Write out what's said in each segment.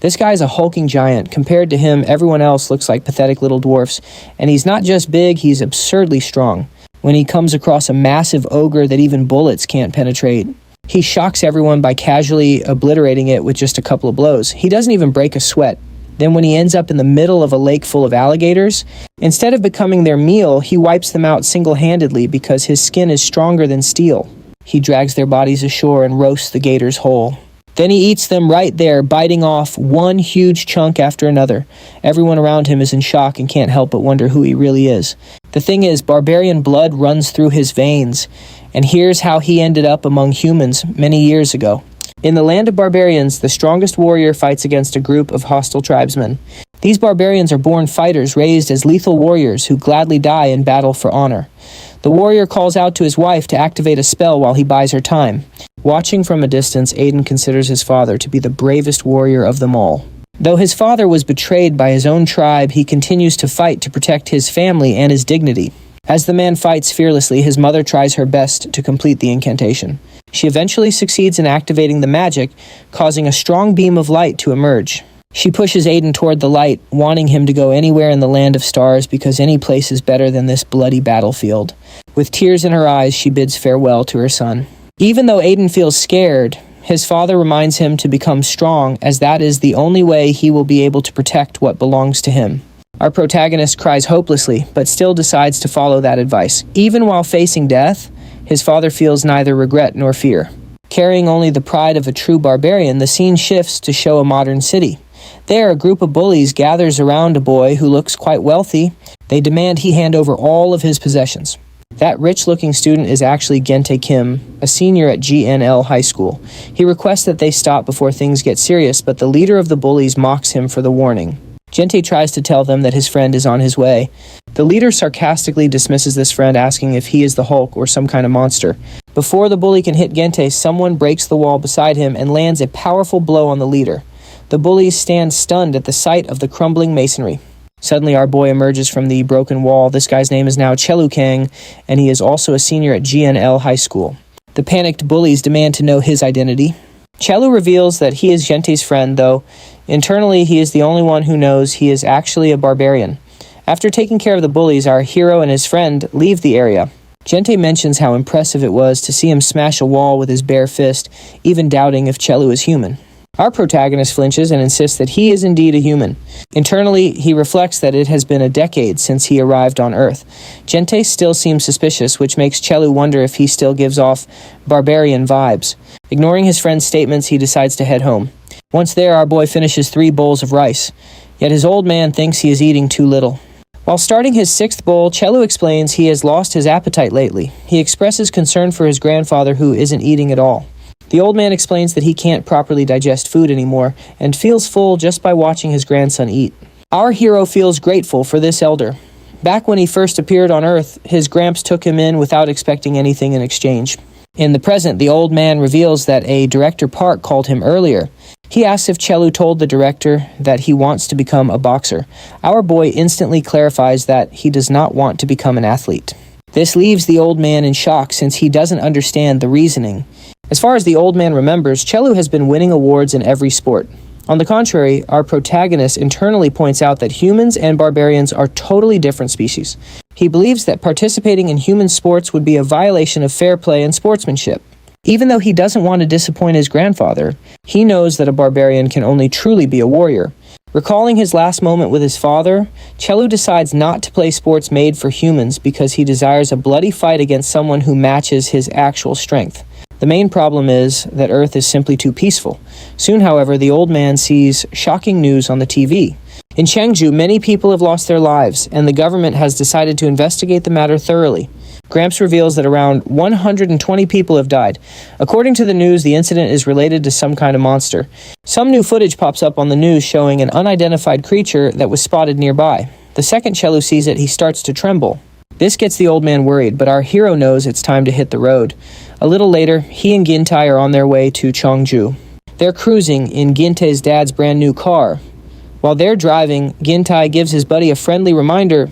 This guy's a hulking giant. Compared to him, everyone else looks like pathetic little dwarfs, and he's not just big, he's absurdly strong. When he comes across a massive ogre that even bullets can't penetrate, he shocks everyone by casually obliterating it with just a couple of blows. He doesn't even break a sweat. Then when he ends up in the middle of a lake full of alligators, instead of becoming their meal, he wipes them out single-handedly because his skin is stronger than steel. He drags their bodies ashore and roasts the gators whole. Then he eats them right there, biting off one huge chunk after another. Everyone around him is in shock and can't help but wonder who he really is. The thing is, barbarian blood runs through his veins, and here's how he ended up among humans many years ago. In the land of barbarians, the strongest warrior fights against a group of hostile tribesmen. These barbarians are born fighters raised as lethal warriors who gladly die in battle for honor. The warrior calls out to his wife to activate a spell while he buys her time. Watching from a distance, Aiden considers his father to be the bravest warrior of them all. Though his father was betrayed by his own tribe, he continues to fight to protect his family and his dignity. As the man fights fearlessly, his mother tries her best to complete the incantation. She eventually succeeds in activating the magic, causing a strong beam of light to emerge. She pushes Aiden toward the light, wanting him to go anywhere in the land of stars because any place is better than this bloody battlefield. With tears in her eyes, she bids farewell to her son. Even though Aiden feels scared, his father reminds him to become strong, as that is the only way he will be able to protect what belongs to him. Our protagonist cries hopelessly, but still decides to follow that advice. Even while facing death, his father feels neither regret nor fear. Carrying only the pride of a true barbarian, the scene shifts to show a modern city. There, a group of bullies gathers around a boy who looks quite wealthy. They demand he hand over all of his possessions. That rich-looking student is actually Gente Kim, a senior at GNL High School. He requests that they stop before things get serious, but the leader of the bullies mocks him for the warning. Gente tries to tell them that his friend is on his way. The leader sarcastically dismisses this friend, asking if he is the Hulk or some kind of monster. Before the bully can hit Gente, someone breaks the wall beside him and lands a powerful blow on the leader. The bullies stand stunned at the sight of the crumbling masonry. Suddenly, our boy emerges from the broken wall. This guy's name is now Chelu Kang, and he is also a senior at GNL High School. The panicked bullies demand to know his identity. Chelu reveals that he is Gente's friend, though internally he is the only one who knows he is actually a barbarian. After taking care of the bullies, our hero and his friend leave the area. Gente mentions how impressive it was to see him smash a wall with his bare fist, even doubting if Chelu is human. Our protagonist flinches and insists that he is indeed a human. Internally, he reflects that it has been a decade since he arrived on Earth. Gente still seems suspicious, which makes Chelu wonder if he still gives off barbarian vibes. Ignoring his friend's statements, he decides to head home. Once there, our boy finishes 3 bowls of rice. Yet his old man thinks he is eating too little. While starting his 6th bowl, Chelu explains he has lost his appetite lately. He expresses concern for his grandfather, who isn't eating at all. The old man explains that he can't properly digest food anymore and feels full just by watching his grandson eat. Our hero feels grateful for this elder. Back when he first appeared on Earth, his gramps took him in without expecting anything in exchange. In the present, the old man reveals that a Director Park called him earlier. He asks if Chelu told the director that he wants to become a boxer. Our boy instantly clarifies that he does not want to become an athlete. This leaves the old man in shock since he doesn't understand the reasoning. As far as the old man remembers, Chelu has been winning awards in every sport. On the contrary, our protagonist internally points out that humans and barbarians are totally different species. He believes that participating in human sports would be a violation of fair play and sportsmanship. Even though he doesn't want to disappoint his grandfather, he knows that a barbarian can only truly be a warrior. Recalling his last moment with his father, Chelu decides not to play sports made for humans because he desires a bloody fight against someone who matches his actual strength. The main problem is that Earth is simply too peaceful. Soon, however, the old man sees shocking news on the TV. In Chengdu, many people have lost their lives, and the government has decided to investigate the matter thoroughly. Gramps reveals that around 120 people have died. According to the news, the incident is related to some kind of monster. Some new footage pops up on the news showing an unidentified creature that was spotted nearby. The second Chelu sees it, he starts to tremble. This gets the old man worried, but our hero knows it's time to hit the road. A little later, he and Gintai are on their way to Chongju. They're cruising in Gintai's dad's brand new car. While they're driving, Gintai gives his buddy a friendly reminder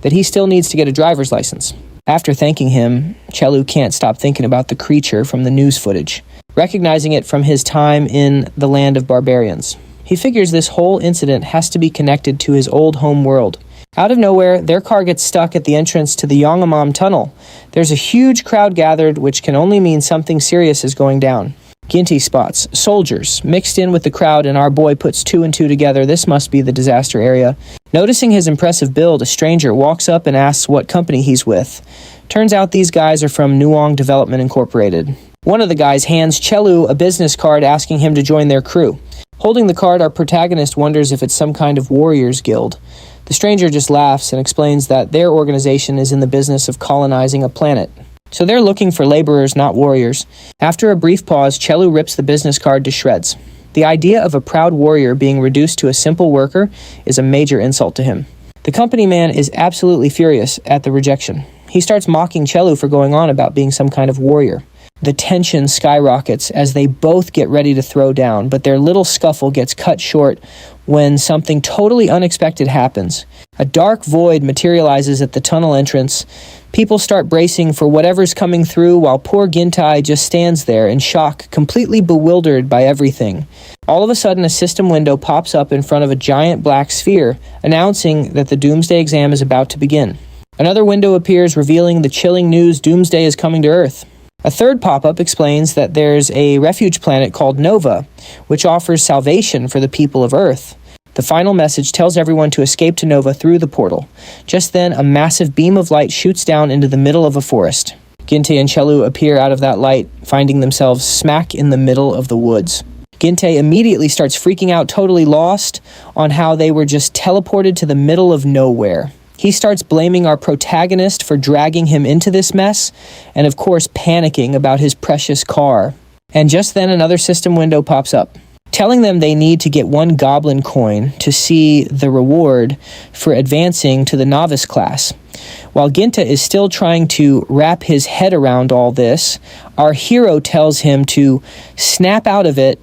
that he still needs to get a driver's license. After thanking him, Chelu can't stop thinking about the creature from the news footage, recognizing it from his time in the land of barbarians. He figures this whole incident has to be connected to his old home world. Out of nowhere, their car gets stuck at the entrance to the Yongamam tunnel. There's a huge crowd gathered, which can only mean something serious is going down. Ginty spots soldiers mixed in with the crowd, and our boy puts two and two together. This must be the disaster area. Noticing his impressive build, a stranger walks up and asks what company he's with. Turns out these guys are from Nuong Development Incorporated. One of the guys hands Chelu a business card asking him to join their crew. Holding the card, our protagonist wonders if it's some kind of warriors guild. The stranger just laughs and explains that their organization is in the business of colonizing a planet. So they're looking for laborers, not warriors. After a brief pause, Chelu rips the business card to shreds. The idea of a proud warrior being reduced to a simple worker is a major insult to him. The company man is absolutely furious at the rejection. He starts mocking Chelu for going on about being some kind of warrior. The tension skyrockets as they both get ready to throw down, but their little scuffle gets cut short when something totally unexpected happens. A dark void materializes at the tunnel entrance. People start bracing for whatever's coming through, while poor Gintai just stands there in shock, completely bewildered by everything. All of a sudden, a system window pops up in front of a giant black sphere, announcing that the Doomsday exam is about to begin. Another window appears, revealing the chilling news: Doomsday is coming to Earth. A third pop-up explains that there's a refuge planet called Nova, which offers salvation for the people of Earth. The final message tells everyone to escape to Nova through the portal. Just then, a massive beam of light shoots down into the middle of a forest. Ginte and Chelu appear out of that light, finding themselves smack in the middle of the woods. Ginte immediately starts freaking out, totally lost on how they were just teleported to the middle of nowhere. He starts blaming our protagonist for dragging him into this mess, and of course panicking about his precious car. And just then another system window pops up, telling them they need to get 1 goblin coin to see the reward for advancing to the novice class. While Ginta is still trying to wrap his head around all this, our hero tells him to snap out of it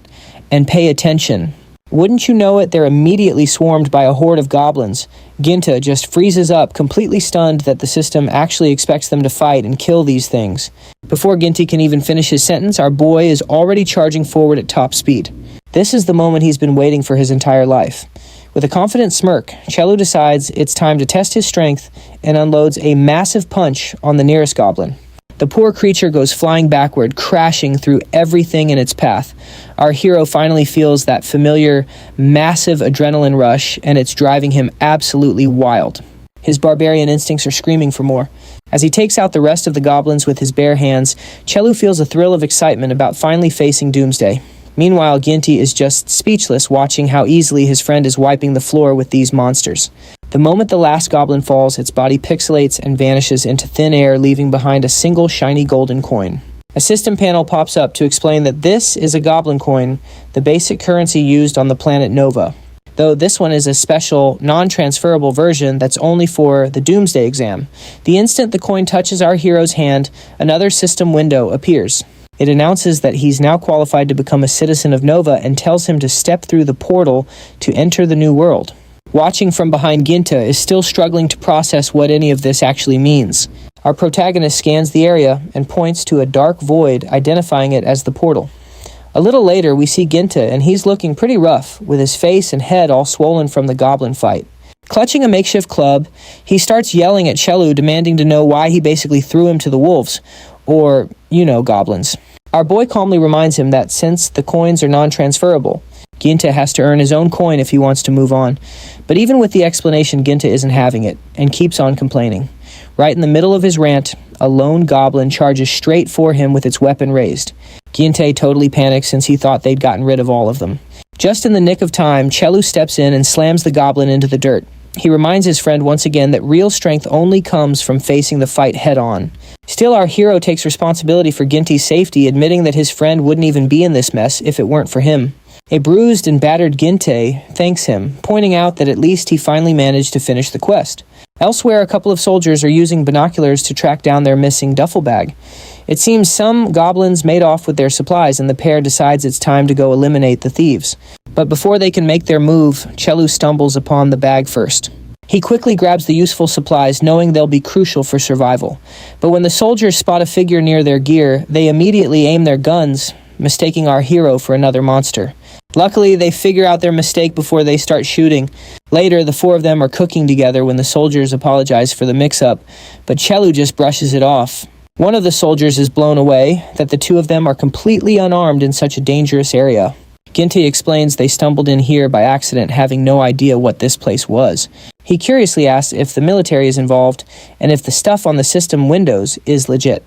and pay attention. Wouldn't you know it, they're immediately swarmed by a horde of goblins. Ginta just freezes up, completely stunned that the system actually expects them to fight and kill these things. Before Ginty can even finish his sentence, our boy is already charging forward at top speed. This is the moment he's been waiting for his entire life. With a confident smirk, Chelu decides it's time to test his strength and unloads a massive punch on the nearest goblin. The poor creature goes flying backward, crashing through everything in its path. Our hero finally feels that familiar, massive adrenaline rush, and it's driving him absolutely wild. His barbarian instincts are screaming for more. As he takes out the rest of the goblins with his bare hands, Chelu feels a thrill of excitement about finally facing Doomsday. Meanwhile, Ginty is just speechless, watching how easily his friend is wiping the floor with these monsters. The moment the last goblin falls, its body pixelates and vanishes into thin air, leaving behind a single shiny golden coin. A system panel pops up to explain that this is a goblin coin, the basic currency used on the planet Nova. Though this one is a special, non-transferable version that's only for the Doomsday exam. The instant the coin touches our hero's hand, another system window appears. It announces that he's now qualified to become a citizen of Nova and tells him to step through the portal to enter the new world. Watching from behind, Ginta is still struggling to process what any of this actually means. Our protagonist scans the area and points to a dark void, identifying it as the portal. A little later, we see Ginta, and he's looking pretty rough, with his face and head all swollen from the goblin fight. Clutching a makeshift club, he starts yelling at Chelu, demanding to know why he basically threw him to the wolves. Or, goblins. Our boy calmly reminds him that since the coins are non-transferable, Ginta has to earn his own coin if he wants to move on. But even with the explanation, Ginta isn't having it, and keeps on complaining. Right in the middle of his rant, a lone goblin charges straight for him with its weapon raised. Ginta totally panics since he thought they'd gotten rid of all of them. Just in the nick of time, Chelu steps in and slams the goblin into the dirt. He reminds his friend once again that real strength only comes from facing the fight head-on. Still, our hero takes responsibility for Ginty's safety, admitting that his friend wouldn't even be in this mess if it weren't for him. A bruised and battered Ginte thanks him, pointing out that at least he finally managed to finish the quest. Elsewhere, a couple of soldiers are using binoculars to track down their missing duffel bag. It seems some goblins made off with their supplies, and the pair decides it's time to go eliminate the thieves. But before they can make their move, Chelu stumbles upon the bag first. He quickly grabs the useful supplies, knowing they'll be crucial for survival. But when the soldiers spot a figure near their gear, they immediately aim their guns, mistaking our hero for another monster. Luckily, they figure out their mistake before they start shooting. Later, the four of them are cooking together when the soldiers apologize for the mix-up, but Chelu just brushes it off. One of the soldiers is blown away that the two of them are completely unarmed in such a dangerous area. Ginte explains they stumbled in here by accident, having no idea what this place was. He curiously asks if the military is involved and if the stuff on the system windows is legit.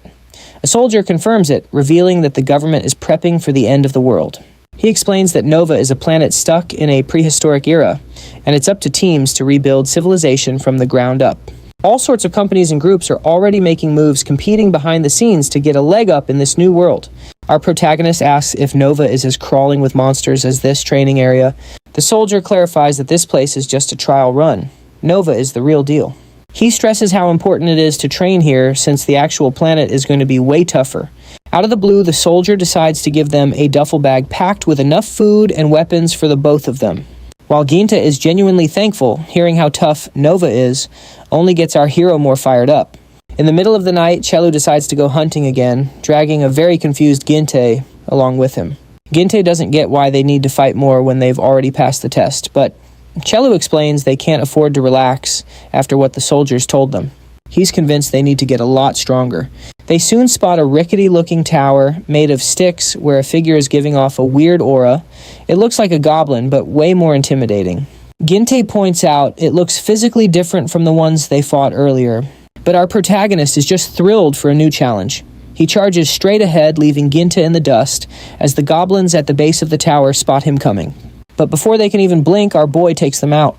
A soldier confirms it, revealing that the government is prepping for the end of the world. He explains that Nova is a planet stuck in a prehistoric era, and it's up to teams to rebuild civilization from the ground up. All sorts of companies and groups are already making moves competing behind the scenes to get a leg up in this new world. Our protagonist asks if Nova is as crawling with monsters as this training area. The soldier clarifies that this place is just a trial run. Nova is the real deal. He stresses how important it is to train here since the actual planet is going to be way tougher. Out of the blue, the soldier decides to give them a duffel bag packed with enough food and weapons for the both of them. While Ginta is genuinely thankful, hearing how tough Nova is only gets our hero more fired up. In the middle of the night, Chelu decides to go hunting again, dragging a very confused Ginte along with him. Ginte doesn't get why they need to fight more when they've already passed the test, but Chelu explains they can't afford to relax after what the soldiers told them. He's convinced they need to get a lot stronger. They soon spot a rickety-looking tower made of sticks where a figure is giving off a weird aura. It looks like a goblin, but way more intimidating. Ginte points out it looks physically different from the ones they fought earlier, but our protagonist is just thrilled for a new challenge. He charges straight ahead, leaving Ginta in the dust, as the goblins at the base of the tower spot him coming. But before they can even blink, our boy takes them out.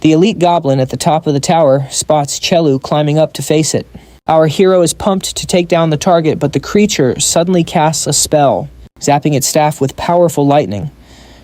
The elite goblin at the top of the tower spots Chelu climbing up to face it. Our hero is pumped to take down the target, but the creature suddenly casts a spell, zapping its staff with powerful lightning.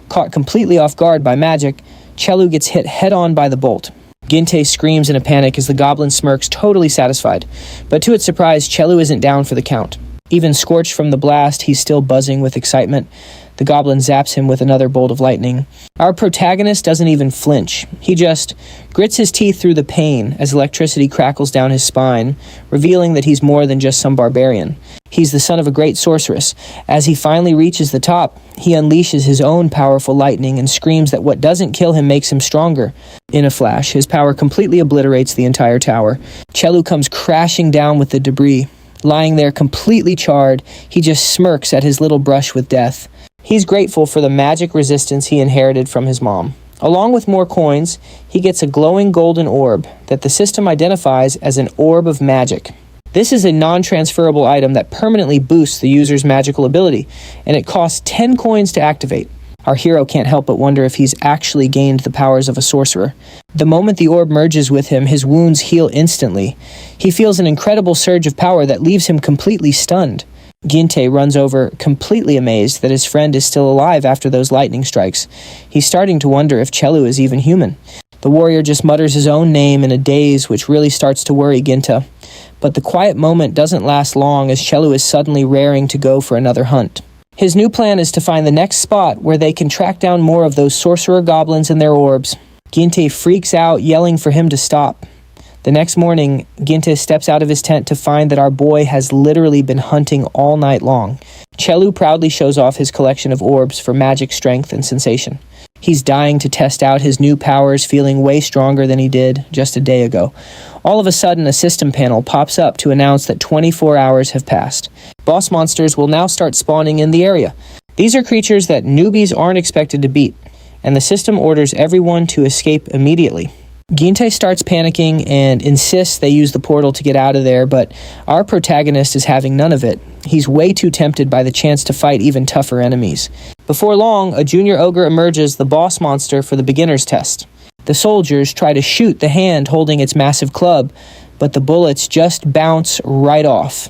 Caught completely off guard by magic, Chelu gets hit head-on by the bolt. Ginte screams in a panic as the goblin smirks, totally satisfied. But to its surprise, Chelu isn't down for the count. Even scorched from the blast, he's still buzzing with excitement. The goblin zaps him with another bolt of lightning. Our protagonist doesn't even flinch. He just grits his teeth through the pain as electricity crackles down his spine, revealing that he's more than just some barbarian. He's the son of a great sorceress. As he finally reaches the top, he unleashes his own powerful lightning and screams that what doesn't kill him makes him stronger. In a flash, his power completely obliterates the entire tower. Chelu comes crashing down with the debris. Lying there completely charred, he just smirks at his little brush with death. He's grateful for the magic resistance he inherited from his mom. Along with more coins, he gets a glowing golden orb that the system identifies as an orb of magic. This is a non-transferable item that permanently boosts the user's magical ability, and it costs 10 coins to activate. Our hero can't help but wonder if he's actually gained the powers of a sorcerer. The moment the orb merges with him, his wounds heal instantly. He feels an incredible surge of power that leaves him completely stunned. Ginte runs over, completely amazed that his friend is still alive after those lightning strikes. He's starting to wonder if Chelu is even human. The warrior just mutters his own name in a daze, which really starts to worry Ginta. But the quiet moment doesn't last long as Chelu is suddenly raring to go for another hunt. His new plan is to find the next spot where they can track down more of those sorcerer goblins and their orbs. Ginte freaks out, yelling for him to stop. The next morning, Ginte steps out of his tent to find that our boy has literally been hunting all night long. Chelu proudly shows off his collection of orbs for magic strength and sensation. He's dying to test out his new powers, feeling way stronger than he did just a day ago. All of a sudden, a system panel pops up to announce that 24 hours have passed. Boss monsters will now start spawning in the area. These are creatures that newbies aren't expected to beat, and the system orders everyone to escape immediately. Ginte starts panicking and insists they use the portal to get out of there, but our protagonist is having none of it. He's way too tempted by the chance to fight even tougher enemies. Before long, a junior ogre emerges the boss monster for the beginner's test. The soldiers try to shoot the hand holding its massive club, but the bullets just bounce right off.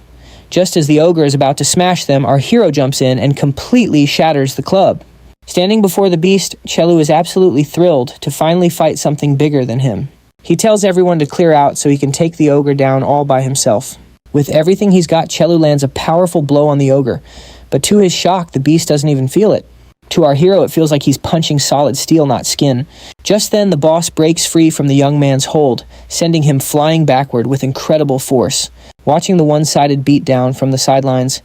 Just as the ogre is about to smash them, our hero jumps in and completely shatters the club. Standing before the beast, Chelu is absolutely thrilled to finally fight something bigger than him. He tells everyone to clear out so he can take the ogre down all by himself. With everything he's got, Chelu lands a powerful blow on the ogre, but to his shock, the beast doesn't even feel it. To our hero, it feels like he's punching solid steel, not skin. Just then, the boss breaks free from the young man's hold, sending him flying backward with incredible force. Watching the one-sided beatdown from the sidelines,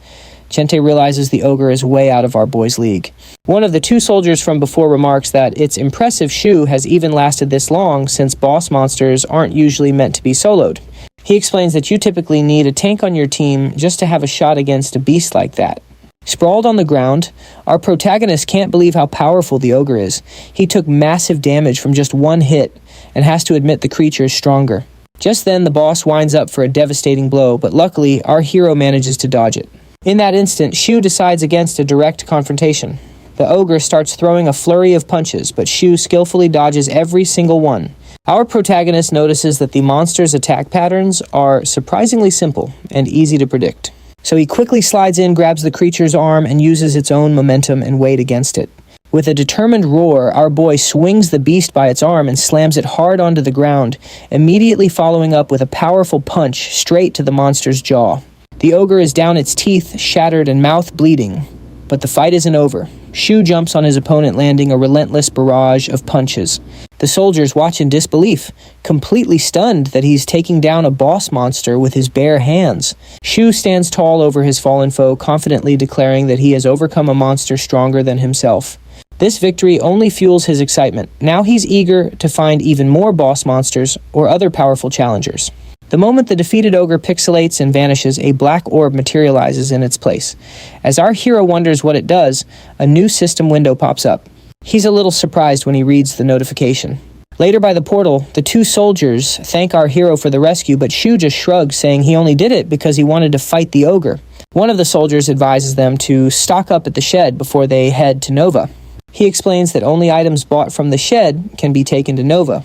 Gente realizes the ogre is way out of our boy's league. One of the two soldiers from before remarks that it's impressive Shu has even lasted this long since boss monsters aren't usually meant to be soloed. He explains that you typically need a tank on your team just to have a shot against a beast like that. Sprawled on the ground, our protagonist can't believe how powerful the ogre is. He took massive damage from just one hit and has to admit the creature is stronger. Just then, the boss winds up for a devastating blow, but luckily, our hero manages to dodge it. In that instant, Shu decides against a direct confrontation. The ogre starts throwing a flurry of punches, but Shu skillfully dodges every single one. Our protagonist notices that the monster's attack patterns are surprisingly simple and easy to predict. So he quickly slides in, grabs the creature's arm, and uses its own momentum and weight against it. With a determined roar, our boy swings the beast by its arm and slams it hard onto the ground, immediately following up with a powerful punch straight to the monster's jaw. The ogre is down, its teeth shattered and mouth bleeding. But the fight isn't over. Shu jumps on his opponent, landing a relentless barrage of punches. The soldiers watch in disbelief, completely stunned that he's taking down a boss monster with his bare hands. Shu stands tall over his fallen foe, confidently declaring that he has overcome a monster stronger than himself. This victory only fuels his excitement. Now he's eager to find even more boss monsters or other powerful challengers. The moment the defeated ogre pixelates and vanishes, a black orb materializes in its place. As our hero wonders what it does, a new system window pops up. He's a little surprised when he reads the notification. Later by the portal, the two soldiers thank our hero for the rescue, but Shu just shrugs, saying he only did it because he wanted to fight the ogre. One of the soldiers advises them to stock up at the shed before they head to Nova. He explains that only items bought from the shed can be taken to Nova.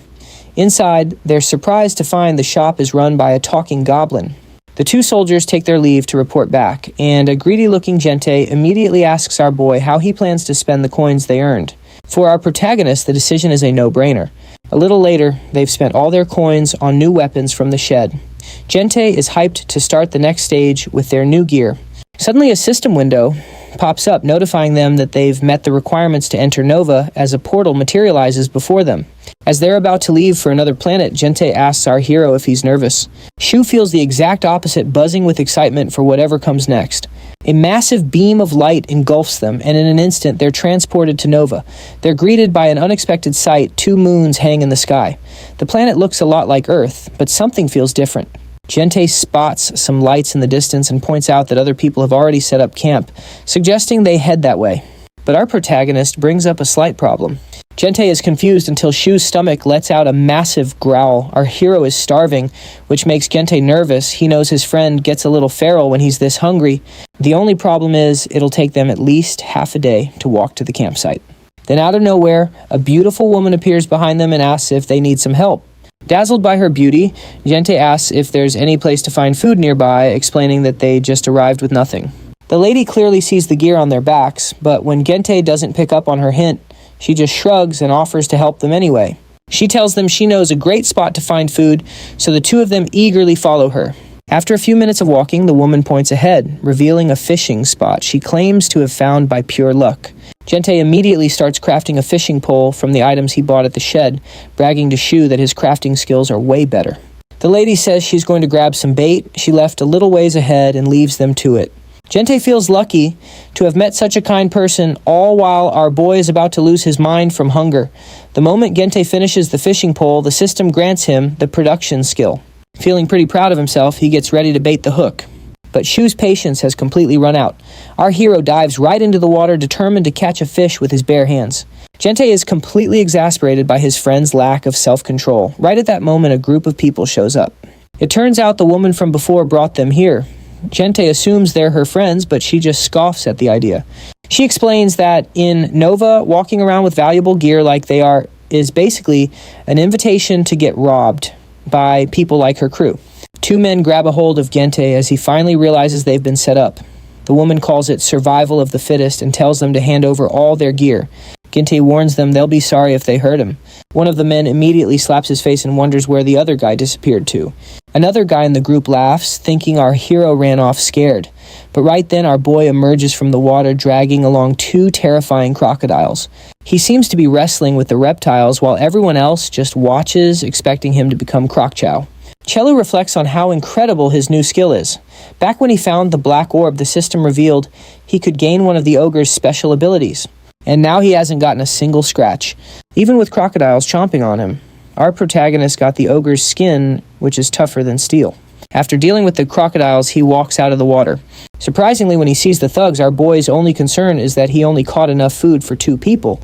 Inside, they're surprised to find the shop is run by a talking goblin. The two soldiers take their leave to report back, and a greedy-looking Gente immediately asks our boy how he plans to spend the coins they earned. For our protagonist, the decision is a no-brainer. A little later, they've spent all their coins on new weapons from the shed. Gente is hyped to start the next stage with their new gear. Suddenly, a system window pops up, notifying them that they've met the requirements to enter Nova as a portal materializes before them. As they're about to leave for another planet, Gente asks our hero if he's nervous. Shu feels the exact opposite, buzzing with excitement for whatever comes next. A massive beam of light engulfs them, and in an instant, they're transported to Nova. They're greeted by an unexpected sight. 2 moons hang in the sky. The planet looks a lot like Earth, but something feels different. Gente spots some lights in the distance and points out that other people have already set up camp, suggesting they head that way. But our protagonist brings up a slight problem. Gente is confused until Shu's stomach lets out a massive growl. Our hero is starving, which makes Gente nervous. He knows his friend gets a little feral when he's this hungry. The only problem is it'll take them at least half a day to walk to the campsite. Then out of nowhere, a beautiful woman appears behind them and asks if they need some help. Dazzled by her beauty, Gente asks if there's any place to find food nearby, explaining that they just arrived with nothing. The lady clearly sees the gear on their backs, but when Gente doesn't pick up on her hint, she just shrugs and offers to help them anyway. She tells them she knows a great spot to find food, so the two of them eagerly follow her. After a few minutes of walking, the woman points ahead, revealing a fishing spot she claims to have found by pure luck. Gente immediately starts crafting a fishing pole from the items he bought at the shed, bragging to Shu that his crafting skills are way better. The lady says she's going to grab some bait. She left a little ways ahead and leaves them to it. Gente feels lucky to have met such a kind person, all while our boy is about to lose his mind from hunger. The moment Gente finishes the fishing pole, the system grants him the production skill. Feeling pretty proud of himself, he gets ready to bait the hook. But Shu's patience has completely run out. Our hero dives right into the water, determined to catch a fish with his bare hands. Gente is completely exasperated by his friend's lack of self-control. Right at that moment, a group of people shows up. It turns out the woman from before brought them here. Gente assumes they're her friends, but she just scoffs at the idea. She explains that in Nova, walking around with valuable gear like they are is basically an invitation to get robbed by people like her crew. 2 men grab a hold of Gente as he finally realizes they've been set up. The woman calls it survival of the fittest and tells them to hand over all their gear. Gente warns them they'll be sorry if they hurt him. One of the men immediately slaps his face and wonders where the other guy disappeared to. Another guy in the group laughs, thinking our hero ran off scared. But right then, our boy emerges from the water, dragging along 2 terrifying crocodiles. He seems to be wrestling with the reptiles, while everyone else just watches, expecting him to become Croc Chow. Chelu reflects on how incredible his new skill is. Back when he found the black orb, the system revealed he could gain one of the ogre's special abilities. And now he hasn't gotten a single scratch, even with crocodiles chomping on him. Our protagonist got the ogre's skin, which is tougher than steel. After dealing with the crocodiles, he walks out of the water. Surprisingly, when he sees the thugs, our boy's only concern is that he only caught enough food for 2 people.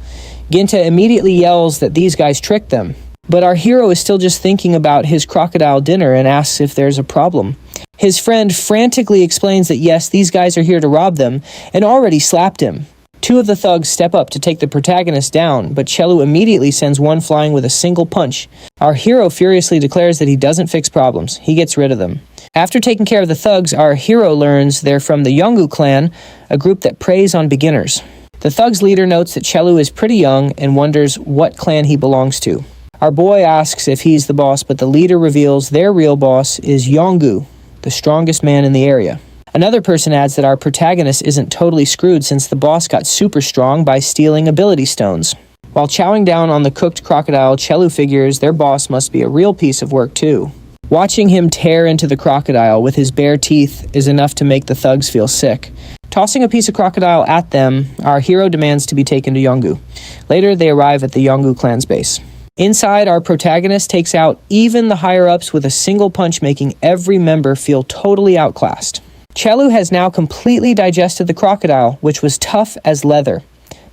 Ginta immediately yells that these guys tricked them. But our hero is still just thinking about his crocodile dinner and asks if there's a problem. His friend frantically explains that yes, these guys are here to rob them, and already slapped him. 2 of the thugs step up to take the protagonist down, but Chelu immediately sends one flying with a single punch. Our hero furiously declares that he doesn't fix problems, he gets rid of them. After taking care of the thugs, our hero learns they're from the Yongu clan, a group that preys on beginners. The thugs' leader notes that Chelu is pretty young and wonders what clan he belongs to. Our boy asks if he's the boss, but the leader reveals their real boss is Yongu, the strongest man in the area. Another person adds that our protagonist isn't totally screwed since the boss got super strong by stealing ability stones. While chowing down on the cooked crocodile, Chelu figures their boss must be a real piece of work too. Watching him tear into the crocodile with his bare teeth is enough to make the thugs feel sick. Tossing a piece of crocodile at them, our hero demands to be taken to Yongu. Later, they arrive at the Yongu clan's base. Inside, our protagonist takes out even the higher-ups with a single punch, making every member feel totally outclassed. Chelu has now completely digested the crocodile, which was tough as leather.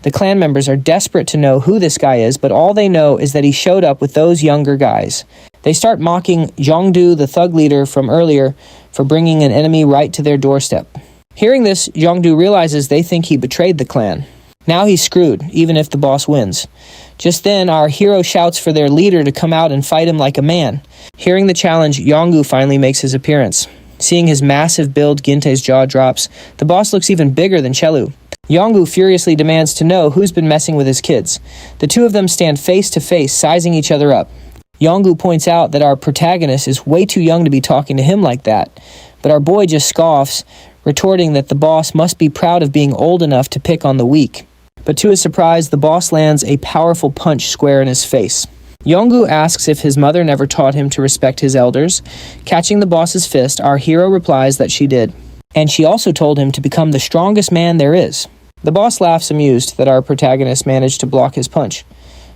The clan members are desperate to know who this guy is, but all they know is that he showed up with those younger guys. They start mocking Zhongdu, the thug leader from earlier, for bringing an enemy right to their doorstep. Hearing this, Zhongdu realizes they think he betrayed the clan. Now he's screwed, even if the boss wins. Just then, our hero shouts for their leader to come out and fight him like a man. Hearing the challenge, Yongu finally makes his appearance. Seeing his massive build, Ginte's jaw drops. The boss looks even bigger than Chelu. Yongu furiously demands to know who's been messing with his kids. The 2 of them stand face to face, sizing each other up. Yongu points out that our protagonist is way too young to be talking to him like that, but our boy just scoffs, retorting that the boss must be proud of being old enough to pick on the weak. But to his surprise, the boss lands a powerful punch square in his face. Yongu asks if his mother never taught him to respect his elders. Catching the boss's fist, our hero replies that she did. And she also told him to become the strongest man there is. The boss laughs amused that our protagonist managed to block his punch.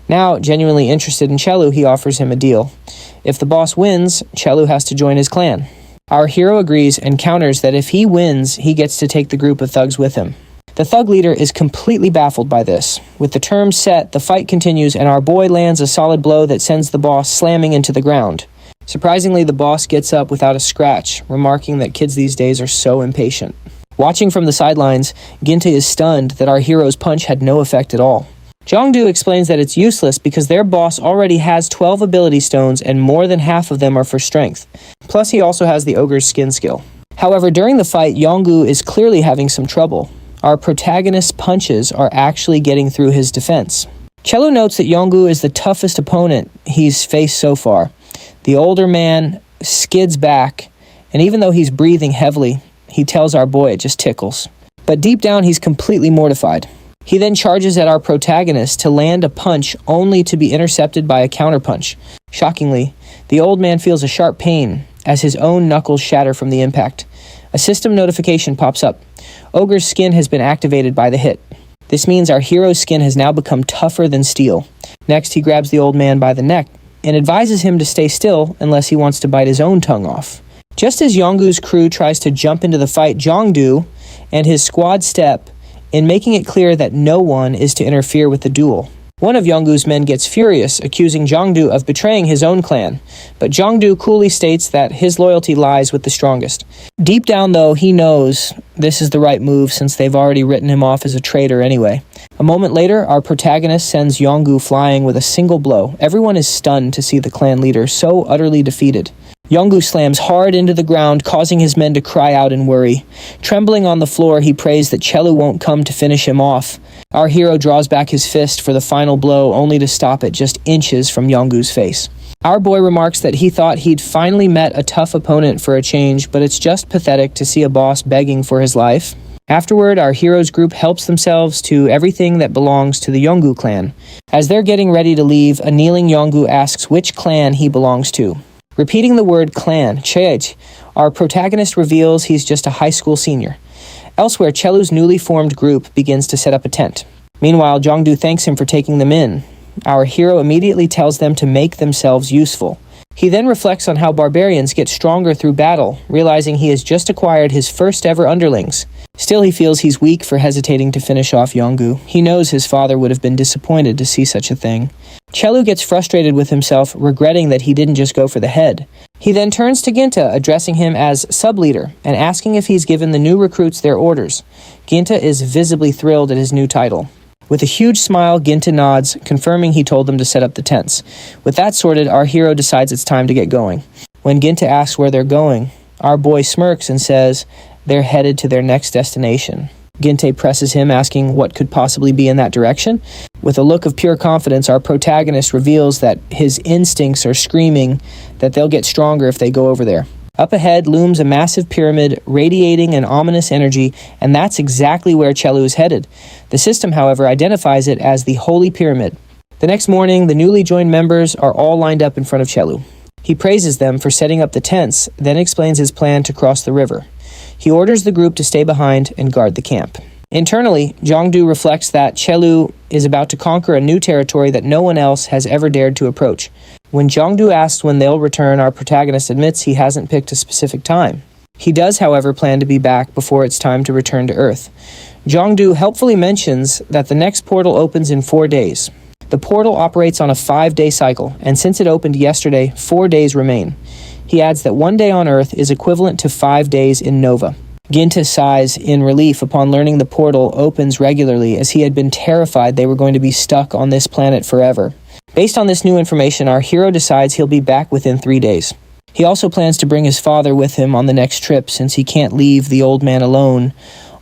Now, genuinely interested in Chelu, he offers him a deal. If the boss wins, Chelu has to join his clan. Our hero agrees and counters that if he wins, he gets to take the group of thugs with him. The thug leader is completely baffled by this. With the terms set, the fight continues and our boy lands a solid blow that sends the boss slamming into the ground. Surprisingly, the boss gets up without a scratch, remarking that kids these days are so impatient. Watching from the sidelines, Ginte is stunned that our hero's punch had no effect at all. Zhongdu explains that it's useless because their boss already has 12 ability stones and more than half of them are for strength. Plus, he also has the ogre's skin skill. However, during the fight, Yongu is clearly having some trouble. Our protagonist's punches are actually getting through his defense. Chelu notes that Yongu is the toughest opponent he's faced so far. The older man skids back, and even though he's breathing heavily, he tells our boy it just tickles. But deep down, he's completely mortified. He then charges at our protagonist to land a punch only to be intercepted by a counterpunch. Shockingly, the old man feels a sharp pain as his own knuckles shatter from the impact. A system notification pops up. Ogre's skin has been activated by the hit. This means our hero's skin has now become tougher than steel. Next, he grabs the old man by the neck and advises him to stay still unless he wants to bite his own tongue off. Just as Yongu's crew tries to jump into the fight, Zhongdu and his squad step in making it clear that no one is to interfere with the duel. One of Yongu's men gets furious, accusing Zhongdu of betraying his own clan, but Zhongdu coolly states that his loyalty lies with the strongest. Deep down, though, he knows this is the right move since they've already written him off as a traitor anyway. A moment later, our protagonist sends Yongu flying with a single blow. Everyone is stunned to see the clan leader so utterly defeated. Yongu slams hard into the ground, causing his men to cry out in worry. Trembling on the floor, he prays that Chelu won't come to finish him off. Our hero draws back his fist for the final blow, only to stop it just inches from Yongu's face. Our boy remarks that he thought he'd finally met a tough opponent for a change, but it's just pathetic to see a boss begging for his life. Afterward, our hero's group helps themselves to everything that belongs to the Yongu clan. As they're getting ready to leave, a kneeling Yongu asks which clan he belongs to. Repeating the word clan, Cheej, our protagonist reveals he's just a high school senior. Elsewhere, Chelu's newly formed group begins to set up a tent. Meanwhile, Jongdu thanks him for taking them in. Our hero immediately tells them to make themselves useful. He then reflects on how barbarians get stronger through battle, realizing he has just acquired his first ever underlings. Still, he feels he's weak for hesitating to finish off Yonggu. He knows his father would have been disappointed to see such a thing. Chelu gets frustrated with himself, regretting that he didn't just go for the head. He then turns to Ginta, addressing him as sub-leader, and asking if he's given the new recruits their orders. Ginta is visibly thrilled at his new title. With a huge smile, Ginta nods, confirming he told them to set up the tents. With that sorted, our hero decides it's time to get going. When Ginta asks where they're going, our boy smirks and says they're headed to their next destination. Ginta presses him, asking what could possibly be in that direction. With a look of pure confidence, our protagonist reveals that his instincts are screaming that they'll get stronger if they go over there. Up ahead looms a massive pyramid radiating an ominous energy, and that's exactly where Chelu is headed. The system, however, identifies it as the Holy Pyramid. The next morning, the newly joined members are all lined up in front of Chelu. He praises them for setting up the tents, then explains his plan to cross the river. He orders the group to stay behind and guard the camp. Internally, Jongdu reflects that Chelu is about to conquer a new territory that no one else has ever dared to approach. When Jongdu asks when they'll return, our protagonist admits he hasn't picked a specific time. He does, however, plan to be back before it's time to return to Earth. Jongdu helpfully mentions that the next portal opens in 4 days. The portal operates on a 5-day cycle, and since it opened yesterday, 4 days remain. He adds that 1 day on Earth is equivalent to 5 days in Nova. Ginta sighs in relief upon learning the portal opens regularly, as he had been terrified they were going to be stuck on this planet forever. Based on this new information, our hero decides he'll be back within 3 days. He also plans to bring his father with him on the next trip, since he can't leave the old man alone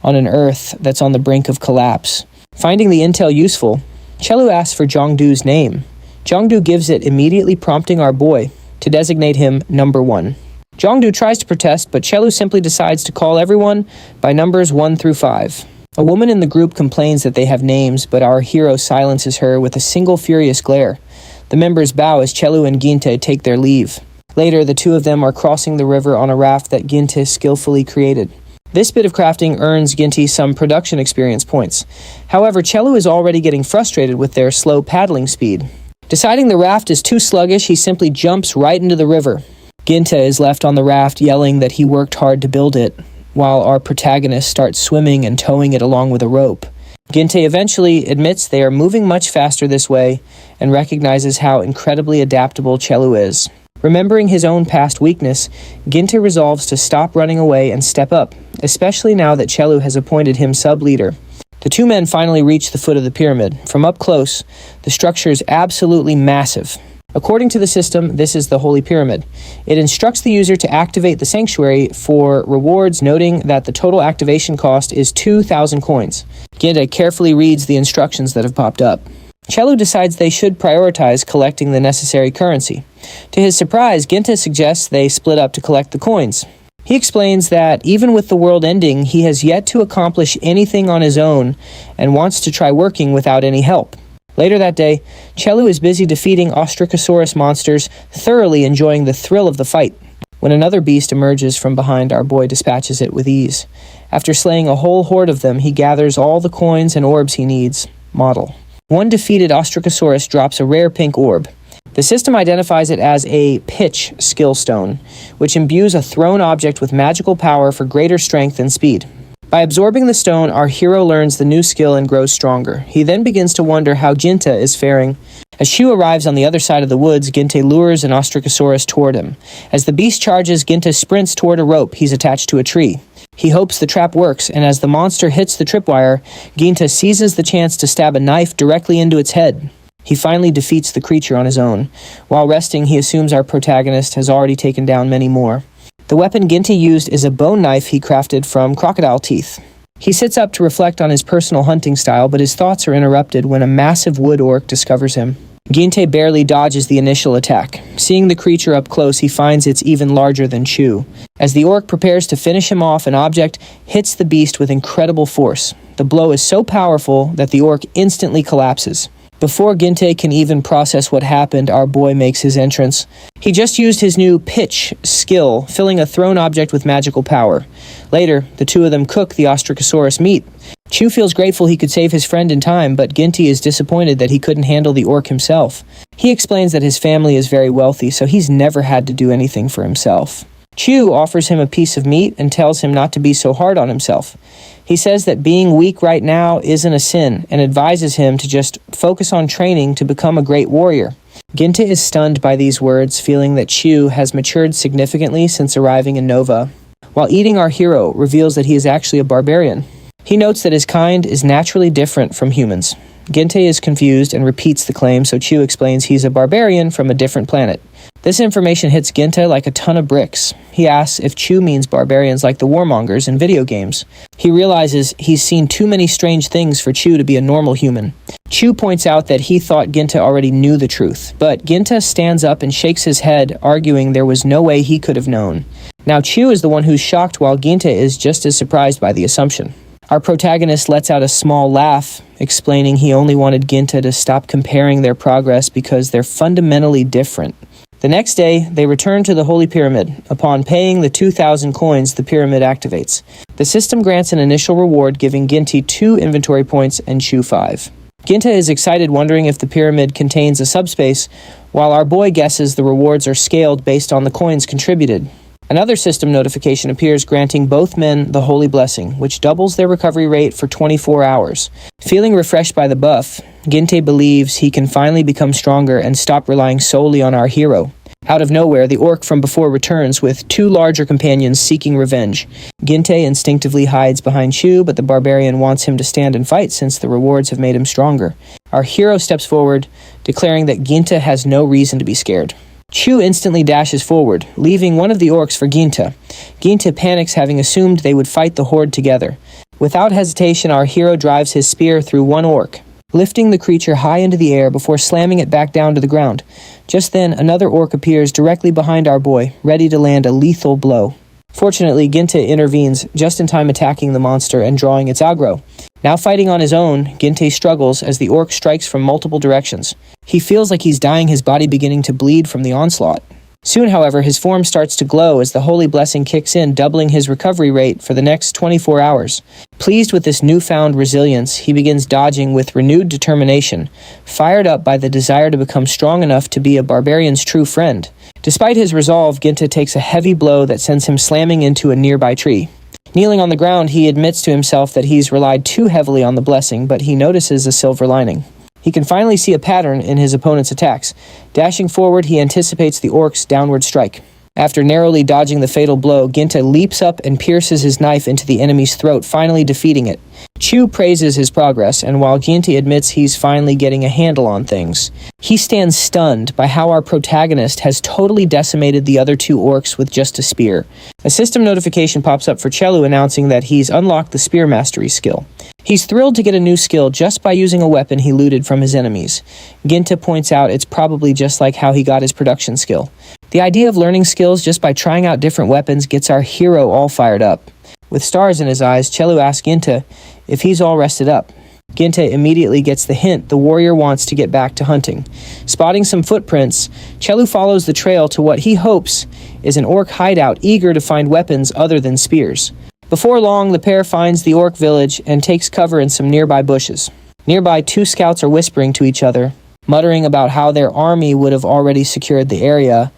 on an Earth that's on the brink of collapse. Finding the intel useful, Chelu asks for Jongdu's name. Jongdu gives it, immediately prompting our boy to designate him number 1. Jongdu tries to protest, but Chelu simply decides to call everyone by numbers 1 through 5. A woman in the group complains that they have names, but our hero silences her with a single furious glare. The members bow as Chelu and Ginta take their leave. Later, the two of them are crossing the river on a raft that Ginta skillfully created. This bit of crafting earns Ginta some production experience points. However, Chelu is already getting frustrated with their slow paddling speed. Deciding the raft is too sluggish, he simply jumps right into the river. Ginta is left on the raft, yelling that he worked hard to build it, while our protagonist starts swimming and towing it along with a rope. Ginta eventually admits they are moving much faster this way and recognizes how incredibly adaptable Chelu is. Remembering his own past weakness, Ginta resolves to stop running away and step up, especially now that Chelu has appointed him sub-leader. The two men finally reach the foot of the pyramid. From up close, the structure is absolutely massive. According to the system, this is the Holy Pyramid. It instructs the user to activate the sanctuary for rewards, noting that the total activation cost is 2,000 coins. Ginta carefully reads the instructions that have popped up. Chelu decides they should prioritize collecting the necessary currency. To his surprise, Ginta suggests they split up to collect the coins. He explains that even with the world ending, he has yet to accomplish anything on his own and wants to try working without any help. Later that day, Chelu is busy defeating Ostracosaurus monsters, thoroughly enjoying the thrill of the fight. When another beast emerges from behind, our boy dispatches it with ease. After slaying a whole horde of them, he gathers all the coins and orbs he needs. Model. One defeated Ostracosaurus drops a rare pink orb. The system identifies it as a pitch skill stone, which imbues a thrown object with magical power for greater strength and speed. By absorbing the stone, our hero learns the new skill and grows stronger. He then begins to wonder how Ginta is faring. As Shu arrives on the other side of the woods, Ginta lures an Ostracosaurus toward him. As the beast charges, Ginta sprints toward a rope he's attached to a tree. He hopes the trap works, and as the monster hits the tripwire, Ginta seizes the chance to stab a knife directly into its head. He finally defeats the creature on his own. While resting, he assumes our protagonist has already taken down many more. The weapon Ginta used is a bone knife he crafted from crocodile teeth. He sits up to reflect on his personal hunting style, but his thoughts are interrupted when a massive wood orc discovers him. Ginta barely dodges the initial attack. Seeing the creature up close, he finds it's even larger than Chu. As the orc prepares to finish him off, an object hits the beast with incredible force. The blow is so powerful that the orc instantly collapses. Before Ginte can even process what happened, our boy makes his entrance. He just used his new pitch skill, filling a thrown object with magical power. Later, the two of them cook the Ostracosaurus meat. Chu feels grateful he could save his friend in time, but Ginte is disappointed that he couldn't handle the orc himself. He explains that his family is very wealthy, so he's never had to do anything for himself. Chu offers him a piece of meat and tells him not to be so hard on himself. He says that being weak right now isn't a sin and advises him to just focus on training to become a great warrior. Ginte is stunned by these words, feeling that Chu has matured significantly since arriving in Nova. While eating, our hero reveals that he is actually a barbarian. He notes that his kind is naturally different from humans. Ginte is confused and repeats the claim, so Chu explains he's a barbarian from a different planet. This information hits Ginte like a ton of bricks. He asks if Chu means barbarians like the warmongers in video games. He realizes he's seen too many strange things for Chu to be a normal human. Chu points out that he thought Ginte already knew the truth, but Ginte stands up and shakes his head, arguing there was no way he could have known. Now Chu is the one who's shocked, while Ginte is just as surprised by the assumption. Our protagonist lets out a small laugh, explaining he only wanted Ginte to stop comparing their progress because they're fundamentally different. The next day, they return to the Holy Pyramid. Upon paying the 2,000 coins, the pyramid activates. The system grants an initial reward, giving Ginte 2 inventory points and Chu 5. Ginte is excited, wondering if the pyramid contains a subspace, while our boy guesses the rewards are scaled based on the coins contributed. Another system notification appears, granting both men the Holy Blessing, which doubles their recovery rate for 24 hours. Feeling refreshed by the buff, Ginte believes he can finally become stronger and stop relying solely on our hero. Out of nowhere, the orc from before returns with 2 larger companions seeking revenge. Ginte instinctively hides behind Chu, but the barbarian wants him to stand and fight since the rewards have made him stronger. Our hero steps forward, declaring that Ginte has no reason to be scared. Chu instantly dashes forward, leaving one of the orcs for Ginte. Ginte panics, having assumed they would fight the horde together. Without hesitation, our hero drives his spear through one orc, lifting the creature high into the air before slamming it back down to the ground. Just then, another orc appears directly behind our boy, ready to land a lethal blow. Fortunately, Ginte intervenes, just in time attacking the monster and drawing its aggro. Now fighting on his own, Ginte struggles as the orc strikes from multiple directions. He feels like he's dying, his body beginning to bleed from the onslaught. Soon, however, his form starts to glow as the Holy Blessing kicks in, doubling his recovery rate for the next 24 hours. Pleased with this newfound resilience, he begins dodging with renewed determination, fired up by the desire to become strong enough to be a barbarian's true friend. Despite his resolve, Ginte takes a heavy blow that sends him slamming into a nearby tree. Kneeling on the ground, he admits to himself that he's relied too heavily on the blessing, but he notices a silver lining. He can finally see a pattern in his opponent's attacks. Dashing forward, he anticipates the orc's downward strike. After narrowly dodging the fatal blow, Ginte leaps up and pierces his knife into the enemy's throat, finally defeating it. Chu praises his progress, and while Ginte admits he's finally getting a handle on things, he stands stunned by how our protagonist has totally decimated the other 2 orcs with just a spear. A system notification pops up for Chelu, announcing that he's unlocked the spear mastery skill. He's thrilled to get a new skill just by using a weapon he looted from his enemies. Ginte points out it's probably just like how he got his production skill. The idea of learning skills just by trying out different weapons gets our hero all fired up. With stars in his eyes, Chelu asks Ginte if he's all rested up. Ginte immediately gets the hint the warrior wants to get back to hunting. Spotting some footprints, Chelu follows the trail to what he hopes is an orc hideout eager to find weapons other than spears. Before long, the pair finds the orc village and takes cover in some nearby bushes. Nearby, 2 scouts are whispering to each other, muttering about how their army would have already secured the area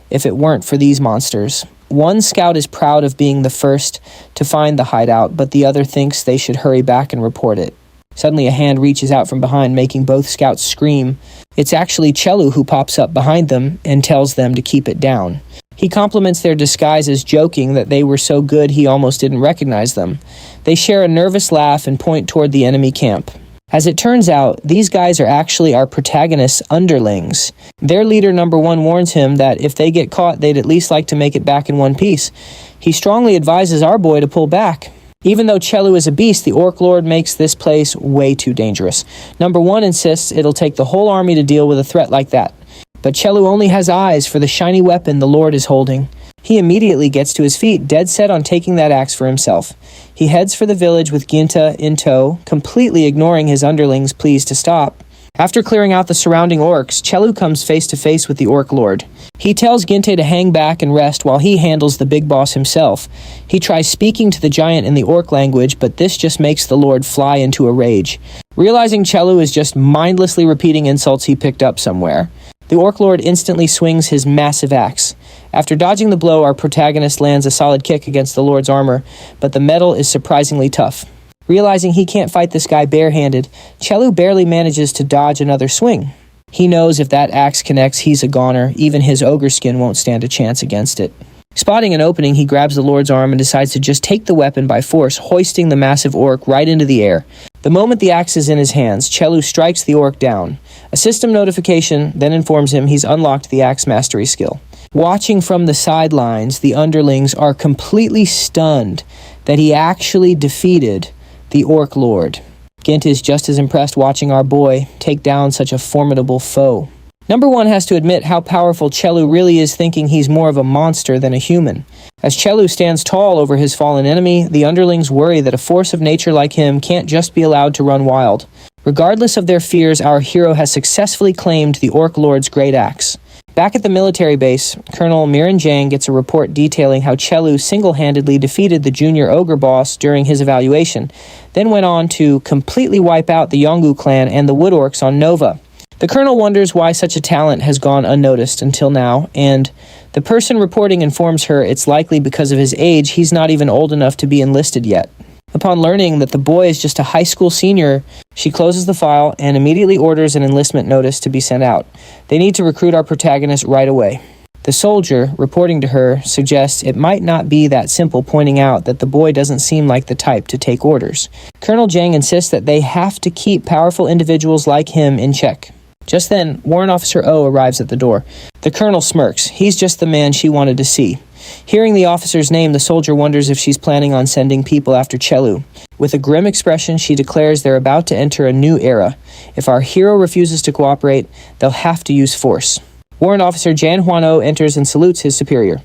if it weren't for these monsters. One scout is proud of being the first to find the hideout, but the other thinks they should hurry back and report it. Suddenly, a hand reaches out from behind, making both scouts scream. It's actually Chelu who pops up behind them and tells them to keep it down. He compliments their disguises, joking that they were so good he almost didn't recognize them. They share a nervous laugh and point toward the enemy camp. As it turns out, these guys are actually our protagonist's underlings. Their leader, number 1, warns him that if they get caught, they'd at least like to make it back in one piece. He strongly advises our boy to pull back. Even though Chelu is a beast, the Orc Lord makes this place way too dangerous. Number 1 insists it'll take the whole army to deal with a threat like that. But Chelu only has eyes for the shiny weapon the Lord is holding. He immediately gets to his feet, dead set on taking that axe for himself. He heads for the village with Ginte in tow, completely ignoring his underlings' pleas to stop. After clearing out the surrounding orcs, Chelu comes face to face with the orc lord. He tells Ginte to hang back and rest while he handles the big boss himself. He tries speaking to the giant in the orc language, but this just makes the lord fly into a rage. Realizing Chelu is just mindlessly repeating insults he picked up somewhere, the orc lord instantly swings his massive axe. After dodging the blow, our protagonist lands a solid kick against the lord's armor, but the metal is surprisingly tough. Realizing he can't fight this guy barehanded, Chelu barely manages to dodge another swing. He knows if that axe connects, he's a goner. Even his ogre skin won't stand a chance against it. Spotting an opening, he grabs the lord's arm and decides to just take the weapon by force, hoisting the massive orc right into the air. The moment the axe is in his hands, Chelu strikes the orc down. A system notification then informs him he's unlocked the axe mastery skill. Watching from the sidelines, the underlings are completely stunned that he actually defeated the orc lord. Gint is just as impressed watching our boy take down such a formidable foe. Number one has to admit how powerful Chelu really is, thinking he's more of a monster than a human. As Chelu stands tall over his fallen enemy, the underlings worry that a force of nature like him can't just be allowed to run wild. Regardless of their fears, our hero has successfully claimed the orc lord's great axe. Back at the military base, Colonel Miran Jang gets a report detailing how Chelu single-handedly defeated the junior ogre boss during his evaluation, then went on to completely wipe out the Yongu clan and the Wood Orcs on Nova. The colonel wonders why such a talent has gone unnoticed until now, and the person reporting informs her it's likely because of his age. He's not even old enough to be enlisted yet. Upon learning that the boy is just a high school senior, she closes the file and immediately orders an enlistment notice to be sent out. They need to recruit our protagonist right away. The soldier, reporting to her, suggests it might not be that simple, pointing out that the boy doesn't seem like the type to take orders. Colonel Jang insists that they have to keep powerful individuals like him in check. Just then, Warrant Officer O arrives at the door. The colonel smirks. He's just the man she wanted to see. Hearing the officer's name, the soldier wonders if she's planning on sending people after Chelu. With a grim expression, she declares they're about to enter a new era. If our hero refuses to cooperate, they'll have to use force. Warrant Officer Jan Huano enters and salutes his superior.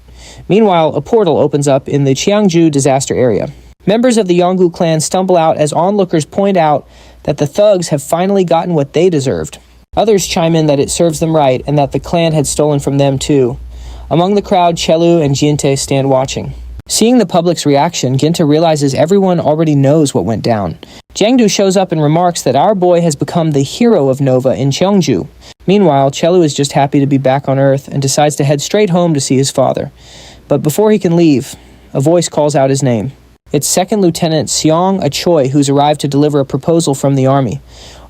Meanwhile, a portal opens up in the Cheongju disaster area. Members of the Yongu clan stumble out as onlookers point out that the thugs have finally gotten what they deserved. Others chime in that it serves them right and that the clan had stolen from them too. Among the crowd, Chelu and Ginte stand watching. Seeing the public's reaction, Ginte realizes everyone already knows what went down. Jiangdu shows up and remarks that our boy has become the hero of Nova in Cheongju. Meanwhile, Chelu is just happy to be back on Earth and decides to head straight home to see his father. But before he can leave, a voice calls out his name. It's Second Lieutenant Seong Achoy, who's arrived to deliver a proposal from the army.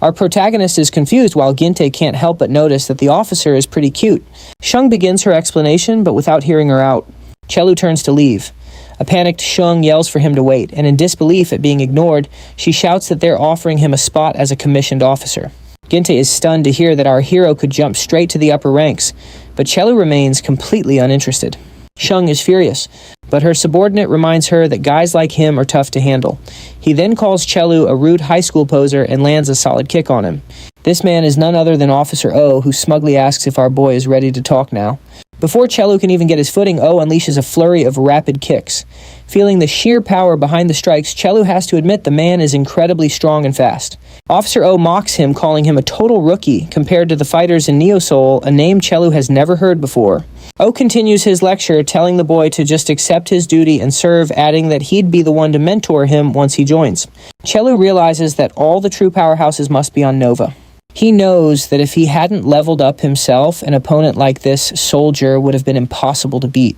Our protagonist is confused while Ginte can't help but notice that the officer is pretty cute. Shung begins her explanation, but without hearing her out. Chelu turns to leave. A panicked Shung yells for him to wait, and in disbelief at being ignored, she shouts that they're offering him a spot as a commissioned officer. Ginte is stunned to hear that our hero could jump straight to the upper ranks, but Chelu remains completely uninterested. Shung is furious, but her subordinate reminds her that guys like him are tough to handle. He then calls Chelu a rude high school poser and lands a solid kick on him. This man is none other than Officer O, who smugly asks if our boy is ready to talk now. Before Chelu can even get his footing, O unleashes a flurry of rapid kicks. Feeling the sheer power behind the strikes, Chelu has to admit the man is incredibly strong and fast. Officer O mocks him, calling him a total rookie compared to the fighters in Neo Soul, a name Chelu has never heard before. O continues his lecture, telling the boy to just accept his duty and serve, adding that he'd be the one to mentor him once he joins. Chelu realizes that all the true powerhouses must be on Nova. He knows that if he hadn't leveled up himself, an opponent like this soldier would have been impossible to beat.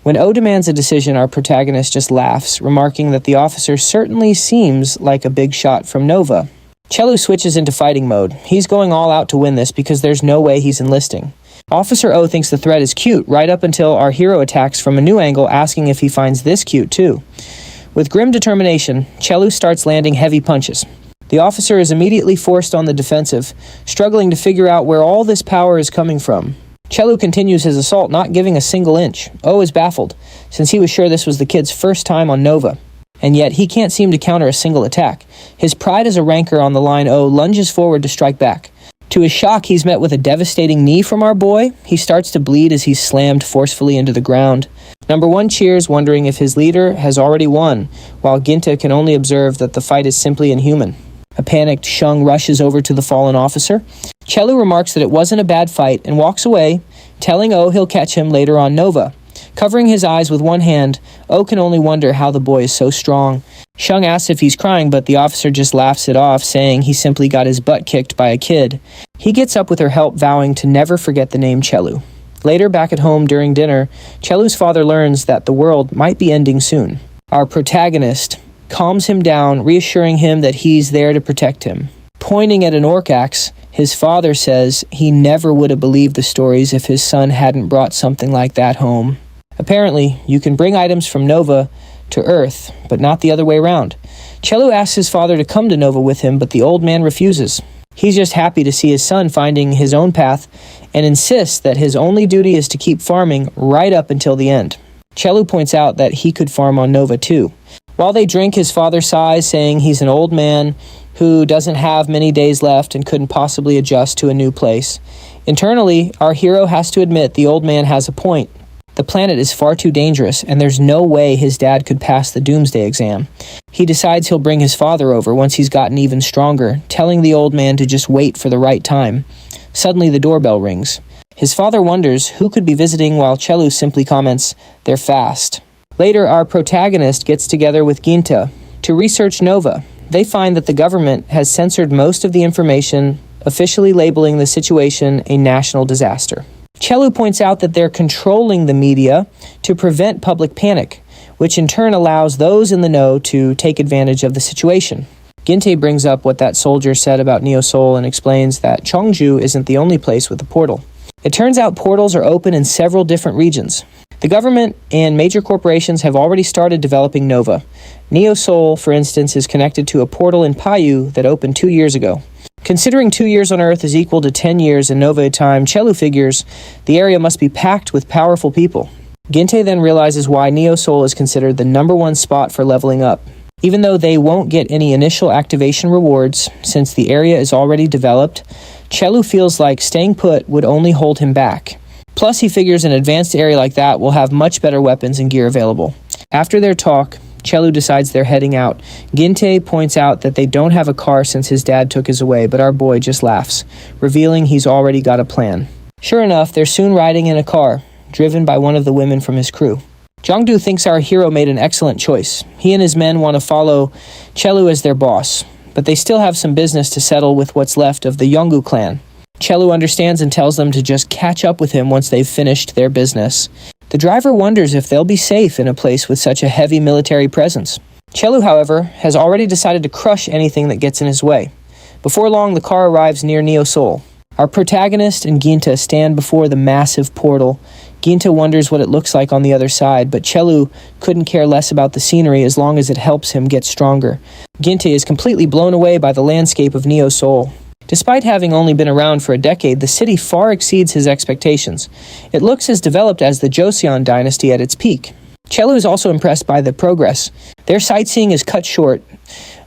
When O demands a decision, our protagonist just laughs, remarking that the officer certainly seems like a big shot from Nova. Chelu switches into fighting mode. He's going all out to win this because there's no way he's enlisting. Officer O thinks the threat is cute, right up until our hero attacks from a new angle, asking if he finds this cute too. With grim determination, Chelu starts landing heavy punches. The officer is immediately forced on the defensive, struggling to figure out where all this power is coming from. Chelu continues his assault, not giving a single inch. O is baffled, since he was sure this was the kid's first time on Nova. And yet he can't seem to counter a single attack. His pride as a ranker on the line, O lunges forward to strike back. To his shock, he's met with a devastating knee from our boy. He starts to bleed as he's slammed forcefully into the ground. Number one cheers, wondering if his leader has already won, while Ginta can only observe that the fight is simply inhuman. A panicked Shung rushes over to the fallen officer. Chelu remarks that it wasn't a bad fight and walks away, telling O he'll catch him later on Nova. Covering his eyes with one hand, O can only wonder how the boy is so strong. Shung asks if he's crying, but the officer just laughs it off, saying he simply got his butt kicked by a kid. He gets up with her help, vowing to never forget the name Chelu. Later, back at home during dinner, Chelu's father learns that the world might be ending soon. Our protagonist calms him down, reassuring him that he's there to protect him. Pointing at an orc axe, his father says he never would have believed the stories if his son hadn't brought something like that home. Apparently, you can bring items from Nova to Earth, but not the other way around. Chelu asks his father to come to Nova with him, but the old man refuses. He's just happy to see his son finding his own path and insists that his only duty is to keep farming right up until the end. Chelu points out that he could farm on Nova too. While they drink, his father sighs, saying he's an old man who doesn't have many days left and couldn't possibly adjust to a new place. Internally, our hero has to admit the old man has a point. The planet is far too dangerous, and there's no way his dad could pass the doomsday exam. He decides he'll bring his father over once he's gotten even stronger, telling the old man to just wait for the right time. Suddenly, the doorbell rings. His father wonders who could be visiting, while Chelu simply comments, "They're fast." Later, our protagonist gets together with Ginta to research Nova. They find that the government has censored most of the information, officially labeling the situation a national disaster. Chelu points out that they're controlling the media to prevent public panic, which in turn allows those in the know to take advantage of the situation. Ginte brings up what that soldier said about Neo Seoul and explains that Cheongju isn't the only place with a portal. It turns out portals are open in several different regions. The government and major corporations have already started developing Nova. Neo Seoul, for instance, is connected to a portal in Payu that opened 2 years ago. Considering 2 years on Earth is equal to 10 years in Nova time, Chelu figures the area must be packed with powerful people. Ginte then realizes why Neo Seoul is considered the #1 spot for leveling up. Even though they won't get any initial activation rewards, since the area is already developed, Chelu feels like staying put would only hold him back. Plus, he figures an advanced area like that will have much better weapons and gear available. After their talk, Chelu decides they're heading out. Ginte points out that they don't have a car since his dad took his away, but our boy just laughs, revealing he's already got a plan. Sure enough, they're soon riding in a car, driven by one of the women from his crew. Jongdu thinks our hero made an excellent choice. He and his men want to follow Chelu as their boss, but they still have some business to settle with what's left of the Yongu clan. Chelu understands and tells them to just catch up with him once they've finished their business. The driver wonders if they'll be safe in a place with such a heavy military presence. Chelu, however, has already decided to crush anything that gets in his way. Before long, the car arrives near Neo Seoul. Our protagonist and Ginta stand before the massive portal. Ginta wonders what it looks like on the other side, but Chelu couldn't care less about the scenery as long as it helps him get stronger. Ginta is completely blown away by the landscape of Neo Seoul. Despite having only been around for a decade, the city far exceeds his expectations. It looks as developed as the Joseon dynasty at its peak. Chelu is also impressed by the progress. Their sightseeing is cut short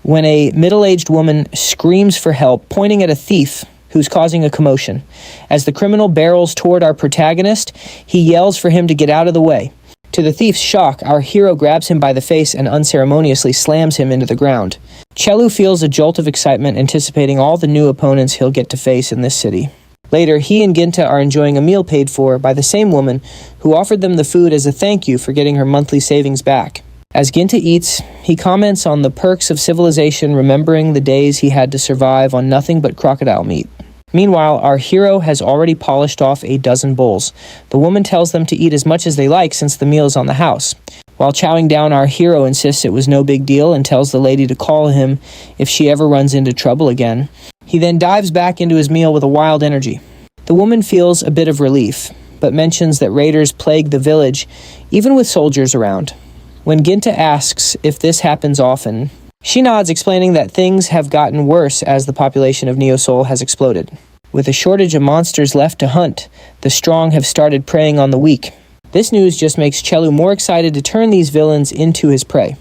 when a middle-aged woman screams for help, pointing at a thief who's causing a commotion. As the criminal barrels toward our protagonist, he yells for him to get out of the way. To the thief's shock, our hero grabs him by the face and unceremoniously slams him into the ground. Chelu feels a jolt of excitement, anticipating all the new opponents he'll get to face in this city. Later, he and Ginta are enjoying a meal paid for by the same woman who offered them the food as a thank you for getting her monthly savings back. As Ginta eats, he comments on the perks of civilization, remembering the days he had to survive on nothing but crocodile meat. Meanwhile, our hero has already polished off a dozen bowls. The woman tells them to eat as much as they like since the meal is on the house. While chowing down, our hero insists it was no big deal and tells the lady to call him if she ever runs into trouble again. He then dives back into his meal with a wild energy. The woman feels a bit of relief, but mentions that raiders plague the village, even with soldiers around. When Ginta asks if this happens often, she nods, explaining that things have gotten worse as the population of Neo Seoul has exploded. With a shortage of monsters left to hunt, the strong have started preying on the weak. This news just makes Chelu more excited to turn these villains into his prey.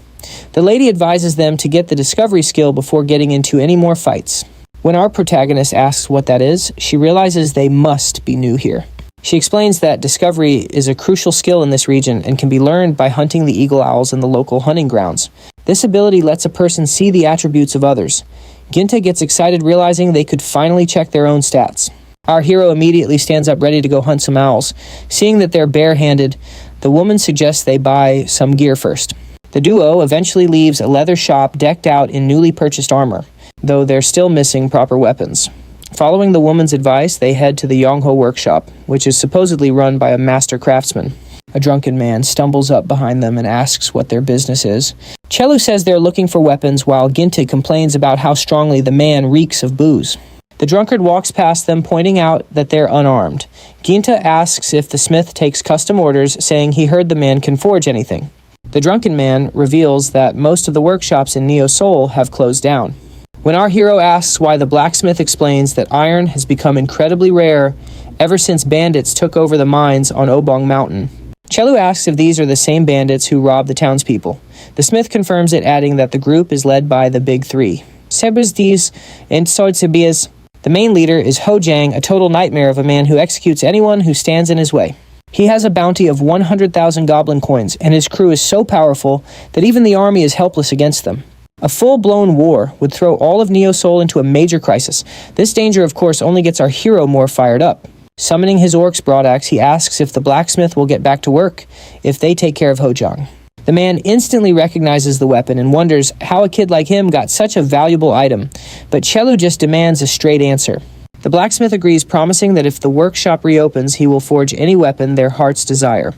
The lady advises them to get the discovery skill before getting into any more fights. When our protagonist asks what that is, she realizes they must be new here. She explains that discovery is a crucial skill in this region and can be learned by hunting the eagle owls in the local hunting grounds. This ability lets a person see the attributes of others. Ginta gets excited realizing they could finally check their own stats. Our hero immediately stands up ready to go hunt some owls. Seeing that they're barehanded, the woman suggests they buy some gear first. The duo eventually leaves a leather shop decked out in newly purchased armor, though they're still missing proper weapons. Following the woman's advice, they head to the Yongho workshop, which is supposedly run by a master craftsman. A drunken man stumbles up behind them and asks what their business is. Chelu says they're looking for weapons, while Ginta complains about how strongly the man reeks of booze. The drunkard walks past them, pointing out that they're unarmed. Ginta asks if the smith takes custom orders, saying he heard the man can forge anything. The drunken man reveals that most of the workshops in Neo Seoul have closed down. When our hero asks why, the blacksmith explains that iron has become incredibly rare ever since bandits took over the mines on Obong Mountain. Chelu asks if these are the same bandits who robbed the townspeople. The smith confirms it, adding that the group is led by the Big Three. Sebes and Soitsebias. The main leader is Ho Jang, a total nightmare of a man who executes anyone who stands in his way. He has a bounty of 100,000 goblin coins, and his crew is so powerful that even the army is helpless against them. A full-blown war would throw all of Neo Seoul into a major crisis. This danger, of course, only gets our hero more fired up. Summoning his orc's broadaxe, he asks if the blacksmith will get back to work if they take care of Ho Jang. The man instantly recognizes the weapon and wonders how a kid like him got such a valuable item, but Chelu just demands a straight answer. The blacksmith agrees, promising that if the workshop reopens, he will forge any weapon their hearts desire.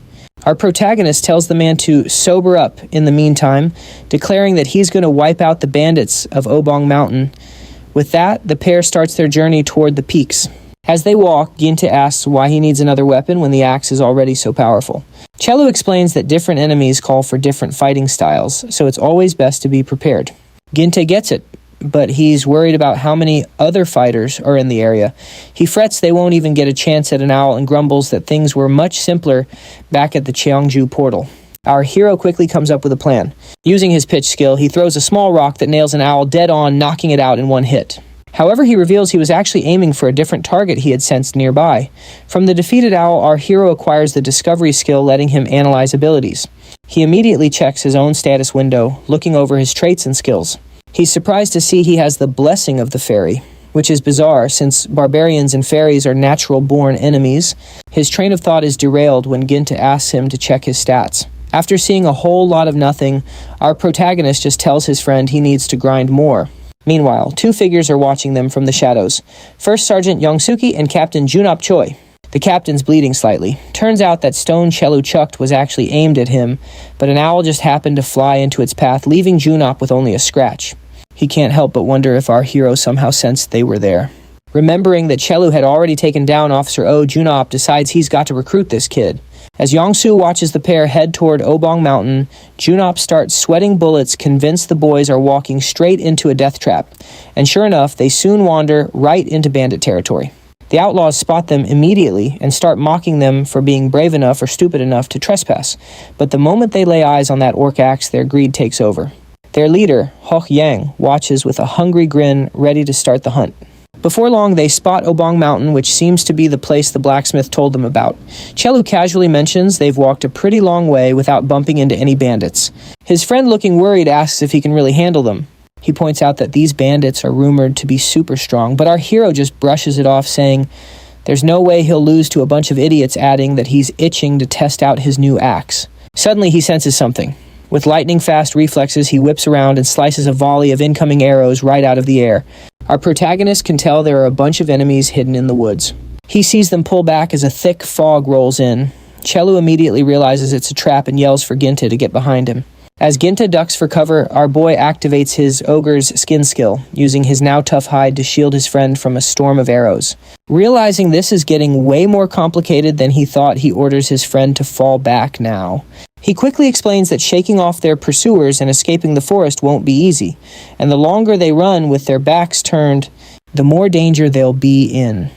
Our protagonist tells the man to sober up in the meantime, declaring that he's going to wipe out the bandits of Obong Mountain. With that, the pair starts their journey toward the peaks. As they walk, Ginta asks why he needs another weapon when the axe is already so powerful. Chelu explains that different enemies call for different fighting styles, so it's always best to be prepared. Ginta gets it, but he's worried about how many other fighters are in the area. He frets they won't even get a chance at an owl and grumbles that things were much simpler back at the Cheongju portal. Our hero quickly comes up with a plan. Using his pitch skill, he throws a small rock that nails an owl dead on, knocking it out in one hit. However, he reveals he was actually aiming for a different target he had sensed nearby. From the defeated owl, our hero acquires the discovery skill, letting him analyze abilities. He immediately checks his own status window, looking over his traits and skills. He's surprised to see he has the blessing of the fairy, which is bizarre since barbarians and fairies are natural-born enemies. His train of thought is derailed when Ginta asks him to check his stats. After seeing a whole lot of nothing, our protagonist just tells his friend he needs to grind more. Meanwhile, two figures are watching them from the shadows. First Sergeant Yongsuki and Captain Junop Choi. The captain's bleeding slightly. Turns out that stone Chelu chucked was actually aimed at him, but an owl just happened to fly into its path, leaving Junop with only a scratch. He can't help but wonder if our hero somehow sensed they were there. Remembering that Chelu had already taken down Officer O, Junop decides he's got to recruit this kid. As Yongsu watches the pair head toward Obong Mountain, Junop starts sweating bullets, convinced the boys are walking straight into a death trap. And sure enough, they soon wander right into bandit territory. The outlaws spot them immediately and start mocking them for being brave enough or stupid enough to trespass. But the moment they lay eyes on that orc axe, their greed takes over. Their leader, Ho Yang, watches with a hungry grin, ready to start the hunt. Before long, they spot Obong Mountain, which seems to be the place the blacksmith told them about. Chelu casually mentions they've walked a pretty long way without bumping into any bandits. His friend, looking worried, asks if he can really handle them. He points out that these bandits are rumored to be super strong, but our hero just brushes it off, saying there's no way he'll lose to a bunch of idiots, adding that he's itching to test out his new axe. Suddenly, he senses something. With lightning-fast reflexes, he whips around and slices a volley of incoming arrows right out of the air. Our protagonist can tell there are a bunch of enemies hidden in the woods. He sees them pull back as a thick fog rolls in. Chelu immediately realizes it's a trap and yells for Ginta to get behind him. As Ginta ducks for cover, our boy activates his ogre's skin skill, using his now tough hide to shield his friend from a storm of arrows. Realizing this is getting way more complicated than he thought, he orders his friend to fall back now. He quickly explains that shaking off their pursuers and escaping the forest won't be easy, and the longer they run with their backs turned, the more danger they'll be in.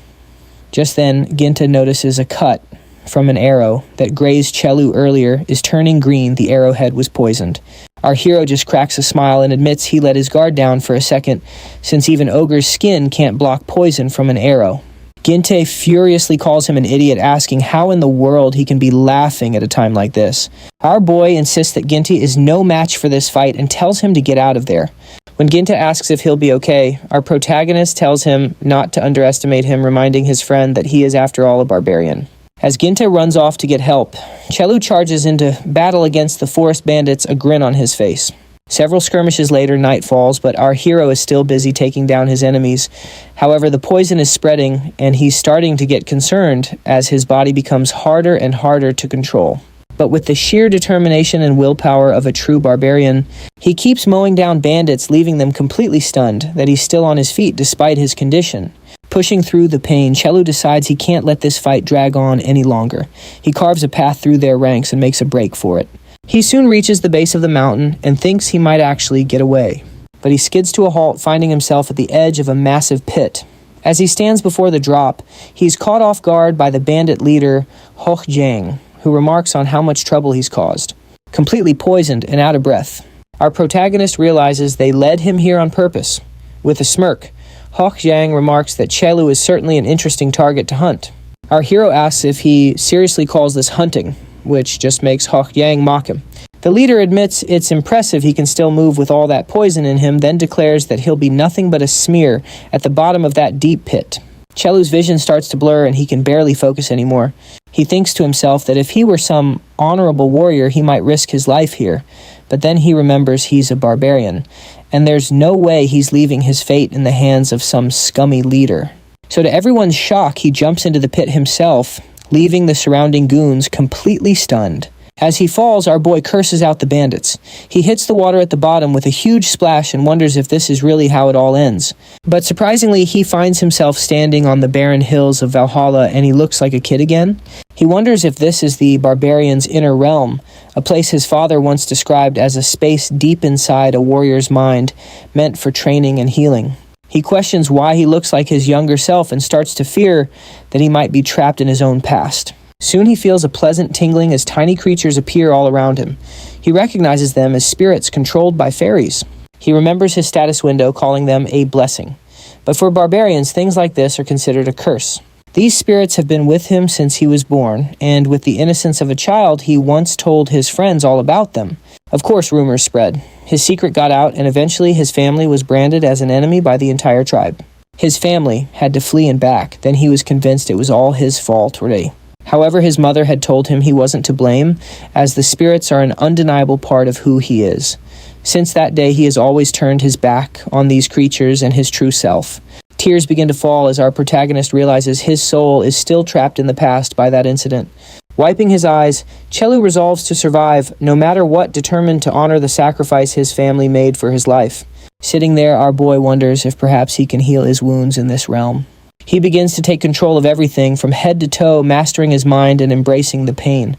Just then, Ginta notices a cut from an arrow that grazed Chelu earlier is turning green. The arrowhead was poisoned. Our hero just cracks a smile and admits he let his guard down for a second, since even Ogre's skin can't block poison from an arrow. Ginta furiously calls him an idiot, asking how in the world he can be laughing at a time like this. Our boy insists that Ginta is no match for this fight and tells him to get out of there. When Ginta asks if he'll be okay, our protagonist tells him not to underestimate him, reminding his friend that he is, after all, a barbarian. As Ginta runs off to get help, Chelu charges into battle against the forest bandits, a grin on his face. Several skirmishes later, night falls, but our hero is still busy taking down his enemies. However, the poison is spreading, and he's starting to get concerned as his body becomes harder and harder to control. But with the sheer determination and willpower of a true barbarian, he keeps mowing down bandits, leaving them completely stunned that he's still on his feet despite his condition. Pushing through the pain, Chelu decides he can't let this fight drag on any longer. He carves a path through their ranks and makes a break for it. He soon reaches the base of the mountain and thinks he might actually get away. But he skids to a halt, finding himself at the edge of a massive pit. As he stands before the drop, he's caught off guard by the bandit leader, Hoch Jang, who remarks on how much trouble he's caused. Completely poisoned and out of breath, our protagonist realizes they led him here on purpose. With a smirk, Hoch Jang remarks that Chelu is certainly an interesting target to hunt. Our hero asks if he seriously calls this hunting, which just makes Hoch Yang mock him. The leader admits it's impressive he can still move with all that poison in him, then declares that he'll be nothing but a smear at the bottom of that deep pit. Chelu's vision starts to blur and he can barely focus anymore. He thinks to himself that if he were some honorable warrior, he might risk his life here. But then he remembers he's a barbarian, and there's no way he's leaving his fate in the hands of some scummy leader. So to everyone's shock, he jumps into the pit himself, leaving the surrounding goons completely stunned. As he falls, our boy curses out the bandits. He hits the water at the bottom with a huge splash and wonders if this is really how it all ends. But surprisingly, he finds himself standing on the barren hills of Valhalla, and he looks like a kid again. He wonders if this is the barbarian's inner realm, a place his father once described as a space deep inside a warrior's mind, meant for training and healing. He questions why he looks like his younger self and starts to fear that he might be trapped in his own past. Soon he feels a pleasant tingling as tiny creatures appear all around him. He recognizes them as spirits controlled by fairies. He remembers his status window calling them a blessing. But for barbarians, things like this are considered a curse. These spirits have been with him since he was born, and with the innocence of a child, he once told his friends all about them. Of course, rumors spread. His secret got out, and eventually his family was branded as an enemy by the entire tribe. His family had to flee and back. Then he was convinced it was all his fault already. However, his mother had told him he wasn't to blame, as the spirits are an undeniable part of who he is. Since that day, he has always turned his back on these creatures and his true self. Tears begin to fall as our protagonist realizes his soul is still trapped in the past by that incident. Wiping his eyes, Chelu resolves to survive, no matter what, determined to honor the sacrifice his family made for his life. Sitting there, our boy wonders if perhaps he can heal his wounds in this realm. He begins to take control of everything from head to toe, mastering his mind and embracing the pain.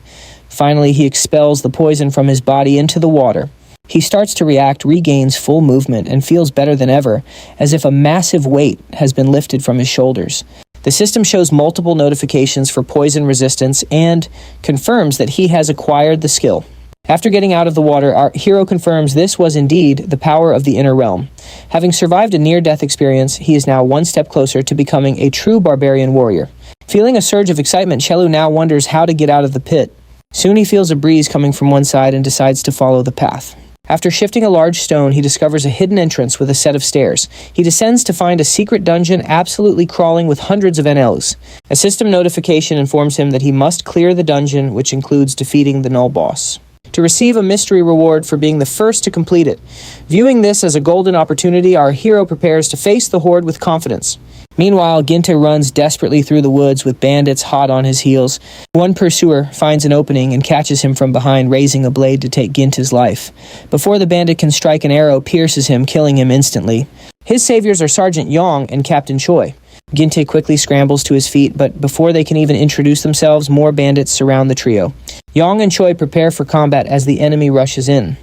Finally, he expels the poison from his body into the water. He starts to react, regains full movement, and feels better than ever, as if a massive weight has been lifted from his shoulders. The system shows multiple notifications for poison resistance and confirms that he has acquired the skill. After getting out of the water, our hero confirms this was indeed the power of the inner realm. Having survived a near-death experience, he is now one step closer to becoming a true barbarian warrior. Feeling a surge of excitement, Chelu now wonders how to get out of the pit. Soon he feels a breeze coming from one side and decides to follow the path. After shifting a large stone, he discovers a hidden entrance with a set of stairs. He descends to find a secret dungeon absolutely crawling with hundreds of NLs. A system notification informs him that he must clear the dungeon, which includes defeating the null boss, to receive a mystery reward for being the first to complete it. Viewing this as a golden opportunity, our hero prepares to face the horde with confidence. Meanwhile, Ginta runs desperately through the woods with bandits hot on his heels. One pursuer finds an opening and catches him from behind, raising a blade to take Ginta's life. Before the bandit can strike, an arrow pierces him, killing him instantly. His saviors are Sergeant Yong and Captain Choi. Ginta quickly scrambles to his feet, but before they can even introduce themselves, more bandits surround the trio. Yong and Choi prepare for combat as the enemy rushes in.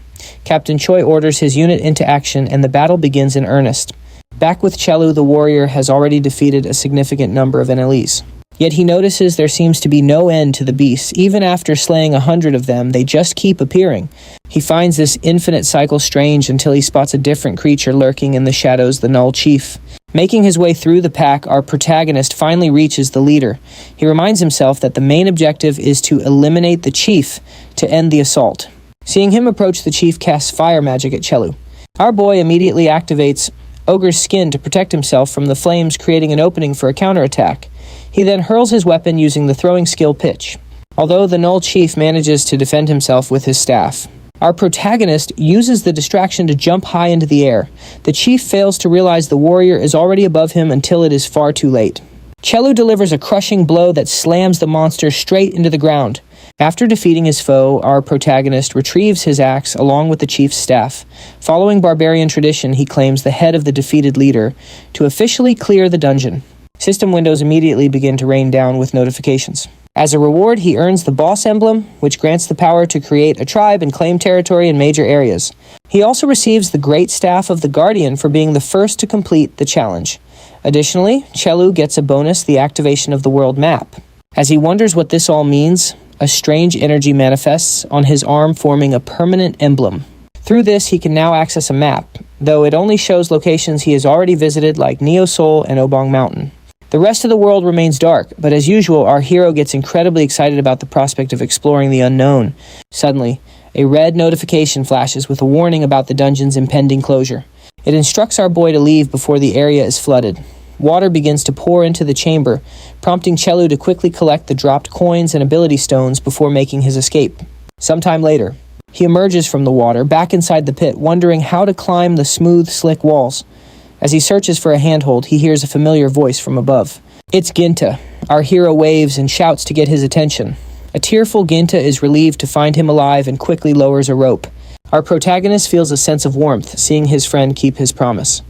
Captain Choi orders his unit into action, and the battle begins in earnest. Back with Chelu, the warrior has already defeated a significant number of NLEs. Yet he notices there seems to be no end to the beasts. Even after slaying 100 of them, they just keep appearing. He finds this infinite cycle strange until he spots a different creature lurking in the shadows, the Null Chief. Making his way through the pack, our protagonist finally reaches the leader. He reminds himself that the main objective is to eliminate the chief to end the assault. Seeing him approach, the chief casts fire magic at Chelu. Our boy immediately activates Ogre's skin to protect himself from the flames, creating an opening for a counterattack. He then hurls his weapon using the throwing skill pitch, although the Null Chief manages to defend himself with his staff. Our protagonist uses the distraction to jump high into the air. The chief fails to realize the warrior is already above him until it is far too late. Chelu delivers a crushing blow that slams the monster straight into the ground. After defeating his foe, our protagonist retrieves his axe along with the chief's staff. Following barbarian tradition, he claims the head of the defeated leader to officially clear the dungeon. System windows immediately begin to rain down with notifications. As a reward, he earns the boss emblem, which grants the power to create a tribe and claim territory in major areas. He also receives the great staff of the Guardian for being the first to complete the challenge. Additionally, Chelu gets a bonus, the activation of the world map. As he wonders what this all means, a strange energy manifests on his arm, forming a permanent emblem. Through this, he can now access a map, though it only shows locations he has already visited like Neo Seoul and Obong Mountain. The rest of the world remains dark, but as usual, our hero gets incredibly excited about the prospect of exploring the unknown. Suddenly, a red notification flashes with a warning about the dungeon's impending closure. It instructs our boy to leave before the area is flooded. Water begins to pour into the chamber, prompting Chelu to quickly collect the dropped coins and ability stones before making his escape. Sometime later, he emerges from the water, back inside the pit, wondering how to climb the smooth, slick walls. As he searches for a handhold, he hears a familiar voice from above. It's Ginta. Our hero waves and shouts to get his attention. A tearful Ginta is relieved to find him alive and quickly lowers a rope. Our protagonist feels a sense of warmth, seeing his friend keep his promise.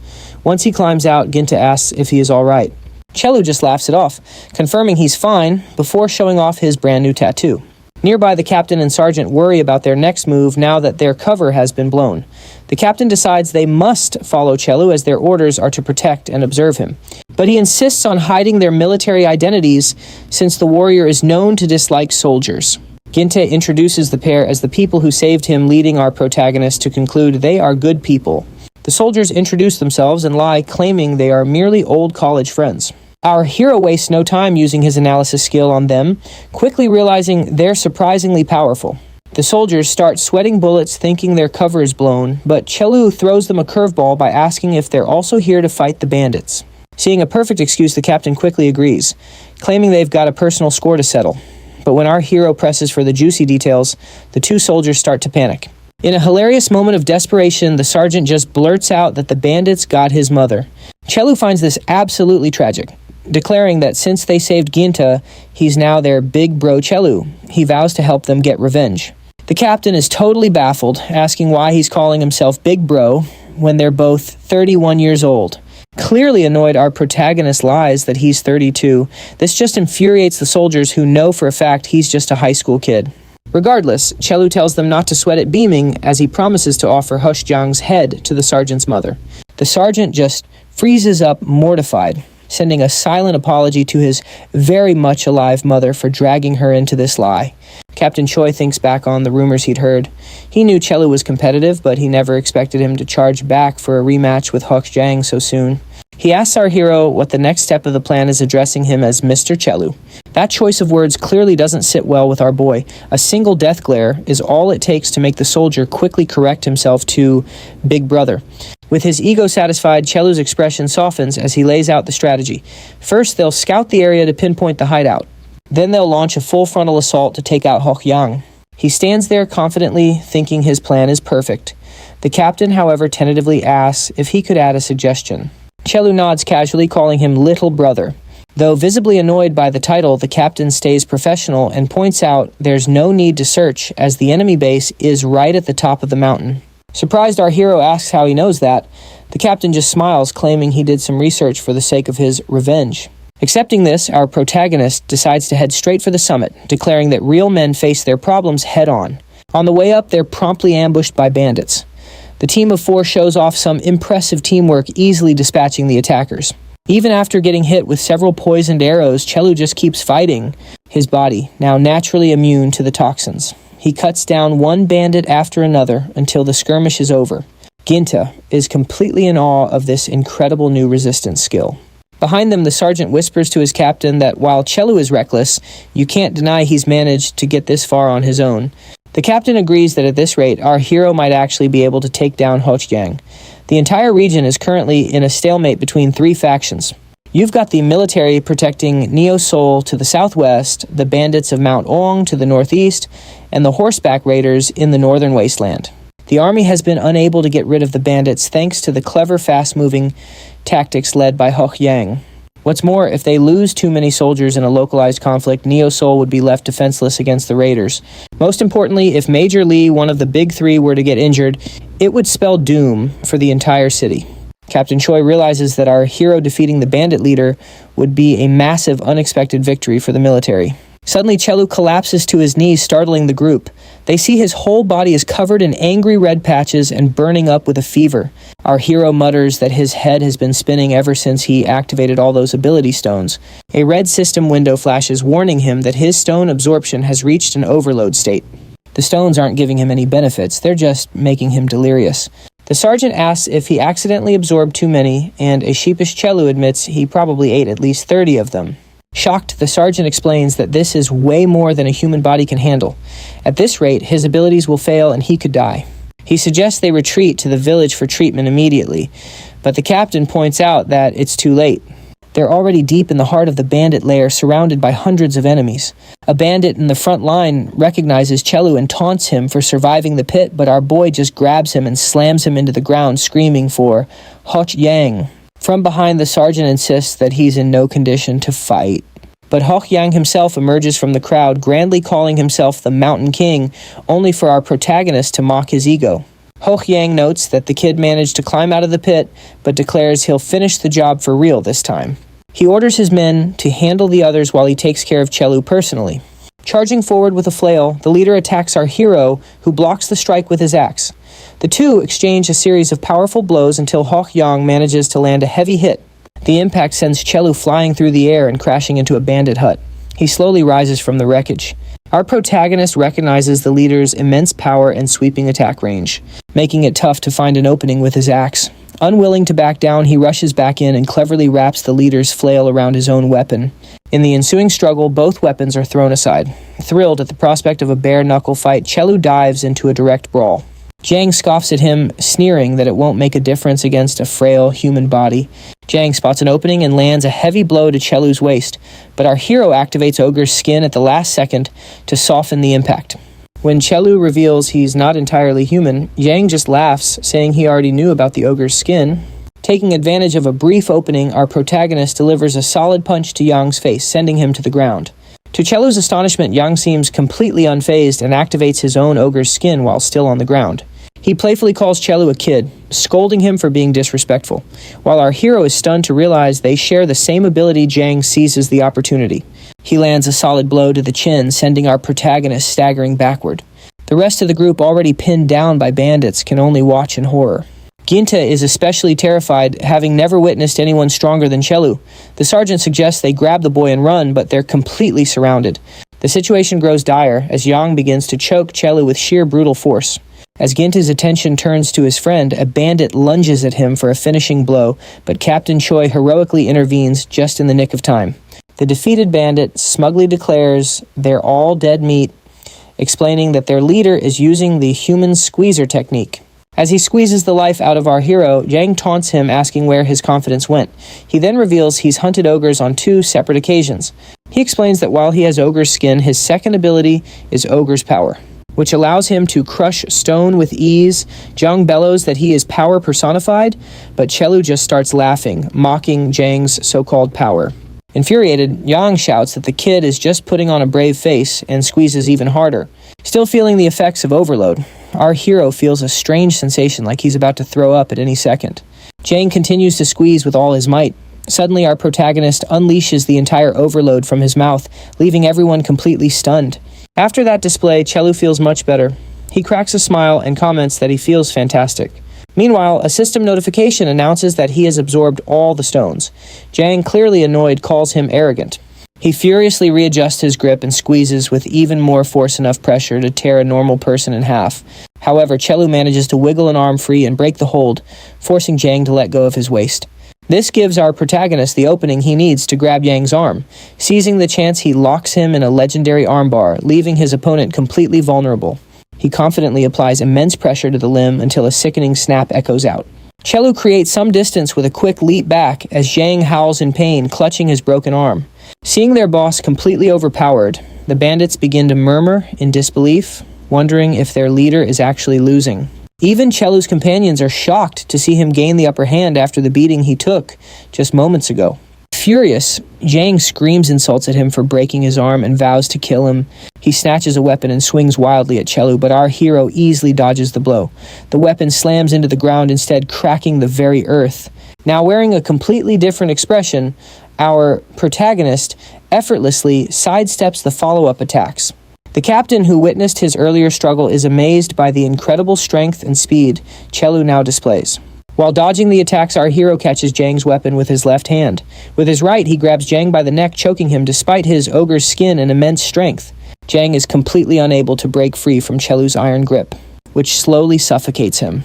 Once he climbs out, Ginta asks if he is all right. Chelu just laughs it off, confirming he's fine before showing off his brand new tattoo. Nearby, the captain and sergeant worry about their next move now that their cover has been blown. The captain decides they must follow Chelu as their orders are to protect and observe him. But he insists on hiding their military identities since the warrior is known to dislike soldiers. Ginta introduces the pair as the people who saved him, leading our protagonist to conclude they are good people. The soldiers introduce themselves and lie, claiming they are merely old college friends. Our hero wastes no time using his analysis skill on them, quickly realizing they're surprisingly powerful. The soldiers start sweating bullets thinking their cover is blown, but Chelu throws them a curveball by asking if they're also here to fight the bandits. Seeing a perfect excuse, the captain quickly agrees, claiming they've got a personal score to settle. But when our hero presses for the juicy details, the two soldiers start to panic. In a hilarious moment of desperation, the sergeant just blurts out that the bandits got his mother. Chelu finds this absolutely tragic, declaring that since they saved Ginta, he's now their big bro Chelu. He vows to help them get revenge. The captain is totally baffled, asking why he's calling himself Big Bro when they're both 31 years old. Clearly annoyed, our protagonist lies that he's 32. This just infuriates the soldiers who know for a fact he's just a high school kid. Regardless, Chelu tells them not to sweat it, beaming as he promises to offer Hushjang's head to the sergeant's mother. The sergeant just freezes up, mortified, sending a silent apology to his very much alive mother for dragging her into this lie. Captain Choi thinks back on the rumors he'd heard. He knew Chelu was competitive, but he never expected him to charge back for a rematch with Hushjang so soon. He asks our hero what the next step of the plan is, addressing him as Mr. Chelu. That choice of words clearly doesn't sit well with our boy. A single death glare is all it takes to make the soldier quickly correct himself to Big Brother. With his ego satisfied, Chelu's expression softens as he lays out the strategy. First, they'll scout the area to pinpoint the hideout. Then they'll launch a full frontal assault to take out Hushjang. He stands there confidently, thinking his plan is perfect. The captain, however, tentatively asks if he could add a suggestion. Chelu nods casually, calling him Little Brother. Though visibly annoyed by the title, the captain stays professional and points out there's no need to search, as the enemy base is right at the top of the mountain. Surprised, our hero asks how he knows that. The captain just smiles, claiming he did some research for the sake of his revenge. Accepting this, our protagonist decides to head straight for the summit, declaring that real men face their problems head-on. On the way up, they're promptly ambushed by bandits. The team of 4 shows off some impressive teamwork, easily dispatching the attackers. Even after getting hit with several poisoned arrows, Chelu just keeps fighting, his body now naturally immune to the toxins. He cuts down one bandit after another until the skirmish is over. Ginta is completely in awe of this incredible new resistance skill. Behind them, the sergeant whispers to his captain that while Chelu is reckless, you can't deny he's managed to get this far on his own. The captain agrees that at this rate, our hero might actually be able to take down Yang. The entire region is currently in a stalemate between three factions. You've got the military protecting Neo Seoul to the southwest, the bandits of Mount Ong to the northeast, and the horseback raiders in the northern wasteland. The army has been unable to get rid of the bandits thanks to the clever, fast-moving tactics led by Yang. What's more, if they lose too many soldiers in a localized conflict, Neo Seoul would be left defenseless against the raiders. Most importantly, if Major Lee, one of the big three, were to get injured, it would spell doom for the entire city. Captain Choi realizes that our hero defeating the bandit leader would be a massive, unexpected victory for the military. Suddenly, Chelu collapses to his knees, startling the group. They see his whole body is covered in angry red patches and burning up with a fever. Our hero mutters that his head has been spinning ever since he activated all those ability stones. A red system window flashes, warning him that his stone absorption has reached an overload state. The stones aren't giving him any benefits, they're just making him delirious. The sergeant asks if he accidentally absorbed too many, and a sheepish Chelu admits he probably ate at least 30 of them. Shocked, the sergeant explains that this is way more than a human body can handle. At this rate, his abilities will fail and he could die. He suggests they retreat to the village for treatment immediately, but the captain points out that it's too late. They're already deep in the heart of the bandit lair, surrounded by hundreds of enemies. A bandit in the front line recognizes Chelu and taunts him for surviving the pit, but our boy just grabs him and slams him into the ground, screaming for Yang. From behind, the sergeant insists that he's in no condition to fight. But Yang himself emerges from the crowd, grandly calling himself the Mountain King, only for our protagonist to mock his ego. Yang notes that the kid managed to climb out of the pit, but declares he'll finish the job for real this time. He orders his men to handle the others while he takes care of Chelu personally. Charging forward with a flail, the leader attacks our hero, who blocks the strike with his axe. The two exchange a series of powerful blows until Yang manages to land a heavy hit. The impact sends Chelu flying through the air and crashing into a bandit hut. He slowly rises from the wreckage. Our protagonist recognizes the leader's immense power and sweeping attack range, making it tough to find an opening with his axe. Unwilling to back down, he rushes back in and cleverly wraps the leader's flail around his own weapon. In the ensuing struggle, both weapons are thrown aside. Thrilled at the prospect of a bare-knuckle fight, Chelu dives into a direct brawl. Jang scoffs at him, sneering that it won't make a difference against a frail human body. Jang spots an opening and lands a heavy blow to Chelu's waist, but our hero activates Ogre's skin at the last second to soften the impact. When Chelu reveals he's not entirely human, Yang just laughs, saying he already knew about the ogre's skin. Taking advantage of a brief opening, our protagonist delivers a solid punch to Yang's face, sending him to the ground. To Chelu's astonishment, Yang seems completely unfazed and activates his own ogre's skin while still on the ground. He playfully calls Chelu a kid, scolding him for being disrespectful, while our hero is stunned to realize they share the same ability. Jang seizes the opportunity. He lands a solid blow to the chin, sending our protagonist staggering backward. The rest of the group, already pinned down by bandits, can only watch in horror. Ginta is especially terrified, having never witnessed anyone stronger than Chelu. The sergeant suggests they grab the boy and run, but they're completely surrounded. The situation grows dire as Yang begins to choke Chelu with sheer brutal force. As Ginta's attention turns to his friend, a bandit lunges at him for a finishing blow, but Captain Choi heroically intervenes just in the nick of time. The defeated bandit smugly declares they're all dead meat, explaining that their leader is using the human squeezer technique. As he squeezes the life out of our hero, Yang taunts him, asking where his confidence went. He then reveals he's hunted ogres on 2 separate occasions. He explains that while he has ogre's skin, his second ability is ogre's power, which allows him to crush stone with ease. Jung bellows that he is power personified, but Chelu just starts laughing, mocking Jang's so-called power. Infuriated, Yang shouts that the kid is just putting on a brave face and squeezes even harder. Still feeling the effects of overload, our hero feels a strange sensation like he's about to throw up at any second. Jang continues to squeeze with all his might. Suddenly, our protagonist unleashes the entire overload from his mouth, leaving everyone completely stunned. After that display, Chelu feels much better. He cracks a smile and comments that he feels fantastic. Meanwhile, a system notification announces that he has absorbed all the stones. Jang, clearly annoyed, calls him arrogant. He furiously readjusts his grip and squeezes with even more force, enough pressure to tear a normal person in half. However, Chelu manages to wiggle an arm free and break the hold, forcing Jang to let go of his waist. This gives our protagonist the opening he needs to grab Yang's arm. Seizing the chance, he locks him in a legendary armbar, leaving his opponent completely vulnerable. He confidently applies immense pressure to the limb until a sickening snap echoes out. Chelu creates some distance with a quick leap back as Zhang howls in pain, clutching his broken arm. Seeing their boss completely overpowered, the bandits begin to murmur in disbelief, wondering if their leader is actually losing. Even Chelu's companions are shocked to see him gain the upper hand after the beating he took just moments ago. Furious, Zhang screams insults at him for breaking his arm and vows to kill him. He snatches a weapon and swings wildly at Chelu, but our hero easily dodges the blow. The weapon slams into the ground, instead cracking the very earth. Now wearing a completely different expression, our protagonist effortlessly sidesteps the follow-up attacks. The captain who witnessed his earlier struggle is amazed by the incredible strength and speed Chelu now displays. While dodging the attacks, our hero catches Zhang's weapon with his left hand. With his right, he grabs Zhang by the neck, choking him despite his ogre's skin and immense strength. Zhang is completely unable to break free from Chelu's iron grip, which slowly suffocates him.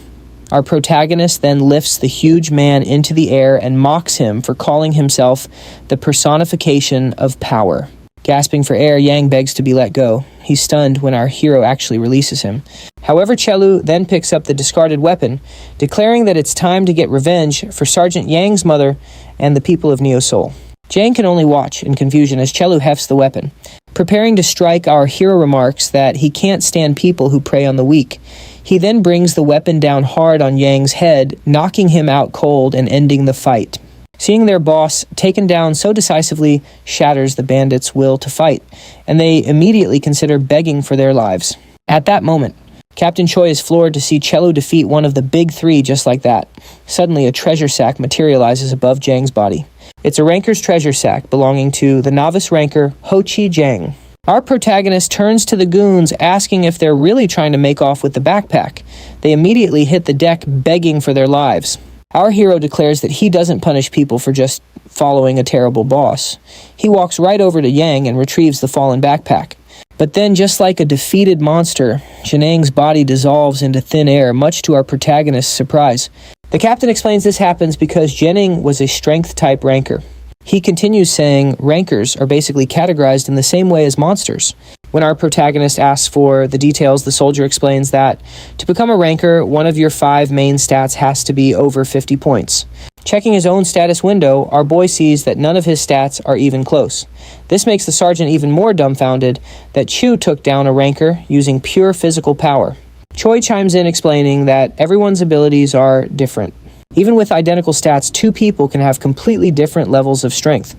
Our protagonist then lifts the huge man into the air and mocks him for calling himself the personification of power. Gasping for air, Yang begs to be let go. He's stunned when our hero actually releases him. However, Chelu then picks up the discarded weapon, declaring that it's time to get revenge for Sergeant Yang's mother and the people of Neo Seoul. Jang can only watch in confusion as Chelu hefts the weapon. Preparing to strike, our hero remarks that he can't stand people who prey on the weak. He then brings the weapon down hard on Yang's head, knocking him out cold and ending the fight. Seeing their boss taken down so decisively shatters the bandits' will to fight, and they immediately consider begging for their lives. At that moment, Captain Choi is floored to see Chelu defeat one of the big three just like that. Suddenly, a treasure sack materializes above Jang's body. It's a ranker's treasure sack belonging to the novice ranker Ho-Chi Jang. Our protagonist turns to the goons asking if they're really trying to make off with the backpack. They immediately hit the deck begging for their lives. Our hero declares that he doesn't punish people for just following a terrible boss. He walks right over to Yang and retrieves the fallen backpack. But then, just like a defeated monster, Janang's body dissolves into thin air, much to our protagonist's surprise. The captain explains this happens because Janang was a strength-type ranker. He continues saying rankers are basically categorized in the same way as monsters. When our protagonist asks for the details, the soldier explains that to become a ranker, one of your 5 main stats has to be over 50 points. Checking his own status window, our boy sees that none of his stats are even close. This makes the sergeant even more dumbfounded that Chu took down a ranker using pure physical power. Choi chimes in explaining that everyone's abilities are different. Even with identical stats, 2 people can have completely different levels of strength.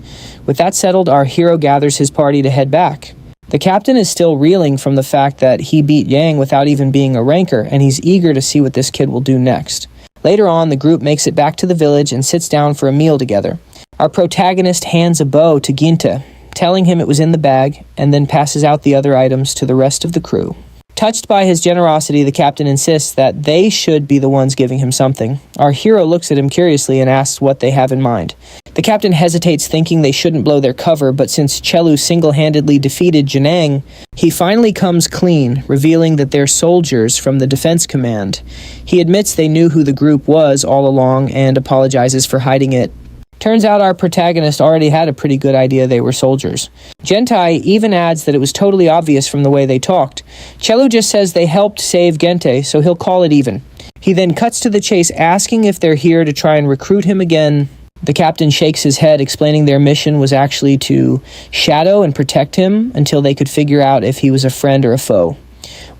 With that settled, our hero gathers his party to head back. The captain is still reeling from the fact that he beat Yang without even being a ranker, and he's eager to see what this kid will do next. Later on, the group makes it back to the village and sits down for a meal together. Our protagonist hands a bow to Ginta, telling him it was in the bag, and then passes out the other items to the rest of the crew. Touched by his generosity, the captain insists that they should be the ones giving him something. Our hero looks at him curiously and asks what they have in mind. The captain hesitates, thinking they shouldn't blow their cover, but since Chelu single-handedly defeated Janang, he finally comes clean, revealing that they're soldiers from the defense command. He admits they knew who the group was all along and apologizes for hiding it. Turns out our protagonist already had a pretty good idea they were soldiers. Gentai even adds that it was totally obvious from the way they talked. Chelu just says they helped save Gente, so he'll call it even. He then cuts to the chase, asking if they're here to try and recruit him again. The captain shakes his head, explaining their mission was actually to shadow and protect him until they could figure out if he was a friend or a foe.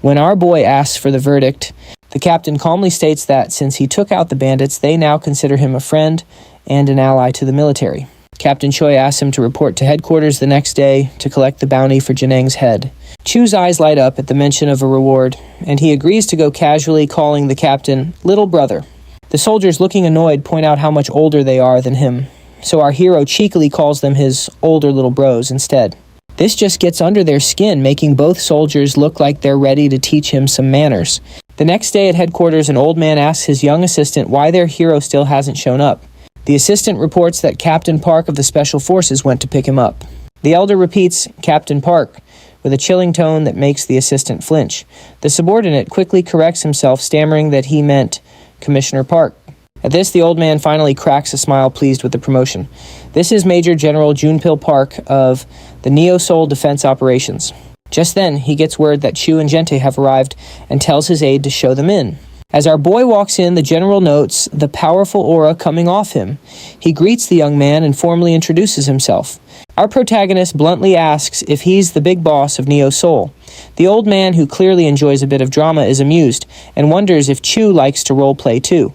When our boy asks for the verdict, the captain calmly states that since he took out the bandits, they now consider him a friend and an ally to the military. Captain Choi asks him to report to headquarters the next day to collect the bounty for Janang's head. Chu's eyes light up at the mention of a reward, and he agrees to go casually, calling the captain little brother. The soldiers, looking annoyed, point out how much older they are than him, so our hero cheekily calls them his older little bros instead. This just gets under their skin, making both soldiers look like they're ready to teach him some manners. The next day at headquarters, an old man asks his young assistant why their hero still hasn't shown up. The assistant reports that Captain Park of the Special Forces went to pick him up. The elder repeats, Captain Park, with a chilling tone that makes the assistant flinch. The subordinate quickly corrects himself, stammering that he meant Commissioner Park. At this, the old man finally cracks a smile, pleased with the promotion. This is Major General Junpil Park of the Neo Seoul Defense Operations. Just then, he gets word that Chu and Gente have arrived and tells his aide to show them in. As our boy walks in, the general notes the powerful aura coming off him. He greets the young man and formally introduces himself. Our protagonist bluntly asks if he's the big boss of Neo Soul. The old man, who clearly enjoys a bit of drama, is amused and wonders if Chu likes to role play too.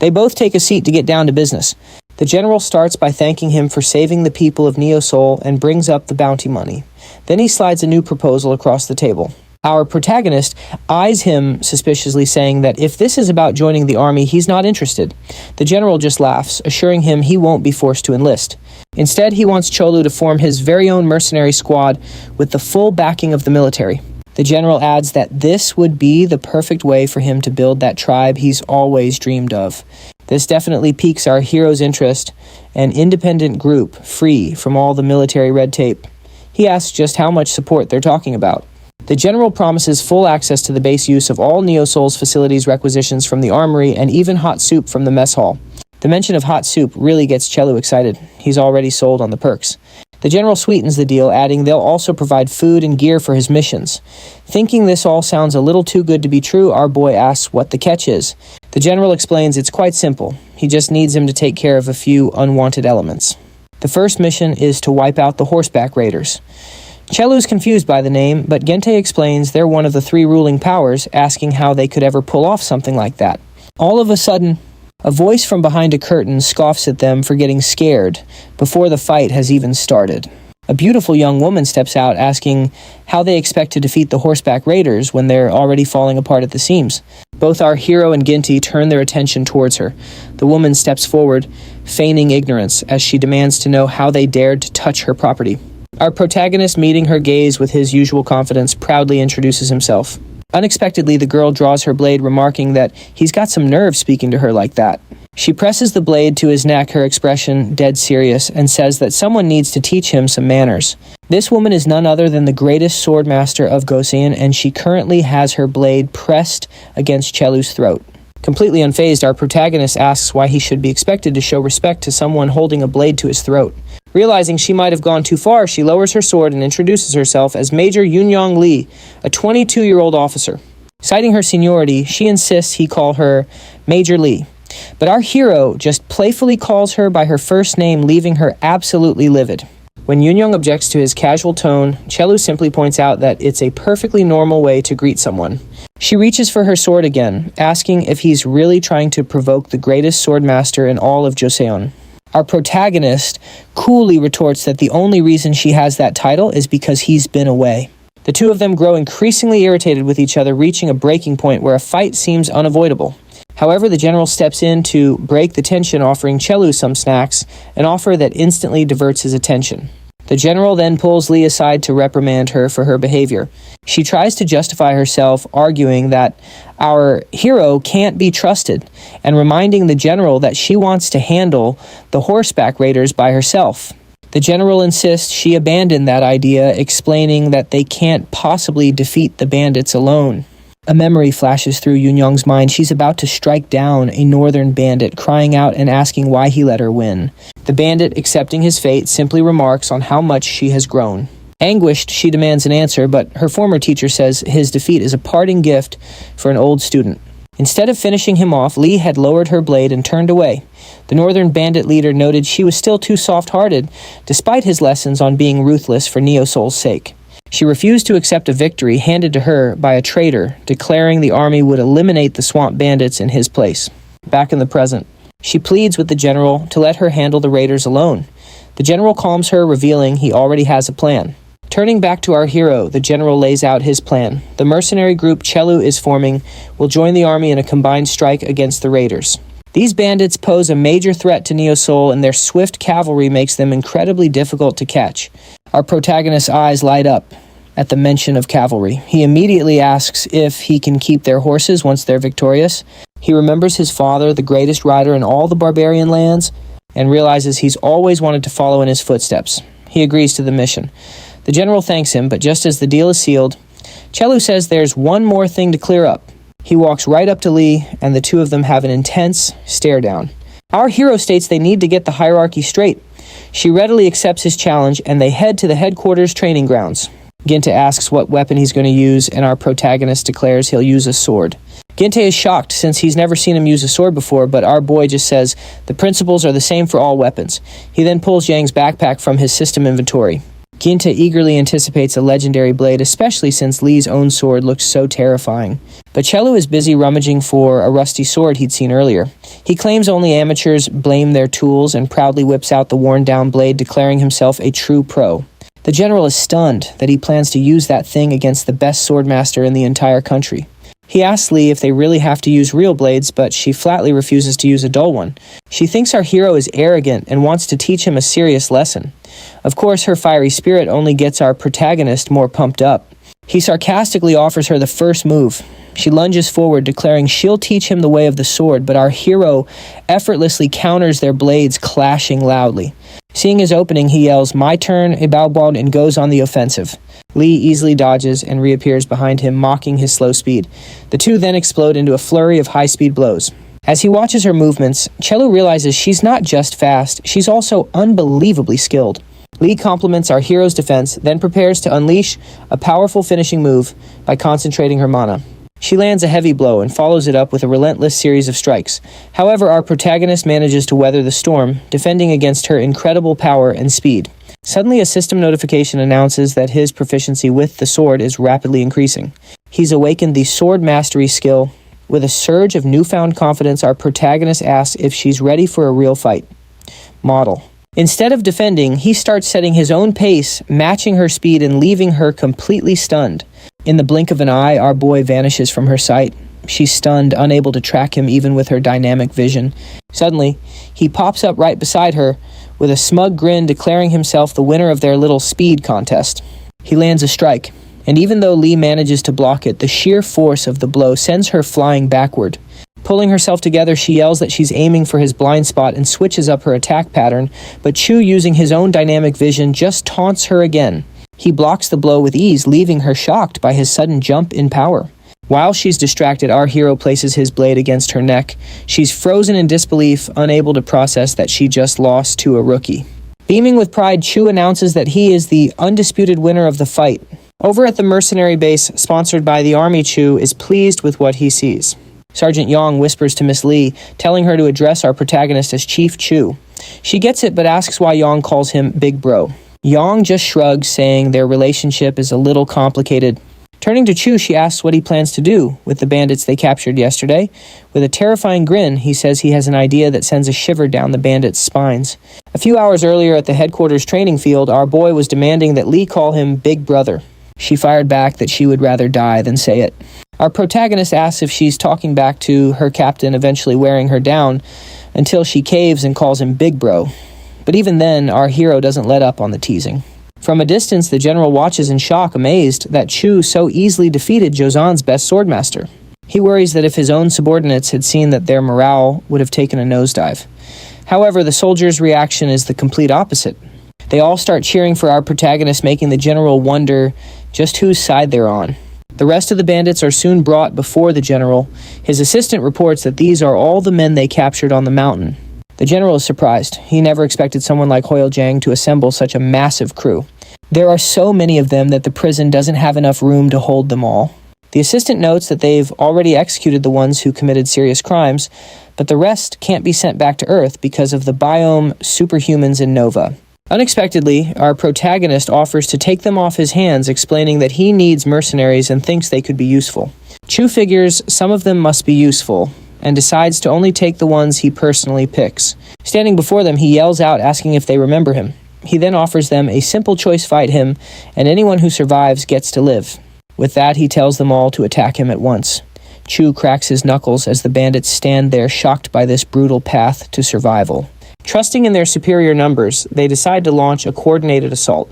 They both take a seat to get down to business. The general starts by thanking him for saving the people of Neo Soul and brings up the bounty money. Then he slides a new proposal across the table. Our protagonist eyes him suspiciously, saying that if this is about joining the army, he's not interested. The general just laughs, assuring him he won't be forced to enlist. Instead, he wants Chelu to form his very own mercenary squad with the full backing of the military. The general adds that this would be the perfect way for him to build that tribe he's always dreamed of. This definitely piques our hero's interest, an independent group free from all the military red tape. He asks just how much support they're talking about. The general promises full access to the base use of all Neo Soul's facilities, requisitions from the armory, and even hot soup from the mess hall. The mention of hot soup really gets Chelu excited. He's already sold on the perks. The general sweetens the deal, adding they'll also provide food and gear for his missions. Thinking this all sounds a little too good to be true, our boy asks what the catch is. The general explains it's quite simple. He just needs him to take care of a few unwanted elements. The first mission is to wipe out the horseback raiders. Chelu's confused by the name, but Gente explains they're one of the 3 ruling powers, asking how they could ever pull off something like that. All of a sudden, a voice from behind a curtain scoffs at them for getting scared before the fight has even started. A beautiful young woman steps out, asking how they expect to defeat the horseback raiders when they're already falling apart at the seams. Both our hero and Ginty turn their attention towards her. The woman steps forward, feigning ignorance, as she demands to know how they dared to touch her property. Our protagonist, meeting her gaze with his usual confidence, proudly introduces himself. Unexpectedly, the girl draws her blade, remarking that he's got some nerve speaking to her like that. She presses the blade to his neck, her expression dead serious, and says that someone needs to teach him some manners. This woman is none other than the greatest sword master of Gosein, and she currently has her blade pressed against Chelu's throat. Completely unfazed, our protagonist asks why he should be expected to show respect to someone holding a blade to his throat. Realizing she might have gone too far, she lowers her sword and introduces herself as Major Yunyong Lee, a 22-year-old officer. Citing her seniority, she insists he call her Major Lee. But our hero just playfully calls her by her first name, leaving her absolutely livid. When Yunyong objects to his casual tone, Chelu simply points out that it's a perfectly normal way to greet someone. She reaches for her sword again, asking if he's really trying to provoke the greatest sword master in all of Joseon. Our protagonist coolly retorts that the only reason she has that title is because he's been away. The two of them grow increasingly irritated with each other, reaching a breaking point where a fight seems unavoidable. However, the general steps in to break the tension, offering Chelu some snacks, an offer that instantly diverts his attention. The general then pulls Lee aside to reprimand her for her behavior. She tries to justify herself, arguing that our hero can't be trusted, and reminding the general that she wants to handle the horseback raiders by herself. The general insists she abandon that idea, explaining that they can't possibly defeat the bandits alone. A memory flashes through Yunyong's mind. She's about to strike down a northern bandit, crying out and asking why he let her win. The bandit, accepting his fate, simply remarks on how much she has grown. Anguished, she demands an answer, but her former teacher says his defeat is a parting gift for an old student. Instead of finishing him off, Lee had lowered her blade and turned away. The northern bandit leader noted she was still too soft-hearted, despite his lessons on being ruthless for Neo Soul's sake. She refused to accept a victory handed to her by a traitor, declaring the army would eliminate the swamp bandits in his place. Back in the present, she pleads with the general to let her handle the raiders alone. The general calms her, revealing he already has a plan. Turning back to our hero, the general lays out his plan. The mercenary group Chelu is forming will join the army in a combined strike against the raiders. These bandits pose a major threat to Neo Soul, and their swift cavalry makes them incredibly difficult to catch. Our protagonist's eyes light up at the mention of cavalry. He immediately asks if he can keep their horses once they're victorious. He remembers his father, the greatest rider in all the barbarian lands, and realizes he's always wanted to follow in his footsteps. He agrees to the mission. The general thanks him, but just as the deal is sealed, Chelu says there's one more thing to clear up. He walks right up to Lee, and the two of them have an intense stare-down. Our hero states they need to get the hierarchy straight. She readily accepts his challenge, and they head to the headquarters training grounds. Ginta asks what weapon he's going to use, and our protagonist declares he'll use a sword. Ginta is shocked since he's never seen him use a sword before, but our boy just says the principles are the same for all weapons. He then pulls Yang's backpack from his system inventory. Ginta eagerly anticipates a legendary blade, especially since Lee's own sword looks so terrifying. But Chelu is busy rummaging for a rusty sword he'd seen earlier. He claims only amateurs blame their tools and proudly whips out the worn-down blade, declaring himself a true pro. The general is stunned that he plans to use that thing against the best swordmaster in the entire country. He asks Lee if they really have to use real blades, but she flatly refuses to use a dull one. She thinks our hero is arrogant and wants to teach him a serious lesson. Of course, her fiery spirit only gets our protagonist more pumped up. He sarcastically offers her the first move. She lunges forward, declaring she'll teach him the way of the sword, but our hero effortlessly counters their blades, clashing loudly. Seeing his opening, he yells, "My turn," and goes on the offensive. Lee easily dodges and reappears behind him, mocking his slow speed. The two then explode into a flurry of high-speed blows. As he watches her movements, Chelu realizes she's not just fast, she's also unbelievably skilled. Lee compliments our hero's defense, then prepares to unleash a powerful finishing move by concentrating her mana. She lands a heavy blow and follows it up with a relentless series of strikes. However, our protagonist manages to weather the storm, defending against her incredible power and speed. Suddenly, a system notification announces that his proficiency with the sword is rapidly increasing. He's awakened the sword mastery skill. With a surge of newfound confidence, our protagonist asks if she's ready for a real fight. Model. Instead of defending, he starts setting his own pace, matching her speed and leaving her completely stunned. In the blink of an eye, our boy vanishes from her sight. She's stunned, unable to track him even with her dynamic vision. Suddenly, he pops up right beside her with a smug grin, declaring himself the winner of their little speed contest. He lands a strike, and even though Lee manages to block it, the sheer force of the blow sends her flying backward. Pulling herself together, she yells that she's aiming for his blind spot and switches up her attack pattern, but Chu, using his own dynamic vision, just taunts her again. He blocks the blow with ease, leaving her shocked by his sudden jump in power. While she's distracted, our hero places his blade against her neck. She's frozen in disbelief, unable to process that she just lost to a rookie. Beaming with pride, Chu announces that he is the undisputed winner of the fight. Over at the mercenary base, sponsored by the army, Chu is pleased with what he sees. Sergeant Yang whispers to Miss Lee, telling her to address our protagonist as Chief Chu. She gets it, but asks why Yang calls him Big Bro. Yang just shrugs, saying their relationship is a little complicated. Turning to Chu, she asks what he plans to do with the bandits they captured yesterday. With a terrifying grin, he says he has an idea that sends a shiver down the bandits' spines. A few hours earlier at the headquarters training field, our boy was demanding that Lee call him Big Brother. She fired back that she would rather die than say it. Our protagonist asks if she's talking back to her captain, eventually wearing her down, until she caves and calls him Big Bro. But even then, our hero doesn't let up on the teasing. From a distance, the general watches in shock, amazed that Chu so easily defeated Joseon's best swordmaster. He worries that if his own subordinates had seen that, their morale would have taken a nosedive. However, the soldiers' reaction is the complete opposite. They all start cheering for our protagonist, making the general wonder just whose side they're on. The rest of the bandits are soon brought before the general. His assistant reports that these are all the men they captured on the mountain. The general is surprised. He never expected someone like Hoyle Jang to assemble such a massive crew. There are so many of them that the prison doesn't have enough room to hold them all. The assistant notes that they've already executed the ones who committed serious crimes, but the rest can't be sent back to Earth because of the biome superhumans in Nova. Unexpectedly, our protagonist offers to take them off his hands, explaining that he needs mercenaries and thinks they could be useful. Chu figures some of them must be useful, and decides to only take the ones he personally picks. Standing before them, he yells out, asking if they remember him. He then offers them a simple choice fight him, and anyone who survives gets to live. With that, he tells them all to attack him at once. Chu cracks his knuckles as the bandits stand there, shocked by this brutal path to survival. Trusting in their superior numbers, they decide to launch a coordinated assault.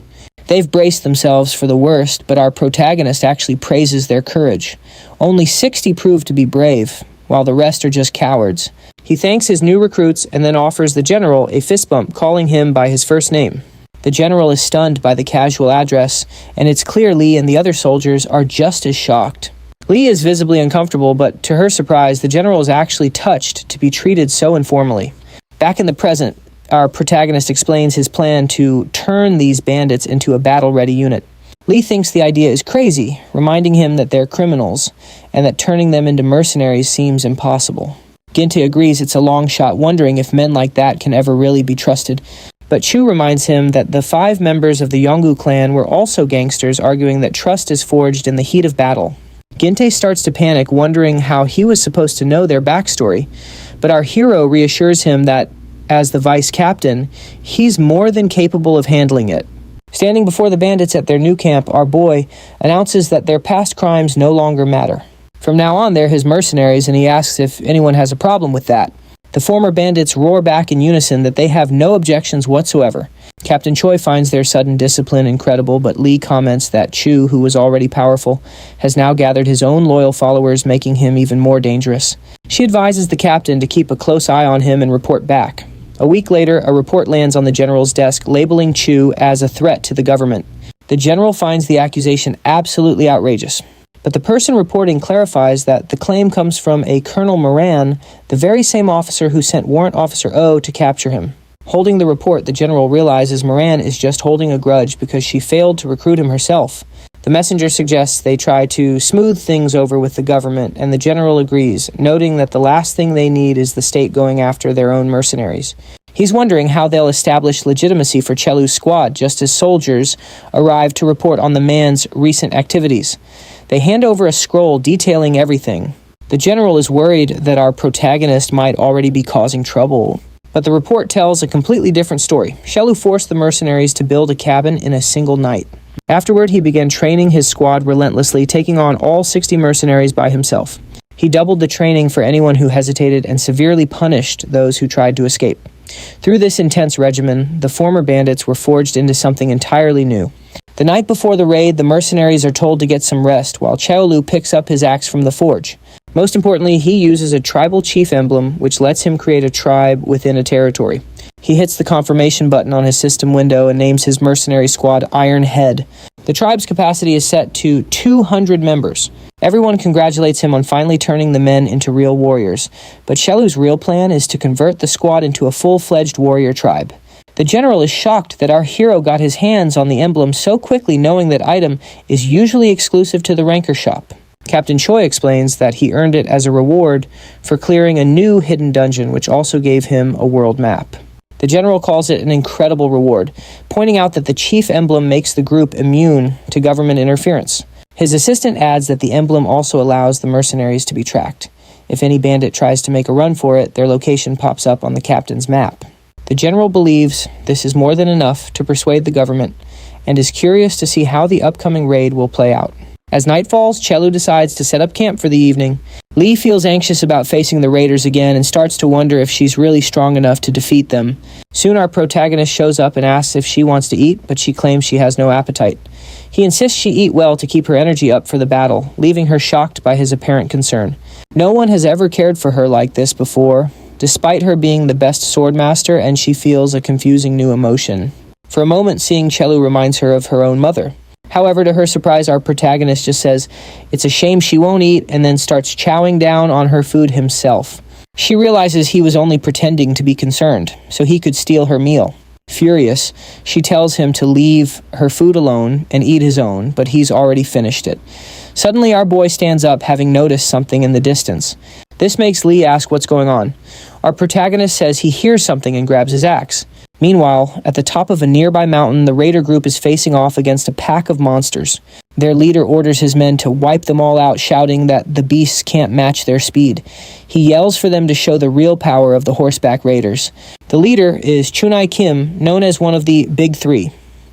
They've braced themselves for the worst, but our protagonist actually praises their courage. Only 60 prove to be brave, while the rest are just cowards. He thanks his new recruits and then offers the general a fist bump, calling him by his first name. The general is stunned by the casual address, and it's clear Lee and the other soldiers are just as shocked. Lee is visibly uncomfortable, but to her surprise, the general is actually touched to be treated so informally. Back in the present, our protagonist explains his plan to turn these bandits into a battle-ready unit. Lee thinks the idea is crazy, reminding him that they're criminals, and that turning them into mercenaries seems impossible. Ginte agrees it's a long shot, wondering if men like that can ever really be trusted, but Chu reminds him that the 5 members of the Yongu clan were also gangsters, arguing that trust is forged in the heat of battle. Ginte starts to panic, wondering how he was supposed to know their backstory, but our hero reassures him that, as the vice captain, he's more than capable of handling it. Standing before the bandits at their new camp, our boy announces that their past crimes no longer matter. From now on, they're his mercenaries, and he asks if anyone has a problem with that. The former bandits roar back in unison that they have no objections whatsoever. Captain Choi finds their sudden discipline incredible, but Lee comments that Chu, who was already powerful, has now gathered his own loyal followers, making him even more dangerous. She advises the captain to keep a close eye on him and report back. A week later, a report lands on the general's desk labeling Chu as a threat to the government. The general finds the accusation absolutely outrageous. But the person reporting clarifies that the claim comes from a Colonel Moran, the very same officer who sent Warrant Officer O to capture him. Holding the report, the general realizes Moran is just holding a grudge because she failed to recruit him herself. The messenger suggests they try to smooth things over with the government, and the general agrees, noting that the last thing they need is the state going after their own mercenaries. He's wondering how they'll establish legitimacy for Chelu's squad just as soldiers arrive to report on the man's recent activities. They hand over a scroll detailing everything. The general is worried that our protagonist might already be causing trouble. But the report tells a completely different story. Chelu forced the mercenaries to build a cabin in a single night. Afterward, he began training his squad relentlessly, taking on all 60 mercenaries by himself. He doubled the training for anyone who hesitated and severely punished those who tried to escape. Through this intense regimen, the former bandits were forged into something entirely new. The night before the raid, the mercenaries are told to get some rest, while Chelu picks up his axe from the forge. Most importantly, he uses a tribal chief emblem, which lets him create a tribe within a territory. He hits the confirmation button on his system window and names his mercenary squad Iron Head. The tribe's capacity is set to 200 members. Everyone congratulates him on finally turning the men into real warriors, but Chelu's real plan is to convert the squad into a full-fledged warrior tribe. The general is shocked that our hero got his hands on the emblem so quickly, knowing that item is usually exclusive to the ranker shop. Captain Choi explains that he earned it as a reward for clearing a new hidden dungeon, which also gave him a world map. The general calls it an incredible reward, pointing out that the chief emblem makes the group immune to government interference. His assistant adds that the emblem also allows the mercenaries to be tracked. If any bandit tries to make a run for it, their location pops up on the captain's map. The general believes this is more than enough to persuade the government and is curious to see how the upcoming raid will play out. As night falls, Chelu decides to set up camp for the evening. Lee feels anxious about facing the raiders again and starts to wonder if she's really strong enough to defeat them. Soon our protagonist shows up and asks if she wants to eat, but she claims she has no appetite. He insists she eat well to keep her energy up for the battle, leaving her shocked by his apparent concern. No one has ever cared for her like this before, despite her being the best swordmaster, and she feels a confusing new emotion. For a moment, seeing Chelu reminds her of her own mother. However, to her surprise, our protagonist just says it's a shame she won't eat, and then starts chowing down on her food himself. She realizes he was only pretending to be concerned, so he could steal her meal. Furious, she tells him to leave her food alone and eat his own, but he's already finished it. Suddenly, our boy stands up, having noticed something in the distance. This makes Lee ask what's going on. Our protagonist says he hears something and grabs his axe. Meanwhile, at the top of a nearby mountain, the raider group is facing off against a pack of monsters. Their leader orders his men to wipe them all out, shouting that the beasts can't match their speed. He yells for them to show the real power of the horseback raiders. The leader is Chunai Kim, known as one of the Big Three.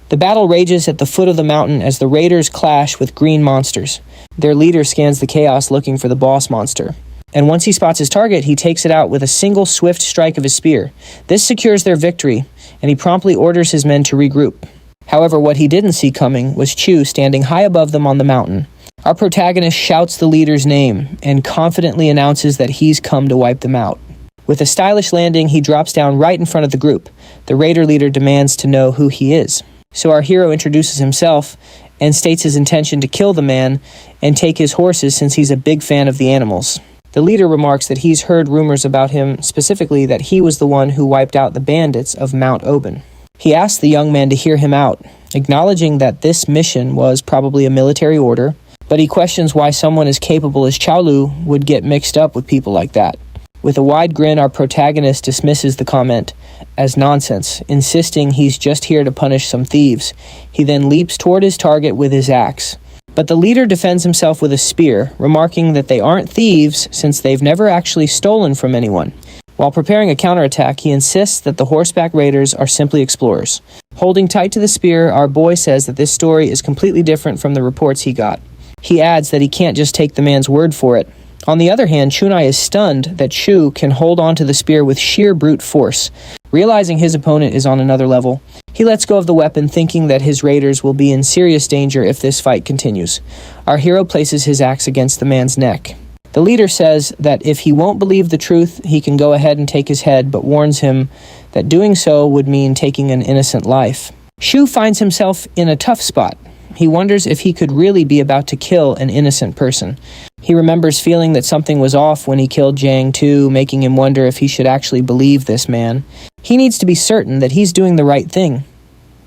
The battle rages at the foot of the mountain as the raiders clash with green monsters. Their leader scans the chaos looking for the boss monster. And once he spots his target, he takes it out with a single swift strike of his spear. This secures their victory, and he promptly orders his men to regroup. However, what he didn't see coming was Chu standing high above them on the mountain. Our protagonist shouts the leader's name and confidently announces that he's come to wipe them out. With a stylish landing, he drops down right in front of the group. The raider leader demands to know who he is. So our hero introduces himself and states his intention to kill the man and take his horses since he's a big fan of the animals. The leader remarks that he's heard rumors about him, specifically that he was the one who wiped out the bandits of Mount Oban. He asks the young man to hear him out, acknowledging that this mission was probably a military order, but he questions why someone as capable as Chelu would get mixed up with people like that. With a wide grin, our protagonist dismisses the comment as nonsense, insisting he's just here to punish some thieves. He then leaps toward his target with his axe. But the leader defends himself with a spear, remarking that they aren't thieves since they've never actually stolen from anyone. While preparing a counterattack, he insists that the horseback raiders are simply explorers. Holding tight to the spear, our boy says that this story is completely different from the reports he got. He adds that he can't just take the man's word for it. On the other hand, Chunai is stunned that Chu can hold on to the spear with sheer brute force. Realizing his opponent is on another level, he lets go of the weapon, thinking that his raiders will be in serious danger if this fight continues. Our hero places his axe against the man's neck. The leader says that if he won't believe the truth, he can go ahead and take his head, but warns him that doing so would mean taking an innocent life. Shu finds himself in a tough spot. He wonders if he could really be about to kill an innocent person. He remembers feeling that something was off when he killed Jiang too, making him wonder if he should actually believe this man. He needs to be certain that he's doing the right thing.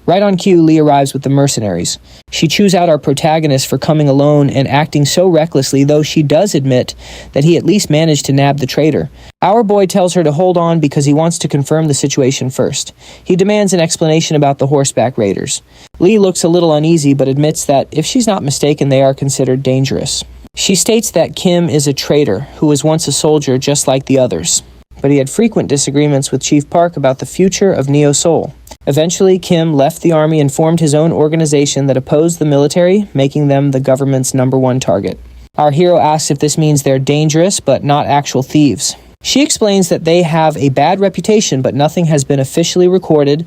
Right on cue, Lee arrives with the mercenaries. She chews out our protagonist for coming alone and acting so recklessly, though she does admit that he at least managed to nab the traitor. Our boy tells her to hold on because he wants to confirm the situation first. He demands an explanation about the horseback raiders. Lee looks a little uneasy, but admits that, if she's not mistaken, they are considered dangerous. She states that Kim is a traitor who was once a soldier just like the others, but he had frequent disagreements with Chief Park about the future of Neo Seoul. Eventually, Kim left the army and formed his own organization that opposed the military, making them the government's #1 target. Our hero asks if this means they're dangerous but not actual thieves. She explains that they have a bad reputation, but nothing has been officially recorded,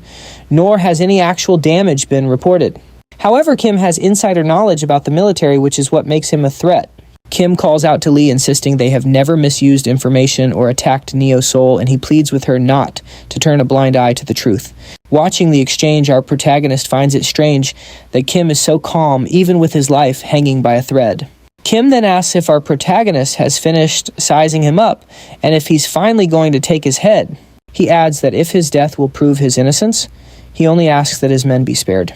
nor has any actual damage been reported. However, Kim has insider knowledge about the military, which is what makes him a threat. Kim calls out to Lee, insisting they have never misused information or attacked Neo Seoul, and he pleads with her not to turn a blind eye to the truth. Watching the exchange, our protagonist finds it strange that Kim is so calm, even with his life hanging by a thread. Kim then asks if our protagonist has finished sizing him up, and if he's finally going to take his head. He adds that if his death will prove his innocence, he only asks that his men be spared.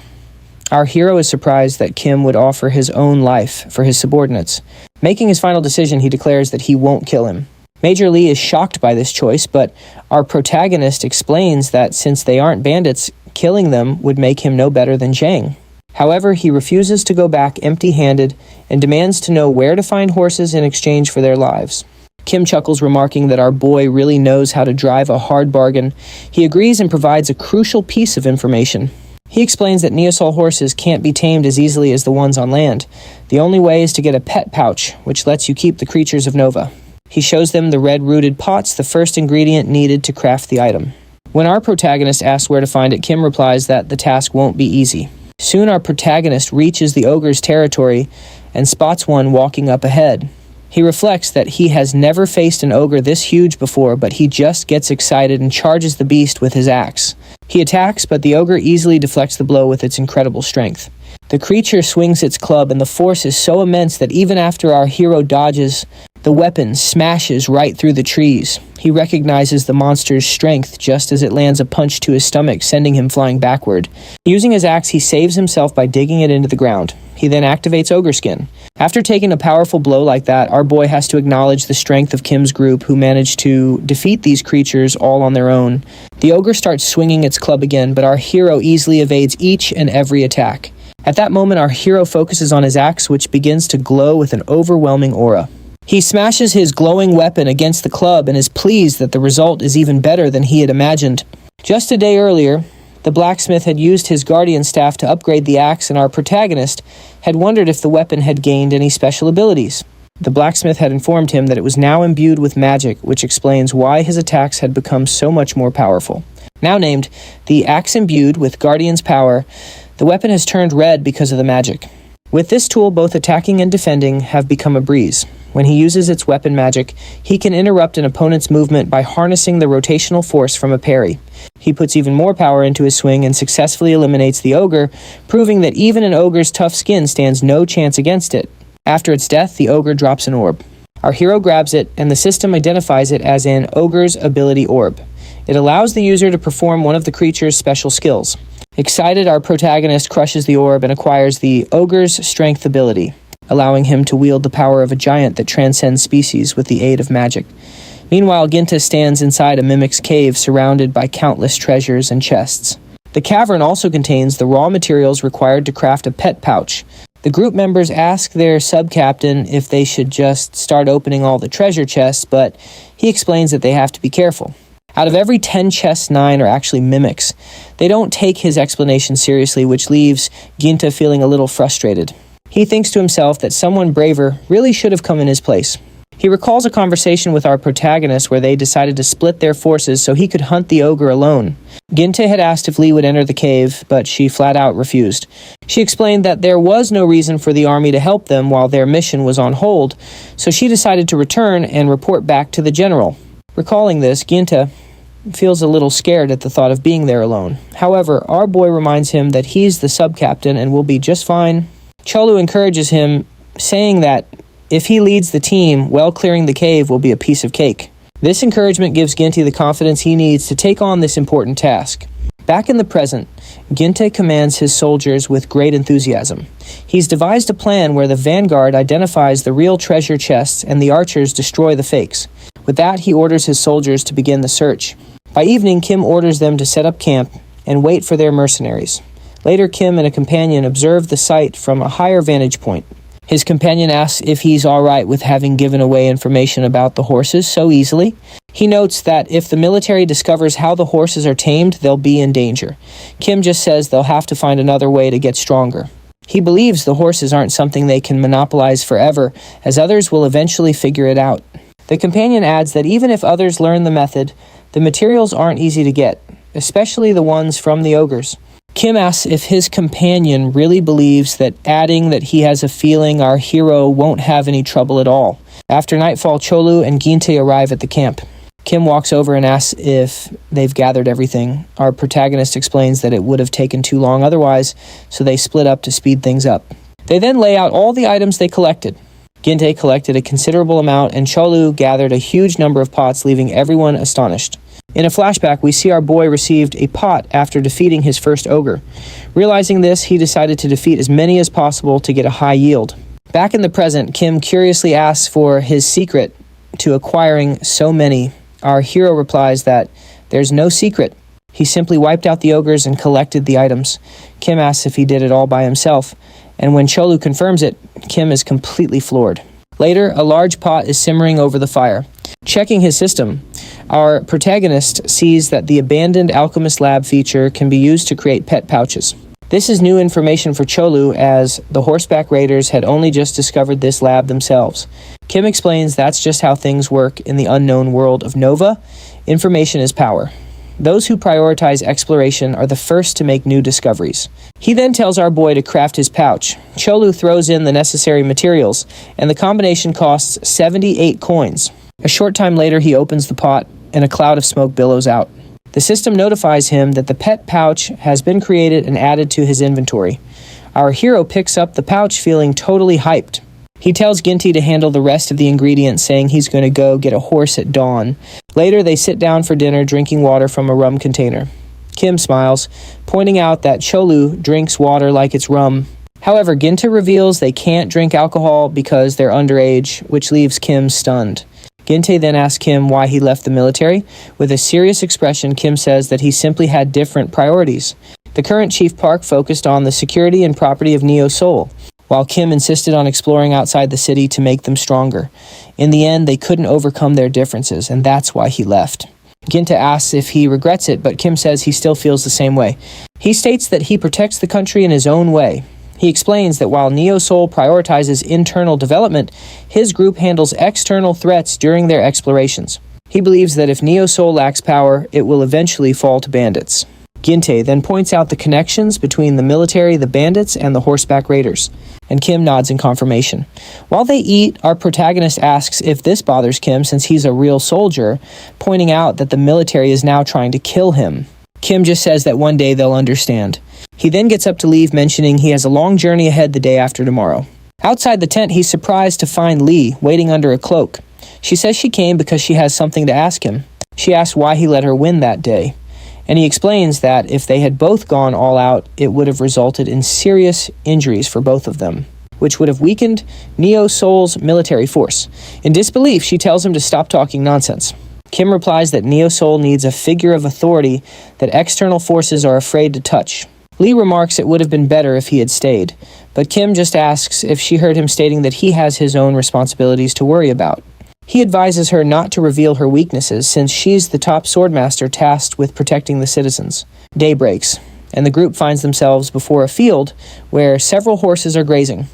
Our hero is surprised that Kim would offer his own life for his subordinates. Making his final decision, he declares that he won't kill him. Major Lee is shocked by this choice, but our protagonist explains that since they aren't bandits, killing them would make him no better than Jiang. However, he refuses to go back empty-handed and demands to know where to find horses in exchange for their lives. Kim chuckles, remarking that our boy really knows how to drive a hard bargain. He agrees and provides a crucial piece of information. He explains that Neo Seoul horses can't be tamed as easily as the ones on land. The only way is to get a pet pouch, which lets you keep the creatures of Nova. He shows them the red-rooted pots, the first ingredient needed to craft the item. When our protagonist asks where to find it, Kim replies that the task won't be easy. Soon our protagonist reaches the ogre's territory and spots one walking up ahead. He reflects that he has never faced an ogre this huge before, but he just gets excited and charges the beast with his axe. He attacks, but the ogre easily deflects the blow with its incredible strength. The creature swings its club, and the force is so immense that even after our hero dodges, the weapon smashes right through the trees. He recognizes the monster's strength just as it lands a punch to his stomach, sending him flying backward. Using his axe, he saves himself by digging it into the ground. He then activates Ogre Skin. After taking a powerful blow like that, our boy has to acknowledge the strength of Kim's group, who managed to defeat these creatures all on their own. The ogre starts swinging its club again, but our hero easily evades each and every attack. At that moment, our hero focuses on his axe, which begins to glow with an overwhelming aura. He smashes his glowing weapon against the club and is pleased that the result is even better than he had imagined. Just a day earlier, the blacksmith had used his guardian staff to upgrade the axe, and our protagonist had wondered if the weapon had gained any special abilities. The blacksmith had informed him that it was now imbued with magic, which explains why his attacks had become so much more powerful. Now named the Axe Imbued with Guardian's Power, the weapon has turned red because of the magic. With this tool, both attacking and defending have become a breeze. When he uses its weapon magic, he can interrupt an opponent's movement by harnessing the rotational force from a parry. He puts even more power into his swing and successfully eliminates the ogre, proving that even an ogre's tough skin stands no chance against it. After its death, the ogre drops an orb. Our hero grabs it, and the system identifies it as an ogre's ability orb. It allows the user to perform one of the creature's special skills. Excited, our protagonist crushes the orb and acquires the Ogre's Strength ability, allowing him to wield the power of a giant that transcends species with the aid of magic. Meanwhile, Ginta stands inside a mimic's cave surrounded by countless treasures and chests. The cavern also contains the raw materials required to craft a pet pouch. The group members ask their sub-captain if they should just start opening all the treasure chests, but he explains that they have to be careful. Out of every 10 chests, 9 are actually mimics. They don't take his explanation seriously, which leaves Ginta feeling a little frustrated. He thinks to himself that someone braver really should have come in his place. He recalls a conversation with our protagonist where they decided to split their forces so he could hunt the ogre alone. Ginta had asked if Lee would enter the cave, but she flat out refused. She explained that there was no reason for the army to help them while their mission was on hold, so she decided to return and report back to the general. Recalling this, Ginta feels a little scared at the thought of being there alone. However, our boy reminds him that he's the sub-captain and will be just fine. Chelu encourages him, saying that if he leads the team, well, clearing the cave will be a piece of cake. This encouragement gives Ginta the confidence he needs to take on this important task. Back in the present, Ginta commands his soldiers with great enthusiasm. He's devised a plan where the vanguard identifies the real treasure chests and the archers destroy the fakes. With that, he orders his soldiers to begin the search. By evening, Kim orders them to set up camp and wait for their mercenaries. Later, Kim and a companion observe the site from a higher vantage point. His companion asks if he's all right with having given away information about the horses so easily. He notes that if the military discovers how the horses are tamed, they'll be in danger. Kim just says they'll have to find another way to get stronger. He believes the horses aren't something they can monopolize forever, as others will eventually figure it out. The companion adds that even if others learn the method, the materials aren't easy to get, especially the ones from the ogres. Kim asks if his companion really believes that, adding that he has a feeling our hero won't have any trouble at all. After nightfall, Chelu and Ginta arrive at the camp. Kim walks over and asks if they've gathered everything. Our protagonist explains that it would have taken too long otherwise, so they split up to speed things up. They then lay out all the items they collected. Ginta collected a considerable amount, and Chelu gathered a huge number of pots, leaving everyone astonished. In a flashback, we see our boy received a pot after defeating his first ogre. Realizing this, he decided to defeat as many as possible to get a high yield. Back in the present, Kim curiously asks for his secret to acquiring so many. Our hero replies that there's no secret. He simply wiped out the ogres and collected the items. Kim asks if he did it all by himself, and when Chelu confirms it, Kim is completely floored. Later, a large pot is simmering over the fire. Checking his system, our protagonist sees that the abandoned alchemist lab feature can be used to create pet pouches. This is new information for Chelu, as the horseback raiders had only just discovered this lab themselves. Kim explains that's just how things work in the unknown world of Nova. Information is power. Those who prioritize exploration are the first to make new discoveries. He then tells our boy to craft his pouch. Chelu throws in the necessary materials, and the combination costs 78 coins. A short time later, he opens the pot, and a cloud of smoke billows out. The system notifies him that the pet pouch has been created and added to his inventory. Our hero picks up the pouch feeling totally hyped. He tells Ginta to handle the rest of the ingredients, saying he's going to go get a horse at dawn. Later, they sit down for dinner, drinking water from a rum container. Kim smiles, pointing out that Chelu drinks water like it's rum. However, Ginta reveals they can't drink alcohol because they're underage, which leaves Kim stunned. Ginta then asks Kim why he left the military. With a serious expression, Kim says that he simply had different priorities. The current Chief Park focused on the security and property of Neo Seoul, while Kim insisted on exploring outside the city to make them stronger. In the end, they couldn't overcome their differences, and that's why he left. Ginta asks if he regrets it, but Kim says he still feels the same way. He states that he protects the country in his own way. He explains that while Neo Seoul prioritizes internal development, his group handles external threats during their explorations. He believes that if Neo Seoul lacks power, it will eventually fall to bandits. Ginta then points out the connections between the military, the bandits, and the horseback raiders, and Kim nods in confirmation. While they eat, our protagonist asks if this bothers Kim since he's a real soldier, pointing out that the military is now trying to kill him. Kim just says that one day they'll understand. He then gets up to leave, mentioning he has a long journey ahead the day after tomorrow. Outside the tent, he's surprised to find Lee waiting under a cloak. She says she came because she has something to ask him. She asks why he let her win that day, and he explains that if they had both gone all out, it would have resulted in serious injuries for both of them, which would have weakened Neo Soul's military force. In disbelief, she tells him to stop talking nonsense. Kim replies that Neo Soul needs a figure of authority that external forces are afraid to touch. Lee remarks it would have been better if he had stayed, but Kim just asks if she heard him stating that he has his own responsibilities to worry about. He advises her not to reveal her weaknesses since she's the top swordmaster tasked with protecting the citizens. Day breaks, and the group finds themselves before a field where several horses are grazing.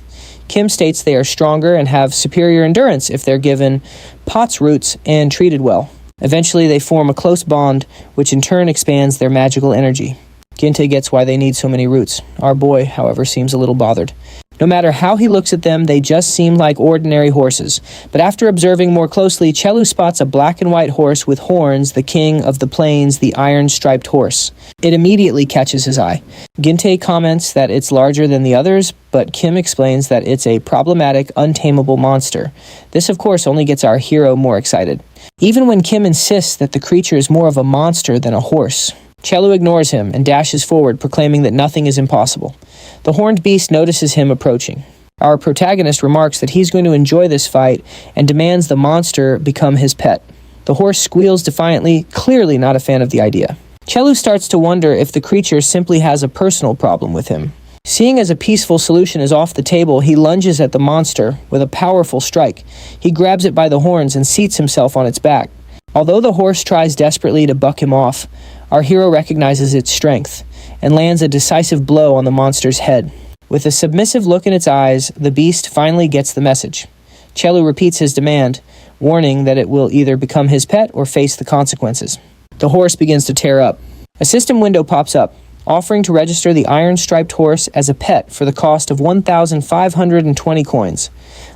Kim states they are stronger and have superior endurance if they're given pots roots and treated well. Eventually, they form a close bond, which in turn expands their magical energy. Ginte gets why they need so many roots. Our boy, however, seems a little bothered. No matter how he looks at them, they just seem like ordinary horses. But after observing more closely, Chelu spots a black and white horse with horns, the king of the plains, the iron-striped horse. It immediately catches his eye. Ginte comments that it's larger than the others, but Kim explains that it's a problematic, untamable monster. This, of course, only gets our hero more excited. Even when Kim insists that the creature is more of a monster than a horse, Chelu ignores him and dashes forward, proclaiming that nothing is impossible. The horned beast notices him approaching. Our protagonist remarks that he's going to enjoy this fight and demands the monster become his pet. The horse squeals defiantly, clearly not a fan of the idea. Chelu starts to wonder if the creature simply has a personal problem with him. Seeing as a peaceful solution is off the table, he lunges at the monster with a powerful strike. He grabs it by the horns and seats himself on its back. Although the horse tries desperately to buck him off, our hero recognizes its strength and lands a decisive blow on the monster's head. With a submissive look in its eyes, the beast finally gets the message. Chelu repeats his demand, warning that it will either become his pet or face the consequences. The horse begins to tear up. A system window pops up, offering to register the iron-striped horse as a pet for the cost of 1,520 coins.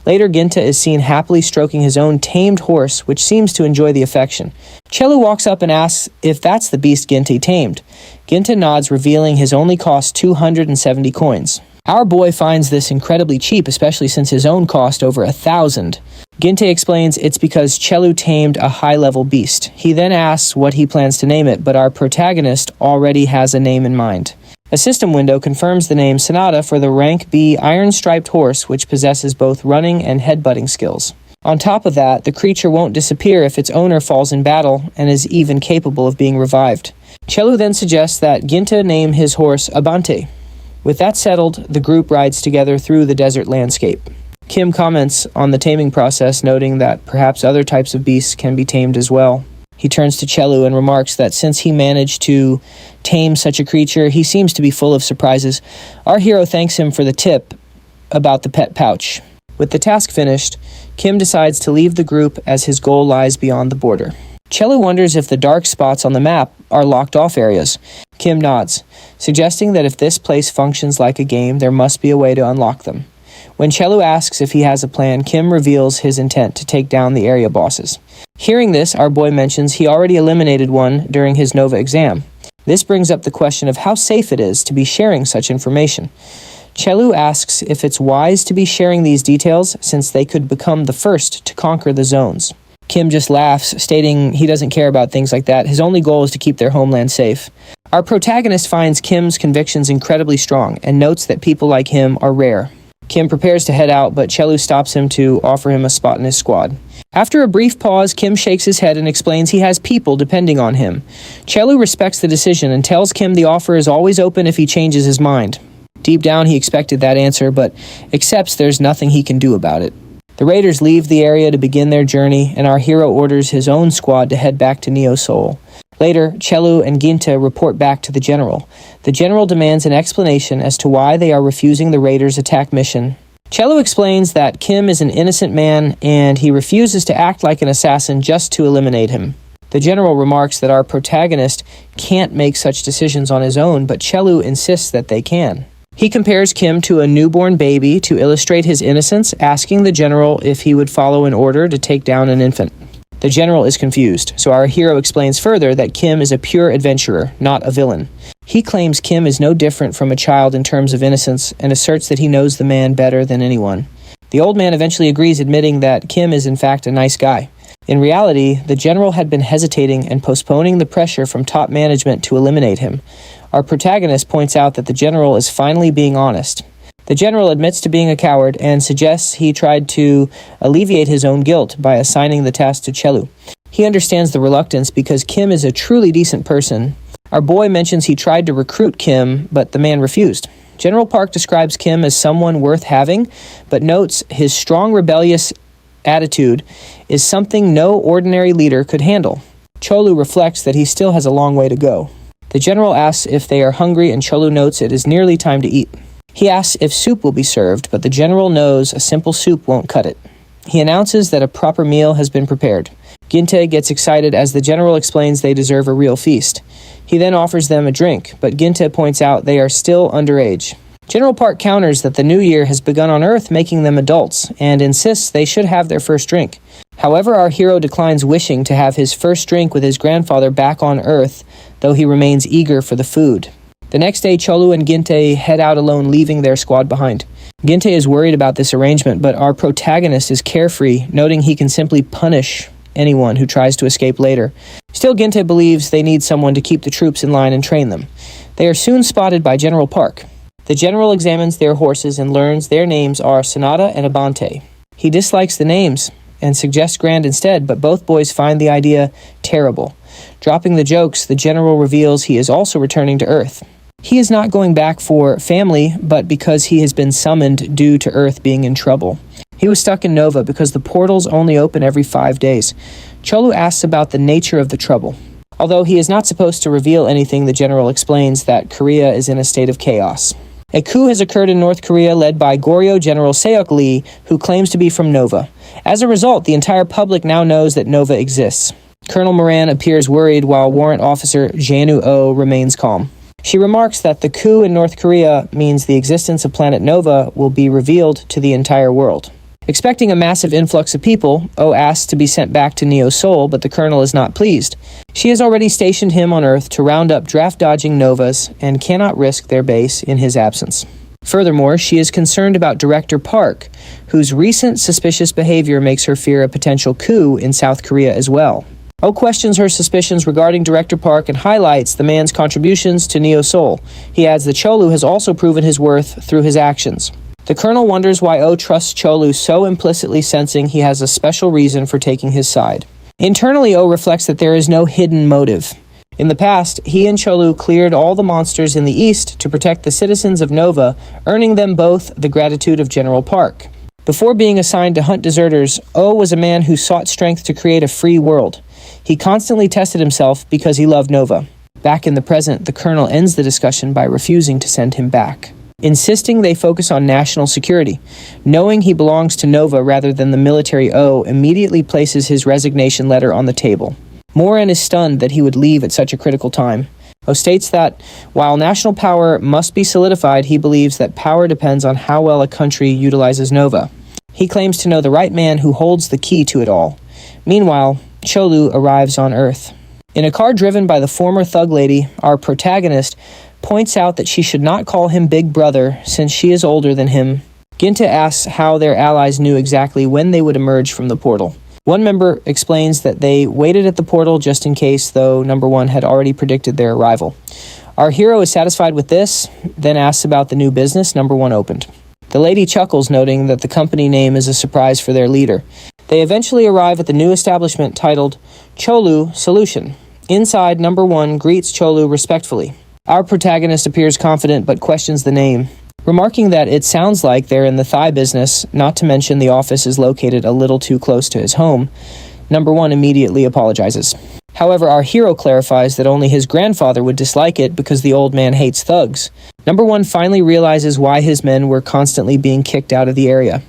Later, Ginta is seen happily stroking his own tamed horse, which seems to enjoy the affection. Chelu walks up and asks if that's the beast Ginta tamed. Ginta nods, revealing his only cost 270 coins. Our boy finds this incredibly cheap, especially since his own cost over 1,000. Ginte explains it's because Chelu tamed a high-level beast. He then asks what he plans to name it, but our protagonist already has a name in mind. A system window confirms the name Sonata for the rank B iron-striped horse, which possesses both running and headbutting skills. On top of that, the creature won't disappear if its owner falls in battle and is even capable of being revived. Chelu then suggests that Ginta name his horse Abante. With that settled, the group rides together through the desert landscape. Kim comments on the taming process, noting that perhaps other types of beasts can be tamed as well. He turns to Chelu and remarks that since he managed to tame such a creature, he seems to be full of surprises. Our hero thanks him for the tip about the pet pouch. With the task finished, Kim decides to leave the group as his goal lies beyond the border. Chelu wonders if the dark spots on the map are locked-off areas. Kim nods, suggesting that if this place functions like a game, there must be a way to unlock them. When Chelu asks if he has a plan, Kim reveals his intent to take down the area bosses. Hearing this, our boy mentions he already eliminated one during his Nova exam. This brings up the question of how safe it is to be sharing such information. Chelu asks if it's wise to be sharing these details since they could become the first to conquer the zones. Kim just laughs, stating he doesn't care about things like that. His only goal is to keep their homeland safe. Our protagonist finds Kim's convictions incredibly strong and notes that people like him are rare. Kim prepares to head out, but Chelu stops him to offer him a spot in his squad. After a brief pause, Kim shakes his head and explains he has people depending on him. Chelu respects the decision and tells Kim the offer is always open if he changes his mind. Deep down, he expected that answer, but accepts there's nothing he can do about it. The raiders leave the area to begin their journey, and our hero orders his own squad to head back to Neo Seoul. Later, Chelu and Ginta report back to the general. The general demands an explanation as to why they are refusing the raiders' attack mission. Chelu explains that Kim is an innocent man, and he refuses to act like an assassin just to eliminate him. The general remarks that our protagonist can't make such decisions on his own, but Chelu insists that they can. He compares Kim to a newborn baby to illustrate his innocence, asking the general if he would follow an order to take down an infant. The general is confused, so our hero explains further that Kim is a pure adventurer, not a villain. He claims Kim is no different from a child in terms of innocence and asserts that he knows the man better than anyone. The old man eventually agrees, admitting that Kim is in fact a nice guy. In reality, the general had been hesitating and postponing the pressure from top management to eliminate him. Our protagonist points out that the general is finally being honest. The general admits to being a coward and suggests he tried to alleviate his own guilt by assigning the task to Chelu. He understands the reluctance because Kim is a truly decent person. Our boy mentions he tried to recruit Kim, but the man refused. General Park describes Kim as someone worth having, but notes his strong rebellious attitude is something no ordinary leader could handle. Cholu reflects that he still has a long way to go. The general asks if they are hungry, and Cholu notes it is nearly time to eat. He asks if soup will be served, but the general knows a simple soup won't cut it. He announces that a proper meal has been prepared. Ginte gets excited as the general explains they deserve a real feast. He then offers them a drink, but Ginte points out they are still underage. General Park counters that the new year has begun on Earth, making them adults, and insists they should have their first drink. However, our hero declines wishing to have his first drink with his grandfather back on Earth, though he remains eager for the food. The next day, Cholu and Ginte head out alone, leaving their squad behind. Ginte is worried about this arrangement, but our protagonist is carefree, noting he can simply punish anyone who tries to escape later. Still, Ginte believes they need someone to keep the troops in line and train them. They are soon spotted by General Park. The general examines their horses and learns their names are Sonata and Abante. He dislikes the names and suggests Grand instead, but both boys find the idea terrible. Dropping the jokes, the general reveals he is also returning to Earth. He is not going back for family, but because he has been summoned due to Earth being in trouble. He was stuck in Nova because the portals only open every 5 days. Cholu asks about the nature of the trouble. Although he is not supposed to reveal anything, the general explains that Korea is in a state of chaos. A coup has occurred in North Korea led by Goryeo General Seok Lee, who claims to be from Nova. As a result, the entire public now knows that Nova exists. Colonel Moran appears worried while Warrant Officer Janu Oh remains calm. She remarks that the coup in North Korea means the existence of planet Nova will be revealed to the entire world. Expecting a massive influx of people, Oh asks to be sent back to Neo Seoul, but the colonel is not pleased. She has already stationed him on Earth to round up draft-dodging Novas and cannot risk their base in his absence. Furthermore, she is concerned about Director Park, whose recent suspicious behavior makes her fear a potential coup in South Korea as well. Oh questions her suspicions regarding Director Park and highlights the man's contributions to Neo Seoul. He adds that Cholu has also proven his worth through his actions. The colonel wonders why Oh trusts Cholu so implicitly, sensing he has a special reason for taking his side. Internally, Oh reflects that there is no hidden motive. In the past, he and Cholu cleared all the monsters in the east to protect the citizens of Nova, earning them both the gratitude of General Park. Before being assigned to hunt deserters, Oh was a man who sought strength to create a free world. He constantly tested himself because he loved Nova. Back in the present, the colonel ends the discussion by refusing to send him back, insisting they focus on national security. Knowing he belongs to Nova rather than the military, O immediately places his resignation letter on the table. Moran is stunned that he would leave at such a critical time. O states that, while national power must be solidified, he believes that power depends on how well a country utilizes Nova. He claims to know the right man who holds the key to it all. Meanwhile, Cholu arrives on Earth. In a car driven by the former thug lady, our protagonist points out that she should not call him Big Brother since she is older than him. Ginta asks how their allies knew exactly when they would emerge from the portal. One member explains that they waited at the portal just in case, though number one had already predicted their arrival. Our hero is satisfied with this, then asks about the new business number one opened. The lady chuckles, noting that the company name is a surprise for their leader. They eventually arrive at the new establishment titled Cholu Solution. Inside, number one greets Cholu respectfully. Our protagonist appears confident but questions the name, remarking that it sounds like they're in the thigh business, not to mention the office is located a little too close to his home. Number one immediately apologizes. However, our hero clarifies that only his grandfather would dislike it because the old man hates thugs. Number one finally realizes why his men were constantly being kicked out of the area.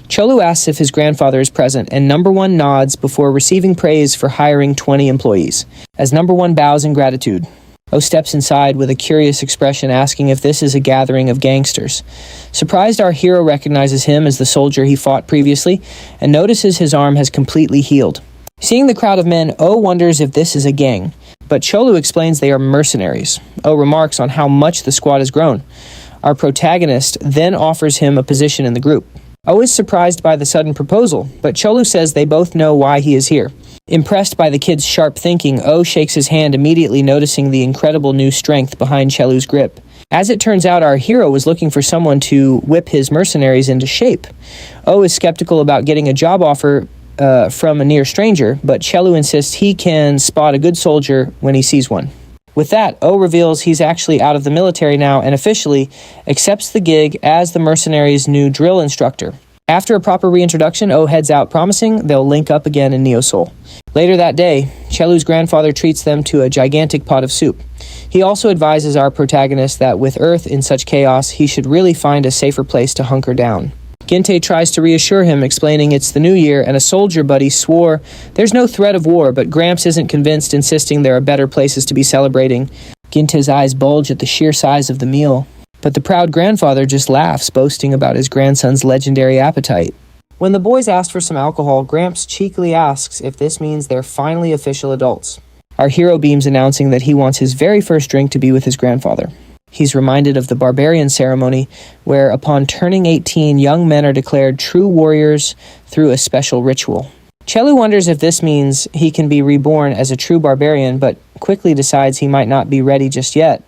Cholu asks if his grandfather is present, and number one nods before receiving praise for hiring 20 employees, as number one bows in gratitude. O steps inside with a curious expression, asking if this is a gathering of gangsters. Surprised, our hero recognizes him as the soldier he fought previously and notices his arm has completely healed. Seeing the crowd of men, O wonders if this is a gang, but Cholu explains they are mercenaries. O remarks on how much the squad has grown. Our protagonist then offers him a position in the group. O is surprised by the sudden proposal, but Chelu says they both know why he is here. Impressed by the kid's sharp thinking, O shakes his hand, immediately noticing the incredible new strength behind Chelu's grip. As it turns out, our hero was looking for someone to whip his mercenaries into shape. O is skeptical about getting a job offer from a near stranger, but Chelu insists he can spot a good soldier when he sees one. With that, O reveals he's actually out of the military now and officially accepts the gig as the mercenaries' new drill instructor. After a proper reintroduction, O heads out, promising they'll link up again in Neo Soul. Later that day, Chelu's grandfather treats them to a gigantic pot of soup. He also advises our protagonist that with Earth in such chaos, he should really find a safer place to hunker down. Ginte tries to reassure him, explaining it's the new year, and a soldier buddy swore there's no threat of war, but Gramps isn't convinced, insisting there are better places to be celebrating. Ginte's eyes bulge at the sheer size of the meal, but the proud grandfather just laughs, boasting about his grandson's legendary appetite. When the boys ask for some alcohol, Gramps cheekily asks if this means they're finally official adults. Our hero beams, announcing that he wants his very first drink to be with his grandfather. He's reminded of the barbarian ceremony, where upon turning 18, young men are declared true warriors through a special ritual. Chelu wonders if this means he can be reborn as a true barbarian, but quickly decides he might not be ready just yet.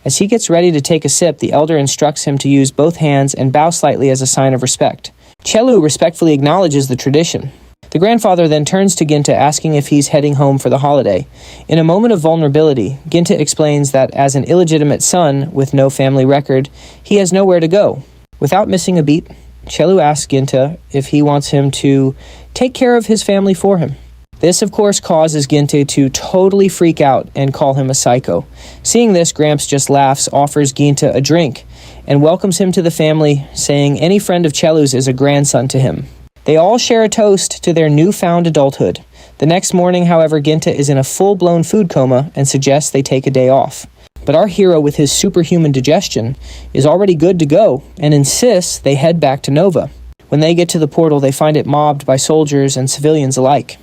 As he gets ready to take a sip, the elder instructs him to use both hands and bow slightly as a sign of respect. Chelu respectfully acknowledges the tradition. The grandfather then turns to Ginte, asking if he's heading home for the holiday. In a moment of vulnerability, Ginte explains that as an illegitimate son with no family record, he has nowhere to go. Without missing a beat, Chelu asks Ginte if he wants him to take care of his family for him. This, of course, causes Ginte to totally freak out and call him a psycho. Seeing this, Gramps just laughs, offers Ginte a drink, and welcomes him to the family, saying any friend of Chelu's is a grandson to him. They all share a toast to their newfound adulthood. The next morning, however, Ginte is in a full-blown food coma and suggests they take a day off. But our hero, with his superhuman digestion, is already good to go and insists they head back to Nova. When they get to the portal, they find it mobbed by soldiers and civilians alike.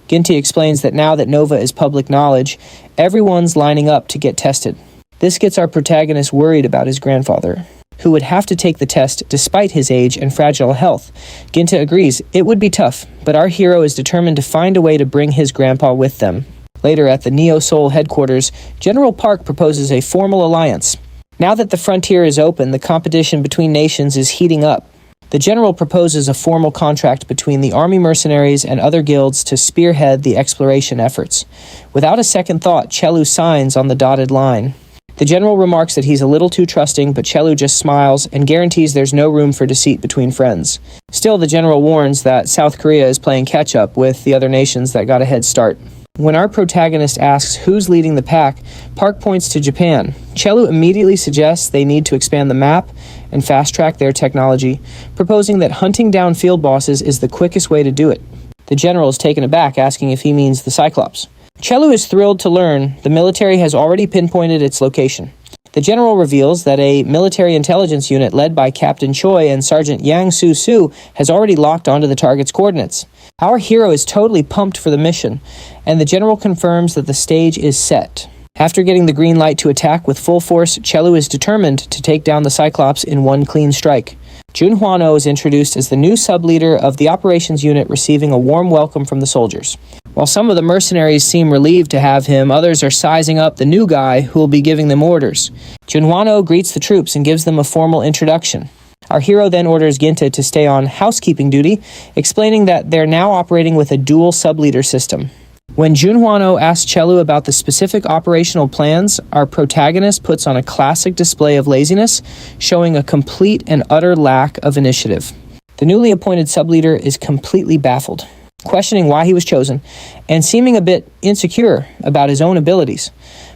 Ginte explains that now that Nova is public knowledge, everyone's lining up to get tested. This gets our protagonist worried about his grandfather, who would have to take the test despite his age and fragile health. Ginte agrees it would be tough, but our hero is determined to find a way to bring his grandpa with them. Later at the Neo Soul headquarters, General Park proposes a formal alliance. Now that the frontier is open, the competition between nations is heating up. The general proposes a formal contract between the army mercenaries and other guilds to spearhead the exploration efforts. Without a second thought, Chelu signs on the dotted line. The general remarks that he's a little too trusting, but Chelu just smiles and guarantees there's no room for deceit between friends. Still, the general warns that South Korea is playing catch-up with the other nations that got a head start. When our protagonist asks who's leading the pack, Park points to Japan. Chelu immediately suggests they need to expand the map and fast-track their technology, proposing that hunting down field bosses is the quickest way to do it. The general is taken aback, asking if he means the Cyclops. Chelu is thrilled to learn the military has already pinpointed its location. The general reveals that a military intelligence unit led by Captain Choi and Sergeant Yang Su has already locked onto the target's coordinates. Our hero is totally pumped for the mission, and the general confirms that the stage is set. After getting the green light to attack with full force, Chelu is determined to take down the Cyclops in one clean strike. Jun Hwano is introduced as the new sub-leader of the operations unit, receiving a warm welcome from the soldiers. While some of the mercenaries seem relieved to have him, others are sizing up the new guy who will be giving them orders. Jun Hwano greets the troops and gives them a formal introduction. Our hero then orders Ginte to stay on housekeeping duty, explaining that they're now operating with a dual sub-leader system. When Jun Hwano asks Chelu about the specific operational plans, our protagonist puts on a classic display of laziness, showing a complete and utter lack of initiative. The newly appointed sub-leader is completely baffled, questioning why he was chosen, and seeming a bit insecure about his own abilities.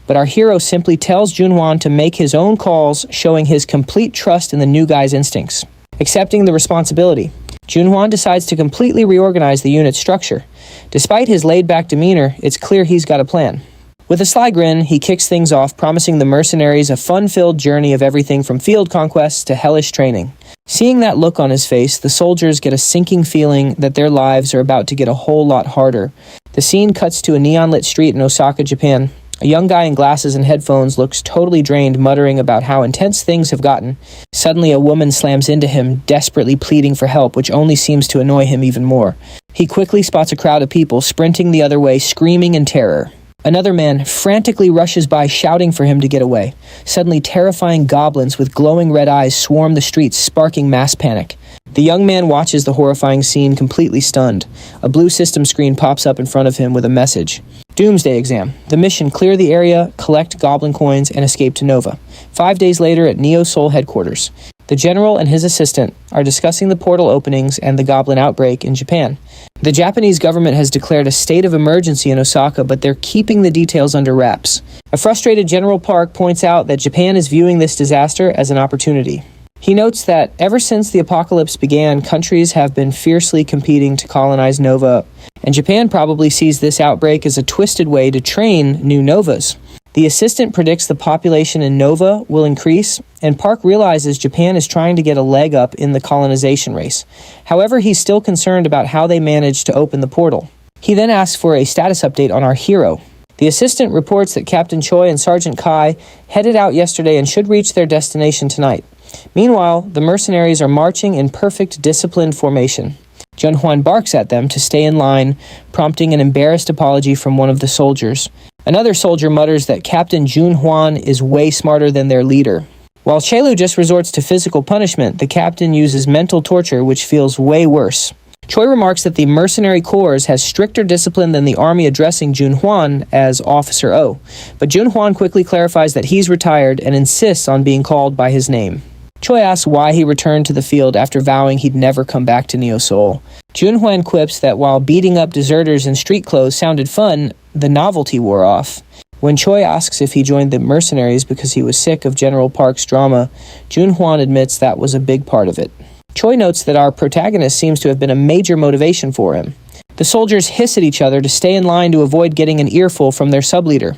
But our hero simply tells Junhwan to make his own calls, showing his complete trust in the new guy's instincts. Accepting the responsibility, Junhwan decides to completely reorganize the unit's structure. Despite his laid-back demeanor, it's clear he's got a plan. With a sly grin, he kicks things off, promising the mercenaries a fun-filled journey of everything from field conquests to hellish training. Seeing that look on his face, the soldiers get a sinking feeling that their lives are about to get a whole lot harder. The scene cuts to a neon-lit street in Osaka, Japan. A young guy in glasses and headphones looks totally drained, muttering about how intense things have gotten. Suddenly, a woman slams into him, desperately pleading for help, which only seems to annoy him even more. He quickly spots a crowd of people sprinting the other way, screaming in terror. Another man frantically rushes by, shouting for him to get away. Suddenly, terrifying goblins with glowing red eyes swarm the streets, sparking mass panic. The young man watches the horrifying scene completely stunned. A blue system screen pops up in front of him with a message. Doomsday exam. The mission: clear the area, collect goblin coins, and escape to Nova. 5 days later at Neo Soul headquarters. The general and his assistant are discussing the portal openings and the goblin outbreak in Japan. The Japanese government has declared a state of emergency in Osaka, but they're keeping the details under wraps. A frustrated General Park points out that Japan is viewing this disaster as an opportunity. He notes that ever since the apocalypse began, countries have been fiercely competing to colonize Nova, and Japan probably sees this outbreak as a twisted way to train new Novas. The assistant predicts the population in Nova will increase, and Park realizes Japan is trying to get a leg up in the colonization race. However, he's still concerned about how they managed to open the portal. He then asks for a status update on our hero. The assistant reports that Captain Choi and Sergeant Kai headed out yesterday and should reach their destination tonight. Meanwhile, the mercenaries are marching in perfect disciplined formation. Junhwan barks at them to stay in line, prompting an embarrassed apology from one of the soldiers. Another soldier mutters that Captain Junhwan is way smarter than their leader. While Chelu just resorts to physical punishment, the captain uses mental torture, which feels way worse. Choi remarks that the mercenary corps has stricter discipline than the army, addressing Junhwan as Officer O. But Junhwan quickly clarifies that he's retired and insists on being called by his name. Choi asks why he returned to the field after vowing he'd never come back to Neo Seoul. Junhwan quips that while beating up deserters in street clothes sounded fun, the novelty wore off. When Choi asks if he joined the mercenaries because he was sick of General Park's drama, Junhwan admits that was a big part of it. Choi notes that our protagonist seems to have been a major motivation for him. The soldiers hiss at each other to stay in line to avoid getting an earful from their sub-leader.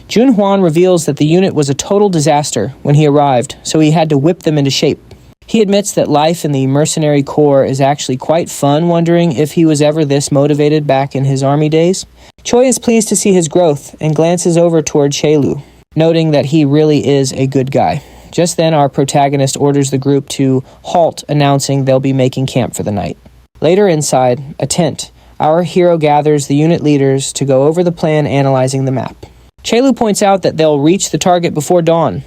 Junhwan reveals that the unit was a total disaster when he arrived, so he had to whip them into shape. He admits that life in the mercenary corps is actually quite fun, wondering if he was ever this motivated back in his army days. Choi is pleased to see his growth and glances over toward Chelu, noting that he really is a good guy. Just then, our protagonist orders the group to halt, announcing they'll be making camp for the night. Later inside a tent, our hero gathers the unit leaders to go over the plan, analyzing the map. Chelu points out that they'll reach the target before dawn.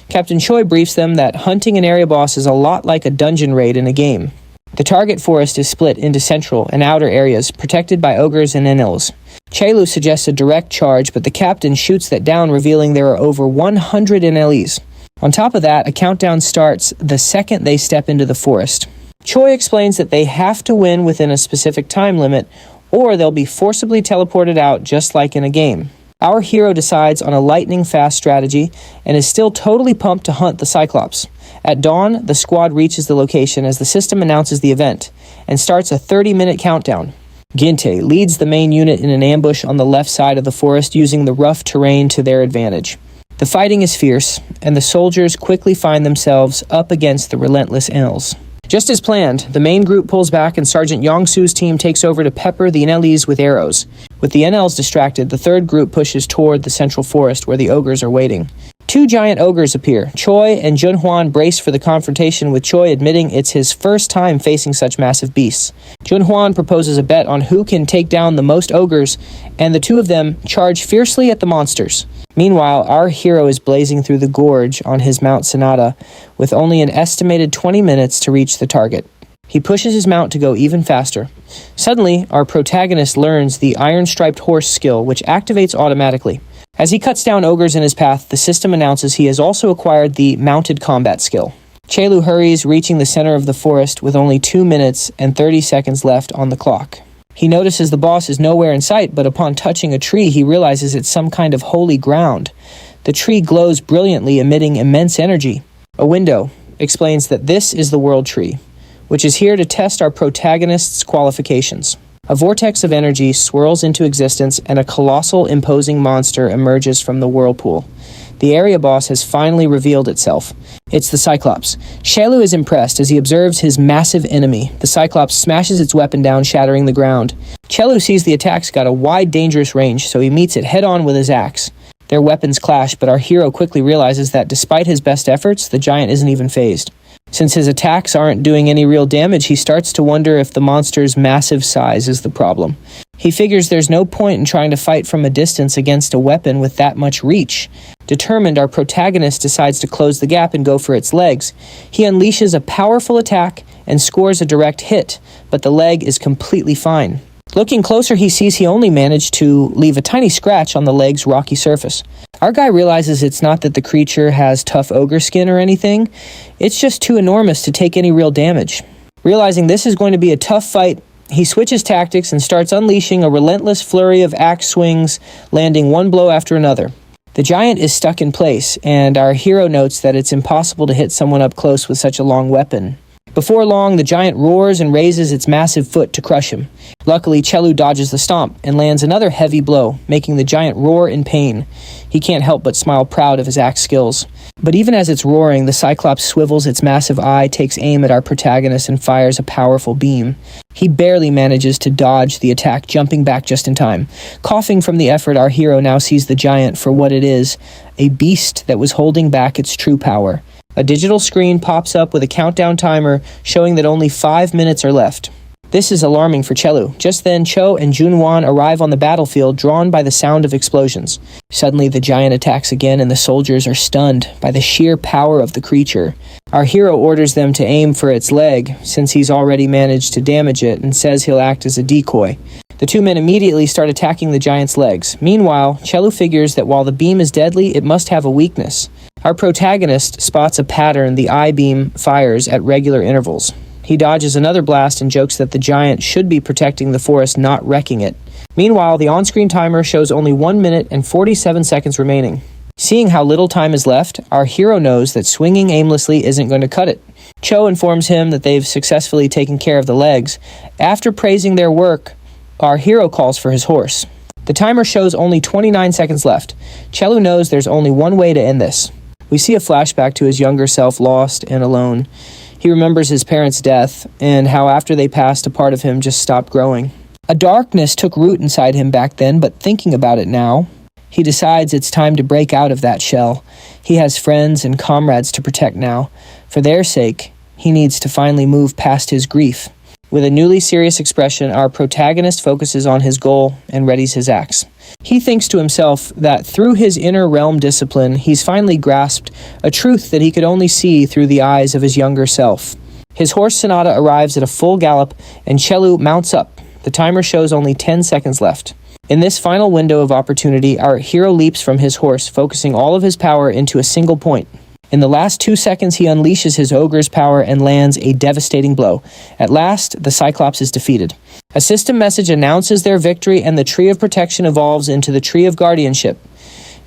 Captain Choi briefs them that hunting an area boss is a lot like a dungeon raid in a game. The target forest is split into central and outer areas, protected by ogres and NLs. Chelu suggests a direct charge, but the captain shoots that down, revealing there are over 100 NLEs. On top of that, a countdown starts the second they step into the forest. Choi explains that they have to win within a specific time limit, or they'll be forcibly teleported out just like in a game. Our hero decides on a lightning-fast strategy and is still totally pumped to hunt the Cyclops. At dawn, the squad reaches the location as the system announces the event and starts a 30-minute countdown. Ginte leads the main unit in an ambush on the left side of the forest, using the rough terrain to their advantage. The fighting is fierce, and the soldiers quickly find themselves up against the relentless NLs. Just as planned, the main group pulls back and Sergeant Yongsu's team takes over to pepper the NLEs with arrows. With the NLs distracted, the third group pushes toward the central forest where the ogres are waiting. Two giant ogres appear. Choi and Junhwan brace for the confrontation, with Choi admitting it's his first time facing such massive beasts. Junhwan proposes a bet on who can take down the most ogres, and the two of them charge fiercely at the monsters. Meanwhile, our hero is blazing through the gorge on his Mount Sonata, with only an estimated 20 minutes to reach the target. He pushes his mount to go even faster. Suddenly, our protagonist learns the iron-striped horse skill, which activates automatically. As he cuts down ogres in his path, the system announces he has also acquired the mounted combat skill. Chelu hurries, reaching the center of the forest with only 2 minutes and 30 seconds left on the clock. He notices the boss is nowhere in sight, but upon touching a tree, he realizes it's some kind of holy ground. The tree glows brilliantly, emitting immense energy. A window explains that this is the World Tree, which is here to test our protagonist's qualifications. A vortex of energy swirls into existence, and a colossal, imposing monster emerges from the whirlpool. The area boss has finally revealed itself. It's the Cyclops. Chelu is impressed as he observes his massive enemy. The Cyclops smashes its weapon down, shattering the ground. Chelu sees the attack's got a wide, dangerous range, so he meets it head-on with his axe. Their weapons clash, but our hero quickly realizes that despite his best efforts, the giant isn't even fazed. Since his attacks aren't doing any real damage, he starts to wonder if the monster's massive size is the problem. He figures there's no point in trying to fight from a distance against a weapon with that much reach. Determined, our protagonist decides to close the gap and go for its legs. He unleashes a powerful attack and scores a direct hit, but the leg is completely fine. Looking closer, he sees he only managed to leave a tiny scratch on the leg's rocky surface. Our guy realizes it's not that the creature has tough ogre skin or anything, it's just too enormous to take any real damage. Realizing this is going to be a tough fight, he switches tactics and starts unleashing a relentless flurry of axe swings, landing one blow after another. The giant is stuck in place, and our hero notes that it's impossible to hit someone up close with such a long weapon. Before long, the giant roars and raises its massive foot to crush him. Luckily, Chelu dodges the stomp and lands another heavy blow, making the giant roar in pain. He can't help but smile proud of his axe skills. But even as it's roaring, the Cyclops swivels its massive eye, takes aim at our protagonist, and fires a powerful beam. He barely manages to dodge the attack, jumping back just in time. Coughing from the effort, our hero now sees the giant for what it is, a beast that was holding back its true power. A digital screen pops up with a countdown timer showing that only 5 minutes are left. This is alarming for Chelu. Just then, Cho and Junwan arrive on the battlefield, drawn by the sound of explosions. Suddenly, the giant attacks again, and the soldiers are stunned by the sheer power of the creature. Our hero orders them to aim for its leg, since he's already managed to damage it, and says he'll act as a decoy. The two men immediately start attacking the giant's legs. Meanwhile, Chelu figures that while the beam is deadly, it must have a weakness. Our protagonist spots a pattern the eye beam fires at regular intervals. He dodges another blast and jokes that the giant should be protecting the forest, not wrecking it. Meanwhile, the on-screen timer shows only 1 minute and 47 seconds remaining. Seeing how little time is left, our hero knows that swinging aimlessly isn't going to cut it. Cho informs him that they've successfully taken care of the legs. After praising their work, our hero calls for his horse. The timer shows only 29 seconds left. Chelu knows there's only one way to end this. We see a flashback to his younger self, lost and alone. He remembers his parents' death, and how after they passed, a part of him just stopped growing. A darkness took root inside him back then, but thinking about it now, he decides it's time to break out of that shell. He has friends and comrades to protect now. For their sake, he needs to finally move past his grief. With a newly serious expression, our protagonist focuses on his goal and readies his axe. He thinks to himself that through his inner realm discipline, he's finally grasped a truth that he could only see through the eyes of his younger self. His horse Sonata arrives at a full gallop, and Chelu mounts up. The timer shows only 10 seconds left. In this final window of opportunity, our hero leaps from his horse, focusing all of his power into a single point. In the last 2 seconds, he unleashes his ogre's power and lands a devastating blow. At last, the Cyclops is defeated. A system message announces their victory, and the Tree of Protection evolves into the Tree of Guardianship.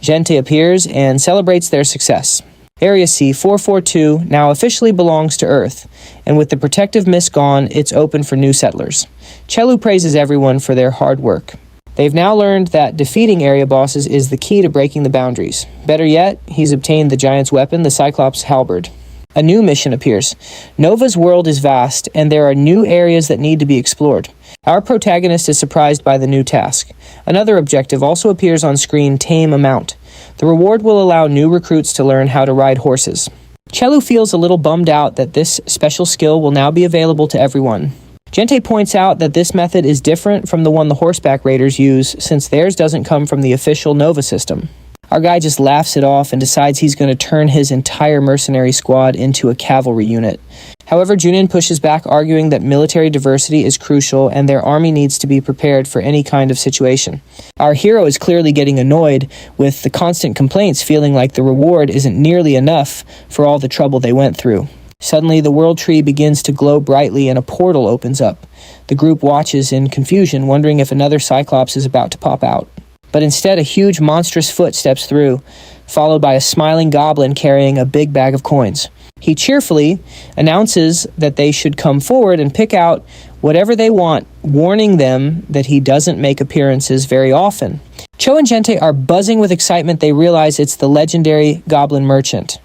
Gente appears and celebrates their success. Area C-442 now officially belongs to Earth, and with the protective mist gone, it's open for new settlers. Chelu praises everyone for their hard work. They've now learned that defeating area bosses is the key to breaking the boundaries. Better yet, he's obtained the giant's weapon, the Cyclops halberd. A new mission appears. Nova's world is vast, and there are new areas that need to be explored. Our protagonist is surprised by the new task. Another objective also appears on screen: tame a mount. The reward will allow new recruits to learn how to ride horses. Chelu feels a little bummed out that this special skill will now be available to everyone. Gente points out that this method is different from the one the horseback raiders use, since theirs doesn't come from the official Nova system. Our guy just laughs it off and decides he's going to turn his entire mercenary squad into a cavalry unit. However, Junin pushes back, arguing that military diversity is crucial and their army needs to be prepared for any kind of situation. Our hero is clearly getting annoyed with the constant complaints, feeling like the reward isn't nearly enough for all the trouble they went through. Suddenly, the world tree begins to glow brightly and a portal opens up. The group watches in confusion, wondering if another Cyclops is about to pop out. But instead, a huge monstrous foot steps through, followed by a smiling goblin carrying a big bag of coins. He cheerfully announces that they should come forward and pick out whatever they want, warning them that he doesn't make appearances very often. Cho and Gente are buzzing with excitement. They realize it's the legendary goblin merchant.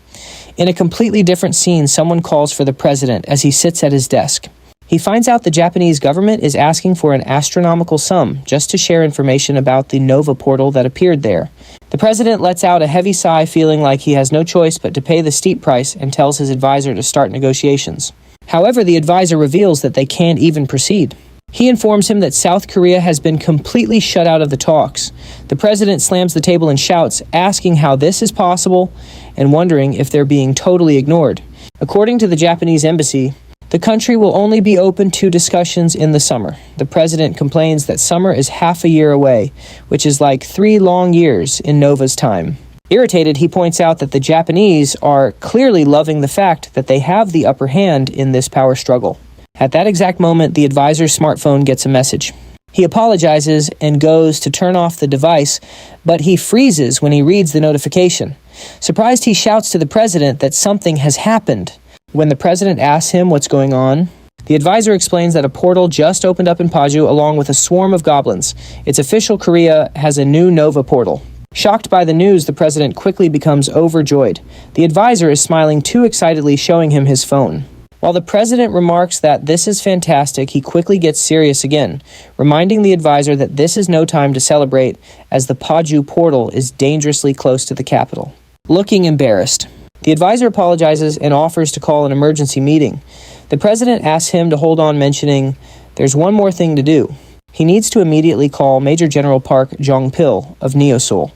In a completely different scene, someone calls for the president as he sits at his desk. He finds out the Japanese government is asking for an astronomical sum just to share information about the Nova portal that appeared there. The president lets out a heavy sigh, feeling like he has no choice but to pay the steep price, and tells his advisor to start negotiations. However, the advisor reveals that they can't even proceed. He informs him that South Korea has been completely shut out of the talks. The president slams the table and shouts, asking how this is possible and wondering if they're being totally ignored. According to the Japanese embassy, the country will only be open to discussions in the summer. The president complains that summer is half a year away, which is like 3 long years in Nova's time. Irritated, he points out that the Japanese are clearly loving the fact that they have the upper hand in this power struggle. At that exact moment, the advisor's smartphone gets a message. He apologizes and goes to turn off the device, but he freezes when he reads the notification. Surprised, he shouts to the president that something has happened. When the president asks him what's going on, the advisor explains that a portal just opened up in Paju along with a swarm of goblins. It's official, Korea has a new Nova portal. Shocked by the news, the president quickly becomes overjoyed. The advisor is smiling too excitedly, showing him his phone. While the president remarks that this is fantastic, he quickly gets serious again, reminding the advisor that this is no time to celebrate, as the Paju portal is dangerously close to the capital. Looking embarrassed, the advisor apologizes and offers to call an emergency meeting. The president asks him to hold on, mentioning, "There's one more thing to do." He needs to immediately call Major General Park Jong-pil of Neo-Seoul.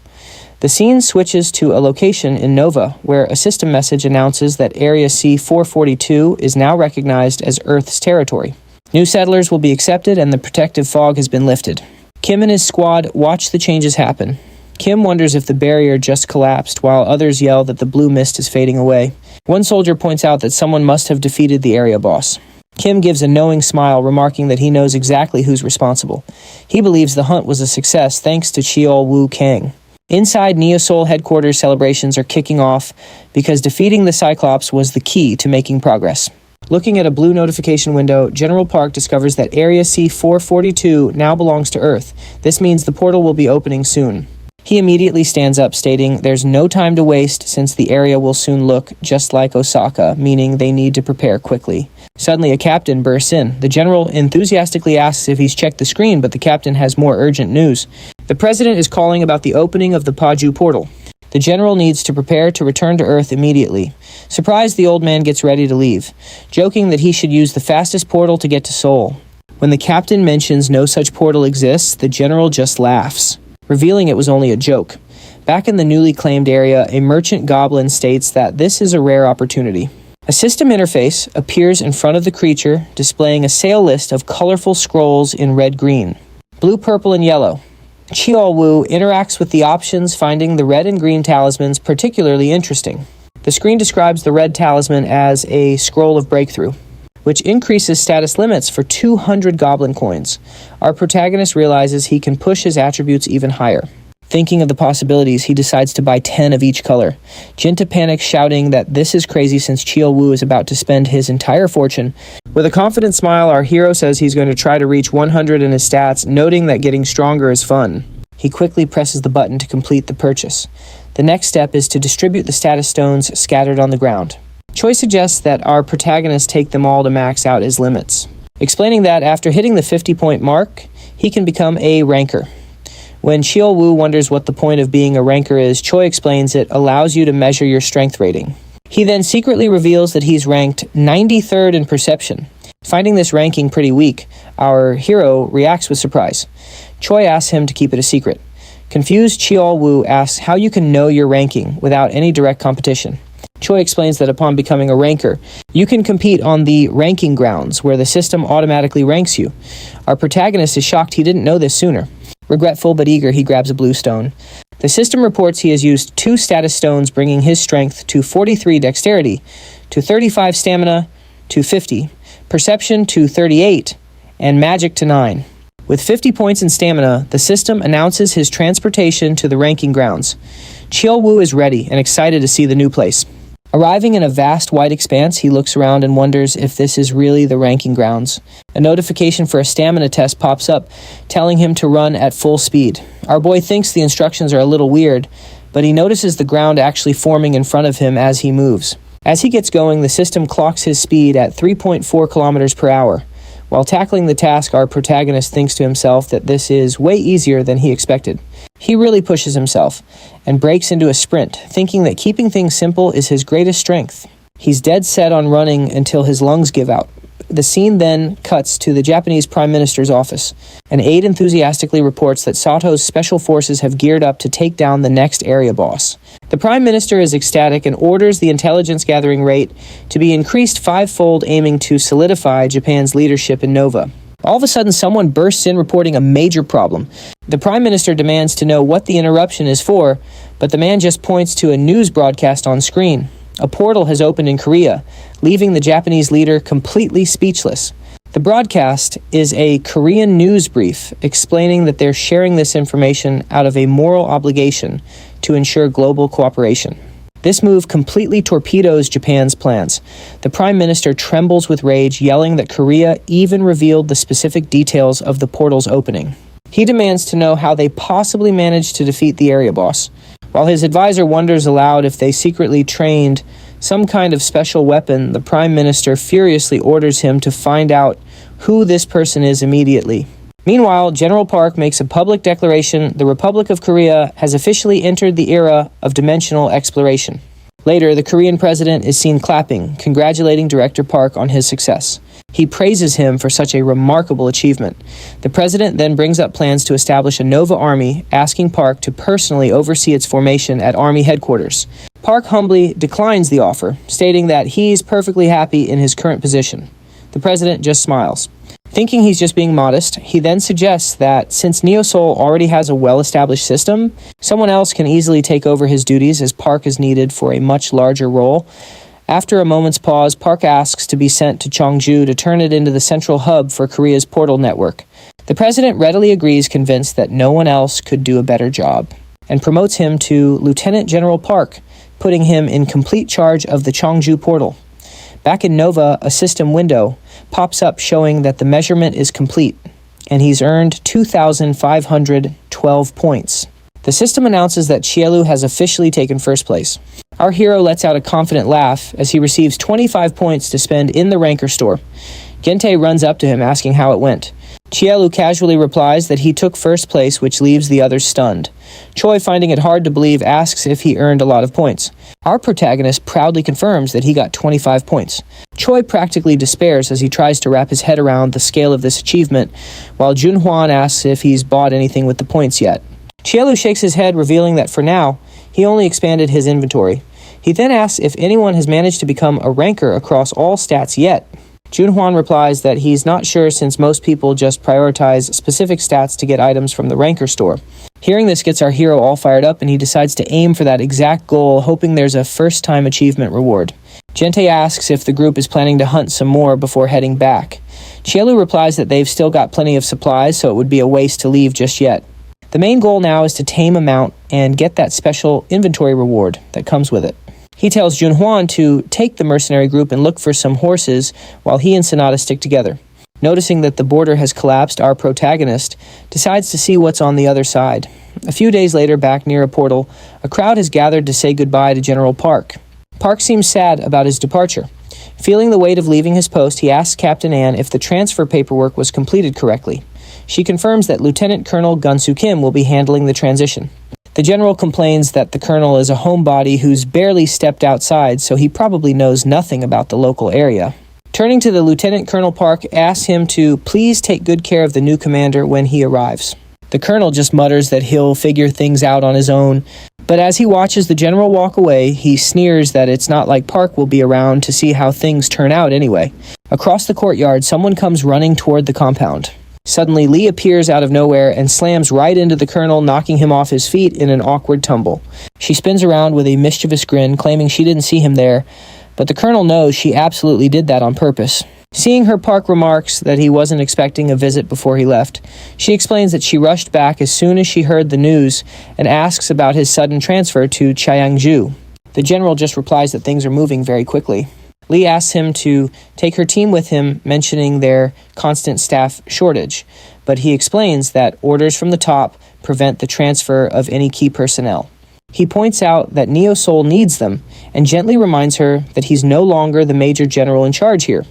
The scene switches to a location in Nova, where a system message announces that Area C-442 is now recognized as Earth's territory. New settlers will be accepted and the protective fog has been lifted. Kim and his squad watch the changes happen. Kim wonders if the barrier just collapsed, while others yell that the blue mist is fading away. One soldier points out that someone must have defeated the area boss. Kim gives a knowing smile, remarking that he knows exactly who's responsible. He believes the hunt was a success thanks to Chelu Kang. Inside Neo-Seoul headquarters, celebrations are kicking off because defeating the Cyclops was the key to making progress. Looking at a blue notification window, General Park discovers that Area C-442 now belongs to Earth. This means the portal will be opening soon. He immediately stands up, stating there's no time to waste since the area will soon look just like Osaka, meaning they need to prepare quickly. Suddenly, a captain bursts in. The general enthusiastically asks if he's checked the screen, but the captain has more urgent news. The president is calling about the opening of the Paju portal. The general needs to prepare to return to Earth immediately. Surprised, the old man gets ready to leave, joking that he should use the fastest portal to get to Seoul. When the captain mentions no such portal exists, the general just laughs, revealing it was only a joke. Back in the newly claimed area, a merchant goblin states that this is a rare opportunity. A system interface appears in front of the creature, displaying a sale list of colorful scrolls in red, green, blue, purple, and yellow. Cheol-woo interacts with the options, finding the red and green talismans particularly interesting. The screen describes the red talisman as a scroll of breakthrough, which increases status limits for 200 goblin coins. Our protagonist realizes he can push his attributes even higher. Thinking of the possibilities, he decides to buy 10 of each color. Jinta panics, shouting that this is crazy since Cheol-woo is about to spend his entire fortune. With a confident smile, our hero says he's going to try to reach 100 in his stats, noting that getting stronger is fun. He quickly presses the button to complete the purchase. The next step is to distribute the status stones scattered on the ground. Choi suggests that our protagonist take them all to max out his limits, explaining that after hitting the 50-point mark, he can become a ranker. When Cheol-woo wonders what the point of being a ranker is, Choi explains it allows you to measure your strength rating. He then secretly reveals that he's ranked 93rd in perception. Finding this ranking pretty weak, our hero reacts with surprise. Choi asks him to keep it a secret. Confused, Cheol-woo asks how you can know your ranking without any direct competition. Choi explains that upon becoming a ranker, you can compete on the ranking grounds, where the system automatically ranks you. Our protagonist is shocked he didn't know this sooner. Regretful but eager, he grabs a blue stone. The system reports he has used 2 status stones, bringing his strength to 43 dexterity, to 35 stamina, to 50, perception to 38, and magic to 9. With 50 points in stamina, the system announces his transportation to the ranking grounds. Cheol-woo is ready and excited to see the new place. Arriving in a vast white expanse, he looks around and wonders if this is really the ranking grounds. A notification for a stamina test pops up, telling him to run at full speed. Our boy thinks the instructions are a little weird, but he notices the ground actually forming in front of him as he moves. As he gets going, the system clocks his speed at 3.4 kilometers per hour. While tackling the task, our protagonist thinks to himself that this is way easier than he expected. He really pushes himself and breaks into a sprint, thinking that keeping things simple is his greatest strength. He's dead set on running until his lungs give out. The scene then cuts to the Japanese Prime Minister's office, and Aide enthusiastically reports that Sato's special forces have geared up to take down the next area boss. The Prime Minister is ecstatic and orders the intelligence gathering rate to be increased fivefold, aiming to solidify Japan's leadership in Nova. All of a sudden, someone bursts in reporting a major problem. The Prime Minister demands to know what the interruption is for, but the man just points to a news broadcast on screen. A portal has opened in Korea, leaving the Japanese leader completely speechless. The broadcast is a Korean news brief explaining that they're sharing this information out of a moral obligation to ensure global cooperation. This move completely torpedoes Japan's plans. The Prime Minister trembles with rage, yelling that Korea even revealed the specific details of the portal's opening. He demands to know how they possibly managed to defeat the area boss. While his advisor wonders aloud if they secretly trained some kind of special weapon, the Prime Minister furiously orders him to find out who this person is immediately. Meanwhile, General Park makes a public declaration: the Republic of Korea has officially entered the era of dimensional exploration. Later, the Korean president is seen clapping, congratulating Director Park on his success. He praises him for such a remarkable achievement. The president then brings up plans to establish a Nova army, asking Park to personally oversee its formation at Army headquarters. Park humbly declines the offer, stating that he's perfectly happy in his current position. The president just smiles. Thinking he's just being modest, he then suggests that since Neo Seoul already has a well-established system, someone else can easily take over his duties, as Park is needed for a much larger role. After a moment's pause, Park asks to be sent to Cheongju to turn it into the central hub for Korea's portal network. The president readily agrees, convinced that no one else could do a better job, and promotes him to Lieutenant General Park, putting him in complete charge of the Cheongju portal. Back in Nova, a system window pops up showing that the measurement is complete, and he's earned 2,512 points. The system announces that Chelu has officially taken first place. Our hero lets out a confident laugh as he receives 25 points to spend in the ranker store. Gente runs up to him asking how it went. Chelu casually replies that he took first place, which leaves the others stunned. Choi, finding it hard to believe, asks if he earned a lot of points. Our protagonist proudly confirms that he got 25 points. Choi practically despairs as he tries to wrap his head around the scale of this achievement, while Junhwan asks if he's bought anything with the points yet. Chelu shakes his head, revealing that for now, he only expanded his inventory. He then asks if anyone has managed to become a ranker across all stats yet. Junhwan replies that he's not sure, since most people just prioritize specific stats to get items from the ranker store. Hearing this gets our hero all fired up, and he decides to aim for that exact goal, hoping there's a first-time achievement reward. Gente asks if the group is planning to hunt some more before heading back. Chelu replies that they've still got plenty of supplies, so it would be a waste to leave just yet. The main goal now is to tame a mount and get that special inventory reward that comes with it. He tells Junhwan to take the mercenary group and look for some horses while he and Sonata stick together. Noticing that the border has collapsed, our protagonist decides to see what's on the other side. A few days later, back near a portal, a crowd has gathered to say goodbye to General Park. Park seems sad about his departure. Feeling the weight of leaving his post, he asks Captain Ann if the transfer paperwork was completed correctly. She confirms that Lieutenant Colonel Gunsu Kim will be handling the transition. The general complains that the colonel is a homebody who's barely stepped outside, so he probably knows nothing about the local area. Turning to the Lieutenant, Colonel Park asks him to please take good care of the new commander when he arrives. The colonel just mutters that he'll figure things out on his own, but as he watches the general walk away, he sneers that it's not like Park will be around to see how things turn out anyway. Across the courtyard, someone comes running toward the compound. Suddenly, Lee appears out of nowhere and slams right into the colonel, knocking him off his feet in an awkward tumble. She spins around with a mischievous grin, claiming she didn't see him there, but the colonel knows she absolutely did that on purpose. Seeing her, Park remarks that he wasn't expecting a visit before he left. She explains that she rushed back as soon as she heard the news and asks about his sudden transfer to Cheongju. The general just replies that things are moving very quickly. Lee asks him to take her team with him, mentioning their constant staff shortage, but he explains that orders from the top prevent the transfer of any key personnel. He points out that Neo Seoul needs them and gently reminds her that he's no longer the major general in charge here.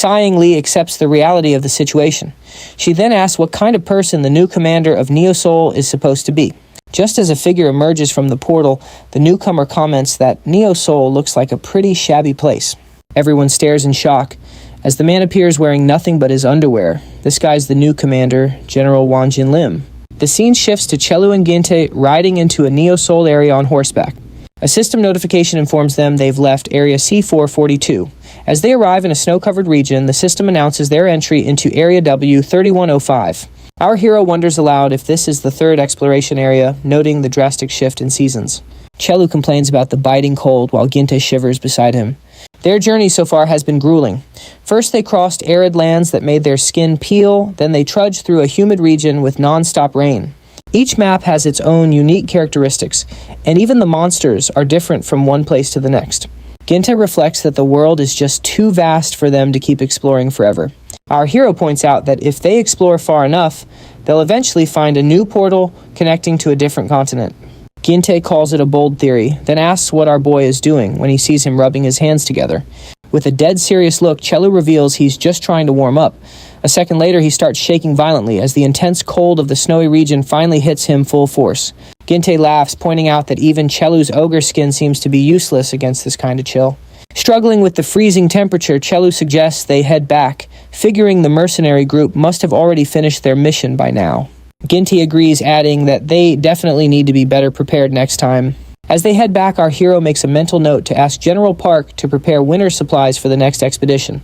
Sighing, Lee accepts the reality of the situation. She then asks what kind of person the new commander of Neo Seoul is supposed to be. Just as a figure emerges from the portal, the newcomer comments that Neo Seoul looks like a pretty shabby place. Everyone stares in shock, as the man appears wearing nothing but his underwear. This guy's the new commander, General Won Jin Lim. The scene shifts to Chelu and Ginte riding into a Neo Seoul area on horseback. A system notification informs them they've left Area C442. As they arrive in a snow-covered region, the system announces their entry into Area W3105. Our hero wonders aloud if this is the third exploration area, noting the drastic shift in seasons. Chelu complains about the biting cold while Ginte shivers beside him. Their journey so far has been grueling. First, they crossed arid lands that made their skin peel, then they trudged through a humid region with non-stop rain. Each map has its own unique characteristics, and even the monsters are different from one place to the next. Ginte reflects that the world is just too vast for them to keep exploring forever. Our hero points out that if they explore far enough, they'll eventually find a new portal connecting to a different continent. Ginte calls it a bold theory, then asks what our boy is doing when he sees him rubbing his hands together. With a dead serious look, Chelu reveals he's just trying to warm up. A second later, he starts shaking violently as the intense cold of the snowy region finally hits him full force. Ginte laughs, pointing out that even Chelu's ogre skin seems to be useless against this kind of chill. Struggling with the freezing temperature, Chelu suggests they head back, figuring the mercenary group must have already finished their mission by now. Ginte agrees, adding that they definitely need to be better prepared next time. As they head back, our hero makes a mental note to ask General Park to prepare winter supplies for the next expedition.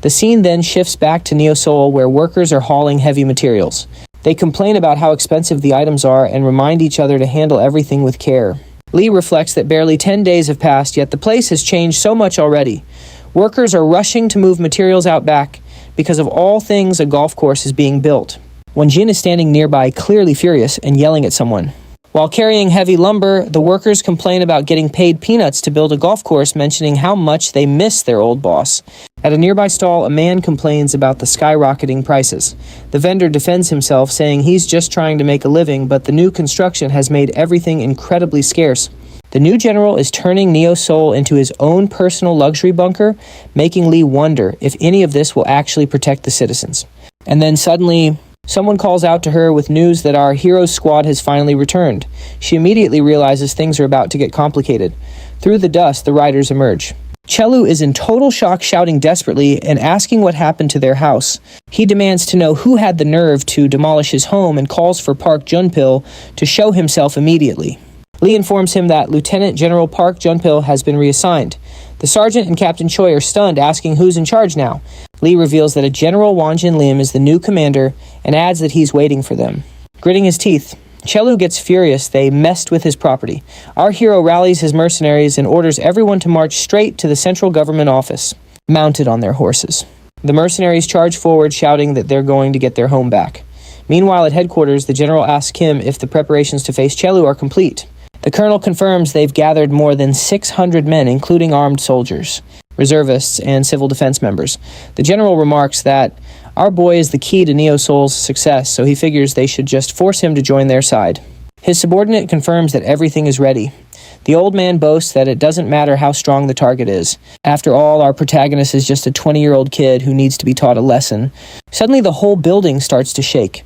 The scene then shifts back to Neo Seoul, where workers are hauling heavy materials. They complain about how expensive the items are and remind each other to handle everything with care. Lee reflects that barely 10 days have passed, yet the place has changed so much already. Workers are rushing to move materials out back. Because of all things, a golf course is being built. Won Jin is standing nearby, clearly furious, and yelling at someone. While carrying heavy lumber, the workers complain about getting paid peanuts to build a golf course, mentioning how much they miss their old boss. At a nearby stall, a man complains about the skyrocketing prices. The vendor defends himself, saying he's just trying to make a living, but the new construction has made everything incredibly scarce. The new general is turning Neo Seoul into his own personal luxury bunker, making Lee wonder if any of this will actually protect the citizens. And then suddenly, someone calls out to her with news that our hero's squad has finally returned. She immediately realizes things are about to get complicated. Through the dust, the riders emerge. Chelu is in total shock, shouting desperately and asking what happened to their house. He demands to know who had the nerve to demolish his home and calls for Park Junpil to show himself immediately. Lee informs him that Lieutenant General Park Junpil has been reassigned. The sergeant and Captain Choi are stunned, asking who's in charge now. Lee reveals that a General Won Jin Lim is the new commander and adds that he's waiting for them. Gritting his teeth, Chelu gets furious they messed with his property. Our hero rallies his mercenaries and orders everyone to march straight to the central government office, mounted on their horses. The mercenaries charge forward, shouting that they're going to get their home back. Meanwhile, at headquarters, the general asks him if the preparations to face Chelu are complete. The colonel confirms they've gathered more than 600 men, including armed soldiers, reservists, and civil defense members. The general remarks that our boy is the key to Neo Seoul's success, so he figures they should just force him to join their side. His subordinate confirms that everything is ready. The old man boasts that it doesn't matter how strong the target is. After all, our protagonist is just a 20-year-old kid who needs to be taught a lesson. Suddenly, the whole building starts to shake.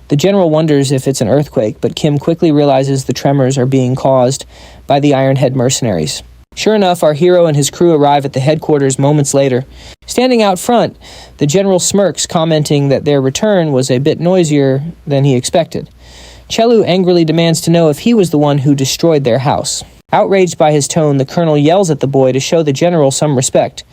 The general wonders if it's an earthquake, but Kim quickly realizes the tremors are being caused by the Ironhead mercenaries. Sure enough, our hero and his crew arrive at the headquarters moments later. Standing out front, the general smirks, commenting that their return was a bit noisier than he expected. Chelu angrily demands to know if he was the one who destroyed their house. Outraged by his tone, the colonel yells at the boy to show the general some respect.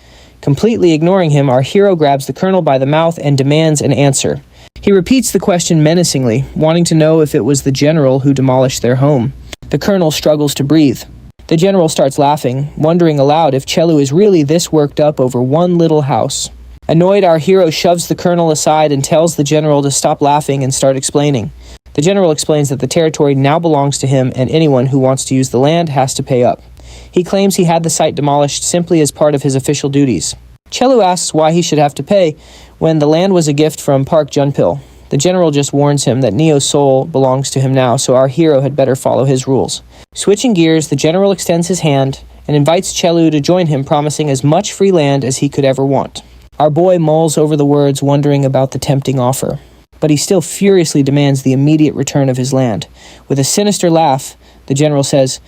Completely ignoring him, our hero grabs the colonel by the mouth and demands an answer. He repeats the question menacingly, wanting to know if it was the general who demolished their home. The colonel struggles to breathe. The general starts laughing, wondering aloud if Chelu is really this worked up over one little house. Annoyed, our hero shoves the colonel aside and tells the general to stop laughing and start explaining. The general explains that the territory now belongs to him and anyone who wants to use the land has to pay up. He claims he had the site demolished simply as part of his official duties. Chelu asks why he should have to pay when the land was a gift from Park Junpil. The general just warns him that Neo Seoul belongs to him now, so our hero had better follow his rules. Switching gears, the general extends his hand and invites Chelu to join him, promising as much free land as he could ever want. Our boy mulls over the words, wondering about the tempting offer. But he still furiously demands the immediate return of his land. With a sinister laugh, the general says,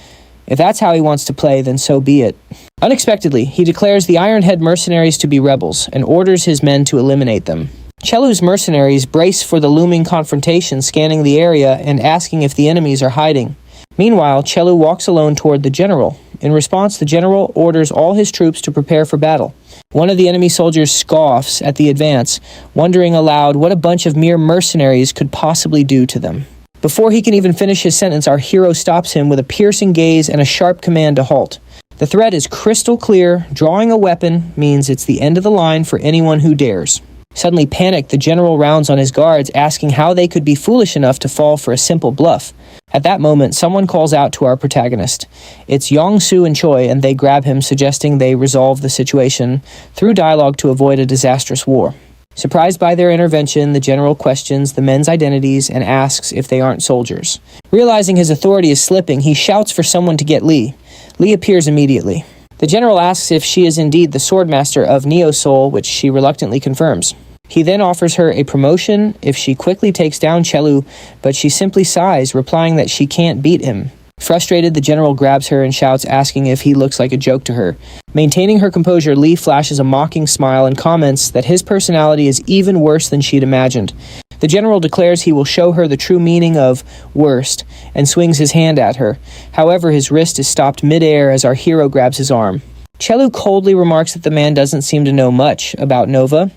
"If that's how he wants to play, then so be it." Unexpectedly, he declares the Ironhead mercenaries to be rebels and orders his men to eliminate them. Chelu's mercenaries brace for the looming confrontation, scanning the area and asking if the enemies are hiding. Meanwhile, Chelu walks alone toward the general. In response, the general orders all his troops to prepare for battle. One of the enemy soldiers scoffs at the advance, wondering aloud what a bunch of mere mercenaries could possibly do to them. Before he can even finish his sentence, our hero stops him with a piercing gaze and a sharp command to halt. The threat is crystal clear. Drawing a weapon means it's the end of the line for anyone who dares. Suddenly panicked, the general rounds on his guards, asking how they could be foolish enough to fall for a simple bluff. At that moment, someone calls out to our protagonist. It's Yong-soo and Choi, and they grab him, suggesting they resolve the situation through dialogue to avoid a disastrous war. Surprised by their intervention, the general questions the men's identities and asks if they aren't soldiers. Realizing his authority is slipping, he shouts for someone to get Lee. Lee appears immediately. The general asks if she is indeed the swordmaster of Neo Soul, which she reluctantly confirms. He then offers her a promotion if she quickly takes down Chelu, but she simply sighs, replying that she can't beat him. Frustrated, the general grabs her and shouts, asking if he looks like a joke to her. Maintaining her composure, Lee flashes a mocking smile and comments that his personality is even worse than she'd imagined. The general declares he will show her the true meaning of worst and swings his hand at her. However, his wrist is stopped midair as our hero grabs his arm. Chelu coldly remarks that the man doesn't seem to know much about Nova.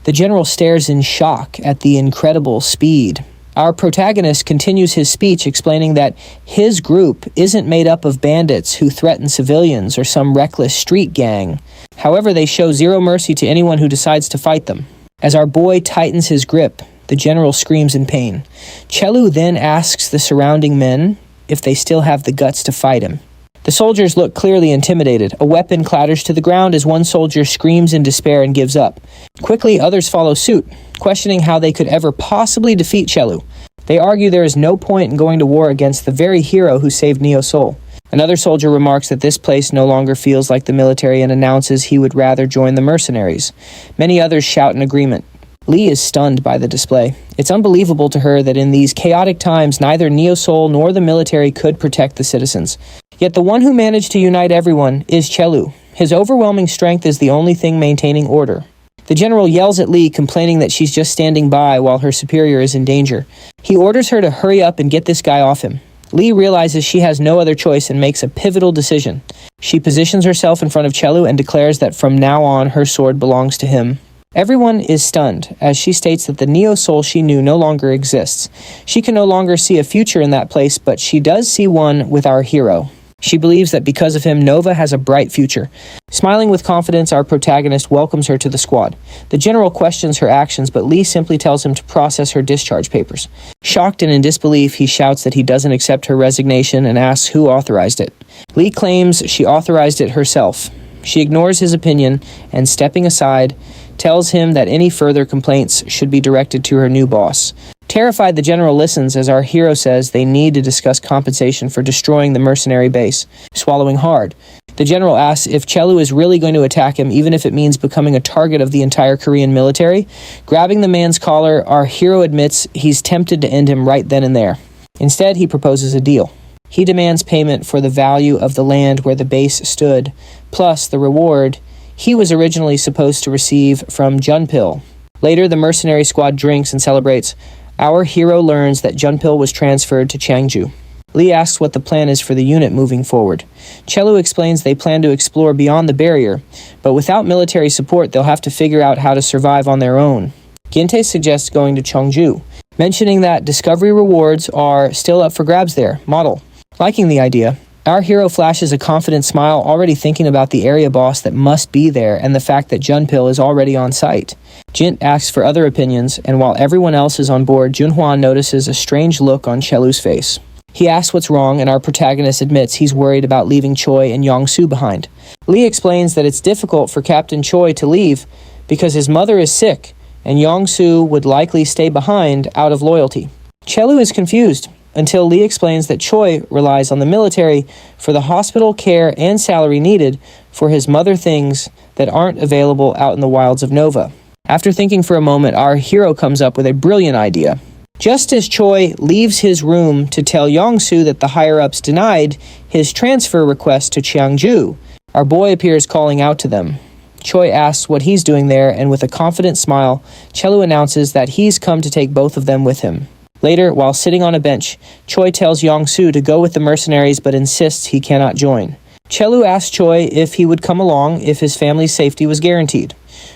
The general stares in shock at the incredible speed. Our protagonist continues his speech, explaining that his group isn't made up of bandits who threaten civilians or some reckless street gang. However, they show zero mercy to anyone who decides to fight them. As our boy tightens his grip, the general screams in pain. Chelu then asks the surrounding men if they still have the guts to fight him. The soldiers look clearly intimidated. A weapon clatters to the ground as one soldier screams in despair and gives up. Quickly, others follow suit, questioning how they could ever possibly defeat Chelu. They argue there is no point in going to war against the very hero who saved Neo Soul. Another soldier remarks that this place no longer feels like the military and announces he would rather join the mercenaries. Many others shout in agreement. Lee is stunned by the display. It's unbelievable to her that in these chaotic times, neither Neo Soul nor the military could protect the citizens. Yet the one who managed to unite everyone is Chelu. His overwhelming strength is the only thing maintaining order. The general yells at Lee, complaining that she's just standing by while her superior is in danger. He orders her to hurry up and get this guy off him. Lee realizes she has no other choice and makes a pivotal decision. She positions herself in front of Chelu and declares that from now on her sword belongs to him. Everyone is stunned as she states that the Neo Soul she knew no longer exists. She can no longer see a future in that place, but she does see one with our hero. She believes that because of him, Nova has a bright future. Smiling with confidence, our protagonist welcomes her to the squad. The general questions her actions, but Lee simply tells him to process her discharge papers. Shocked and in disbelief, he shouts that he doesn't accept her resignation and asks who authorized it. Lee claims she authorized it herself. She ignores his opinion and, stepping aside, tells him that any further complaints should be directed to her new boss. Terrified, the general listens as our hero says they need to discuss compensation for destroying the mercenary base. Swallowing hard, the general asks if Chelu is really going to attack him, even if it means becoming a target of the entire Korean military. Grabbing the man's collar, our hero admits he's tempted to end him right then and there. Instead, he proposes a deal. He demands payment for the value of the land where the base stood, plus the reward he was originally supposed to receive from Junpil. Later, the mercenary squad drinks and celebrates. Our hero learns that Junpil was transferred to Changju. Lee asks what the plan is for the unit moving forward. Chelu explains they plan to explore beyond the barrier, but without military support, they'll have to figure out how to survive on their own. Ginte suggests going to Cheongju, mentioning that discovery rewards are still up for grabs there. Model. Liking the idea, our hero flashes a confident smile, already thinking about the area boss that must be there and the fact that Junpil is already on site. Jint asks for other opinions, and while everyone else is on board, Junhwan notices a strange look on Chelu's face. He asks what's wrong, and our protagonist admits he's worried about leaving Choi and Yong-soo behind. Lee explains that it's difficult for Captain Choi to leave because his mother is sick, and Yong-soo would likely stay behind out of loyalty. Chelu is confused. until Lee explains that Choi relies on the military for the hospital care and salary needed for his mother things that aren't available out in the wilds of Nova. After thinking for a moment, our hero comes up with a brilliant idea. Just as Choi leaves his room to tell Yong-soo that the higher-ups denied his transfer request to Cheongju, our boy appears calling out to them. Choi asks what he's doing there, and with a confident smile, Chelu announces that he's come to take both of them with him. Later, while sitting on a bench, Choi tells Yong-soo to go with the mercenaries but insists he cannot join. Chelu asks Choi if he would come along if his family's safety was guaranteed.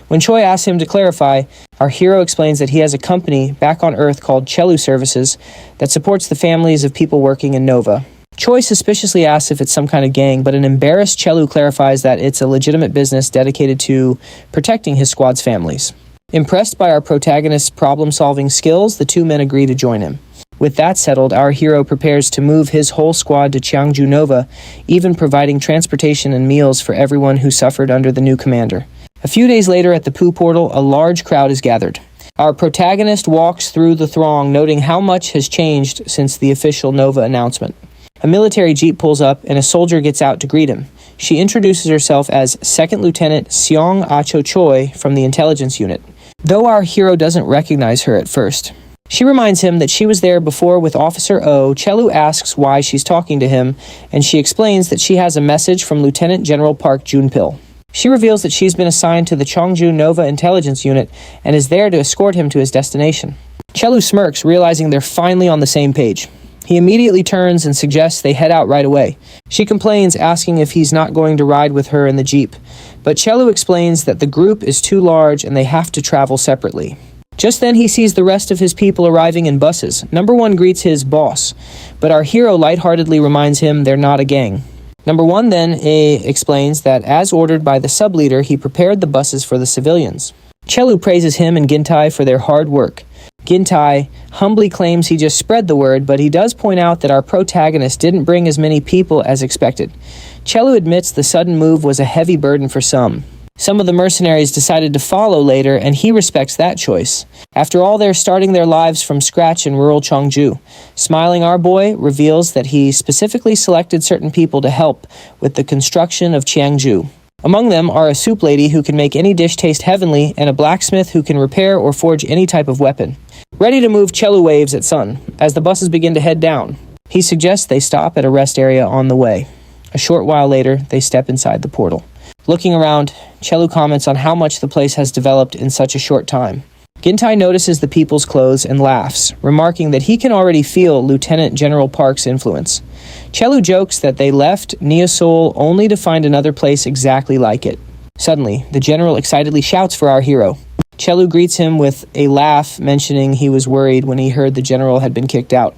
When Choi asks him to clarify, our hero explains that he has a company back on Earth called Chelu Services that supports the families of people working in Nova. Choi suspiciously asks if it's some kind of gang, but an embarrassed Chelu clarifies that it's a legitimate business dedicated to protecting his squad's families. Impressed by our protagonist's problem-solving skills, the two men agree to join him. With that settled, our hero prepares to move his whole squad to Cheongju Nova, even providing transportation and meals for everyone who suffered under the new commander. A few days later at the Poo Portal, a large crowd is gathered. Our protagonist walks through the throng, noting how much has changed since the official Nova announcement. A military jeep pulls up, and a soldier gets out to greet him. She introduces herself as Second Lieutenant Seong Acho Choi from the intelligence unit, though our hero doesn't recognize her at first. She reminds him that she was there before with Officer O. Chelu asks why she's talking to him, and she explains that she has a message from Lieutenant General Park Junpil. She reveals that she's been assigned to the Cheongju Nova Intelligence Unit and is there to escort him to his destination. Chelu smirks, realizing they're finally on the same page. He immediately turns and suggests they head out right away. She complains, asking if he's not going to ride with her in the jeep, but Chelu explains that the group is too large and they have to travel separately. Just then he sees the rest of his people arriving in buses. Number 1 greets his boss, but our hero lightheartedly reminds him they're not a gang. Number 1 then explains that as ordered by the sub-leader, he prepared the buses for the civilians. Chelu praises him and Gintai for their hard work. Gintai humbly claims he just spread the word, but he does point out that our protagonist didn't bring as many people as expected. Chelu admits the sudden move was a heavy burden for some. Some of the mercenaries decided to follow later, and he respects that choice. After all, they're starting their lives from scratch in rural Cheongju. Smiling, our boy reveals that he specifically selected certain people to help with the construction of Cheongju. Among them are a soup lady who can make any dish taste heavenly, and a blacksmith who can repair or forge any type of weapon. Ready to move, Chelu waves at Sun as the buses begin to head down. He suggests they stop at a rest area on the way. A short while later, they step inside the portal. Looking around, Chelu comments on how much the place has developed in such a short time. Gintai notices the people's clothes and laughs, remarking that he can already feel Lieutenant General Park's influence. Chelu jokes that they left Neo-Seoul only to find another place exactly like it. Suddenly, the general excitedly shouts for our hero. Chelu greets him with a laugh, mentioning he was worried when he heard the general had been kicked out.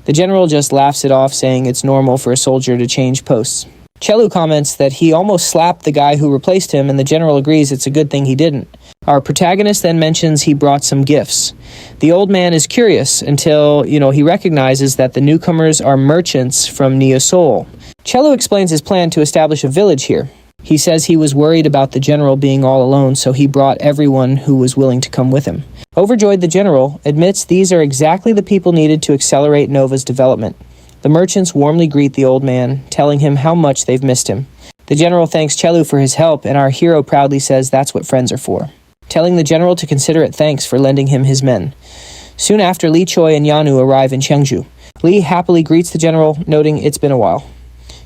The general just laughs it off, saying it's normal for a soldier to change posts. Chelu comments that he almost slapped the guy who replaced him, and the general agrees it's a good thing he didn't. Our protagonist then mentions he brought some gifts. The old man is curious until, he recognizes that the newcomers are merchants from Neo-Seoul. Chelu explains his plan to establish a village here. He says he was worried about the general being all alone, so he brought everyone who was willing to come with him. Overjoyed, the general admits these are exactly the people needed to accelerate Nova's development. The merchants warmly greet the old man, telling him how much they've missed him. The general thanks Chelu for his help, and our hero proudly says that's what friends are for, telling the general to consider it thanks for lending him his men. Soon after, Lee Choi and Yanu arrive in Cheongju. Lee happily greets the general, noting it's been a while.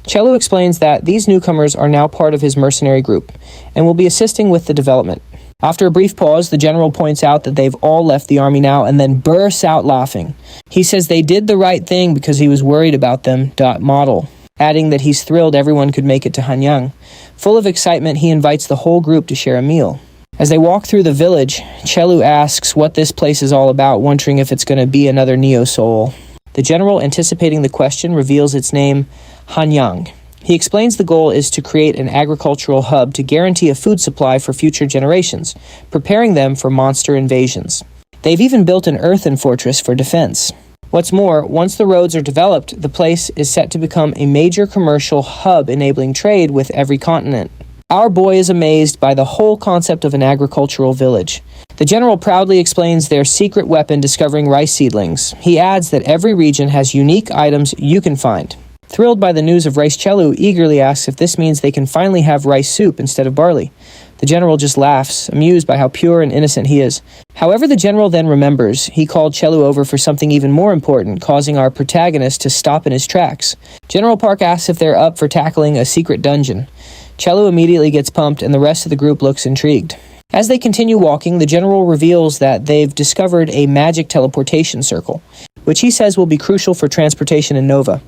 Chelu explains that these newcomers are now part of his mercenary group and will be assisting with the development. After a brief pause, the general points out that they've all left the army now and then bursts out laughing. He says they did the right thing because he was worried about them, model, adding that he's thrilled everyone could make it to Hanyang. Full of excitement, he invites the whole group to share a meal. As they walk through the village, Chelu asks what this place is all about, wondering if it's going to be another Neo-Seoul. The general, anticipating the question, reveals its name, Hanyang. He explains the goal is to create an agricultural hub to guarantee a food supply for future generations, preparing them for monster invasions. They've even built an earthen fortress for defense. What's more, once the roads are developed, the place is set to become a major commercial hub enabling trade with every continent. Our boy is amazed by the whole concept of an agricultural village. The general proudly explains their secret weapon discovering rice seedlings. He adds that every region has unique items you can find. Thrilled by the news of rice, Chelu eagerly asks if this means they can finally have rice soup instead of barley. The general just laughs, amused by how pure and innocent he is. However, the general then remembers he called Chelu over for something even more important, causing our protagonist to stop in his tracks. General Park asks if they're up for tackling a secret dungeon. Chelu immediately gets pumped, and the rest of the group looks intrigued. As they continue walking, the general reveals that they've discovered a magic teleportation circle, which he says will be crucial for transportation in Nova.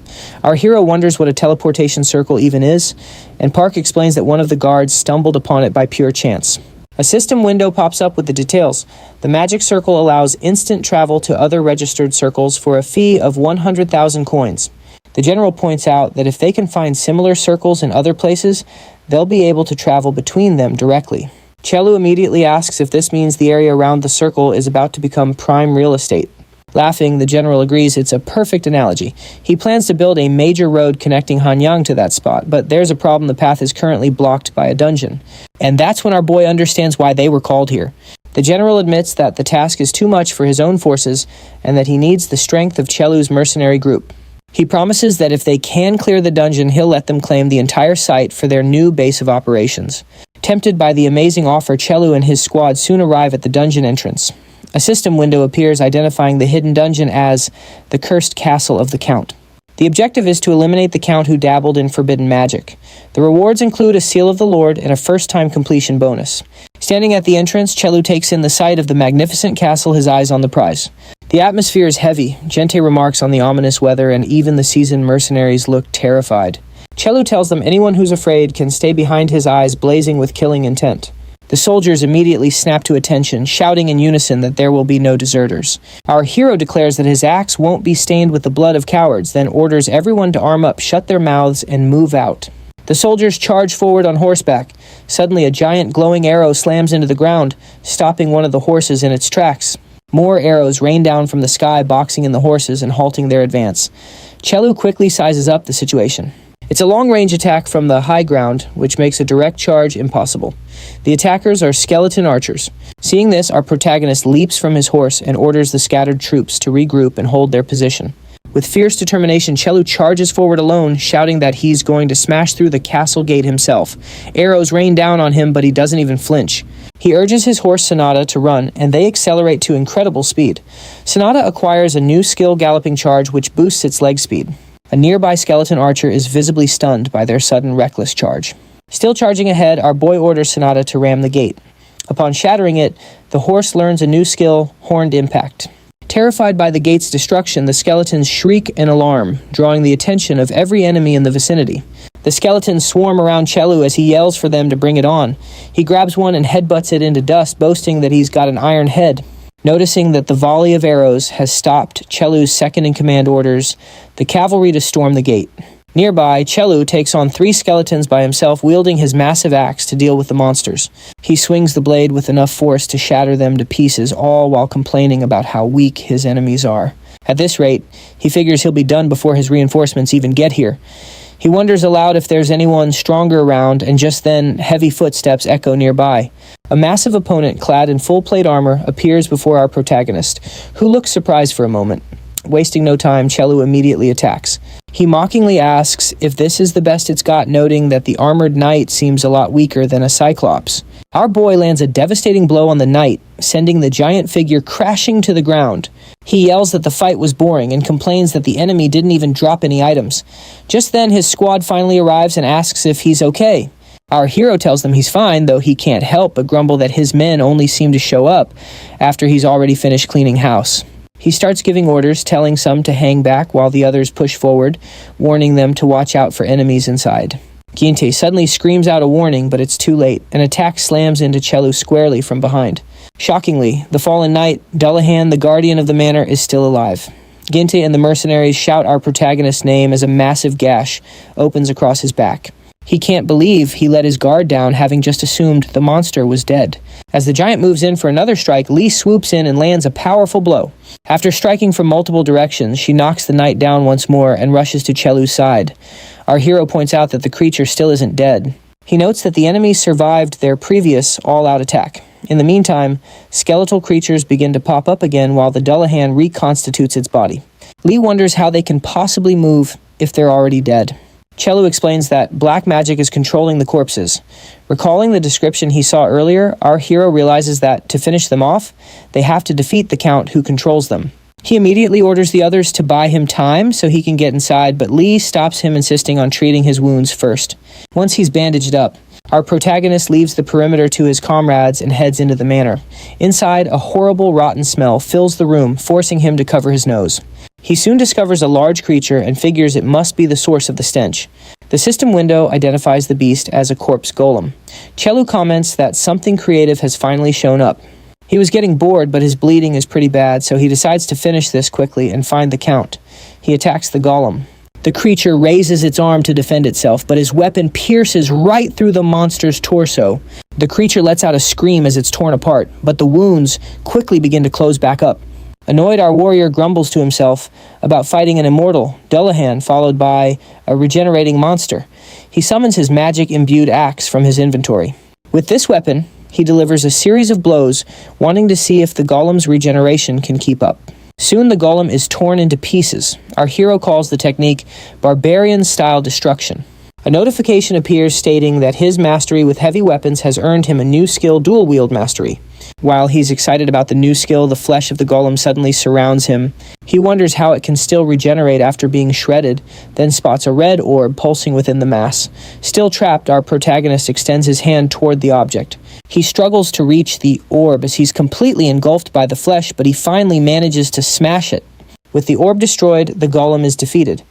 Our hero wonders what a teleportation circle even is, and Park explains that one of the guards stumbled upon it by pure chance. A system window pops up with the details. The magic circle allows instant travel to other registered circles for a fee of 100,000 coins. The general points out that if they can find similar circles in other places, they'll be able to travel between them directly. Chelu immediately asks if this means the area around the circle is about to become prime real estate. Laughing, the general agrees it's a perfect analogy. He plans to build a major road connecting Hanyang to that spot, but there's a problem: the path is currently blocked by a dungeon. And that's when our boy understands why they were called here. The general admits that the task is too much for his own forces and that he needs the strength of Chelu's mercenary group. He promises that if they can clear the dungeon, he'll let them claim the entire site for their new base of operations. Tempted by the amazing offer, Chelu and his squad soon arrive at the dungeon entrance. A system window appears identifying the hidden dungeon as the Cursed Castle of the Count. The objective is to eliminate the Count who dabbled in forbidden magic. The rewards include a Seal of the Lord and a first-time completion bonus. Standing at the entrance, Chelu takes in the sight of the magnificent castle, his eyes on the prize. The atmosphere is heavy. Gente remarks on the ominous weather, and even the seasoned mercenaries look terrified. Chelu tells them anyone who's afraid can stay behind his eyes blazing with killing intent. The soldiers immediately snap to attention, shouting in unison that there will be no deserters. Our hero declares that his axe won't be stained with the blood of cowards, then orders everyone to arm up, shut their mouths, and move out. The soldiers charge forward on horseback. Suddenly, a giant glowing arrow slams into the ground, stopping one of the horses in its tracks. More arrows rain down from the sky, boxing in the horses and halting their advance. Chelu quickly sizes up the situation. It's a long-range attack from the high ground, which makes a direct charge impossible. The attackers are skeleton archers. Seeing this, our protagonist leaps from his horse and orders the scattered troops to regroup and hold their position. With fierce determination, Chelu charges forward alone, shouting that he's going to smash through the castle gate himself. Arrows rain down on him, but he doesn't even flinch. He urges his horse Sonata to run, and they accelerate to incredible speed. Sonata acquires a new skill, Galloping Charge, which boosts its leg speed. A nearby skeleton archer is visibly stunned by their sudden reckless charge. Still charging ahead, our boy orders Sonata to ram the gate. Upon shattering it, the horse learns a new skill, Horned Impact. Terrified by the gate's destruction, the skeletons shriek in alarm, drawing the attention of every enemy in the vicinity. The skeletons swarm around Chelu as he yells for them to bring it on. He grabs one and headbutts it into dust, boasting that he's got an iron head. Noticing that the volley of arrows has stopped, Chelu's second-in-command orders the cavalry to storm the gate. Nearby, Chelu takes on 3 skeletons by himself, wielding his massive axe to deal with the monsters. He swings the blade with enough force to shatter them to pieces, all while complaining about how weak his enemies are. At this rate, he figures he'll be done before his reinforcements even get here. He wonders aloud if there's anyone stronger around, and just then, heavy footsteps echo nearby. A massive opponent clad in full plate armor appears before our protagonist, who looks surprised for a moment. Wasting no time, Chelu immediately attacks. He mockingly asks if this is the best it's got, noting that the armored knight seems a lot weaker than a cyclops. Our boy lands a devastating blow on the knight, sending the giant figure crashing to the ground. He yells that the fight was boring and complains that the enemy didn't even drop any items. Just then, his squad finally arrives and asks if he's okay. Our hero tells them he's fine, though he can't help but grumble that his men only seem to show up after he's already finished cleaning house. He starts giving orders, telling some to hang back while the others push forward, warning them to watch out for enemies inside. Ginte suddenly screams out a warning, but it's too late. An attack slams into Chelu squarely from behind. Shockingly, the fallen knight, Dullahan, the guardian of the manor, is still alive. Ginte and the mercenaries shout our protagonist's name as a massive gash opens across his back. He can't believe he let his guard down, having just assumed the monster was dead. As the giant moves in for another strike, Lee swoops in and lands a powerful blow. After striking from multiple directions, she knocks the knight down once more and rushes to Chelu's side. Our hero points out that the creature still isn't dead. He notes that the enemies survived their previous all-out attack. In the meantime, skeletal creatures begin to pop up again while the Dullahan reconstitutes its body. Lee wonders how they can possibly move if they're already dead. Chelu explains that black magic is controlling the corpses. Recalling the description he saw earlier, our hero realizes that, to finish them off, they have to defeat the Count who controls them. He immediately orders the others to buy him time so he can get inside, but Lee stops him, insisting on treating his wounds first. Once he's bandaged up, our protagonist leaves the perimeter to his comrades and heads into the manor. Inside, a horrible, rotten smell fills the room, forcing him to cover his nose. He soon discovers a large creature and figures it must be the source of the stench. The system window identifies the beast as a corpse golem. Chelu comments that something creative has finally shown up. He was getting bored, but his bleeding is pretty bad, so he decides to finish this quickly and find the Count. He attacks the golem. The creature raises its arm to defend itself, but his weapon pierces right through the monster's torso. The creature lets out a scream as it's torn apart, but the wounds quickly begin to close back up. Annoyed, our warrior grumbles to himself about fighting an immortal, Dullahan, followed by a regenerating monster. He summons his magic-imbued axe from his inventory. With this weapon, he delivers a series of blows, wanting to see if the golem's regeneration can keep up. Soon the golem is torn into pieces. Our hero calls the technique barbarian-style destruction. A notification appears stating that his mastery with heavy weapons has earned him a new skill, dual-wield mastery. While he's excited about the new skill, the flesh of the golem suddenly surrounds him. He wonders how it can still regenerate after being shredded, then spots a red orb pulsing within the mass. Still trapped, our protagonist extends his hand toward the object. He struggles to reach the orb as he's completely engulfed by the flesh, but he finally manages to smash it. With the orb destroyed, the golem is defeated.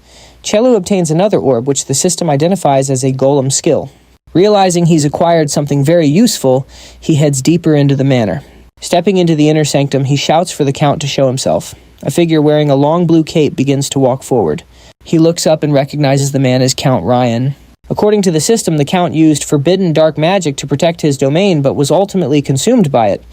Chelu obtains another orb, which the system identifies as a golem skill. Realizing he's acquired something very useful, he heads deeper into the manor. Stepping into the inner sanctum, he shouts for the Count to show himself. A figure wearing a long blue cape begins to walk forward. He looks up and recognizes the man as Count Ryan. According to the system, the Count used forbidden dark magic to protect his domain, but was ultimately consumed by it.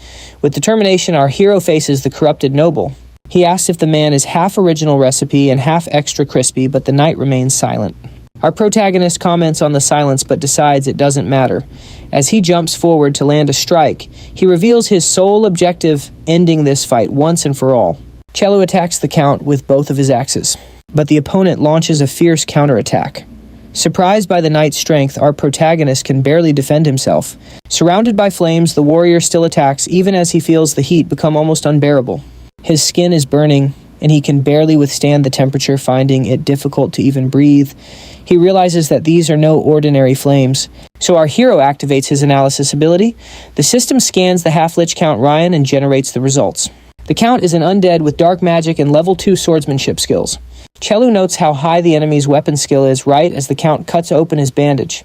With determination, our hero faces the corrupted noble. He asks if the man is half original recipe and half extra crispy, but the knight remains silent. Our protagonist comments on the silence but decides it doesn't matter. As he jumps forward to land a strike, he reveals his sole objective, ending this fight once and for all. Chelu attacks the Count with both of his axes, but the opponent launches a fierce counterattack. Surprised by the knight's strength, our protagonist can barely defend himself. Surrounded by flames, the warrior still attacks even as he feels the heat become almost unbearable. His skin is burning, and he can barely withstand the temperature, finding it difficult to even breathe. He realizes that these are no ordinary flames, so our hero activates his analysis ability. The system scans the half-lich Count Ryan and generates the results. The Count is an undead with dark magic and level 2 swordsmanship skills. Chelu notes how high the enemy's weapon skill is right as the Count cuts open his bandage.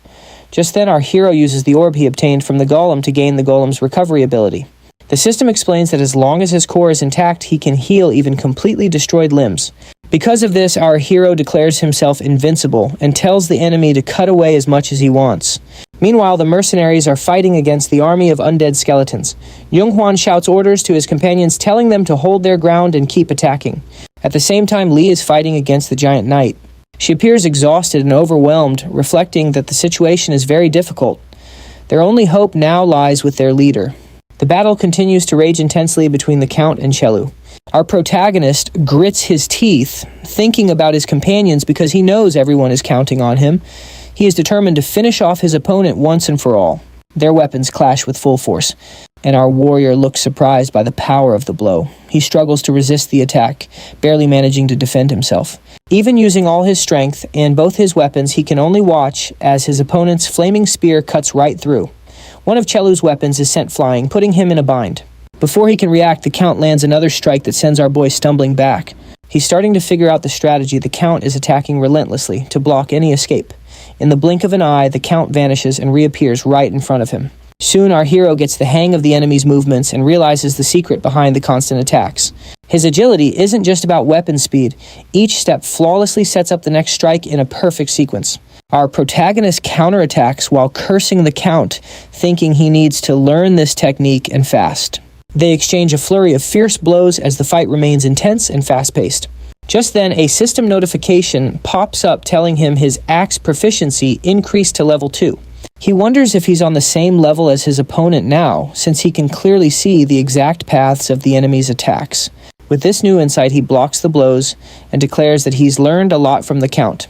Just then, our hero uses the orb he obtained from the golem to gain the golem's recovery ability. The system explains that as long as his core is intact, he can heal even completely destroyed limbs. Because of this, our hero declares himself invincible and tells the enemy to cut away as much as he wants. Meanwhile, the mercenaries are fighting against the army of undead skeletons. Yonghwan shouts orders to his companions, telling them to hold their ground and keep attacking. At the same time, Lee is fighting against the giant knight. She appears exhausted and overwhelmed, reflecting that the situation is very difficult. Their only hope now lies with their leader. The battle continues to rage intensely between the Count and Chelu. Our protagonist grits his teeth, thinking about his companions because he knows everyone is counting on him. He is determined to finish off his opponent once and for all. Their weapons clash with full force, and our warrior looks surprised by the power of the blow. He struggles to resist the attack, barely managing to defend himself. Even using all his strength and both his weapons, he can only watch as his opponent's flaming spear cuts right through. One of Chelu's weapons is sent flying, putting him in a bind. Before he can react, the Count lands another strike that sends our boy stumbling back. He's starting to figure out the strategy. The Count is attacking relentlessly to block any escape. In the blink of an eye, the Count vanishes and reappears right in front of him. Soon, our hero gets the hang of the enemy's movements and realizes the secret behind the constant attacks. His agility isn't just about weapon speed. Each step flawlessly sets up the next strike in a perfect sequence. Our protagonist counterattacks while cursing the Count, thinking he needs to learn this technique and fast. They exchange a flurry of fierce blows as the fight remains intense and fast-paced. Just then, a system notification pops up telling him his axe proficiency increased to level 2. He wonders if he's on the same level as his opponent now, since he can clearly see the exact paths of the enemy's attacks. With this new insight, he blocks the blows and declares that he's learned a lot from the Count.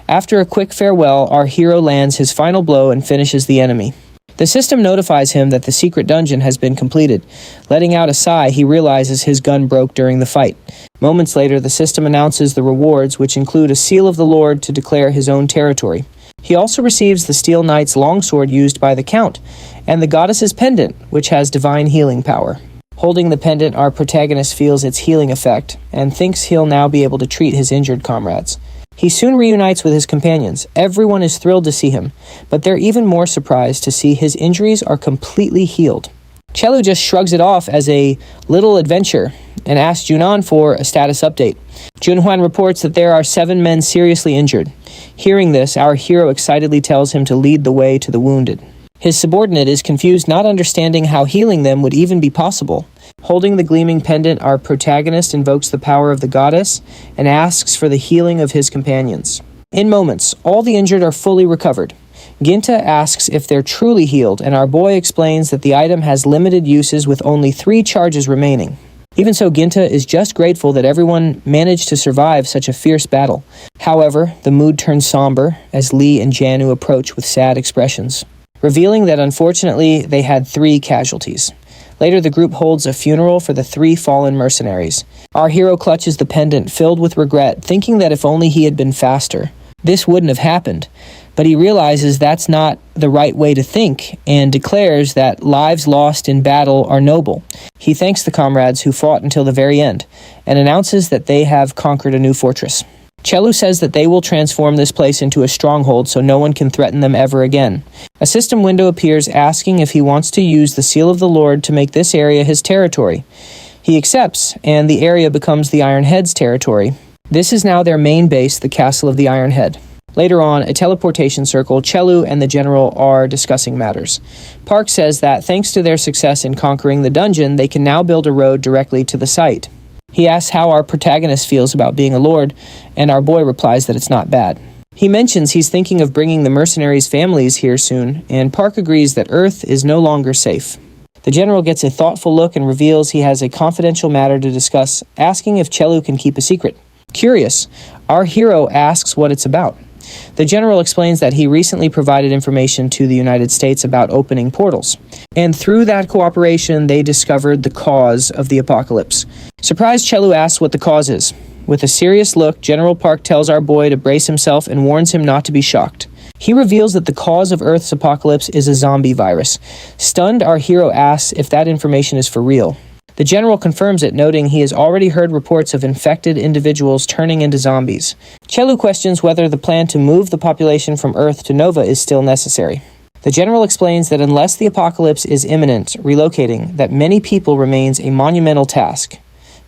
After a quick farewell, our hero lands his final blow and finishes the enemy. The system notifies him that the secret dungeon has been completed. Letting out a sigh, he realizes his gun broke during the fight. Moments later, the system announces the rewards, which include a seal of the Lord to declare his own territory. He also receives the Steel Knight's longsword used by the Count, and the goddess's pendant, which has divine healing power. Holding the pendant, our protagonist feels its healing effect, and thinks he'll now be able to treat his injured comrades. He soon reunites with his companions. Everyone is thrilled to see him, but they're even more surprised to see his injuries are completely healed. Chelu just shrugs it off as a little adventure and asks Junan for a status update. Junhwan reports that there are 7 men seriously injured. Hearing this, our hero excitedly tells him to lead the way to the wounded. His subordinate is confused, not understanding how healing them would even be possible. Holding the gleaming pendant, our protagonist invokes the power of the goddess and asks for the healing of his companions. In moments, all the injured are fully recovered. Ginta asks if they're truly healed, and our boy explains that the item has limited uses with only 3 charges remaining. Even so, Ginta is just grateful that everyone managed to survive such a fierce battle. However, the mood turns somber as Lee and Janu approach with sad expressions, revealing that unfortunately they had 3 casualties. Later, the group holds a funeral for the 3 fallen mercenaries. Our hero clutches the pendant, filled with regret, thinking that if only he had been faster, this wouldn't have happened. But he realizes that's not the right way to think, and declares that lives lost in battle are noble. He thanks the comrades who fought until the very end, and announces that they have conquered a new fortress. Chelu says that they will transform this place into a stronghold so no one can threaten them ever again. A system window appears asking if he wants to use the Seal of the Lord to make this area his territory. He accepts, and the area becomes the Iron Head's territory. This is now their main base, the Castle of the Iron Head. Later on, a teleportation circle, Chelu and the general are discussing matters. Park says that thanks to their success in conquering the dungeon, they can now build a road directly to the site. He asks how our protagonist feels about being a lord, and our boy replies that it's not bad. He mentions he's thinking of bringing the mercenaries' families here soon, and Park agrees that Earth is no longer safe. The general gets a thoughtful look and reveals he has a confidential matter to discuss, asking if Chelu can keep a secret. Curious, our hero asks what it's about. The general explains that he recently provided information to the United States about opening portals, and through that cooperation, they discovered the cause of the apocalypse. Surprised, Chelu asks what the cause is. With a serious look, General Park tells our boy to brace himself and warns him not to be shocked. He reveals that the cause of Earth's apocalypse is a zombie virus. Stunned, our hero asks if that information is for real. The general confirms it, noting he has already heard reports of infected individuals turning into zombies. Chelu questions whether the plan to move the population from Earth to Nova is still necessary. The general explains that unless the apocalypse is imminent, relocating that many people remains a monumental task.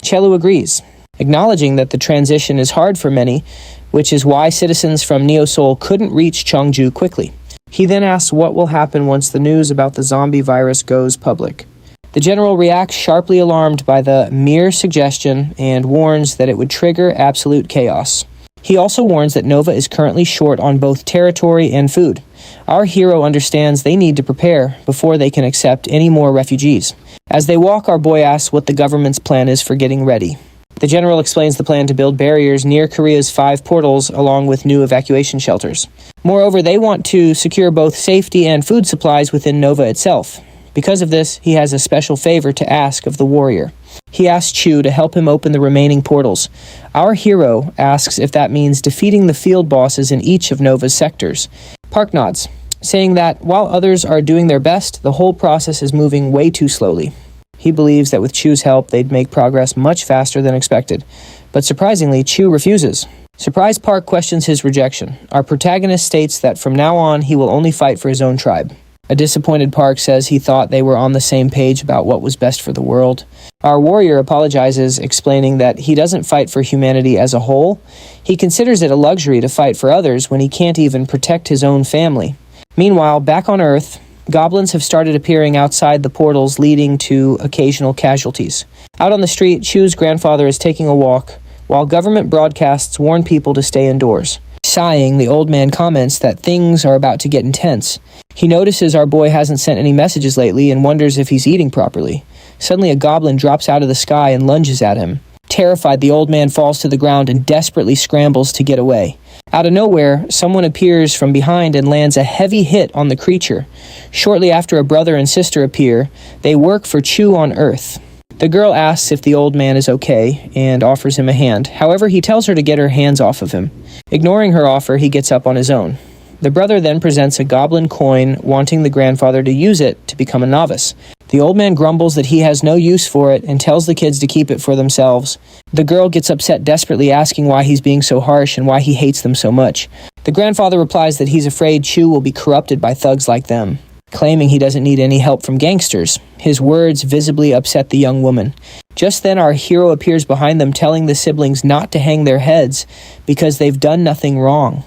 Chelu agrees, acknowledging that the transition is hard for many, which is why citizens from Neo-Seoul couldn't reach Cheongju quickly. He then asks what will happen once the news about the zombie virus goes public. The general reacts sharply alarmed by the mere suggestion and warns that it would trigger absolute chaos. He also warns that Nova is currently short on both territory and food. Our hero understands they need to prepare before they can accept any more refugees. As they walk, our boy asks what the government's plan is for getting ready. The general explains the plan to build barriers near Korea's 5 portals along with new evacuation shelters. Moreover, they want to secure both safety and food supplies within Nova itself. Because of this, he has a special favor to ask of the warrior. He asks Chu to help him open the remaining portals. Our hero asks if that means defeating the field bosses in each of Nova's sectors. Park nods, saying that while others are doing their best, the whole process is moving way too slowly. He believes that with Chu's help, they'd make progress much faster than expected. But surprisingly, Chu refuses. Surprised, Park questions his rejection. Our protagonist states that from now on, he will only fight for his own tribe. A disappointed Park says he thought they were on the same page about what was best for the world. Our warrior apologizes, explaining that he doesn't fight for humanity as a whole. He considers it a luxury to fight for others when he can't even protect his own family. Meanwhile, back on Earth, goblins have started appearing outside the portals, leading to occasional casualties. Out on the street, Chu's grandfather is taking a walk, while government broadcasts warn people to stay indoors. Sighing, the old man comments that things are about to get intense. He notices our boy hasn't sent any messages lately and wonders if he's eating properly. Suddenly, a goblin drops out of the sky and lunges at him. Terrified, the old man falls to the ground and desperately scrambles to get away. Out of nowhere, someone appears from behind and lands a heavy hit on the creature. Shortly after, a brother and sister appear. They work for Chu on Earth. The girl asks if the old man is okay and offers him a hand. However, he tells her to get her hands off of him. Ignoring her offer, he gets up on his own. The brother then presents a goblin coin, wanting the grandfather to use it to become a novice. The old man grumbles that he has no use for it and tells the kids to keep it for themselves. The girl gets upset, desperately asking why he's being so harsh and why he hates them so much. The grandfather replies that he's afraid Chu will be corrupted by thugs like them, claiming he doesn't need any help from gangsters. His words visibly upset the young woman. Just then, our hero appears behind them, telling the siblings not to hang their heads because they've done nothing wrong.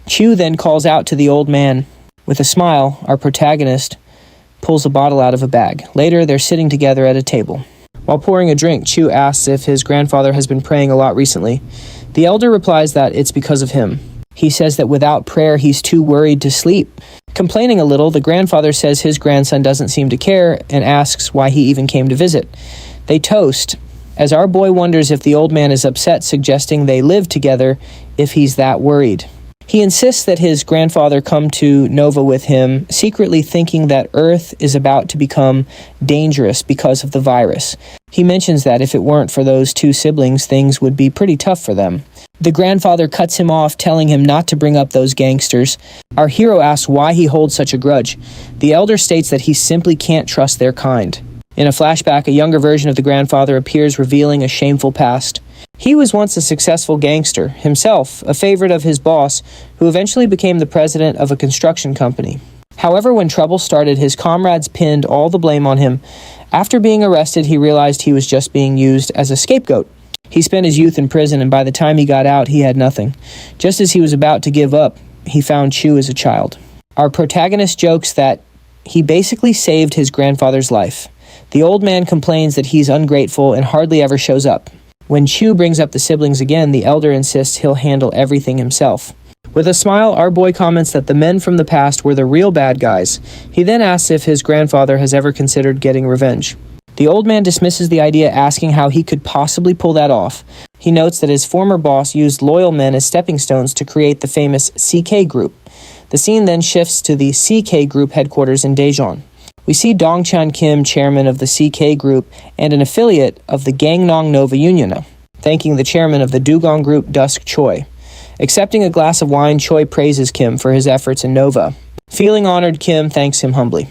Chu then calls out to the old man. With a smile, our protagonist pulls a bottle out of a bag. Later, they're sitting together at a table. While pouring a drink, Chu asks if his grandfather has been praying a lot recently. The elder replies that it's because of him. He says that without prayer, he's too worried to sleep. Complaining a little, the grandfather says his grandson doesn't seem to care and asks why he even came to visit. They toast, as our boy wonders if the old man is upset, suggesting they live together if he's that worried. He insists that his grandfather come to Nova with him, secretly thinking that Earth is about to become dangerous because of the virus. He mentions that if it weren't for those two siblings, things would be pretty tough for them. The grandfather cuts him off, telling him not to bring up those gangsters. Our hero asks why he holds such a grudge. The elder states that he simply can't trust their kind. In a flashback, a younger version of the grandfather appears, revealing a shameful past. He was once a successful gangster, himself a favorite of his boss, who eventually became the president of a construction company. However, when trouble started, his comrades pinned all the blame on him. After being arrested, he realized he was just being used as a scapegoat. He spent his youth in prison, and by the time he got out, he had nothing. Just as he was about to give up, he found Chu as a child. Our protagonist jokes that he basically saved his grandfather's life. The old man complains that he's ungrateful and hardly ever shows up. When Chu brings up the siblings again, the elder insists he'll handle everything himself. With a smile, our boy comments that the men from the past were the real bad guys. He then asks if his grandfather has ever considered getting revenge. The old man dismisses the idea, asking how he could possibly pull that off. He notes that his former boss used loyal men as stepping stones to create the famous CK Group. The scene then shifts to the CK Group headquarters in Daejeon. We see Dongchan Kim, chairman of the CK Group and an affiliate of the Gangnong Nova Union, thanking the chairman of the Dugong Group, Dusk Choi. Accepting a glass of wine, Choi praises Kim for his efforts in Nova. Feeling honored, Kim thanks him humbly.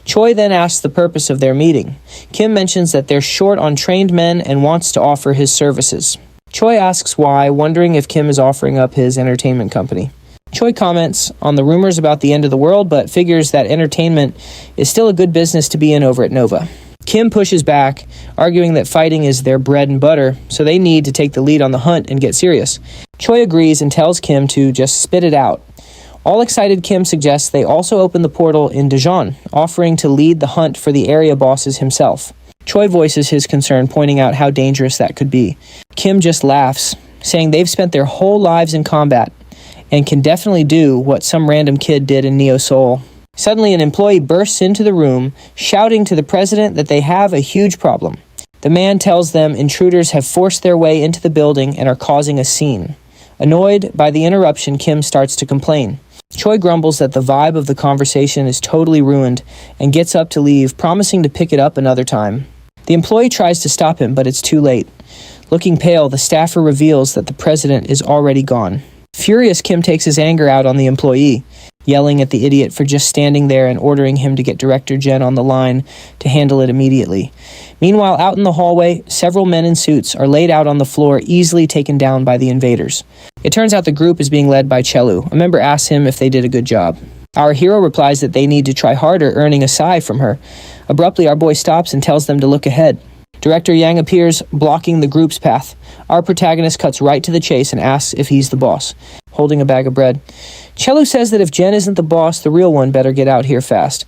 Choi then asks the purpose of their meeting. Kim mentions that they're short on trained men and wants to offer his services. Choi asks why, wondering if Kim is offering up his entertainment company. Choi comments on the rumors about the end of the world, but figures that entertainment is still a good business to be in over at Nova. Kim pushes back, arguing that fighting is their bread and butter, so they need to take the lead on the hunt and get serious. Choi agrees and tells Kim to just spit it out. All excited, Kim suggests they also open the portal in Daejeon, offering to lead the hunt for the area bosses himself. Choi voices his concern, pointing out how dangerous that could be. Kim just laughs, saying they've spent their whole lives in combat and can definitely do what some random kid did in Neo Seoul. Suddenly, an employee bursts into the room, shouting to the president that they have a huge problem. The man tells them intruders have forced their way into the building and are causing a scene. Annoyed by the interruption, Kim starts to complain. Choi grumbles that the vibe of the conversation is totally ruined and gets up to leave, promising to pick it up another time. The employee tries to stop him, but it's too late. Looking pale, the staffer reveals that the president is already gone. Furious, Kim takes his anger out on the employee, yelling at the idiot for just standing there and ordering him to get Director Jen on the line to handle it immediately. Meanwhile, out in the hallway, several men in suits are laid out on the floor, easily taken down by the invaders. It turns out the group is being led by Chelu. A member asks him if they did a good job. Our hero replies that they need to try harder, earning a sigh from her. Abruptly, our boy stops and tells them to look ahead. Director Yang appears, blocking the group's path. Our protagonist cuts right to the chase and asks if he's the boss, holding a bag of bread. Chelu says that if Jen isn't the boss, the real one better get out here fast.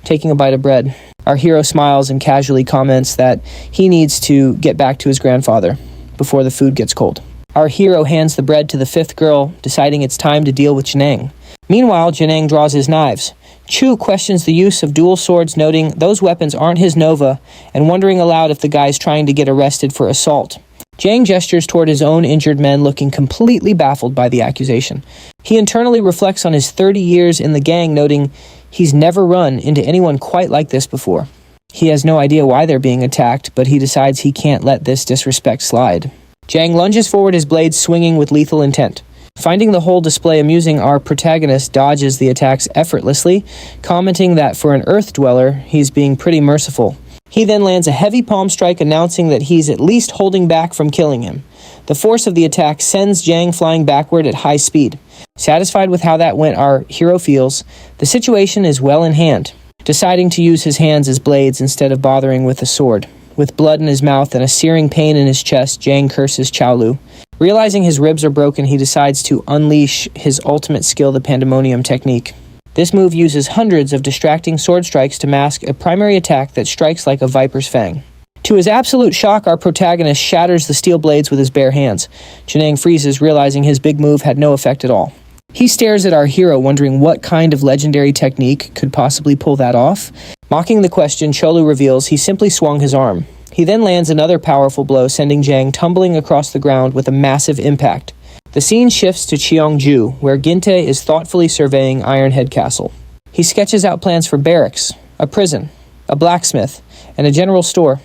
Taking a bite of bread, our hero smiles and casually comments that he needs to get back to his grandfather before the food gets cold. Our hero hands the bread to the fifth girl, deciding it's time to deal with Janang. Meanwhile, Janang draws his knives. Chu questions the use of dual swords, noting those weapons aren't his Nova, and wondering aloud if the guy's trying to get arrested for assault. Jang gestures toward his own injured men, looking completely baffled by the accusation. He internally reflects on his 30 years in the gang, noting he's never run into anyone quite like this before. He has no idea why they're being attacked, but he decides he can't let this disrespect slide. Jang lunges forward, his blade swinging with lethal intent. Finding the whole display amusing, our protagonist dodges the attacks effortlessly, commenting that for an Earth dweller, he's being pretty merciful. He then lands a heavy palm strike, announcing that he's at least holding back from killing him. The force of the attack sends Jang flying backward at high speed. Satisfied with how that went, our hero feels the situation is well in hand, deciding to use his hands as blades instead of bothering with a sword. With blood in his mouth and a searing pain in his chest, Jang curses Chelu. Realizing his ribs are broken, he decides to unleash his ultimate skill, the Pandemonium technique. This move uses hundreds of distracting sword strikes to mask a primary attack that strikes like a viper's fang. To his absolute shock, our protagonist shatters the steel blades with his bare hands. Janang freezes, realizing his big move had no effect at all. He stares at our hero, wondering what kind of legendary technique could possibly pull that off. Mocking the question, Chelu reveals he simply swung his arm. He then lands another powerful blow, sending Jang tumbling across the ground with a massive impact. The scene shifts to Cheongju, where Ginte is thoughtfully surveying Ironhead Castle. He sketches out plans for barracks, a prison, a blacksmith, and a general store,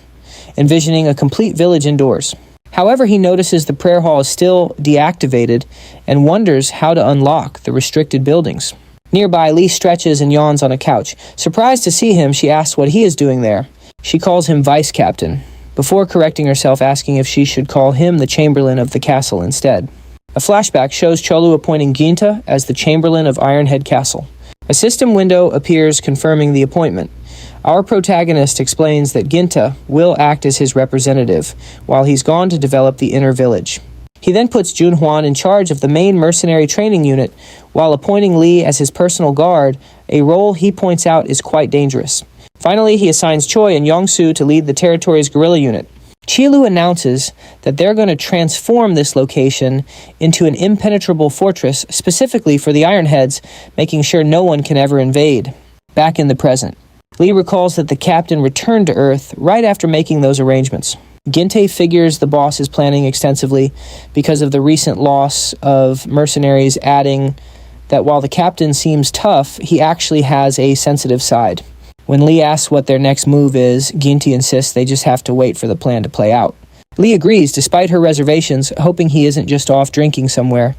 envisioning a complete village indoors. However, he notices the prayer hall is still deactivated and wonders how to unlock the restricted buildings. Nearby, Lee stretches and yawns on a couch. Surprised to see him, she asks what he is doing there. She calls him vice captain, before correcting herself, asking if she should call him the chamberlain of the castle instead. A flashback shows Chelu appointing Ginta as the chamberlain of Ironhead Castle. A system window appears confirming the appointment. Our protagonist explains that Ginta will act as his representative, while he's gone to develop the inner village. He then puts Junhwan in charge of the main mercenary training unit, while appointing Lee as his personal guard, a role he points out is quite dangerous. Finally, he assigns Choi and Yongsu to lead the territory's guerrilla unit. Chelu announces that they're going to transform this location into an impenetrable fortress specifically for the Ironheads, making sure no one can ever invade. Back in the present, Lee recalls that the captain returned to Earth right after making those arrangements. Ginte figures the boss is planning extensively because of the recent loss of mercenaries, adding that while the captain seems tough, he actually has a sensitive side. When Lee asks what their next move is, Ginty insists they just have to wait for the plan to play out. Lee agrees, despite her reservations, hoping he isn't just off drinking somewhere.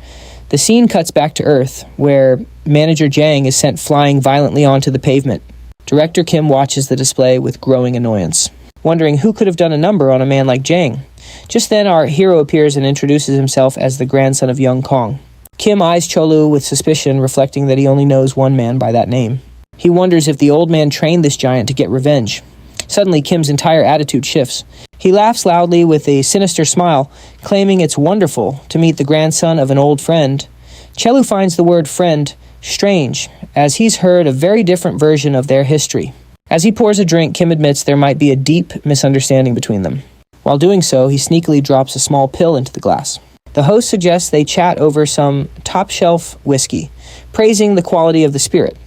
The scene cuts back to Earth, where manager Jang is sent flying violently onto the pavement. Director Kim watches the display with growing annoyance, wondering who could have done a number on a man like Jang. Just then, our hero appears and introduces himself as the grandson of young Kong. Kim eyes Cholu with suspicion, reflecting that he only knows one man by that name. He wonders if the old man trained this giant to get revenge. Suddenly, Kim's entire attitude shifts. He laughs loudly with a sinister smile, claiming it's wonderful to meet the grandson of an old friend. Chelu finds the word friend strange, as he's heard a very different version of their history. As he pours a drink, Kim admits there might be a deep misunderstanding between them. While doing so, he sneakily drops a small pill into the glass. The host suggests they chat over some top-shelf whiskey, praising the quality of the spirit.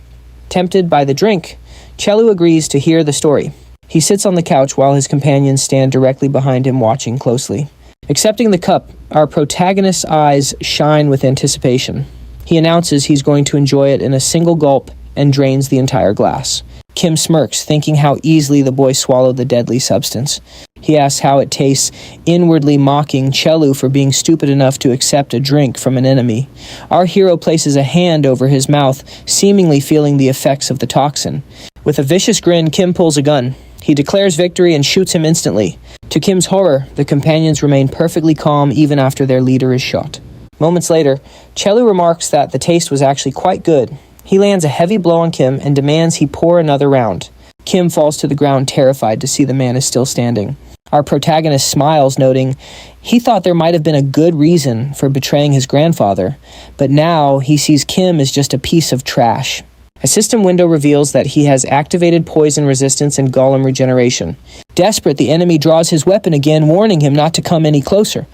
Tempted by the drink, Chelu agrees to hear the story. He sits on the couch while his companions stand directly behind him, watching closely. Accepting the cup, our protagonist's eyes shine with anticipation. He announces he's going to enjoy it in a single gulp and drains the entire glass. Kim smirks, thinking how easily the boy swallowed the deadly substance. He asks how it tastes, inwardly mocking Chelu for being stupid enough to accept a drink from an enemy. Our hero places a hand over his mouth, seemingly feeling the effects of the toxin. With a vicious grin, Kim pulls a gun. He declares victory and shoots him instantly. To Kim's horror, the companions remain perfectly calm even after their leader is shot. Moments later, Chelu remarks that the taste was actually quite good. He lands a heavy blow on Kim and demands he pour another round. Kim falls to the ground, terrified to see the man is still standing. Our protagonist smiles, noting he thought there might have been a good reason for betraying his grandfather, but now he sees Kim as just a piece of trash. A system window reveals that he has activated poison resistance and golem regeneration. Desperate, the enemy draws his weapon again, warning him not to come any closer.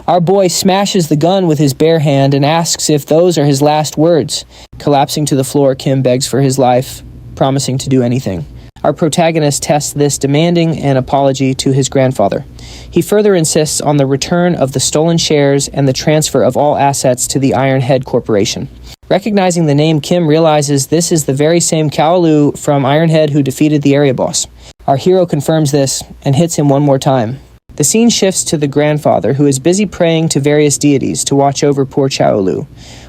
Our boy smashes the gun with his bare hand and asks if those are his last words. Collapsing to the floor, Kim begs for his life, promising to do anything. Our protagonist tests this, demanding an apology to his grandfather. He further insists on the return of the stolen shares and the transfer of all assets to the Iron Head Corporation. Recognizing the name, Kim realizes this is the very same Chelu from Iron Head who defeated the area boss. Our hero confirms this and hits him one more time. The scene shifts to the grandfather, who is busy praying to various deities to watch over poor Chelu.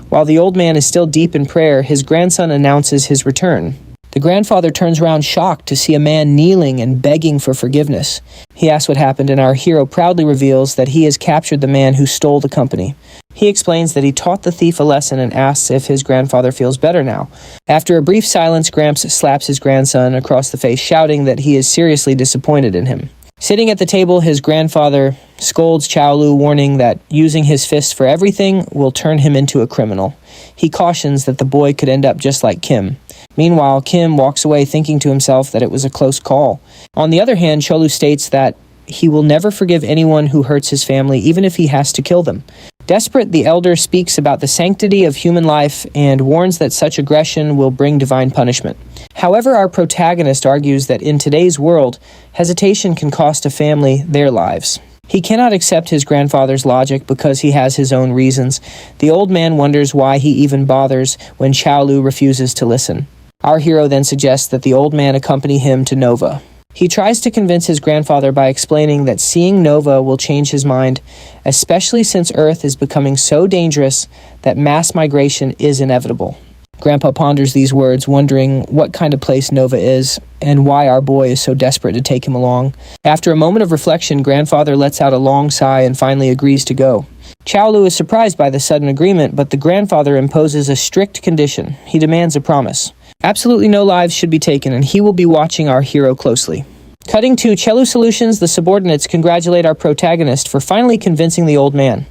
While the old man is still deep in prayer, his grandson announces his return. The grandfather turns around shocked to see a man kneeling and begging for forgiveness. He asks what happened, and our hero proudly reveals that he has captured the man who stole the company. He explains that he taught the thief a lesson and asks if his grandfather feels better now. After a brief silence, Gramps slaps his grandson across the face, shouting that he is seriously disappointed in him. Sitting at the table, his grandfather scolds Chelu, warning that using his fists for everything will turn him into a criminal. He cautions that the boy could end up just like Kim. Meanwhile, Kim walks away thinking to himself that it was a close call. On the other hand, Chelu states that he will never forgive anyone who hurts his family, even if he has to kill them. Desperate, the elder speaks about the sanctity of human life and warns that such aggression will bring divine punishment. However, our protagonist argues that in today's world, hesitation can cost a family their lives. He cannot accept his grandfather's logic because he has his own reasons. The old man wonders why he even bothers when Chelu refuses to listen. Our hero then suggests that the old man accompany him to Nova. He tries to convince his grandfather by explaining that seeing Nova will change his mind, especially since Earth is becoming so dangerous that mass migration is inevitable. Grandpa ponders these words, wondering what kind of place Nova is and why our boy is so desperate to take him along. After a moment of reflection, Grandfather lets out a long sigh and finally agrees to go. Chelu is surprised by the sudden agreement, but the grandfather imposes a strict condition. He demands a promise. Absolutely no lives should be taken, and he will be watching our hero closely. Cutting to Chelu Solutions, the subordinates congratulate our protagonist for finally convincing the old man.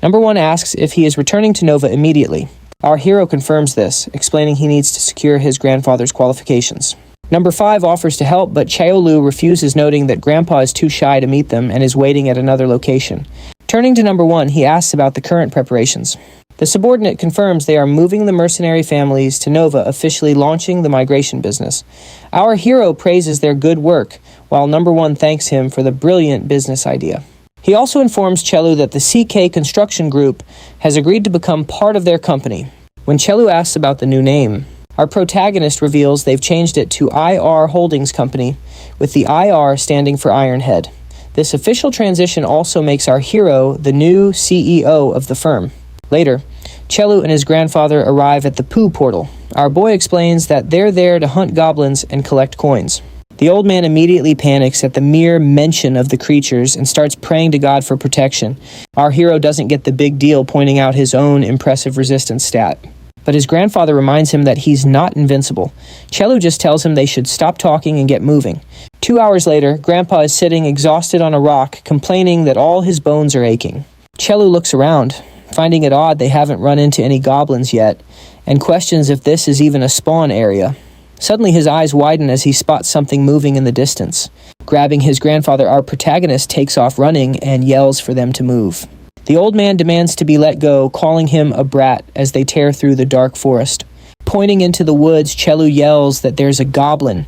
Number 1 asks if he is returning to Nova immediately. Our hero confirms this, explaining he needs to secure his grandfather's qualifications. Number 5 offers to help, but Chelu refuses, noting that Grandpa is too shy to meet them and is waiting at another location. Turning to Number 1, he asks about the current preparations. The subordinate confirms they are moving the mercenary families to Nova, officially launching the migration business. Our hero praises their good work, while Number 1 thanks him for the brilliant business idea. He also informs Chelu that the CK Construction Group has agreed to become part of their company. When Chelu asks about the new name, our protagonist reveals they've changed it to IR Holdings Company, with the IR standing for Iron Head. This official transition also makes our hero the new CEO of the firm. Later, Chelu and his grandfather arrive at the Pooh portal. Our boy explains that they're there to hunt goblins and collect coins. The old man immediately panics at the mere mention of the creatures and starts praying to God for protection. Our hero doesn't get the big deal, pointing out his own impressive resistance stat. But his grandfather reminds him that he's not invincible. Chelu just tells him they should stop talking and get moving. 2 hours later, Grandpa is sitting exhausted on a rock, complaining that all his bones are aching. Chelu looks around, finding it odd they haven't run into any goblins yet, and questions if this is even a spawn area. Suddenly his eyes widen as he spots something moving in the distance. Grabbing his grandfather, our protagonist takes off running and yells for them to move. The old man demands to be let go, calling him a brat as they tear through the dark forest. Pointing into the woods, Chelu yells that there's a goblin.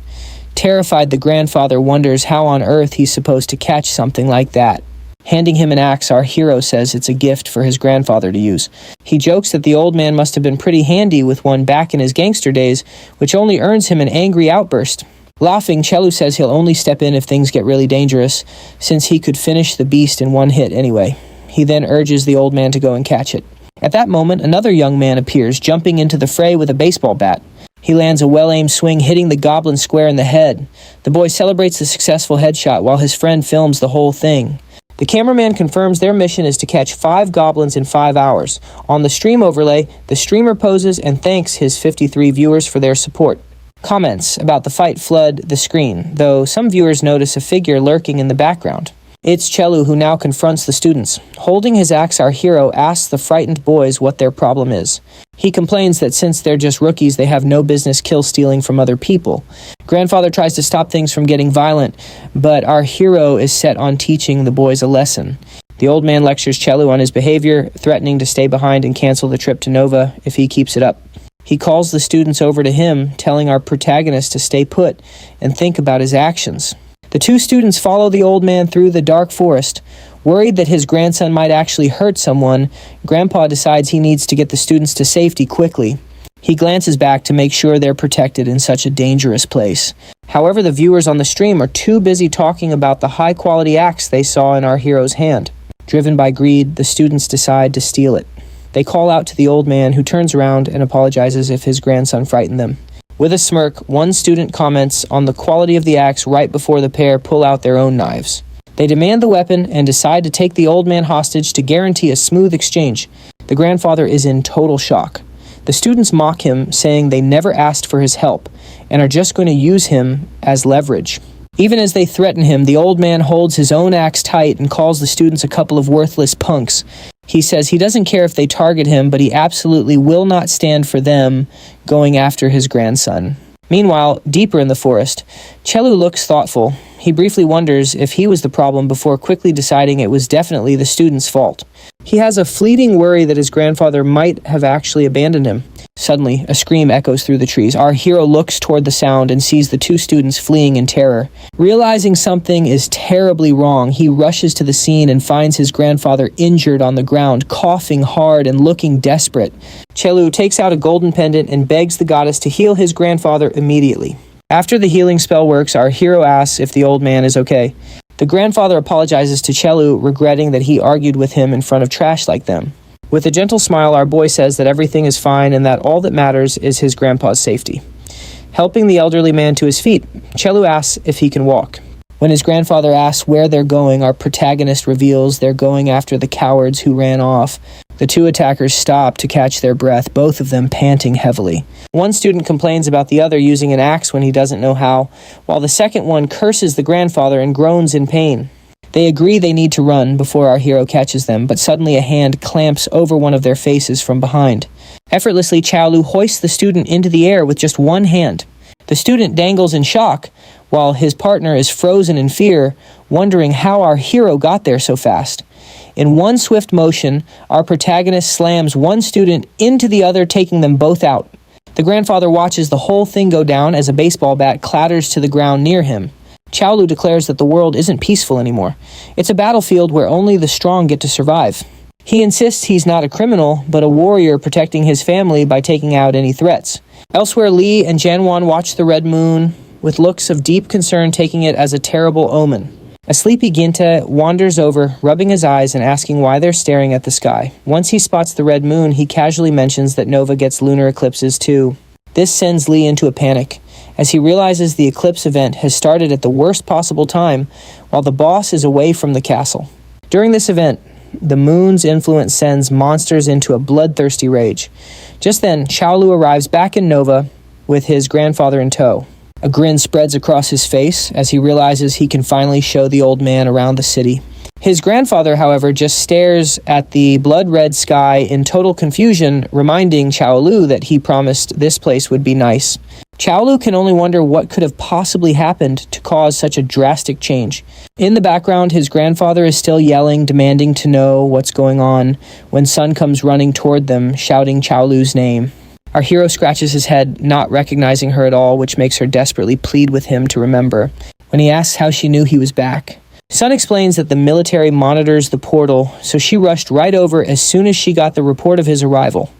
Terrified, the grandfather wonders how on earth he's supposed to catch something like that. Handing him an axe, our hero says it's a gift for his grandfather to use. He jokes that the old man must have been pretty handy with one back in his gangster days, which only earns him an angry outburst. Laughing, Chelu says he'll only step in if things get really dangerous, since he could finish the beast in one hit anyway. He then urges the old man to go and catch it. At that moment, another young man appears, jumping into the fray with a baseball bat. He lands a well-aimed swing, hitting the goblin square in the head. The boy celebrates the successful headshot while his friend films the whole thing. The cameraman confirms their mission is to catch 5 goblins in 5 hours. On the stream overlay, the streamer poses and thanks his 53 viewers for their support. Comments about the fight flood the screen, though some viewers notice a figure lurking in the background. It's Chelu, who now confronts the students. Holding his axe, our hero asks the frightened boys what their problem is. He complains that since they're just rookies, they have no business kill-stealing from other people. Grandfather tries to stop things from getting violent, but our hero is set on teaching the boys a lesson. The old man lectures Chelu on his behavior, threatening to stay behind and cancel the trip to Nova if he keeps it up. He calls the students over to him, telling our protagonist to stay put and think about his actions. The two students follow the old man through the dark forest. Worried that his grandson might actually hurt someone, Grandpa decides he needs to get the students to safety quickly. He glances back to make sure they're protected in such a dangerous place. However, the viewers on the stream are too busy talking about the high-quality axe they saw in our hero's hand. Driven by greed, the students decide to steal it. They call out to the old man, who turns around and apologizes if his grandson frightened them. With a smirk, one student comments on the quality of the axe right before the pair pull out their own knives. They demand the weapon and decide to take the old man hostage to guarantee a smooth exchange. The grandfather is in total shock. The students mock him, saying they never asked for his help and are just going to use him as leverage. Even as they threaten him, the old man holds his own axe tight and calls the students a couple of worthless punks. He says he doesn't care if they target him, but he absolutely will not stand for them going after his grandson. Meanwhile, deeper in the forest, Chelu looks thoughtful. He briefly wonders if he was the problem before quickly deciding it was definitely the student's fault. He has a fleeting worry that his grandfather might have actually abandoned him. Suddenly, a scream echoes through the trees. Our hero looks toward the sound and sees the two students fleeing in terror. Realizing something is terribly wrong, he rushes to the scene and finds his grandfather injured on the ground, coughing hard and looking desperate. Chelu takes out a golden pendant and begs the goddess to heal his grandfather immediately. After the healing spell works, our hero asks if the old man is okay. The grandfather apologizes to Chelu, regretting that he argued with him in front of trash like them. With a gentle smile, our boy says that everything is fine and that all that matters is his grandpa's safety. Helping the elderly man to his feet, Chelu asks if he can walk. When his grandfather asks where they're going, our protagonist reveals they're going after the cowards who ran off. The two attackers stop to catch their breath, both of them panting heavily. One student complains about the other using an axe when he doesn't know how, while the second one curses the grandfather and groans in pain. They agree they need to run before our hero catches them, but suddenly a hand clamps over one of their faces from behind. Effortlessly, Chelu hoists the student into the air with just one hand. The student dangles in shock, while his partner is frozen in fear, wondering how our hero got there so fast. In one swift motion, our protagonist slams one student into the other, taking them both out. The grandfather watches the whole thing go down as a baseball bat clatters to the ground near him. Chelu declares that the world isn't peaceful anymore. It's a battlefield where only the strong get to survive. He insists he's not a criminal, but a warrior protecting his family by taking out any threats. Elsewhere, Lee and Janwan watch the red moon with looks of deep concern, taking it as a terrible omen. A sleepy Ginta wanders over, rubbing his eyes and asking why they're staring at the sky. Once he spots the red moon, he casually mentions that Nova gets lunar eclipses too. This sends Lee into a panic, as he realizes the eclipse event has started at the worst possible time, while the boss is away from the castle. During this event, the moon's influence sends monsters into a bloodthirsty rage. Just then, Chelu arrives back in Nova with his grandfather in tow. A grin spreads across his face as he realizes he can finally show the old man around the city. His grandfather, however, just stares at the blood-red sky in total confusion, reminding Chelu that he promised this place would be nice. Chelu can only wonder what could have possibly happened to cause such a drastic change. In the background, his grandfather is still yelling, demanding to know what's going on, when Sun comes running toward them, shouting Chowlu's name. Our hero scratches his head, not recognizing her at all, which makes her desperately plead with him to remember. When he asks how she knew he was back, Sun explains that the military monitors the portal, so she rushed right over as soon as she got the report of his arrival.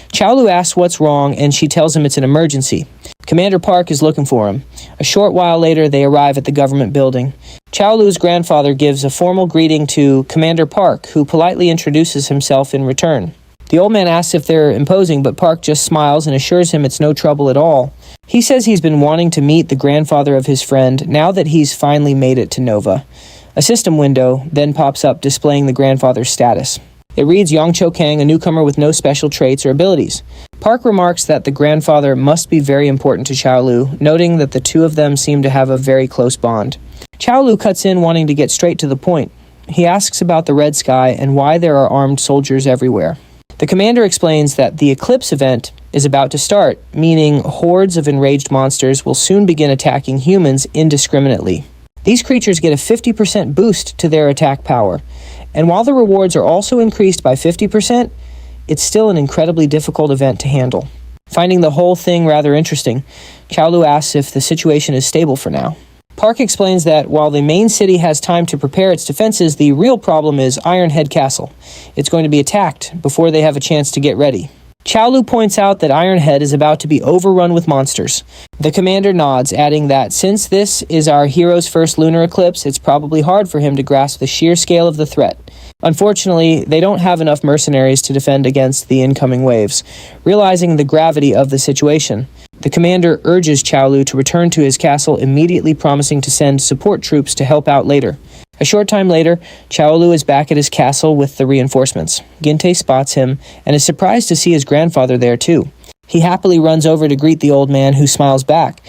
Chelu asks what's wrong, and she tells him it's an emergency. Commander Park is looking for him. A short while later, they arrive at the government building. Chowlu's grandfather gives a formal greeting to Commander Park, who politely introduces himself in return. The old man asks if they're imposing, but Park just smiles and assures him it's no trouble at all. He says he's been wanting to meet the grandfather of his friend now that he's finally made it to Nova. A system window then pops up displaying the grandfather's status. It reads Chelu Kang, a newcomer with no special traits or abilities. Park remarks that the grandfather must be very important to Chelu, noting that the two of them seem to have a very close bond. Chelu cuts in, wanting to get straight to the point. He asks about the red sky and why there are armed soldiers everywhere. The commander explains that the eclipse event is about to start, meaning hordes of enraged monsters will soon begin attacking humans indiscriminately. These creatures get a 50% boost to their attack power, And while the rewards are also increased by 50%, it's still an incredibly difficult event to handle. Finding the whole thing rather interesting, Chelu asks if the situation is stable for now. Park explains that while the main city has time to prepare its defenses, the real problem is Ironhead Castle. It's going to be attacked before they have a chance to get ready. Chelu points out that Ironhead is about to be overrun with monsters. The commander nods, adding that since this is our hero's first lunar eclipse, it's probably hard for him to grasp the sheer scale of the threat. Unfortunately, they don't have enough mercenaries to defend against the incoming waves. Realizing the gravity of the situation, the commander urges Chelu to return to his castle, immediately promising to send support troops to help out later. A short time later, Chelu is back at his castle with the reinforcements. Ginte spots him and is surprised to see his grandfather there too. He happily runs over to greet the old man, who smiles back,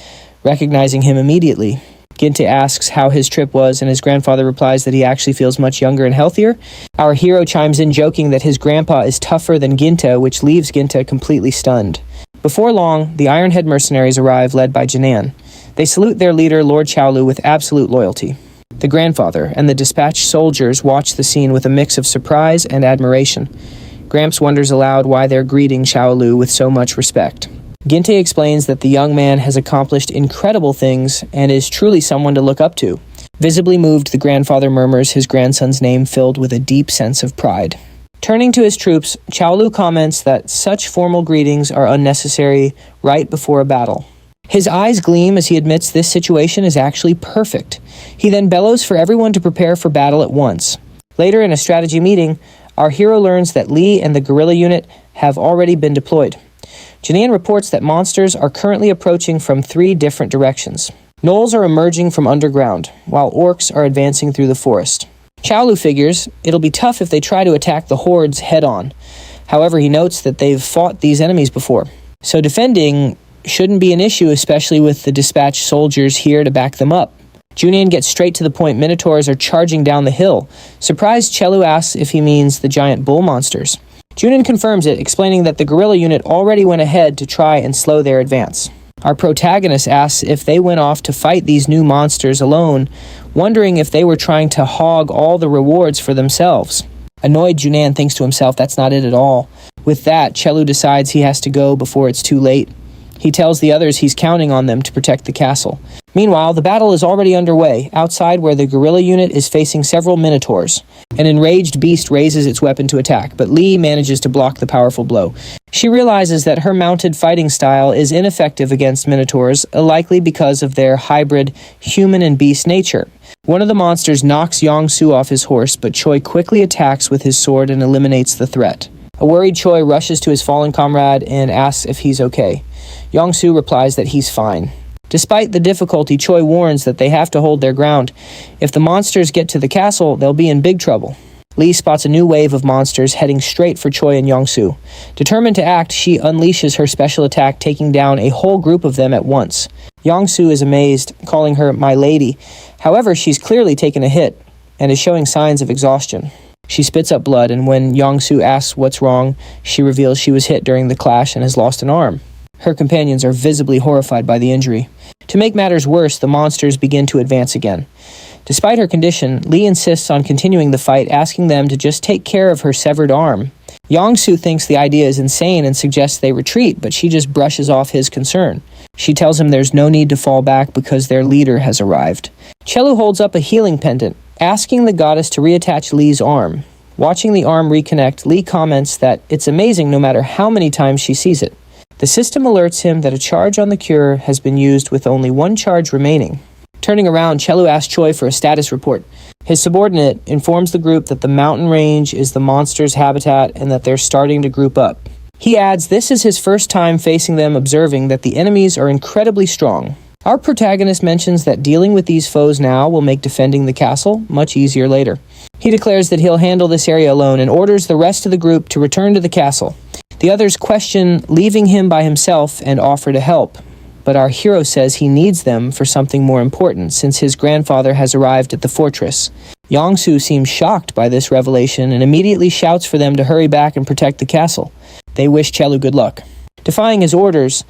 recognizing him immediately. Ginte asks how his trip was, and his grandfather replies that he actually feels much younger and healthier. Our hero chimes in, joking that his grandpa is tougher than Ginte, which leaves Ginte completely stunned. Before long, the Ironhead mercenaries arrive, led by Janan. They salute their leader, Lord Chelu, with absolute loyalty. The grandfather and the dispatched soldiers watch the scene with a mix of surprise and admiration. Gramps wonders aloud why they're greeting Chelu with so much respect. Ginte explains that the young man has accomplished incredible things and is truly someone to look up to. Visibly moved, the grandfather murmurs his grandson's name, filled with a deep sense of pride. Turning to his troops, Chelu comments that such formal greetings are unnecessary right before a battle. His eyes gleam as he admits this situation is actually perfect. He then bellows for everyone to prepare for battle at once. Later in a strategy meeting, our hero learns that Lee and the guerrilla unit have already been deployed. Janan reports that monsters are currently approaching from 3 different directions. Gnolls are emerging from underground, while orcs are advancing through the forest. Chelu figures it'll be tough if they try to attack the hordes head-on. However, he notes that they've fought these enemies before, so defending shouldn't be an issue, especially with the dispatched soldiers here to back them up. Junan gets straight to the point. Minotaurs are charging down the hill. Surprised, Chelu asks if he means the giant bull monsters. Junan confirms it, explaining that the guerrilla unit already went ahead to try and slow their advance. Our protagonist asks if they went off to fight these new monsters alone, wondering if they were trying to hog all the rewards for themselves. Annoyed, Junan thinks to himself that's not it at all. With that, Chelu decides he has to go before it's too late. He tells the others he's counting on them to protect the castle. Meanwhile, the battle is already underway, outside where the guerrilla unit is facing several minotaurs. An enraged beast raises its weapon to attack, but Lee manages to block the powerful blow. She realizes that her mounted fighting style is ineffective against minotaurs, likely because of their hybrid human and beast nature. One of the monsters knocks Yong-Su off his horse, but Choi quickly attacks with his sword and eliminates the threat. A worried Choi rushes to his fallen comrade and asks if he's okay. Yong-Su replies that he's fine. Despite the difficulty, Choi warns that they have to hold their ground. If the monsters get to the castle, they'll be in big trouble. Lee spots a new wave of monsters heading straight for Choi and Yong-Su. Determined to act, she unleashes her special attack, taking down a whole group of them at once. Yong-Su is amazed, calling her "my lady." However, she's clearly taken a hit and is showing signs of exhaustion. She spits up blood, and when Yong-Su asks what's wrong, she reveals she was hit during the clash and has lost an arm. Her companions are visibly horrified by the injury. To make matters worse, the monsters begin to advance again. Despite her condition, Lee insists on continuing the fight, asking them to just take care of her severed arm. Yong-Su thinks the idea is insane and suggests they retreat, but she just brushes off his concern. She tells him there's no need to fall back because their leader has arrived. Chelu holds up a healing pendant, asking the goddess to reattach Lee's arm. Watching the arm reconnect, Lee comments that it's amazing no matter how many times she sees it. The system alerts him that a charge on the cure has been used with only 1 charge remaining. Turning around, Chelu asks Choi for a status report. His subordinate informs the group that the mountain range is the monster's habitat and that they're starting to group up. He adds this is his first time facing them, observing that the enemies are incredibly strong. Our protagonist mentions that dealing with these foes now will make defending the castle much easier later. He declares that he'll handle this area alone and orders the rest of the group to return to the castle. The others question leaving him by himself and offer to help, but our hero says he needs them for something more important since his grandfather has arrived at the fortress. Yong-Su seems shocked by this revelation and immediately shouts for them to hurry back and protect the castle. They wish Chelu good luck. Defying his orders,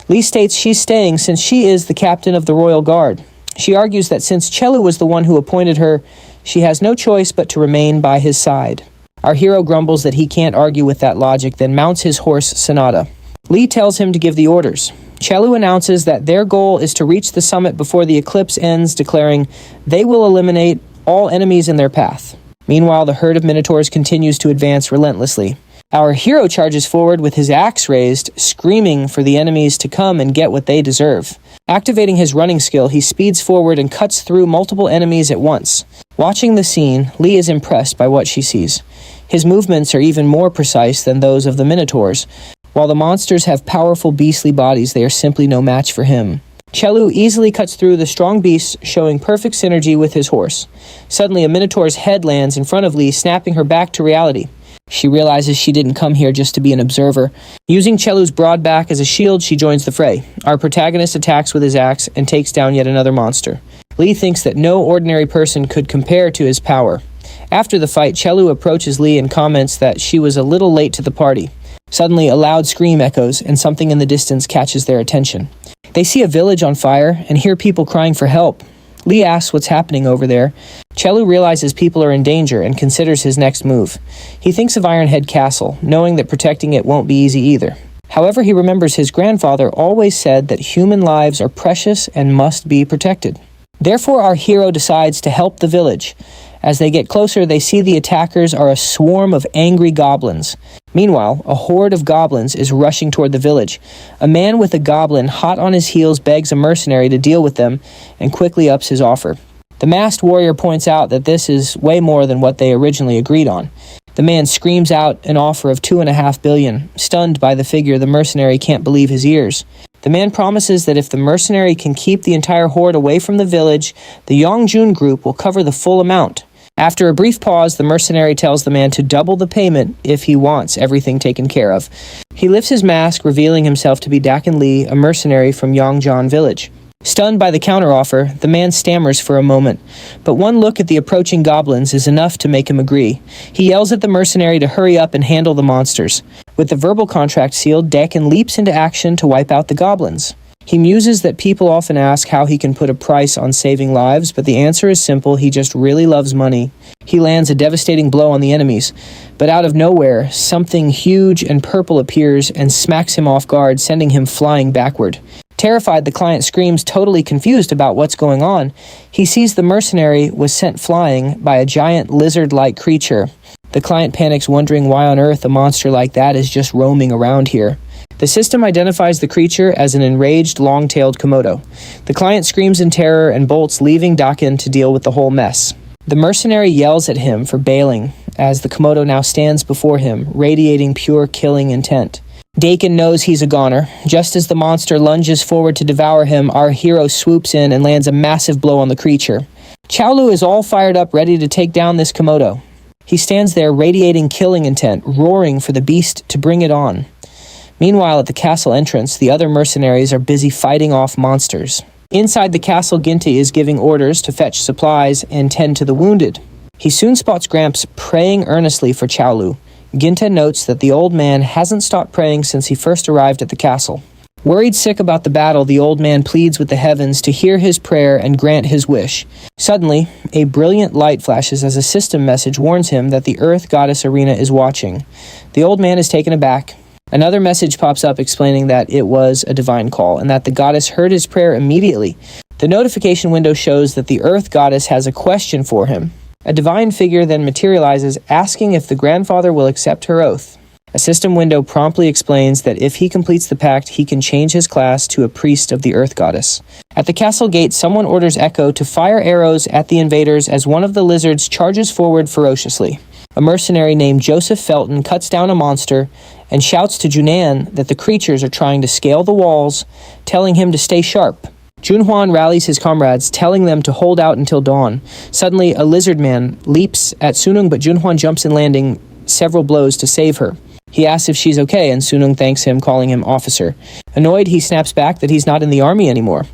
Lee states she's staying since she is the captain of the royal guard. She argues that since Chelu was the one who appointed her, She has no choice but to remain by his side. Our hero grumbles that he can't argue with that logic, then mounts his horse, Sonata. Lee tells him to give the orders. Chelu announces that their goal is to reach the summit before the eclipse ends, declaring they will eliminate all enemies in their path. Meanwhile, the herd of minotaurs continues to advance relentlessly. Our hero charges forward with his axe raised, screaming for the enemies to come and get what they deserve. Activating his running skill, he speeds forward and cuts through multiple enemies at once. Watching the scene, Lee is impressed by what she sees. His movements are even more precise than those of the minotaurs. While the monsters have powerful beastly bodies, they are simply no match for him. Chelu easily cuts through the strong beasts, showing perfect synergy with his horse. Suddenly, a minotaur's head lands in front of Lee, snapping her back to reality. She realizes she didn't come here just to be an observer. Using Chelu's broad back as a shield, she joins the fray. Our protagonist attacks with his axe and takes down yet another monster. Lee thinks that no ordinary person could compare to his power. After the fight, Chelu approaches Lee and comments that she was a little late to the party. Suddenly, a loud scream echoes, and something in the distance catches their attention. They see a village on fire and hear people crying for help. Lee asks what's happening over there. Chelu realizes people are in danger and considers his next move. He thinks of Ironhead Castle, knowing that protecting it won't be easy either. However, he remembers his grandfather always said that human lives are precious and must be protected. Therefore, our hero decides to help the village. As they get closer, they see the attackers are a swarm of angry goblins. Meanwhile, a horde of goblins is rushing toward the village. A man with a goblin hot on his heels begs a mercenary to deal with them and quickly ups his offer. The masked warrior points out that this is way more than what they originally agreed on. The man screams out an offer of 2.5 billion. Stunned by the figure, the mercenary can't believe his ears. The man promises that if the mercenary can keep the entire horde away from the village, the Yongjun group will cover the full amount. After a brief pause, the mercenary tells the man to double the payment if he wants everything taken care of. He lifts his mask, revealing himself to be Dakin Lee, a mercenary from Yongjan village. Stunned by the counteroffer, the man stammers for a moment, but one look at the approaching goblins is enough to make him agree. He yells at the mercenary to hurry up and handle the monsters. With the verbal contract sealed, Dakin leaps into action to wipe out the goblins. He muses that people often ask how he can put a price on saving lives, but the answer is simple: he just really loves money. He lands a devastating blow on the enemies, but out of nowhere, something huge and purple appears and smacks him off guard, sending him flying backward. Terrified, the client screams, totally confused about what's going on. He sees the mercenary was sent flying by a giant lizard-like creature. The client panics, wondering why on earth a monster like that is just roaming around here. The system identifies the creature as an enraged, long-tailed Komodo. The client screams in terror and bolts, leaving Dakin to deal with the whole mess. The mercenary yells at him for bailing, as the Komodo now stands before him, radiating pure killing intent. Dakin knows he's a goner. Just as the monster lunges forward to devour him, our hero swoops in and lands a massive blow on the creature. Chelu is all fired up, ready to take down this Komodo. He stands there, radiating killing intent, roaring for the beast to bring it on. Meanwhile, at the castle entrance, the other mercenaries are busy fighting off monsters. Inside the castle, Ginta is giving orders to fetch supplies and tend to the wounded. He soon spots Gramps praying earnestly for Chelu. Ginta notes that the old man hasn't stopped praying since he first arrived at the castle. Worried sick about the battle, the old man pleads with the heavens to hear his prayer and grant his wish. Suddenly, a brilliant light flashes as a system message warns him that the Earth Goddess Arena is watching. The old man is taken aback. Another message pops up explaining that it was a divine call and that the goddess heard his prayer immediately. The notification window shows that the Earth Goddess has a question for him. A divine figure then materializes, asking if the grandfather will accept her oath. A system window promptly explains that if he completes the pact, he can change his class to a priest of the Earth Goddess. At the castle gate, someone orders Echo to fire arrows at the invaders as one of the lizards charges forward ferociously. A mercenary named Joseph Felton cuts down a monster and shouts to Junan that the creatures are trying to scale the walls, telling him to stay sharp. Junhwan rallies his comrades, telling them to hold out until dawn. Suddenly, a lizard man leaps at Sunung, but Junhwan jumps in, landing several blows to save her. He asks if she's okay, and Sunung thanks him, calling him officer. Annoyed, he snaps back that he's not in the army anymore.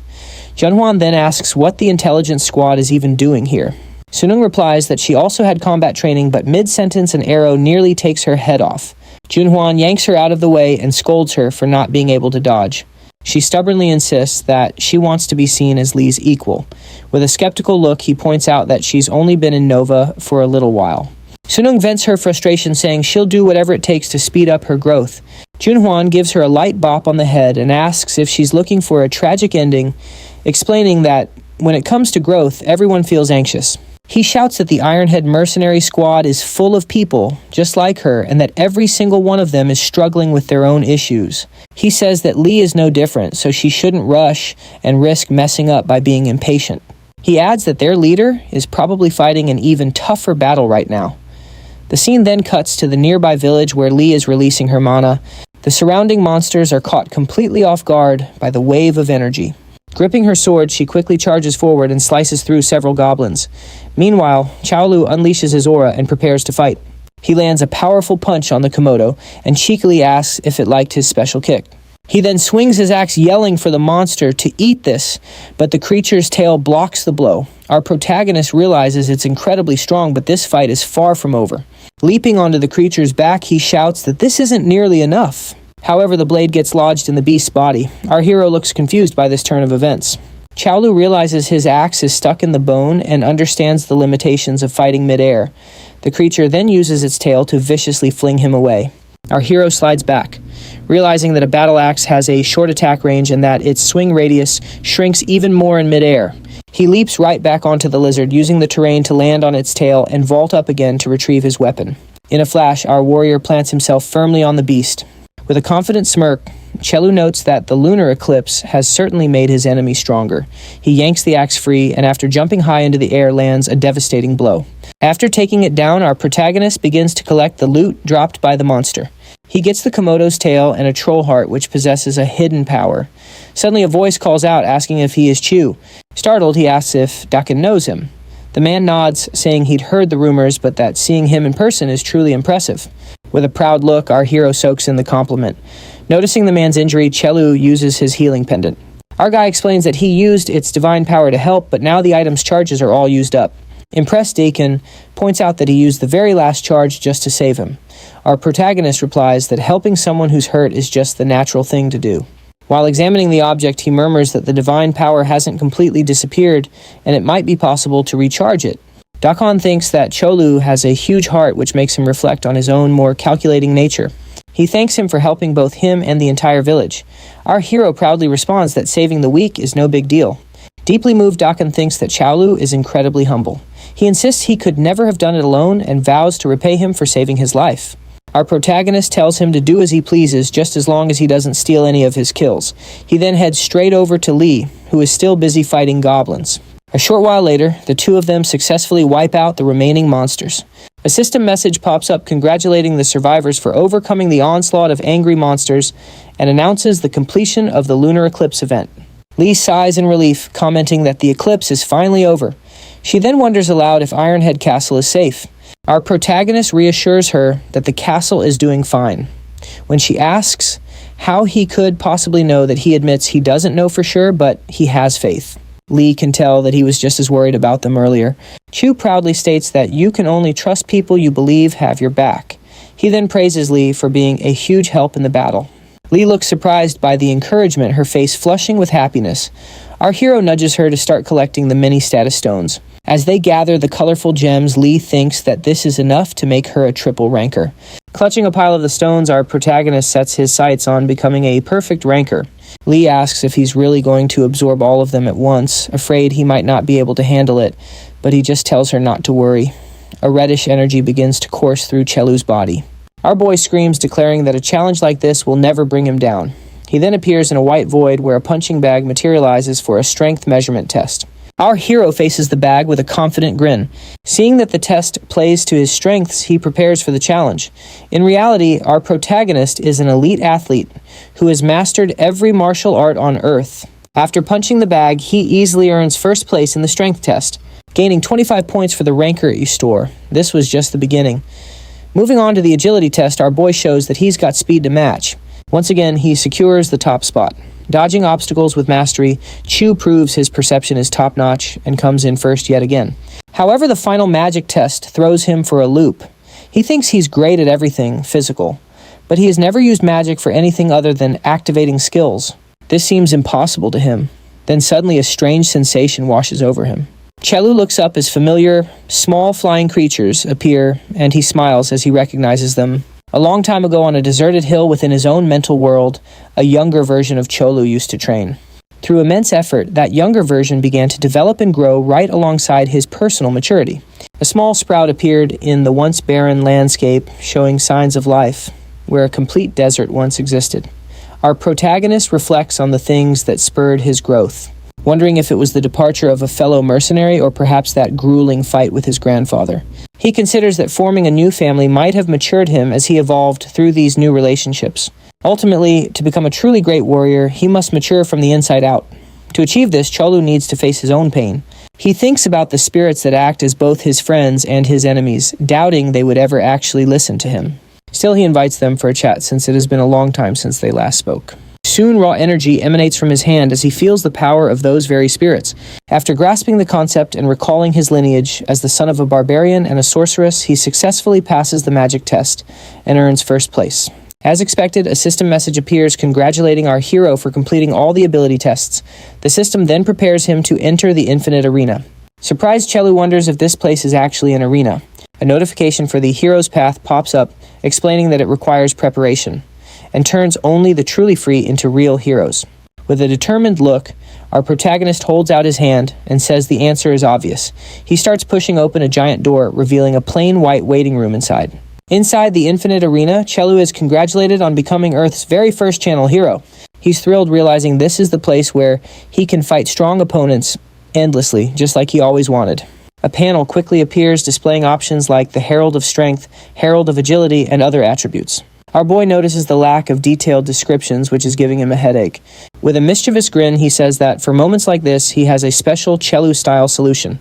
Junhwan then asks what the intelligence squad is even doing here. Sunung replies that she also had combat training, but mid-sentence an arrow nearly takes her head off. Junhwan yanks her out of the way and scolds her for not being able to dodge. She stubbornly insists that she wants to be seen as Lee's equal. With a skeptical look, he points out that she's only been in Nova for a little while. Sunung vents her frustration, saying she'll do whatever it takes to speed up her growth. Junhwan gives her a light bop on the head and asks if she's looking for a tragic ending, explaining that when it comes to growth, everyone feels anxious. He shouts that the Ironhead mercenary squad is full of people just like her and that every single one of them is struggling with their own issues. He says that Lee is no different, so she shouldn't rush and risk messing up by being impatient. He adds that their leader is probably fighting an even tougher battle right now. The scene then cuts to the nearby village where Lee is releasing her mana. The surrounding monsters are caught completely off guard by the wave of energy. Gripping her sword, she quickly charges forward and slices through several goblins. Meanwhile, Chelu unleashes his aura and prepares to fight. He lands a powerful punch on the Komodo and cheekily asks if it liked his special kick. He then swings his axe, yelling for the monster to eat this, but the creature's tail blocks the blow. Our protagonist realizes it's incredibly strong, but this fight is far from over. Leaping onto the creature's back, he shouts that this isn't nearly enough. However, the blade gets lodged in the beast's body. Our hero looks confused by this turn of events. Chelu realizes his axe is stuck in the bone and understands the limitations of fighting midair. The creature then uses its tail to viciously fling him away. Our hero slides back, realizing that a battle axe has a short attack range and that its swing radius shrinks even more in midair. He leaps right back onto the lizard, using the terrain to land on its tail and vault up again to retrieve his weapon. In a flash, our warrior plants himself firmly on the beast. With a confident smirk, Chelu notes that the lunar eclipse has certainly made his enemy stronger. He yanks the axe free and after jumping high into the air lands a devastating blow. After taking it down, our protagonist begins to collect the loot dropped by the monster. He gets the Komodo's tail and a troll heart which possesses a hidden power. Suddenly a voice calls out asking if he is Chu. Startled, he asks if Dakin knows him. The man nods, saying he'd heard the rumors, but that seeing him in person is truly impressive. With a proud look, our hero soaks in the compliment. Noticing the man's injury, Chelu uses his healing pendant. Our guy explains that he used its divine power to help, but now the item's charges are all used up. Impressed, Dakin points out that he used the very last charge just to save him. Our protagonist replies that helping someone who's hurt is just the natural thing to do. While examining the object, he murmurs that the divine power hasn't completely disappeared, and it might be possible to recharge it. Dakan thinks that Chelu has a huge heart which makes him reflect on his own more calculating nature. He thanks him for helping both him and the entire village. Our hero proudly responds that saving the weak is no big deal. Deeply moved, Dakan thinks that Chelu is incredibly humble. He insists he could never have done it alone and vows to repay him for saving his life. Our protagonist tells him to do as he pleases just as long as he doesn't steal any of his kills. He then heads straight over to Lee, who is still busy fighting goblins. A short while later, the two of them successfully wipe out the remaining monsters. A system message pops up congratulating the survivors for overcoming the onslaught of angry monsters and announces the completion of the lunar eclipse event. Lee sighs in relief, commenting that the eclipse is finally over. She then wonders aloud if Ironhead Castle is safe. Our protagonist reassures her that the castle is doing fine. When she asks how he could possibly know that, he admits he doesn't know for sure, but he has faith. Lee can tell that he was just as worried about them earlier. Chu proudly states that you can only trust people you believe have your back. He then praises Lee for being a huge help in the battle. Lee looks surprised by the encouragement, her face flushing with happiness. Our hero nudges her to start collecting the many status stones. As they gather the colorful gems, Lee thinks that this is enough to make her a triple ranker. Clutching a pile of the stones, our protagonist sets his sights on becoming a perfect ranker. Lee asks if he's really going to absorb all of them at once, afraid he might not be able to handle it, but he just tells her not to worry. A reddish energy begins to course through Chelu's body. Our boy screams, declaring that a challenge like this will never bring him down. He then appears in a white void where a punching bag materializes for a strength measurement test. Our hero faces the bag with a confident grin. Seeing that the test plays to his strengths, he prepares for the challenge. In reality, our protagonist is an elite athlete who has mastered every martial art on Earth. After punching the bag, he easily earns first place in the strength test, gaining 25 points for the ranker you store. This was just the beginning. Moving on to the agility test, our boy shows that he's got speed to match. Once again, he secures the top spot. Dodging obstacles with mastery, Chu proves his perception is top-notch and comes in first yet again. However, the final magic test throws him for a loop. He thinks he's great at everything physical, but he has never used magic for anything other than activating skills. This seems impossible to him. Then suddenly a strange sensation washes over him. Chelu looks up as familiar, small flying creatures appear, and he smiles as he recognizes them. A long time ago on a deserted hill within his own mental world, a younger version of Chelu used to train. Through immense effort, that younger version began to develop and grow right alongside his personal maturity. A small sprout appeared in the once barren landscape, showing signs of life, where a complete desert once existed. Our protagonist reflects on the things that spurred his growth, wondering if it was the departure of a fellow mercenary or perhaps that grueling fight with his grandfather. He considers that forming a new family might have matured him as he evolved through these new relationships. Ultimately, to become a truly great warrior, he must mature from the inside out. To achieve this, Chelu needs to face his own pain. He thinks about the spirits that act as both his friends and his enemies, doubting they would ever actually listen to him. Still, he invites them for a chat since it has been a long time since they last spoke. Soon, raw energy emanates from his hand as he feels the power of those very spirits. After grasping the concept and recalling his lineage as the son of a barbarian and a sorceress, he successfully passes the magic test and earns first place. As expected, a system message appears congratulating our hero for completing all the ability tests. The system then prepares him to enter the infinite arena. Surprised, Chelu wonders if this place is actually an arena. A notification for the hero's path pops up, explaining that it requires preparation, and turns only the truly free into real heroes. With a determined look, our protagonist holds out his hand and says the answer is obvious. He starts pushing open a giant door, revealing a plain white waiting room inside. Inside the infinite arena, Chelu is congratulated on becoming Earth's very first channel hero. He's thrilled realizing this is the place where he can fight strong opponents endlessly, just like he always wanted. A panel quickly appears displaying options like the Herald of Strength, Herald of Agility, and other attributes. Our boy notices the lack of detailed descriptions, which is giving him a headache. With a mischievous grin, he says that for moments like this, he has a special Chelu-style solution.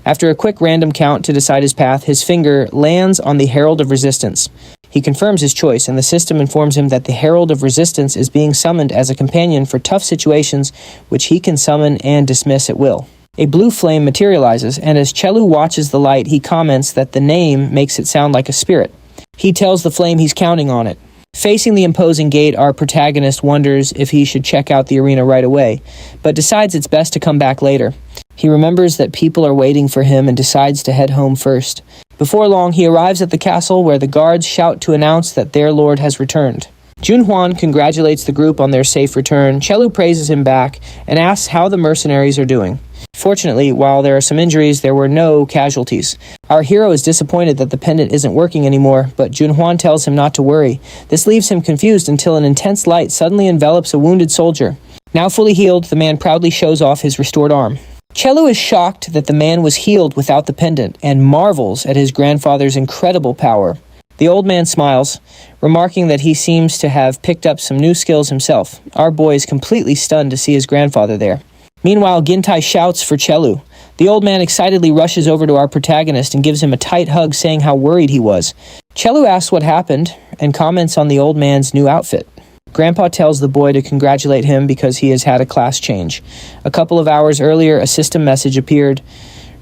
After a quick random count to decide his path, his finger lands on the Herald of Resistance. He confirms his choice, and the system informs him that the Herald of Resistance is being summoned as a companion for tough situations, which he can summon and dismiss at will. A blue flame materializes, and as Chelu watches the light, he comments that the name makes it sound like a spirit. He tells the flame he's counting on it. Facing the imposing gate, our protagonist wonders if he should check out the arena right away, but decides it's best to come back later. He remembers that people are waiting for him and decides to head home first. Before long, he arrives at the castle where the guards shout to announce that their lord has returned. Junhwan congratulates the group on their safe return. Chelu praises him back and asks how the mercenaries are doing. Fortunately, while there are some injuries, there were no casualties. Our hero is disappointed that the pendant isn't working anymore, but Junhwan tells him not to worry. This leaves him confused until an intense light suddenly envelops a wounded soldier. Now fully healed, the man proudly shows off his restored arm. Chelu is shocked that the man was healed without the pendant and marvels at his grandfather's incredible power. The old man smiles, remarking that he seems to have picked up some new skills himself. Our boy is completely stunned to see his grandfather there. Meanwhile, Gintai shouts for Chelu. The old man excitedly rushes over to our protagonist and gives him a tight hug, saying how worried he was. Chelu asks what happened and comments on the old man's new outfit. Grandpa tells the boy to congratulate him because he has had a class change. A couple of hours earlier, a system message appeared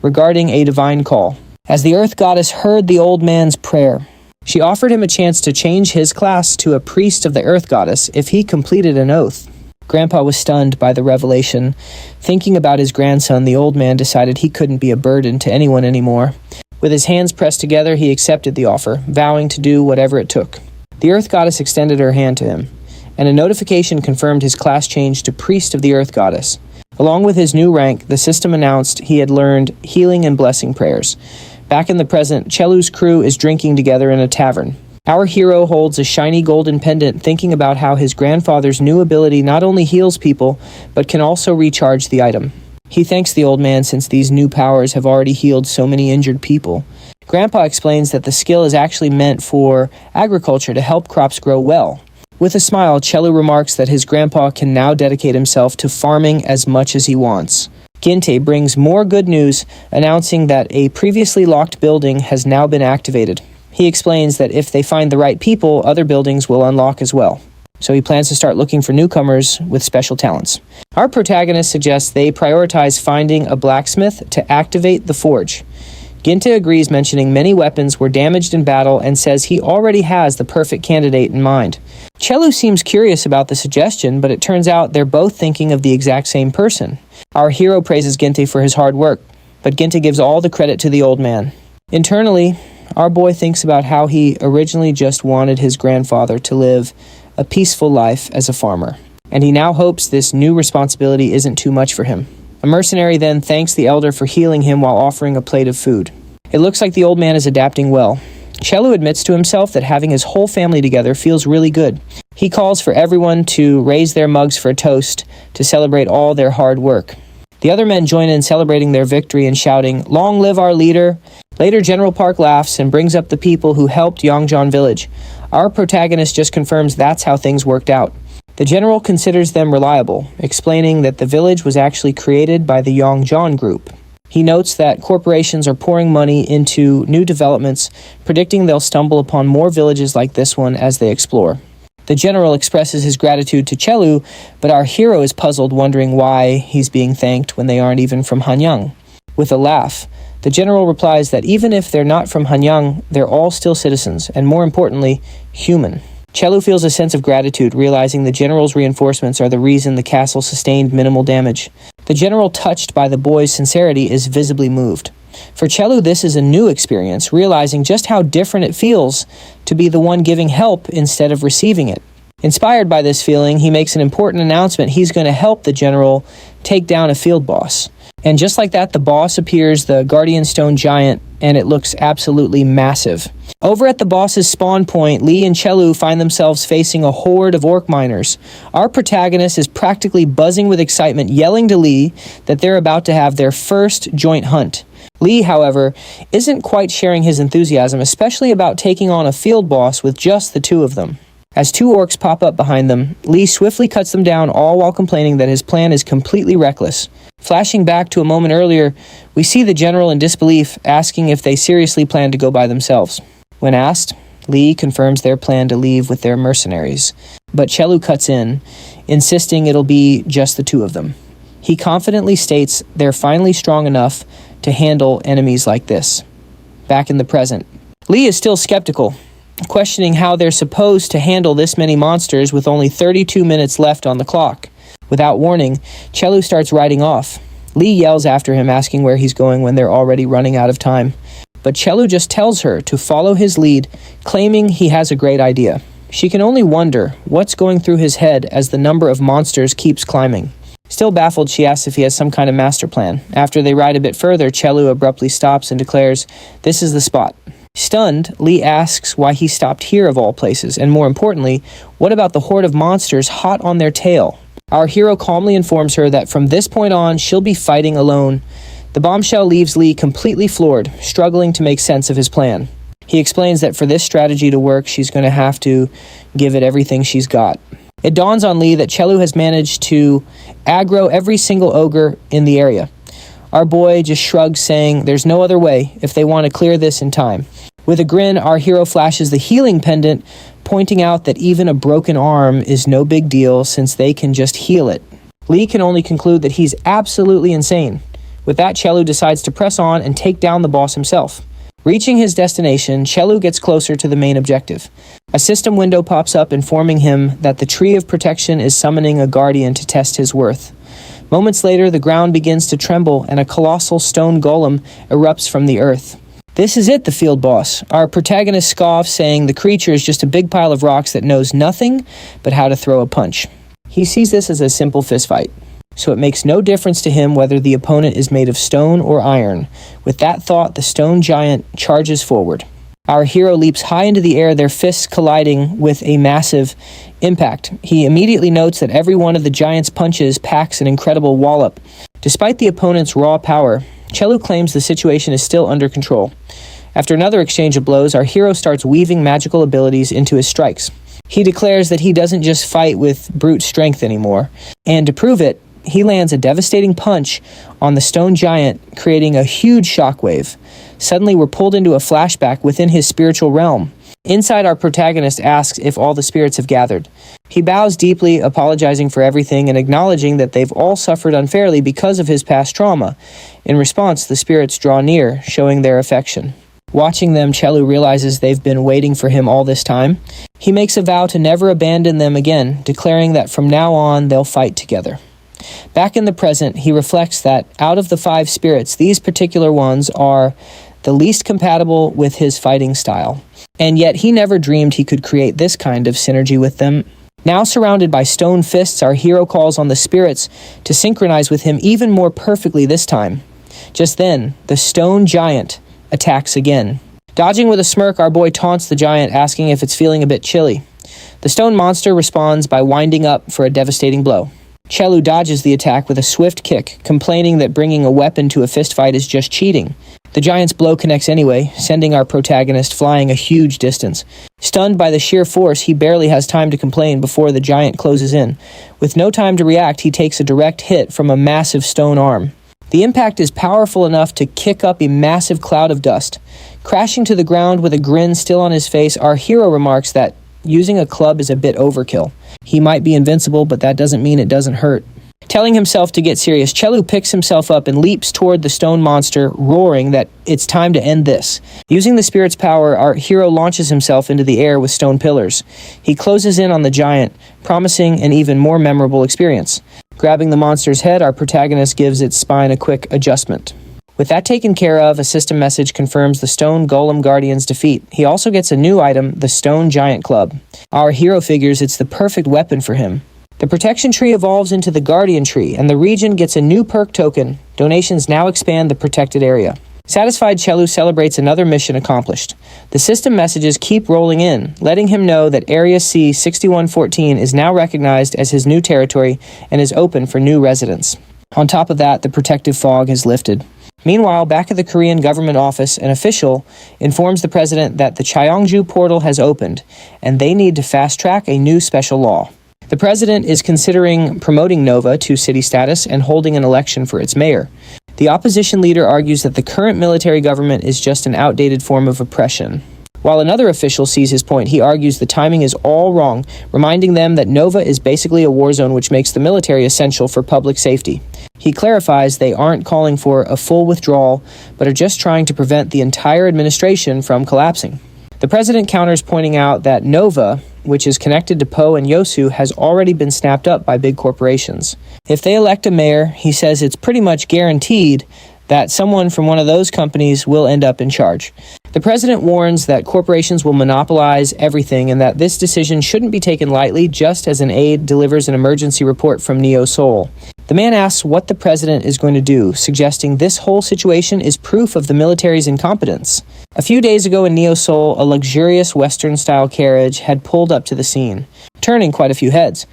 regarding a divine call. As the Earth Goddess heard the old man's prayer, she offered him a chance to change his class to a priest of the Earth Goddess if he completed an oath. Grandpa was stunned by the revelation. Thinking about his grandson, the old man decided he couldn't be a burden to anyone anymore. With his hands pressed together, he accepted the offer, vowing to do whatever it took. The Earth Goddess extended her hand to him, and a notification confirmed his class change to Priest of the Earth Goddess. Along with his new rank, the system announced he had learned healing and blessing prayers. Back in the present, Chelu's crew is drinking together in a tavern. Our hero holds a shiny golden pendant, thinking about how his grandfather's new ability not only heals people, but can also recharge the item. He thanks the old man since these new powers have already healed so many injured people. Grandpa explains that the skill is actually meant for agriculture to help crops grow well. With a smile, Chelu remarks that his grandpa can now dedicate himself to farming as much as he wants. Ginte brings more good news, announcing that a previously locked building has now been activated. He explains that if they find the right people, other buildings will unlock as well. So he plans to start looking for newcomers with special talents. Our protagonist suggests they prioritize finding a blacksmith to activate the forge. Ginta agrees, mentioning many weapons were damaged in battle and says he already has the perfect candidate in mind. Chelu seems curious about the suggestion, but it turns out they're both thinking of the exact same person. Our hero praises Ginta for his hard work, but Ginta gives all the credit to the old man. Internally, our boy thinks about how he originally just wanted his grandfather to live a peaceful life as a farmer, and he now hopes this new responsibility isn't too much for him. A mercenary then thanks the elder for healing him while offering a plate of food. It looks like the old man is adapting well. Chelu admits to himself that having his whole family together feels really good. He calls for everyone to raise their mugs for a toast to celebrate all their hard work. The other men join in celebrating their victory and shouting, "Long live our leader!" Later, General Park laughs and brings up the people who helped Yongjeon village. Our protagonist just confirms that's how things worked out. The general considers them reliable, explaining that the village was actually created by the Yongjeon group. He notes that corporations are pouring money into new developments, predicting they'll stumble upon more villages like this one as they explore. The general expresses his gratitude to Chelu, but our hero is puzzled, wondering why he's being thanked when they aren't even from Hanyang. With a laugh, the general replies that even if they're not from Hanyang, they're all still citizens, and more importantly, human. Chelu feels a sense of gratitude, realizing the general's reinforcements are the reason the castle sustained minimal damage. The general, touched by the boy's sincerity, is visibly moved. For Chelu, this is a new experience, realizing just how different it feels to be the one giving help instead of receiving it. Inspired by this feeling, he makes an important announcement. He's going to help the general take down a field boss. And just like that, the boss appears, the Guardian Stone Giant, and it looks absolutely massive. Over at the boss's spawn point, Lee and Chelu find themselves facing a horde of orc miners. Our protagonist is practically buzzing with excitement, yelling to Lee that they're about to have their first joint hunt. Lee, however, isn't quite sharing his enthusiasm, especially about taking on a field boss with just the two of them. As two orcs pop up behind them, Lee swiftly cuts them down, all while complaining that his plan is completely reckless. Flashing back to a moment earlier, we see the general in disbelief, asking if they seriously plan to go by themselves. When asked, Lee confirms their plan to leave with their mercenaries, but Chelu cuts in, insisting it'll be just the two of them. He confidently states they're finally strong enough to handle enemies like this. Back in the present, Lee is still skeptical, questioning how they're supposed to handle this many monsters with only 32 minutes left on the clock. Without warning, Chelu starts riding off. Lee yells after him, asking where he's going when they're already running out of time. But Chelu just tells her to follow his lead, claiming he has a great idea. She can only wonder what's going through his head as the number of monsters keeps climbing. Still baffled, she asks if he has some kind of master plan. After they ride a bit further, Chelu abruptly stops and declares, "This is the spot." Stunned, Lee asks why he stopped here of all places, and more importantly, what about the horde of monsters hot on their tail? Our hero calmly informs her that from this point on, she'll be fighting alone. The bombshell leaves Lee completely floored, struggling to make sense of his plan. He explains that for this strategy to work, she's going to have to give it everything she's got. It dawns on Lee that Chelu has managed to aggro every single ogre in the area. Our boy just shrugs, saying there's no other way if they want to clear this in time. With a grin, our hero flashes the healing pendant, pointing out that even a broken arm is no big deal since they can just heal it. Lee can only conclude that he's absolutely insane. With that, Chelu decides to press on and take down the boss himself. Reaching his destination, Chelu gets closer to the main objective. A system window pops up, informing him that the Tree of Protection is summoning a guardian to test his worth. Moments later, the ground begins to tremble and a colossal stone golem erupts from the earth. This is it, the field boss. Our protagonist scoffs, saying the creature is just a big pile of rocks that knows nothing but how to throw a punch. He sees this as a simple fistfight, so it makes no difference to him whether the opponent is made of stone or iron. With that thought, the stone giant charges forward. Our hero leaps high into the air, their fists colliding with a massive impact. He immediately notes that every one of the giant's punches packs an incredible wallop. Despite the opponent's raw power, Chelu claims the situation is still under control. After another exchange of blows, our hero starts weaving magical abilities into his strikes. He declares that he doesn't just fight with brute strength anymore, and to prove it, he lands a devastating punch on the stone giant, creating a huge shockwave. Suddenly, we're pulled into a flashback within his spiritual realm. Inside, our protagonist asks if all the spirits have gathered. He bows deeply, apologizing for everything and acknowledging that they've all suffered unfairly because of his past trauma. In response, the spirits draw near, showing their affection. Watching them, Chelu realizes they've been waiting for him all this time. He makes a vow to never abandon them again, declaring that from now on they'll fight together. Back in the present, he reflects that out of the 5 spirits, these particular ones are the least compatible with his fighting style. And yet he never dreamed he could create this kind of synergy with them. Now surrounded by stone fists, our hero calls on the spirits to synchronize with him even more perfectly this time. Just then, the stone giant attacks again. Dodging with a smirk, our boy taunts the giant, asking if it's feeling a bit chilly. The stone monster responds by winding up for a devastating blow. Chelu dodges the attack with a swift kick, complaining that bringing a weapon to a fistfight is just cheating. The giant's blow connects anyway, sending our protagonist flying a huge distance. Stunned by the sheer force, he barely has time to complain before the giant closes in. With no time to react, he takes a direct hit from a massive stone arm. The impact is powerful enough to kick up a massive cloud of dust. Crashing to the ground with a grin still on his face, our hero remarks that using a club is a bit overkill. He might be invincible, but that doesn't mean it doesn't hurt. Telling himself to get serious, Chelu picks himself up and leaps toward the stone monster, roaring that it's time to end this. Using the spirit's power, our hero launches himself into the air with stone pillars. He closes in on the giant, promising an even more memorable experience. Grabbing the monster's head, our protagonist gives its spine a quick adjustment. With that taken care of, a system message confirms the Stone Golem Guardian's defeat. He also gets a new item, the Stone Giant Club. Our hero figures it's the perfect weapon for him. The protection tree evolves into the guardian tree, and the region gets a new perk token. Donations now expand the protected area. Satisfied, Chelu celebrates another mission accomplished. The system messages keep rolling in, letting him know that Area C 6114 is now recognized as his new territory and is open for new residents. On top of that, the protective fog has lifted. Meanwhile, back at the Korean government office, an official informs the president that the Cheongju portal has opened, and they need to fast-track a new special law. The president is considering promoting Nova to city status and holding an election for its mayor. The opposition leader argues that the current military government is just an outdated form of oppression. While another official sees his point, he argues the timing is all wrong, reminding them that Nova is basically a war zone which makes the military essential for public safety. He clarifies they aren't calling for a full withdrawal, but are just trying to prevent the entire administration from collapsing. The president counters, pointing out that Nova, which is connected to Po and Yosu, has already been snapped up by big corporations. If they elect a mayor, he says it's pretty much guaranteed that someone from one of those companies will end up in charge. The president warns that corporations will monopolize everything and that this decision shouldn't be taken lightly, just as an aide delivers an emergency report from Neo Seoul. The man asks what the president is going to do, suggesting this whole situation is proof of the military's incompetence. A few days ago in Neo Seoul, a luxurious Western-style carriage had pulled up to the scene, turning quite a few heads.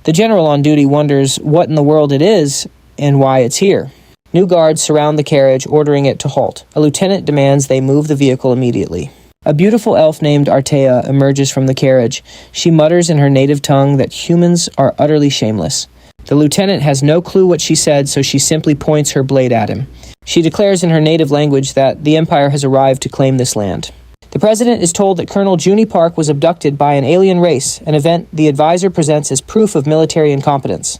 The general on duty wonders what in the world it is and why it's here. New guards surround the carriage, ordering it to halt. A lieutenant demands they move the vehicle immediately. A beautiful elf named Artea emerges from the carriage. She mutters in her native tongue that humans are utterly shameless. The lieutenant has no clue what she said, so she simply points her blade at him. She declares in her native language that the Empire has arrived to claim this land. The president is told that Colonel Junie Park was abducted by an alien race, an event the advisor presents as proof of military incompetence.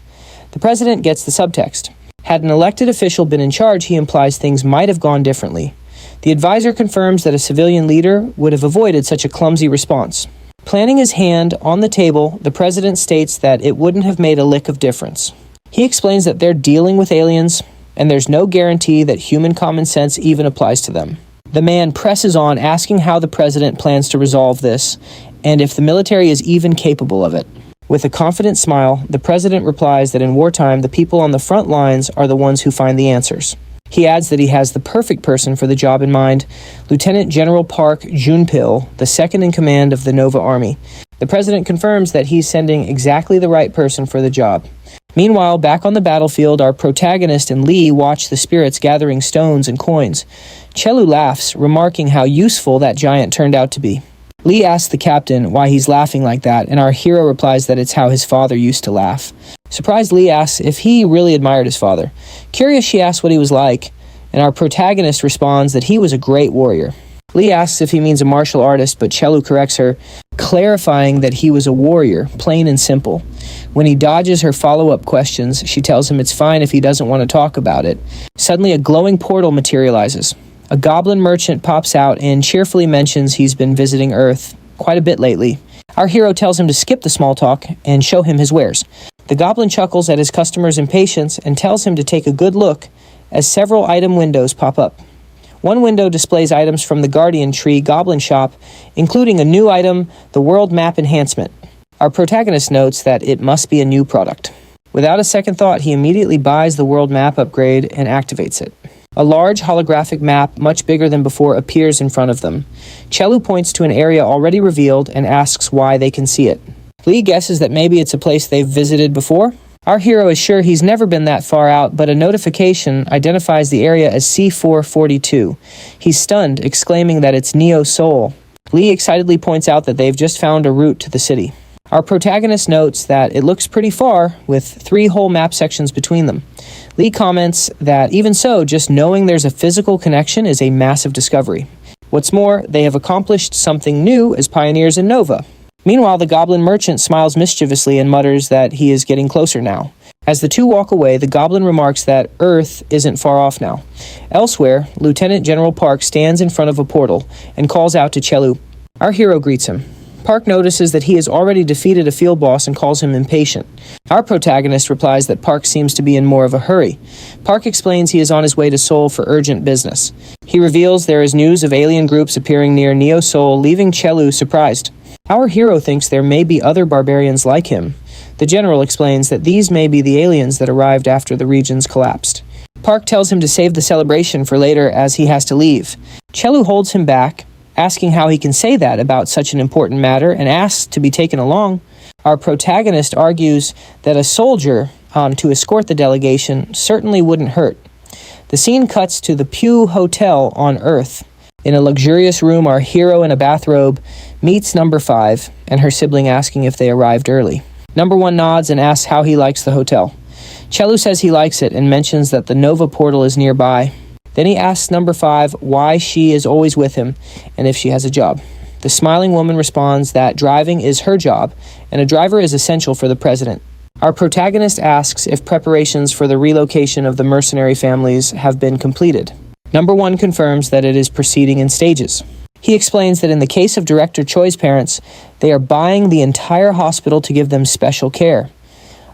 The president gets the subtext. Had an elected official been in charge, he implies things might have gone differently. The advisor confirms that a civilian leader would have avoided such a clumsy response. Planting his hand on the table, the president states that it wouldn't have made a lick of difference. He explains that they're dealing with aliens, and there's no guarantee that human common sense even applies to them. The man presses on, asking how the president plans to resolve this, and if the military is even capable of it. With a confident smile, the president replies that in wartime, the people on the front lines are the ones who find the answers. He adds that he has the perfect person for the job in mind, Lieutenant General Park Junpil, the second in command of the Nova Army. The president confirms that he's sending exactly the right person for the job. Meanwhile, back on the battlefield, our protagonist and Lee watch the spirits gathering stones and coins. Chelu laughs, remarking how useful that giant turned out to be. Lee asks the captain why he's laughing like that, and our hero replies that it's how his father used to laugh. Surprised, Lee asks if he really admired his father. Curious, she asks what he was like, and our protagonist responds that he was a great warrior. Lee asks if he means a martial artist, but Chelu corrects her, clarifying that he was a warrior, plain and simple. When he dodges her follow-up questions, she tells him it's fine if he doesn't want to talk about it. Suddenly, a glowing portal materializes. A goblin merchant pops out and cheerfully mentions he's been visiting Earth quite a bit lately. Our hero tells him to skip the small talk and show him his wares. The goblin chuckles at his customer's impatience and tells him to take a good look as several item windows pop up. One window displays items from the Guardian Tree Goblin Shop, including a new item, the World Map Enhancement. Our protagonist notes that it must be a new product. Without a second thought, he immediately buys the world map upgrade and activates it. A large holographic map, much bigger than before, appears in front of them. Chelu points to an area already revealed and asks why they can see it. Lee guesses that maybe it's a place they've visited before. Our hero is sure he's never been that far out, but a notification identifies the area as C442. He's stunned, exclaiming that it's Neo Seoul. Lee excitedly points out that they've just found a route to the city. Our protagonist notes that it looks pretty far, with 3 whole map sections between them. Lee comments that even so, just knowing there's a physical connection is a massive discovery. What's more, they have accomplished something new as pioneers in Nova. Meanwhile, the goblin merchant smiles mischievously and mutters that he is getting closer now. As the two walk away, the goblin remarks that Earth isn't far off now. Elsewhere, Lieutenant General Park stands in front of a portal and calls out to Chelu. Our hero greets him. Park notices that he has already defeated a field boss and calls him impatient. Our protagonist replies that Park seems to be in more of a hurry. Park explains he is on his way to Seoul for urgent business. He reveals there is news of alien groups appearing near Neo Seoul, leaving Chelu surprised. Our hero thinks there may be other barbarians like him. The general explains that these may be the aliens that arrived after the regions collapsed. Park tells him to save the celebration for later as he has to leave. Chelu holds him back, asking how he can say that about such an important matter and asks to be taken along. Our protagonist argues that a soldier to escort the delegation certainly wouldn't hurt. The scene cuts to the Pew Hotel on Earth. In a luxurious room, our hero in a bathrobe meets number 5 and her sibling asking if they arrived early. Number 1 nods and asks how he likes the hotel. Chelu says he likes it and mentions that the Nova portal is nearby. Then he asks number 5 why she is always with him and if she has a job. The smiling woman responds that driving is her job and a driver is essential for the president. Our protagonist asks if preparations for the relocation of the mercenary families have been completed. Number 1 confirms that it is proceeding in stages. He explains that in the case of Director Choi's parents, they are buying the entire hospital to give them special care.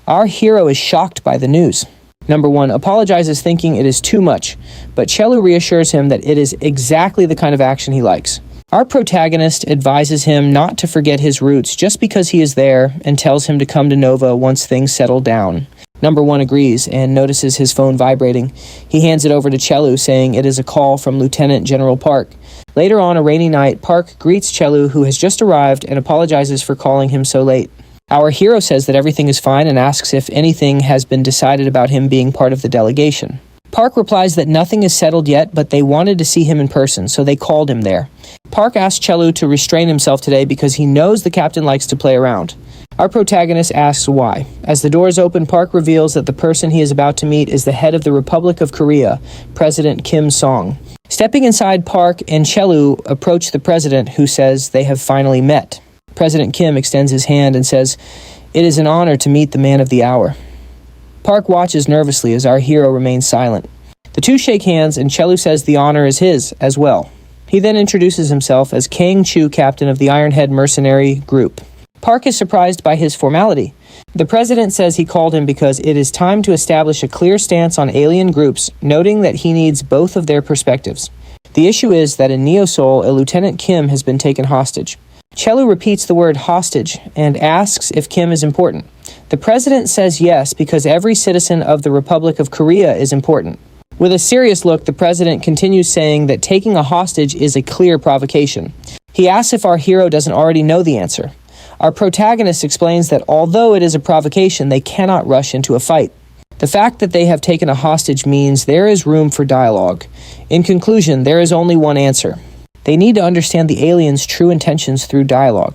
Our hero is shocked by the news. Number 1 apologizes thinking it is too much, but Chelu reassures him that it is exactly the kind of action he likes. Our protagonist advises him not to forget his roots just because he is there and tells him to come to Nova once things settle down. Number 1 agrees and notices his phone vibrating. He hands it over to Chelu, saying it is a call from Lieutenant General Park. Later on a rainy night, Park greets Chelu, who has just arrived, and apologizes for calling him so late. Our hero says that everything is fine and asks if anything has been decided about him being part of the delegation. Park replies that nothing is settled yet, but they wanted to see him in person, so they called him there. Park asks Chelu to restrain himself today because he knows the captain likes to play around. Our protagonist asks why. As the doors open, Park reveals that the person he is about to meet is the head of the Republic of Korea, President Kim Song. Stepping inside, Park and Chelu approach the president, who says they have finally met. President Kim extends his hand and says, "It is an honor to meet the man of the hour." Park watches nervously as our hero remains silent. The two shake hands and Chelu says the honor is his as well. He then introduces himself as Kang Chu, captain of the Ironhead mercenary group. Park is surprised by his formality. The president says he called him because it is time to establish a clear stance on alien groups, noting that he needs both of their perspectives. The issue is that in Neo Seoul, a Lieutenant Kim has been taken hostage. Chelu repeats the word hostage and asks if Kim is important. The president says yes because every citizen of the Republic of Korea is important. With a serious look, the president continues saying that taking a hostage is a clear provocation. He asks if our hero doesn't already know the answer. Our protagonist explains that although it is a provocation, they cannot rush into a fight. The fact that they have taken a hostage means there is room for dialogue. In conclusion, there is only one answer. They need to understand the aliens' true intentions through dialogue.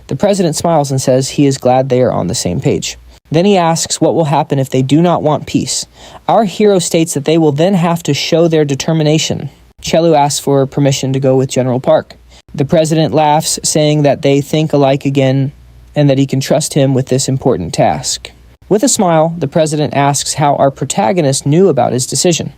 The president smiles and says he is glad they are on the same page. Then he asks what will happen if they do not want peace. Our hero states that they will then have to show their determination. Chelu asks for permission to go with General Park. The president laughs, saying that they think alike again and that he can trust him with this important task. With a smile, the president asks how our protagonist knew about his decision.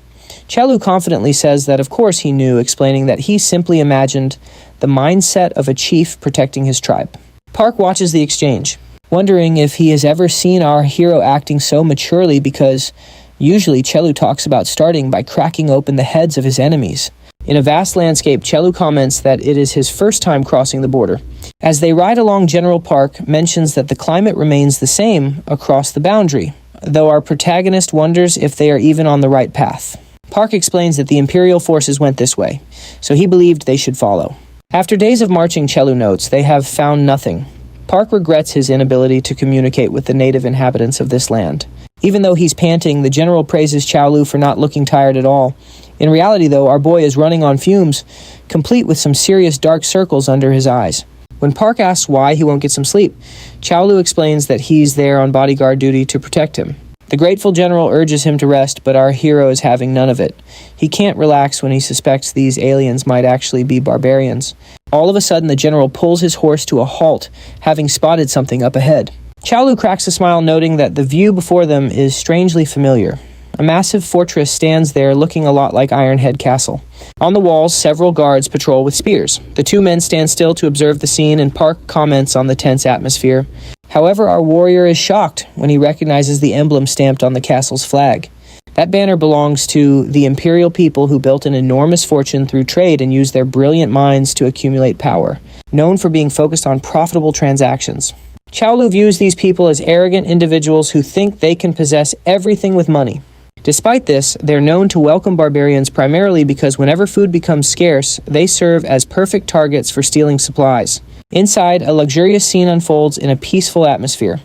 Chelu confidently says that of course he knew, explaining that he simply imagined the mindset of a chief protecting his tribe. Park watches the exchange, wondering if he has ever seen our hero acting so maturely, because usually Chelu talks about starting by cracking open the heads of his enemies. In a vast landscape, Chelu comments that it is his first time crossing the border. As they ride along, General Park mentions that the climate remains the same across the boundary, though our protagonist wonders if they are even on the right path. Park explains that the Imperial forces went this way, so he believed they should follow. After days of marching, Chelu notes, they have found nothing. Park regrets his inability to communicate with the native inhabitants of this land. Even though he's panting, the general praises Chelu for not looking tired at all. In reality, though, our boy is running on fumes, complete with some serious dark circles under his eyes. When Park asks why he won't get some sleep, Chelu explains that he's there on bodyguard duty to protect him. The grateful general urges him to rest, but our hero is having none of it. He can't relax when he suspects these aliens might actually be barbarians. All of a sudden, the general pulls his horse to a halt, having spotted something up ahead. Chelu cracks a smile, noting that the view before them is strangely familiar. A massive fortress stands there, looking a lot like Ironhead Castle. On the walls, several guards patrol with spears. The two men stand still to observe the scene, and Park comments on the tense atmosphere. However, our warrior is shocked when he recognizes the emblem stamped on the castle's flag. That banner belongs to the Imperial people who built an enormous fortune through trade and used their brilliant minds to accumulate power, known for being focused on profitable transactions. Chelu views these people as arrogant individuals who think they can possess everything with money. Despite this, they're known to welcome barbarians primarily because whenever food becomes scarce, they serve as perfect targets for stealing supplies. Inside, a luxurious scene unfolds in a peaceful atmosphere.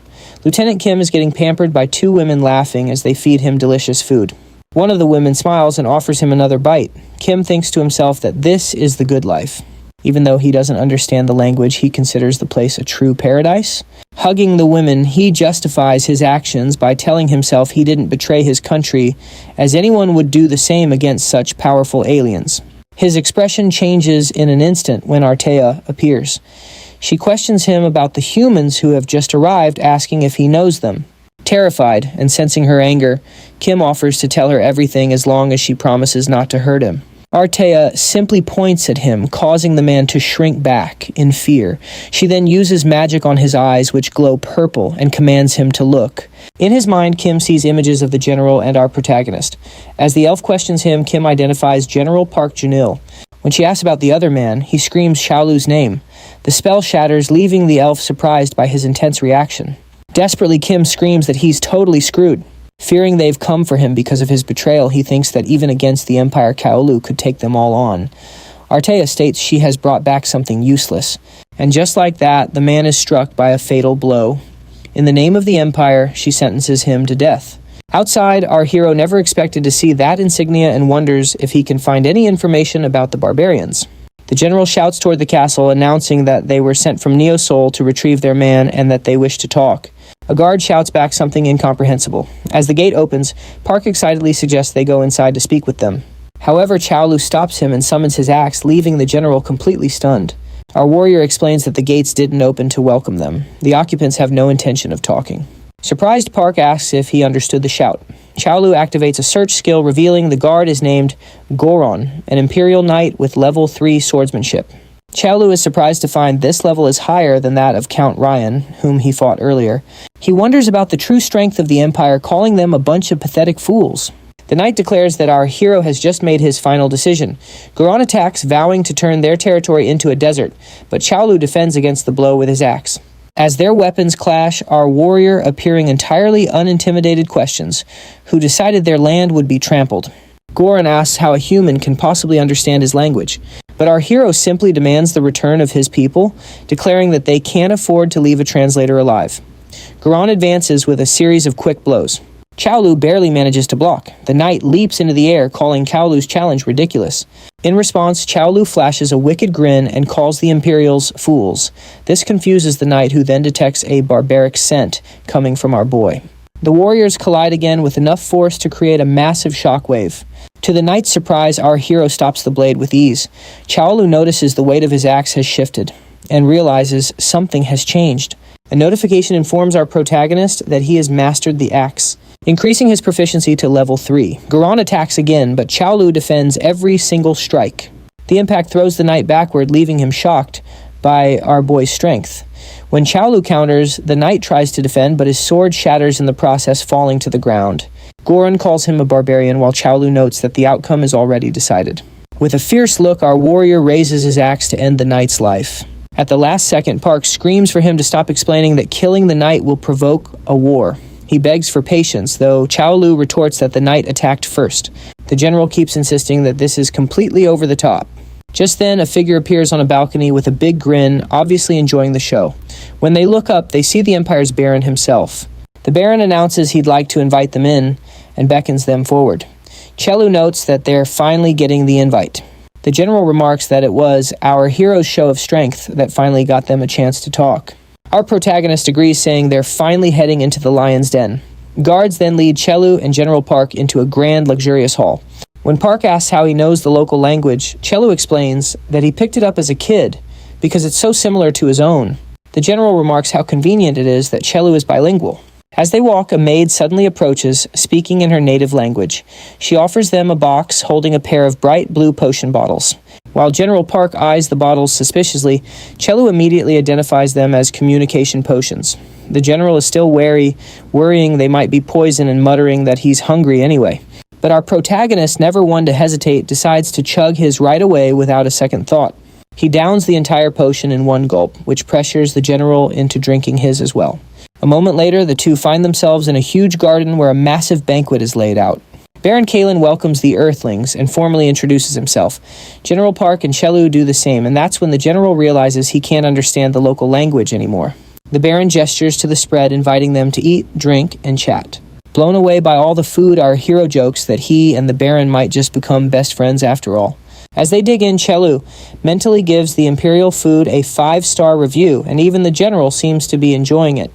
Lieutenant Kim is getting pampered by two women laughing as they feed him delicious food. One of the women smiles and offers him another bite. Kim thinks to himself that this is the good life. Even though he doesn't understand the language, he considers the place a true paradise. Hugging the women, he justifies his actions by telling himself he didn't betray his country, as anyone would do the same against such powerful aliens. His expression changes in an instant when Artea appears. She questions him about the humans who have just arrived, asking if he knows them. Terrified and sensing her anger, Kim offers to tell her everything as long as she promises not to hurt him. Artea simply points at him, causing the man to shrink back in fear. She then uses magic on his eyes, which glow purple, and commands him to look. In his mind, Kim sees images of the general and our protagonist. As the elf questions him, Kim identifies General Park Junil. When she asks about the other man, he screams Chaolu's name. The spell shatters, leaving the elf surprised by his intense reaction. Desperately, Kim screams that he's totally screwed. Fearing they've come for him because of his betrayal, he thinks that even against the Empire, Chelu could take them all on. Artea states she has brought back something useless. And just like that, the man is struck by a fatal blow. In the name of the Empire, she sentences him to death. Outside, our hero never expected to see that insignia and wonders if he can find any information about the barbarians. The general shouts toward the castle, announcing that they were sent from Neo Sol to retrieve their man and that they wish to talk. A guard shouts back something incomprehensible. As the gate opens, Park excitedly suggests they go inside to speak with them. However, Chelu stops him and summons his axe, leaving the general completely stunned. Our warrior explains that the gates didn't open to welcome them. The occupants have no intention of talking. Surprised, Park asks if he understood the shout. Chelu activates a search skill, revealing the guard is named Goron, an Imperial Knight with level 3 swordsmanship. Chelu is surprised to find this level is higher than that of Count Ryan, whom he fought earlier. He wonders about the true strength of the Empire, calling them a bunch of pathetic fools. The knight declares that our hero has just made his final decision. Goron attacks, vowing to turn their territory into a desert, but Chelu defends against the blow with his axe. As their weapons clash, our warrior appearing entirely unintimidated questions, who decided their land would be trampled. Goron asks how a human can possibly understand his language, but our hero simply demands the return of his people, declaring that they can't afford to leave a translator alive. Goron advances with a series of quick blows. Chelu barely manages to block. The knight leaps into the air, calling Chaolu's challenge ridiculous. In response, Chelu flashes a wicked grin and calls the Imperials fools. This confuses the knight, who then detects a barbaric scent coming from our boy. The warriors collide again with enough force to create a massive shockwave. To the knight's surprise, our hero stops the blade with ease. Chelu notices the weight of his axe has shifted and realizes something has changed. A notification informs our protagonist that he has mastered the axe, increasing his proficiency to level 3. Garan attacks again, but Chelu defends every single strike. The impact throws the knight backward, leaving him shocked by our boy's strength. When Chelu counters, the knight tries to defend, but his sword shatters in the process, falling to the ground. Goran calls him a barbarian, while Chelu notes that the outcome is already decided. With a fierce look, our warrior raises his axe to end the knight's life. At the last second, Park screams for him to stop, explaining that killing the knight will provoke a war. He begs for patience, though Chelu retorts that the knight attacked first. The general keeps insisting that this is completely over the top. Just then, a figure appears on a balcony with a big grin, obviously enjoying the show. When they look up, they see the Empire's Baron himself. The Baron announces he'd like to invite them in and beckons them forward. Chelu notes that they're finally getting the invite. The general remarks that it was our hero's show of strength that finally got them a chance to talk. Our protagonist agrees, saying they're finally heading into the lion's den. Guards then lead Chelu and General Park into a grand, luxurious hall. When Park asks how he knows the local language, Chelu explains that he picked it up as a kid because it's so similar to his own. The general remarks how convenient it is that Chelu is bilingual. As they walk, a maid suddenly approaches, speaking in her native language. She offers them a box holding a pair of bright blue potion bottles. While General Park eyes the bottles suspiciously, Chelu immediately identifies them as communication potions. The general is still wary, worrying they might be poison and muttering that he's hungry anyway. But our protagonist, never one to hesitate, decides to chug his right away without a second thought. He downs the entire potion in one gulp, which pressures the general into drinking his as well. A moment later, the two find themselves in a huge garden where a massive banquet is laid out. Baron Kalen welcomes the Earthlings and formally introduces himself. General Park and Chelu do the same, and that's when the general realizes he can't understand the local language anymore. The Baron gestures to the spread, inviting them to eat, drink, and chat. Blown away by all the food, our hero jokes that he and the Baron might just become best friends after all. As they dig in, Chelu mentally gives the Imperial food a 5-star review, and even the general seems to be enjoying it.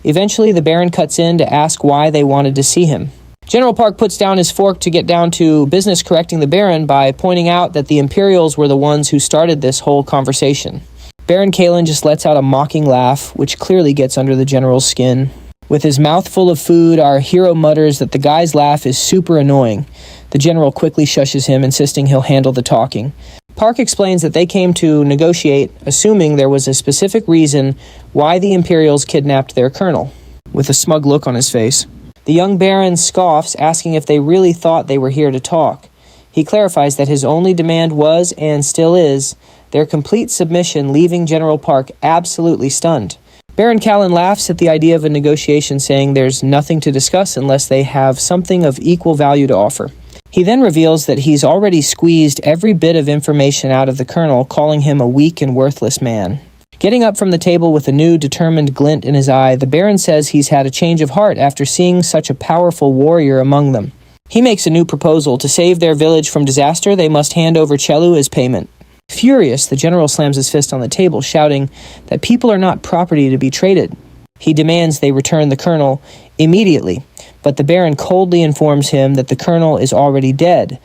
Eventually, the Baron cuts in to ask why they wanted to see him. General Park puts down his fork to get down to business, correcting the Baron by pointing out that the Imperials were the ones who started this whole conversation. Baron Kalen just lets out a mocking laugh, which clearly gets under the general's skin. With his mouth full of food, our hero mutters that the guy's laugh is super annoying. The general quickly shushes him, insisting he'll handle the talking. Park explains that they came to negotiate, assuming there was a specific reason why the Imperials kidnapped their colonel, with a smug look on his face. The young Baron scoffs, asking if they really thought they were here to talk. He clarifies that his only demand was, and still is, their complete submission, leaving General Park absolutely stunned. Baron Kalen laughs at the idea of a negotiation, saying there's nothing to discuss unless they have something of equal value to offer. He then reveals that he's already squeezed every bit of information out of the colonel, calling him a weak and worthless man. Getting up from the table with a new, determined glint in his eye, the Baron says he's had a change of heart after seeing such a powerful warrior among them. He makes a new proposal. To save their village from disaster, they must hand over Chelu as payment. Furious, the general slams his fist on the table, shouting that people are not property to be traded. He demands they return the colonel immediately, but the Baron coldly informs him that the colonel is already dead.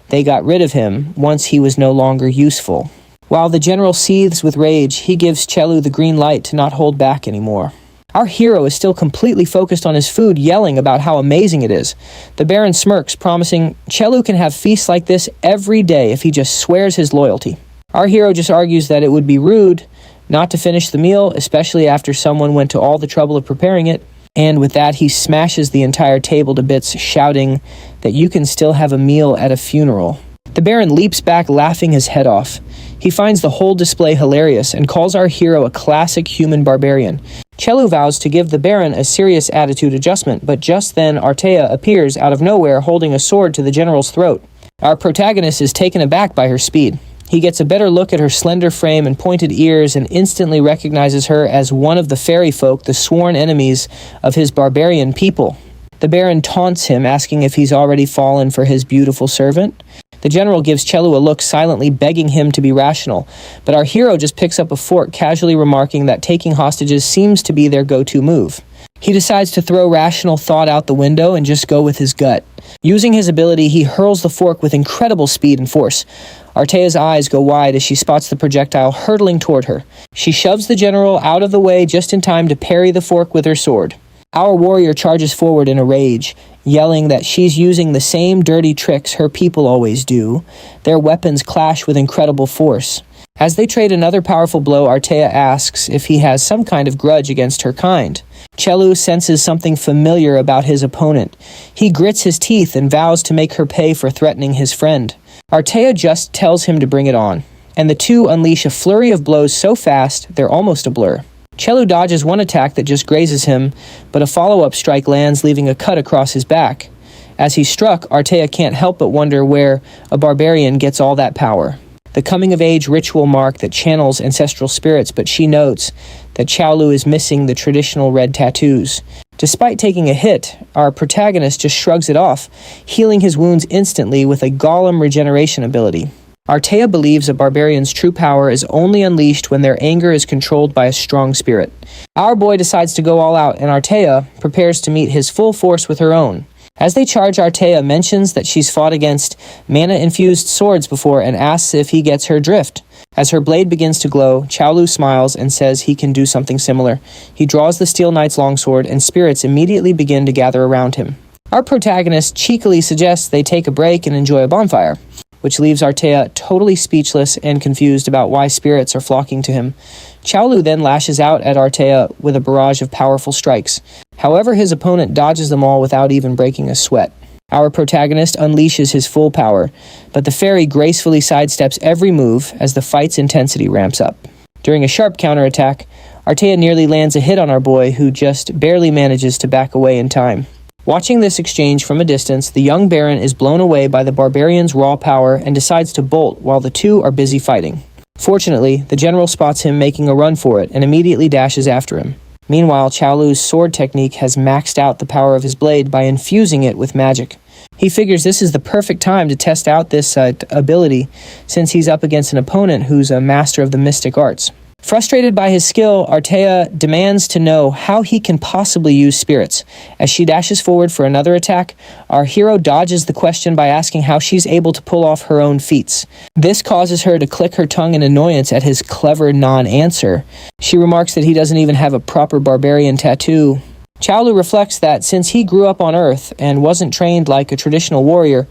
They got rid of him once he was no longer useful. While the general seethes with rage, he gives Chelu the green light to not hold back anymore. Our hero is still completely focused on his food, yelling about how amazing it is. The Baron smirks, promising Chelu can have feasts like this every day if he just swears his loyalty. Our hero just argues that it would be rude not to finish the meal, especially after someone went to all the trouble of preparing it. And with that, he smashes the entire table to bits, shouting that you can still have a meal at a funeral. The Baron leaps back, laughing his head off. He finds the whole display hilarious and calls our hero a classic human barbarian. Chelu vows to give the Baron a serious attitude adjustment, but just then Artea appears out of nowhere holding a sword to the general's throat. Our protagonist is taken aback by her speed. He gets a better look at her slender frame and pointed ears and instantly recognizes her as one of the fairy folk, the sworn enemies of his barbarian people. The Baron taunts him, asking if he's already fallen for his beautiful servant. The general gives Chelu a look, silently begging him to be rational, but our hero just picks up a fork, casually remarking that taking hostages seems to be their go-to move. He decides to throw rational thought out the window and just go with his gut. Using his ability, he hurls the fork with incredible speed and force. Artea's eyes go wide as she spots the projectile hurtling toward her. She shoves the general out of the way just in time to parry the fork with her sword. Our warrior charges forward in a rage, yelling that she's using the same dirty tricks her people always do. Their weapons clash with incredible force. As they trade another powerful blow, Artea asks if he has some kind of grudge against her kind. Chelu senses something familiar about his opponent. He grits his teeth and vows to make her pay for threatening his friend. Artea just tells him to bring it on, and the two unleash a flurry of blows so fast they're almost a blur. Chelu dodges one attack that just grazes him, but a follow-up strike lands, leaving a cut across his back. As he's struck, Artea can't help but wonder where a barbarian gets all that power. The coming-of-age ritual mark that channels ancestral spirits, but she notes that Chelu is missing the traditional red tattoos. Despite taking a hit, our protagonist just shrugs it off, healing his wounds instantly with a golem regeneration ability. Artea believes a barbarian's true power is only unleashed when their anger is controlled by a strong spirit. Our boy decides to go all out, and Artea prepares to meet his full force with her own. As they charge, Artea mentions that she's fought against mana-infused swords before and asks if he gets her drift. As her blade begins to glow, Chelu smiles and says he can do something similar. He draws the Steel Knight's longsword, and spirits immediately begin to gather around him. Our protagonist cheekily suggests they take a break and enjoy a bonfire, which leaves Artea totally speechless and confused about why spirits are flocking to him. Chelu then lashes out at Artea with a barrage of powerful strikes. However, his opponent dodges them all without even breaking a sweat. Our protagonist unleashes his full power, but the fairy gracefully sidesteps every move as the fight's intensity ramps up. During a sharp counterattack, Artea nearly lands a hit on our boy, who just barely manages to back away in time. Watching this exchange from a distance, the young baron is blown away by the barbarian's raw power and decides to bolt while the two are busy fighting. Fortunately, the general spots him making a run for it and immediately dashes after him. Meanwhile, Chaolu's sword technique has maxed out the power of his blade by infusing it with magic. He figures this is the perfect time to test out this ability, since he's up against an opponent who's a master of the mystic arts. Frustrated by his skill, Artea demands to know how he can possibly use spirits. As she dashes forward for another attack, our hero dodges the question by asking how she's able to pull off her own feats. This causes her to click her tongue in annoyance at his clever non-answer. She remarks that he doesn't even have a proper barbarian tattoo. Chelu reflects that since he grew up on Earth and wasn't trained like a traditional warrior,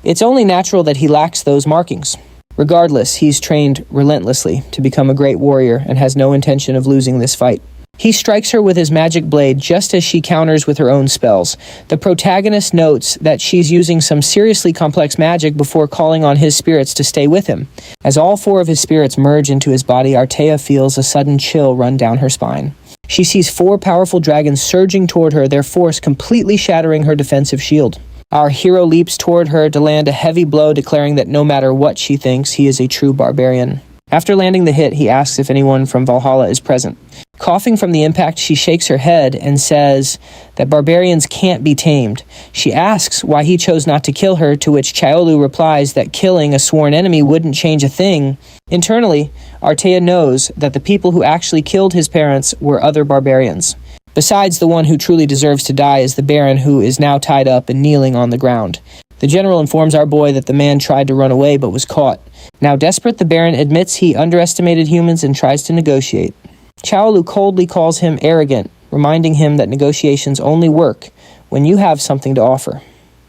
it's only natural that he lacks those markings. Regardless, he's trained relentlessly to become a great warrior and has no intention of losing this fight. He strikes her with his magic blade just as she counters with her own spells. The protagonist notes that she's using some seriously complex magic before calling on his spirits to stay with him. As all four of his spirits merge into his body, Artea feels a sudden chill run down her spine. She sees four powerful dragons surging toward her, their force completely shattering her defensive shield. Our hero leaps toward her to land a heavy blow, declaring that no matter what she thinks, he is a true barbarian. After landing the hit, he asks if anyone from Valhalla is present. Coughing from the impact, she shakes her head and says that barbarians can't be tamed. She asks why he chose not to kill her, to which Chelu replies that killing a sworn enemy wouldn't change a thing. Internally, Artea knows that the people who actually killed his parents were other barbarians. Besides, the one who truly deserves to die is the Baron, who is now tied up and kneeling on the ground. The general informs our boy that the man tried to run away but was caught. Now desperate, the Baron admits he underestimated humans and tries to negotiate. Chelu coldly calls him arrogant, reminding him that negotiations only work when you have something to offer.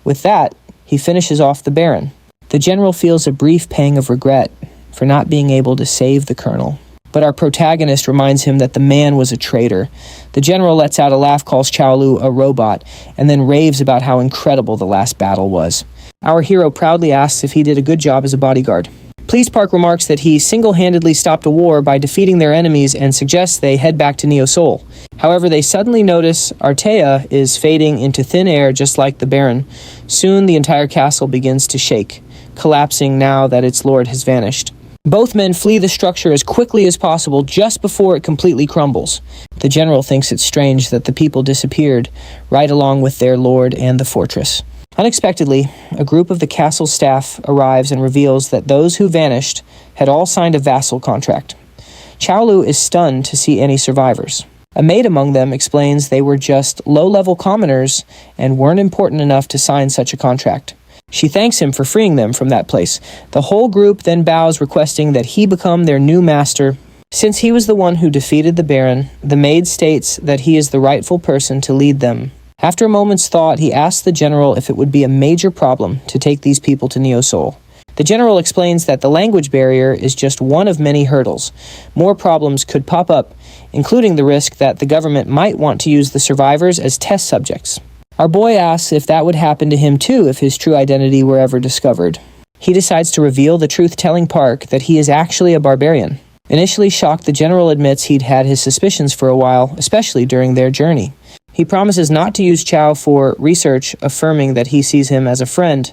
With that, he finishes off the Baron. The general feels a brief pang of regret for not being able to save the colonel. But our protagonist reminds him that the man was a traitor. The general lets out a laugh, calls Chelu a robot, and then raves about how incredible the last battle was. Our hero proudly asks if he did a good job as a bodyguard. Police Park remarks that he single-handedly stopped a war by defeating their enemies and suggests they head back to Neo Seoul. However, they suddenly notice Artea is fading into thin air just like the Baron. Soon the entire castle begins to shake, collapsing now that its lord has vanished. Both men flee the structure as quickly as possible just before it completely crumbles. The general thinks it's strange that the people disappeared right along with their lord and the fortress. Unexpectedly, a group of the castle staff arrives and reveals that those who vanished had all signed a vassal contract. Chelu is stunned to see any survivors. A maid among them explains they were just low-level commoners and weren't important enough to sign such a contract. She thanks him for freeing them from that place. The whole group then bows, requesting that he become their new master. Since he was the one who defeated the Baron, the maid states that he is the rightful person to lead them. After a moment's thought, he asks the general if it would be a major problem to take these people to Neo Seoul. The general explains that the language barrier is just one of many hurdles. More problems could pop up, including the risk that the government might want to use the survivors as test subjects. Our boy asks if that would happen to him too if his true identity were ever discovered. He decides to reveal the truth-telling Park that he is actually a barbarian. Initially shocked, the general admits he'd had his suspicions for a while, especially during their journey. He promises not to use Chow for research, affirming that he sees him as a friend.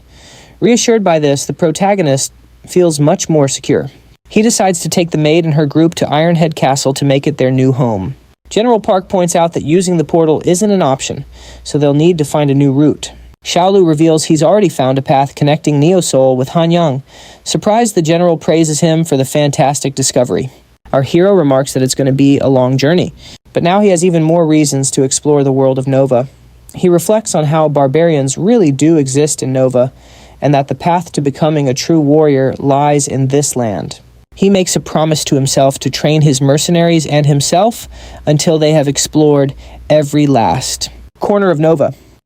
Reassured by this, the protagonist feels much more secure. He decides to take the maid and her group to Ironhead Castle to make it their new home. General Park points out that using the portal isn't an option, so they'll need to find a new route. Xiaolu reveals he's already found a path connecting Neo Seoul with Hanyang. Surprised, the general praises him for the fantastic discovery. Our hero remarks that it's going to be a long journey, but now he has even more reasons to explore the world of Nova. He reflects on how barbarians really do exist in Nova, and that the path to becoming a true warrior lies in this land. He makes a promise to himself to train his mercenaries and himself until they have explored every last corner of Nova.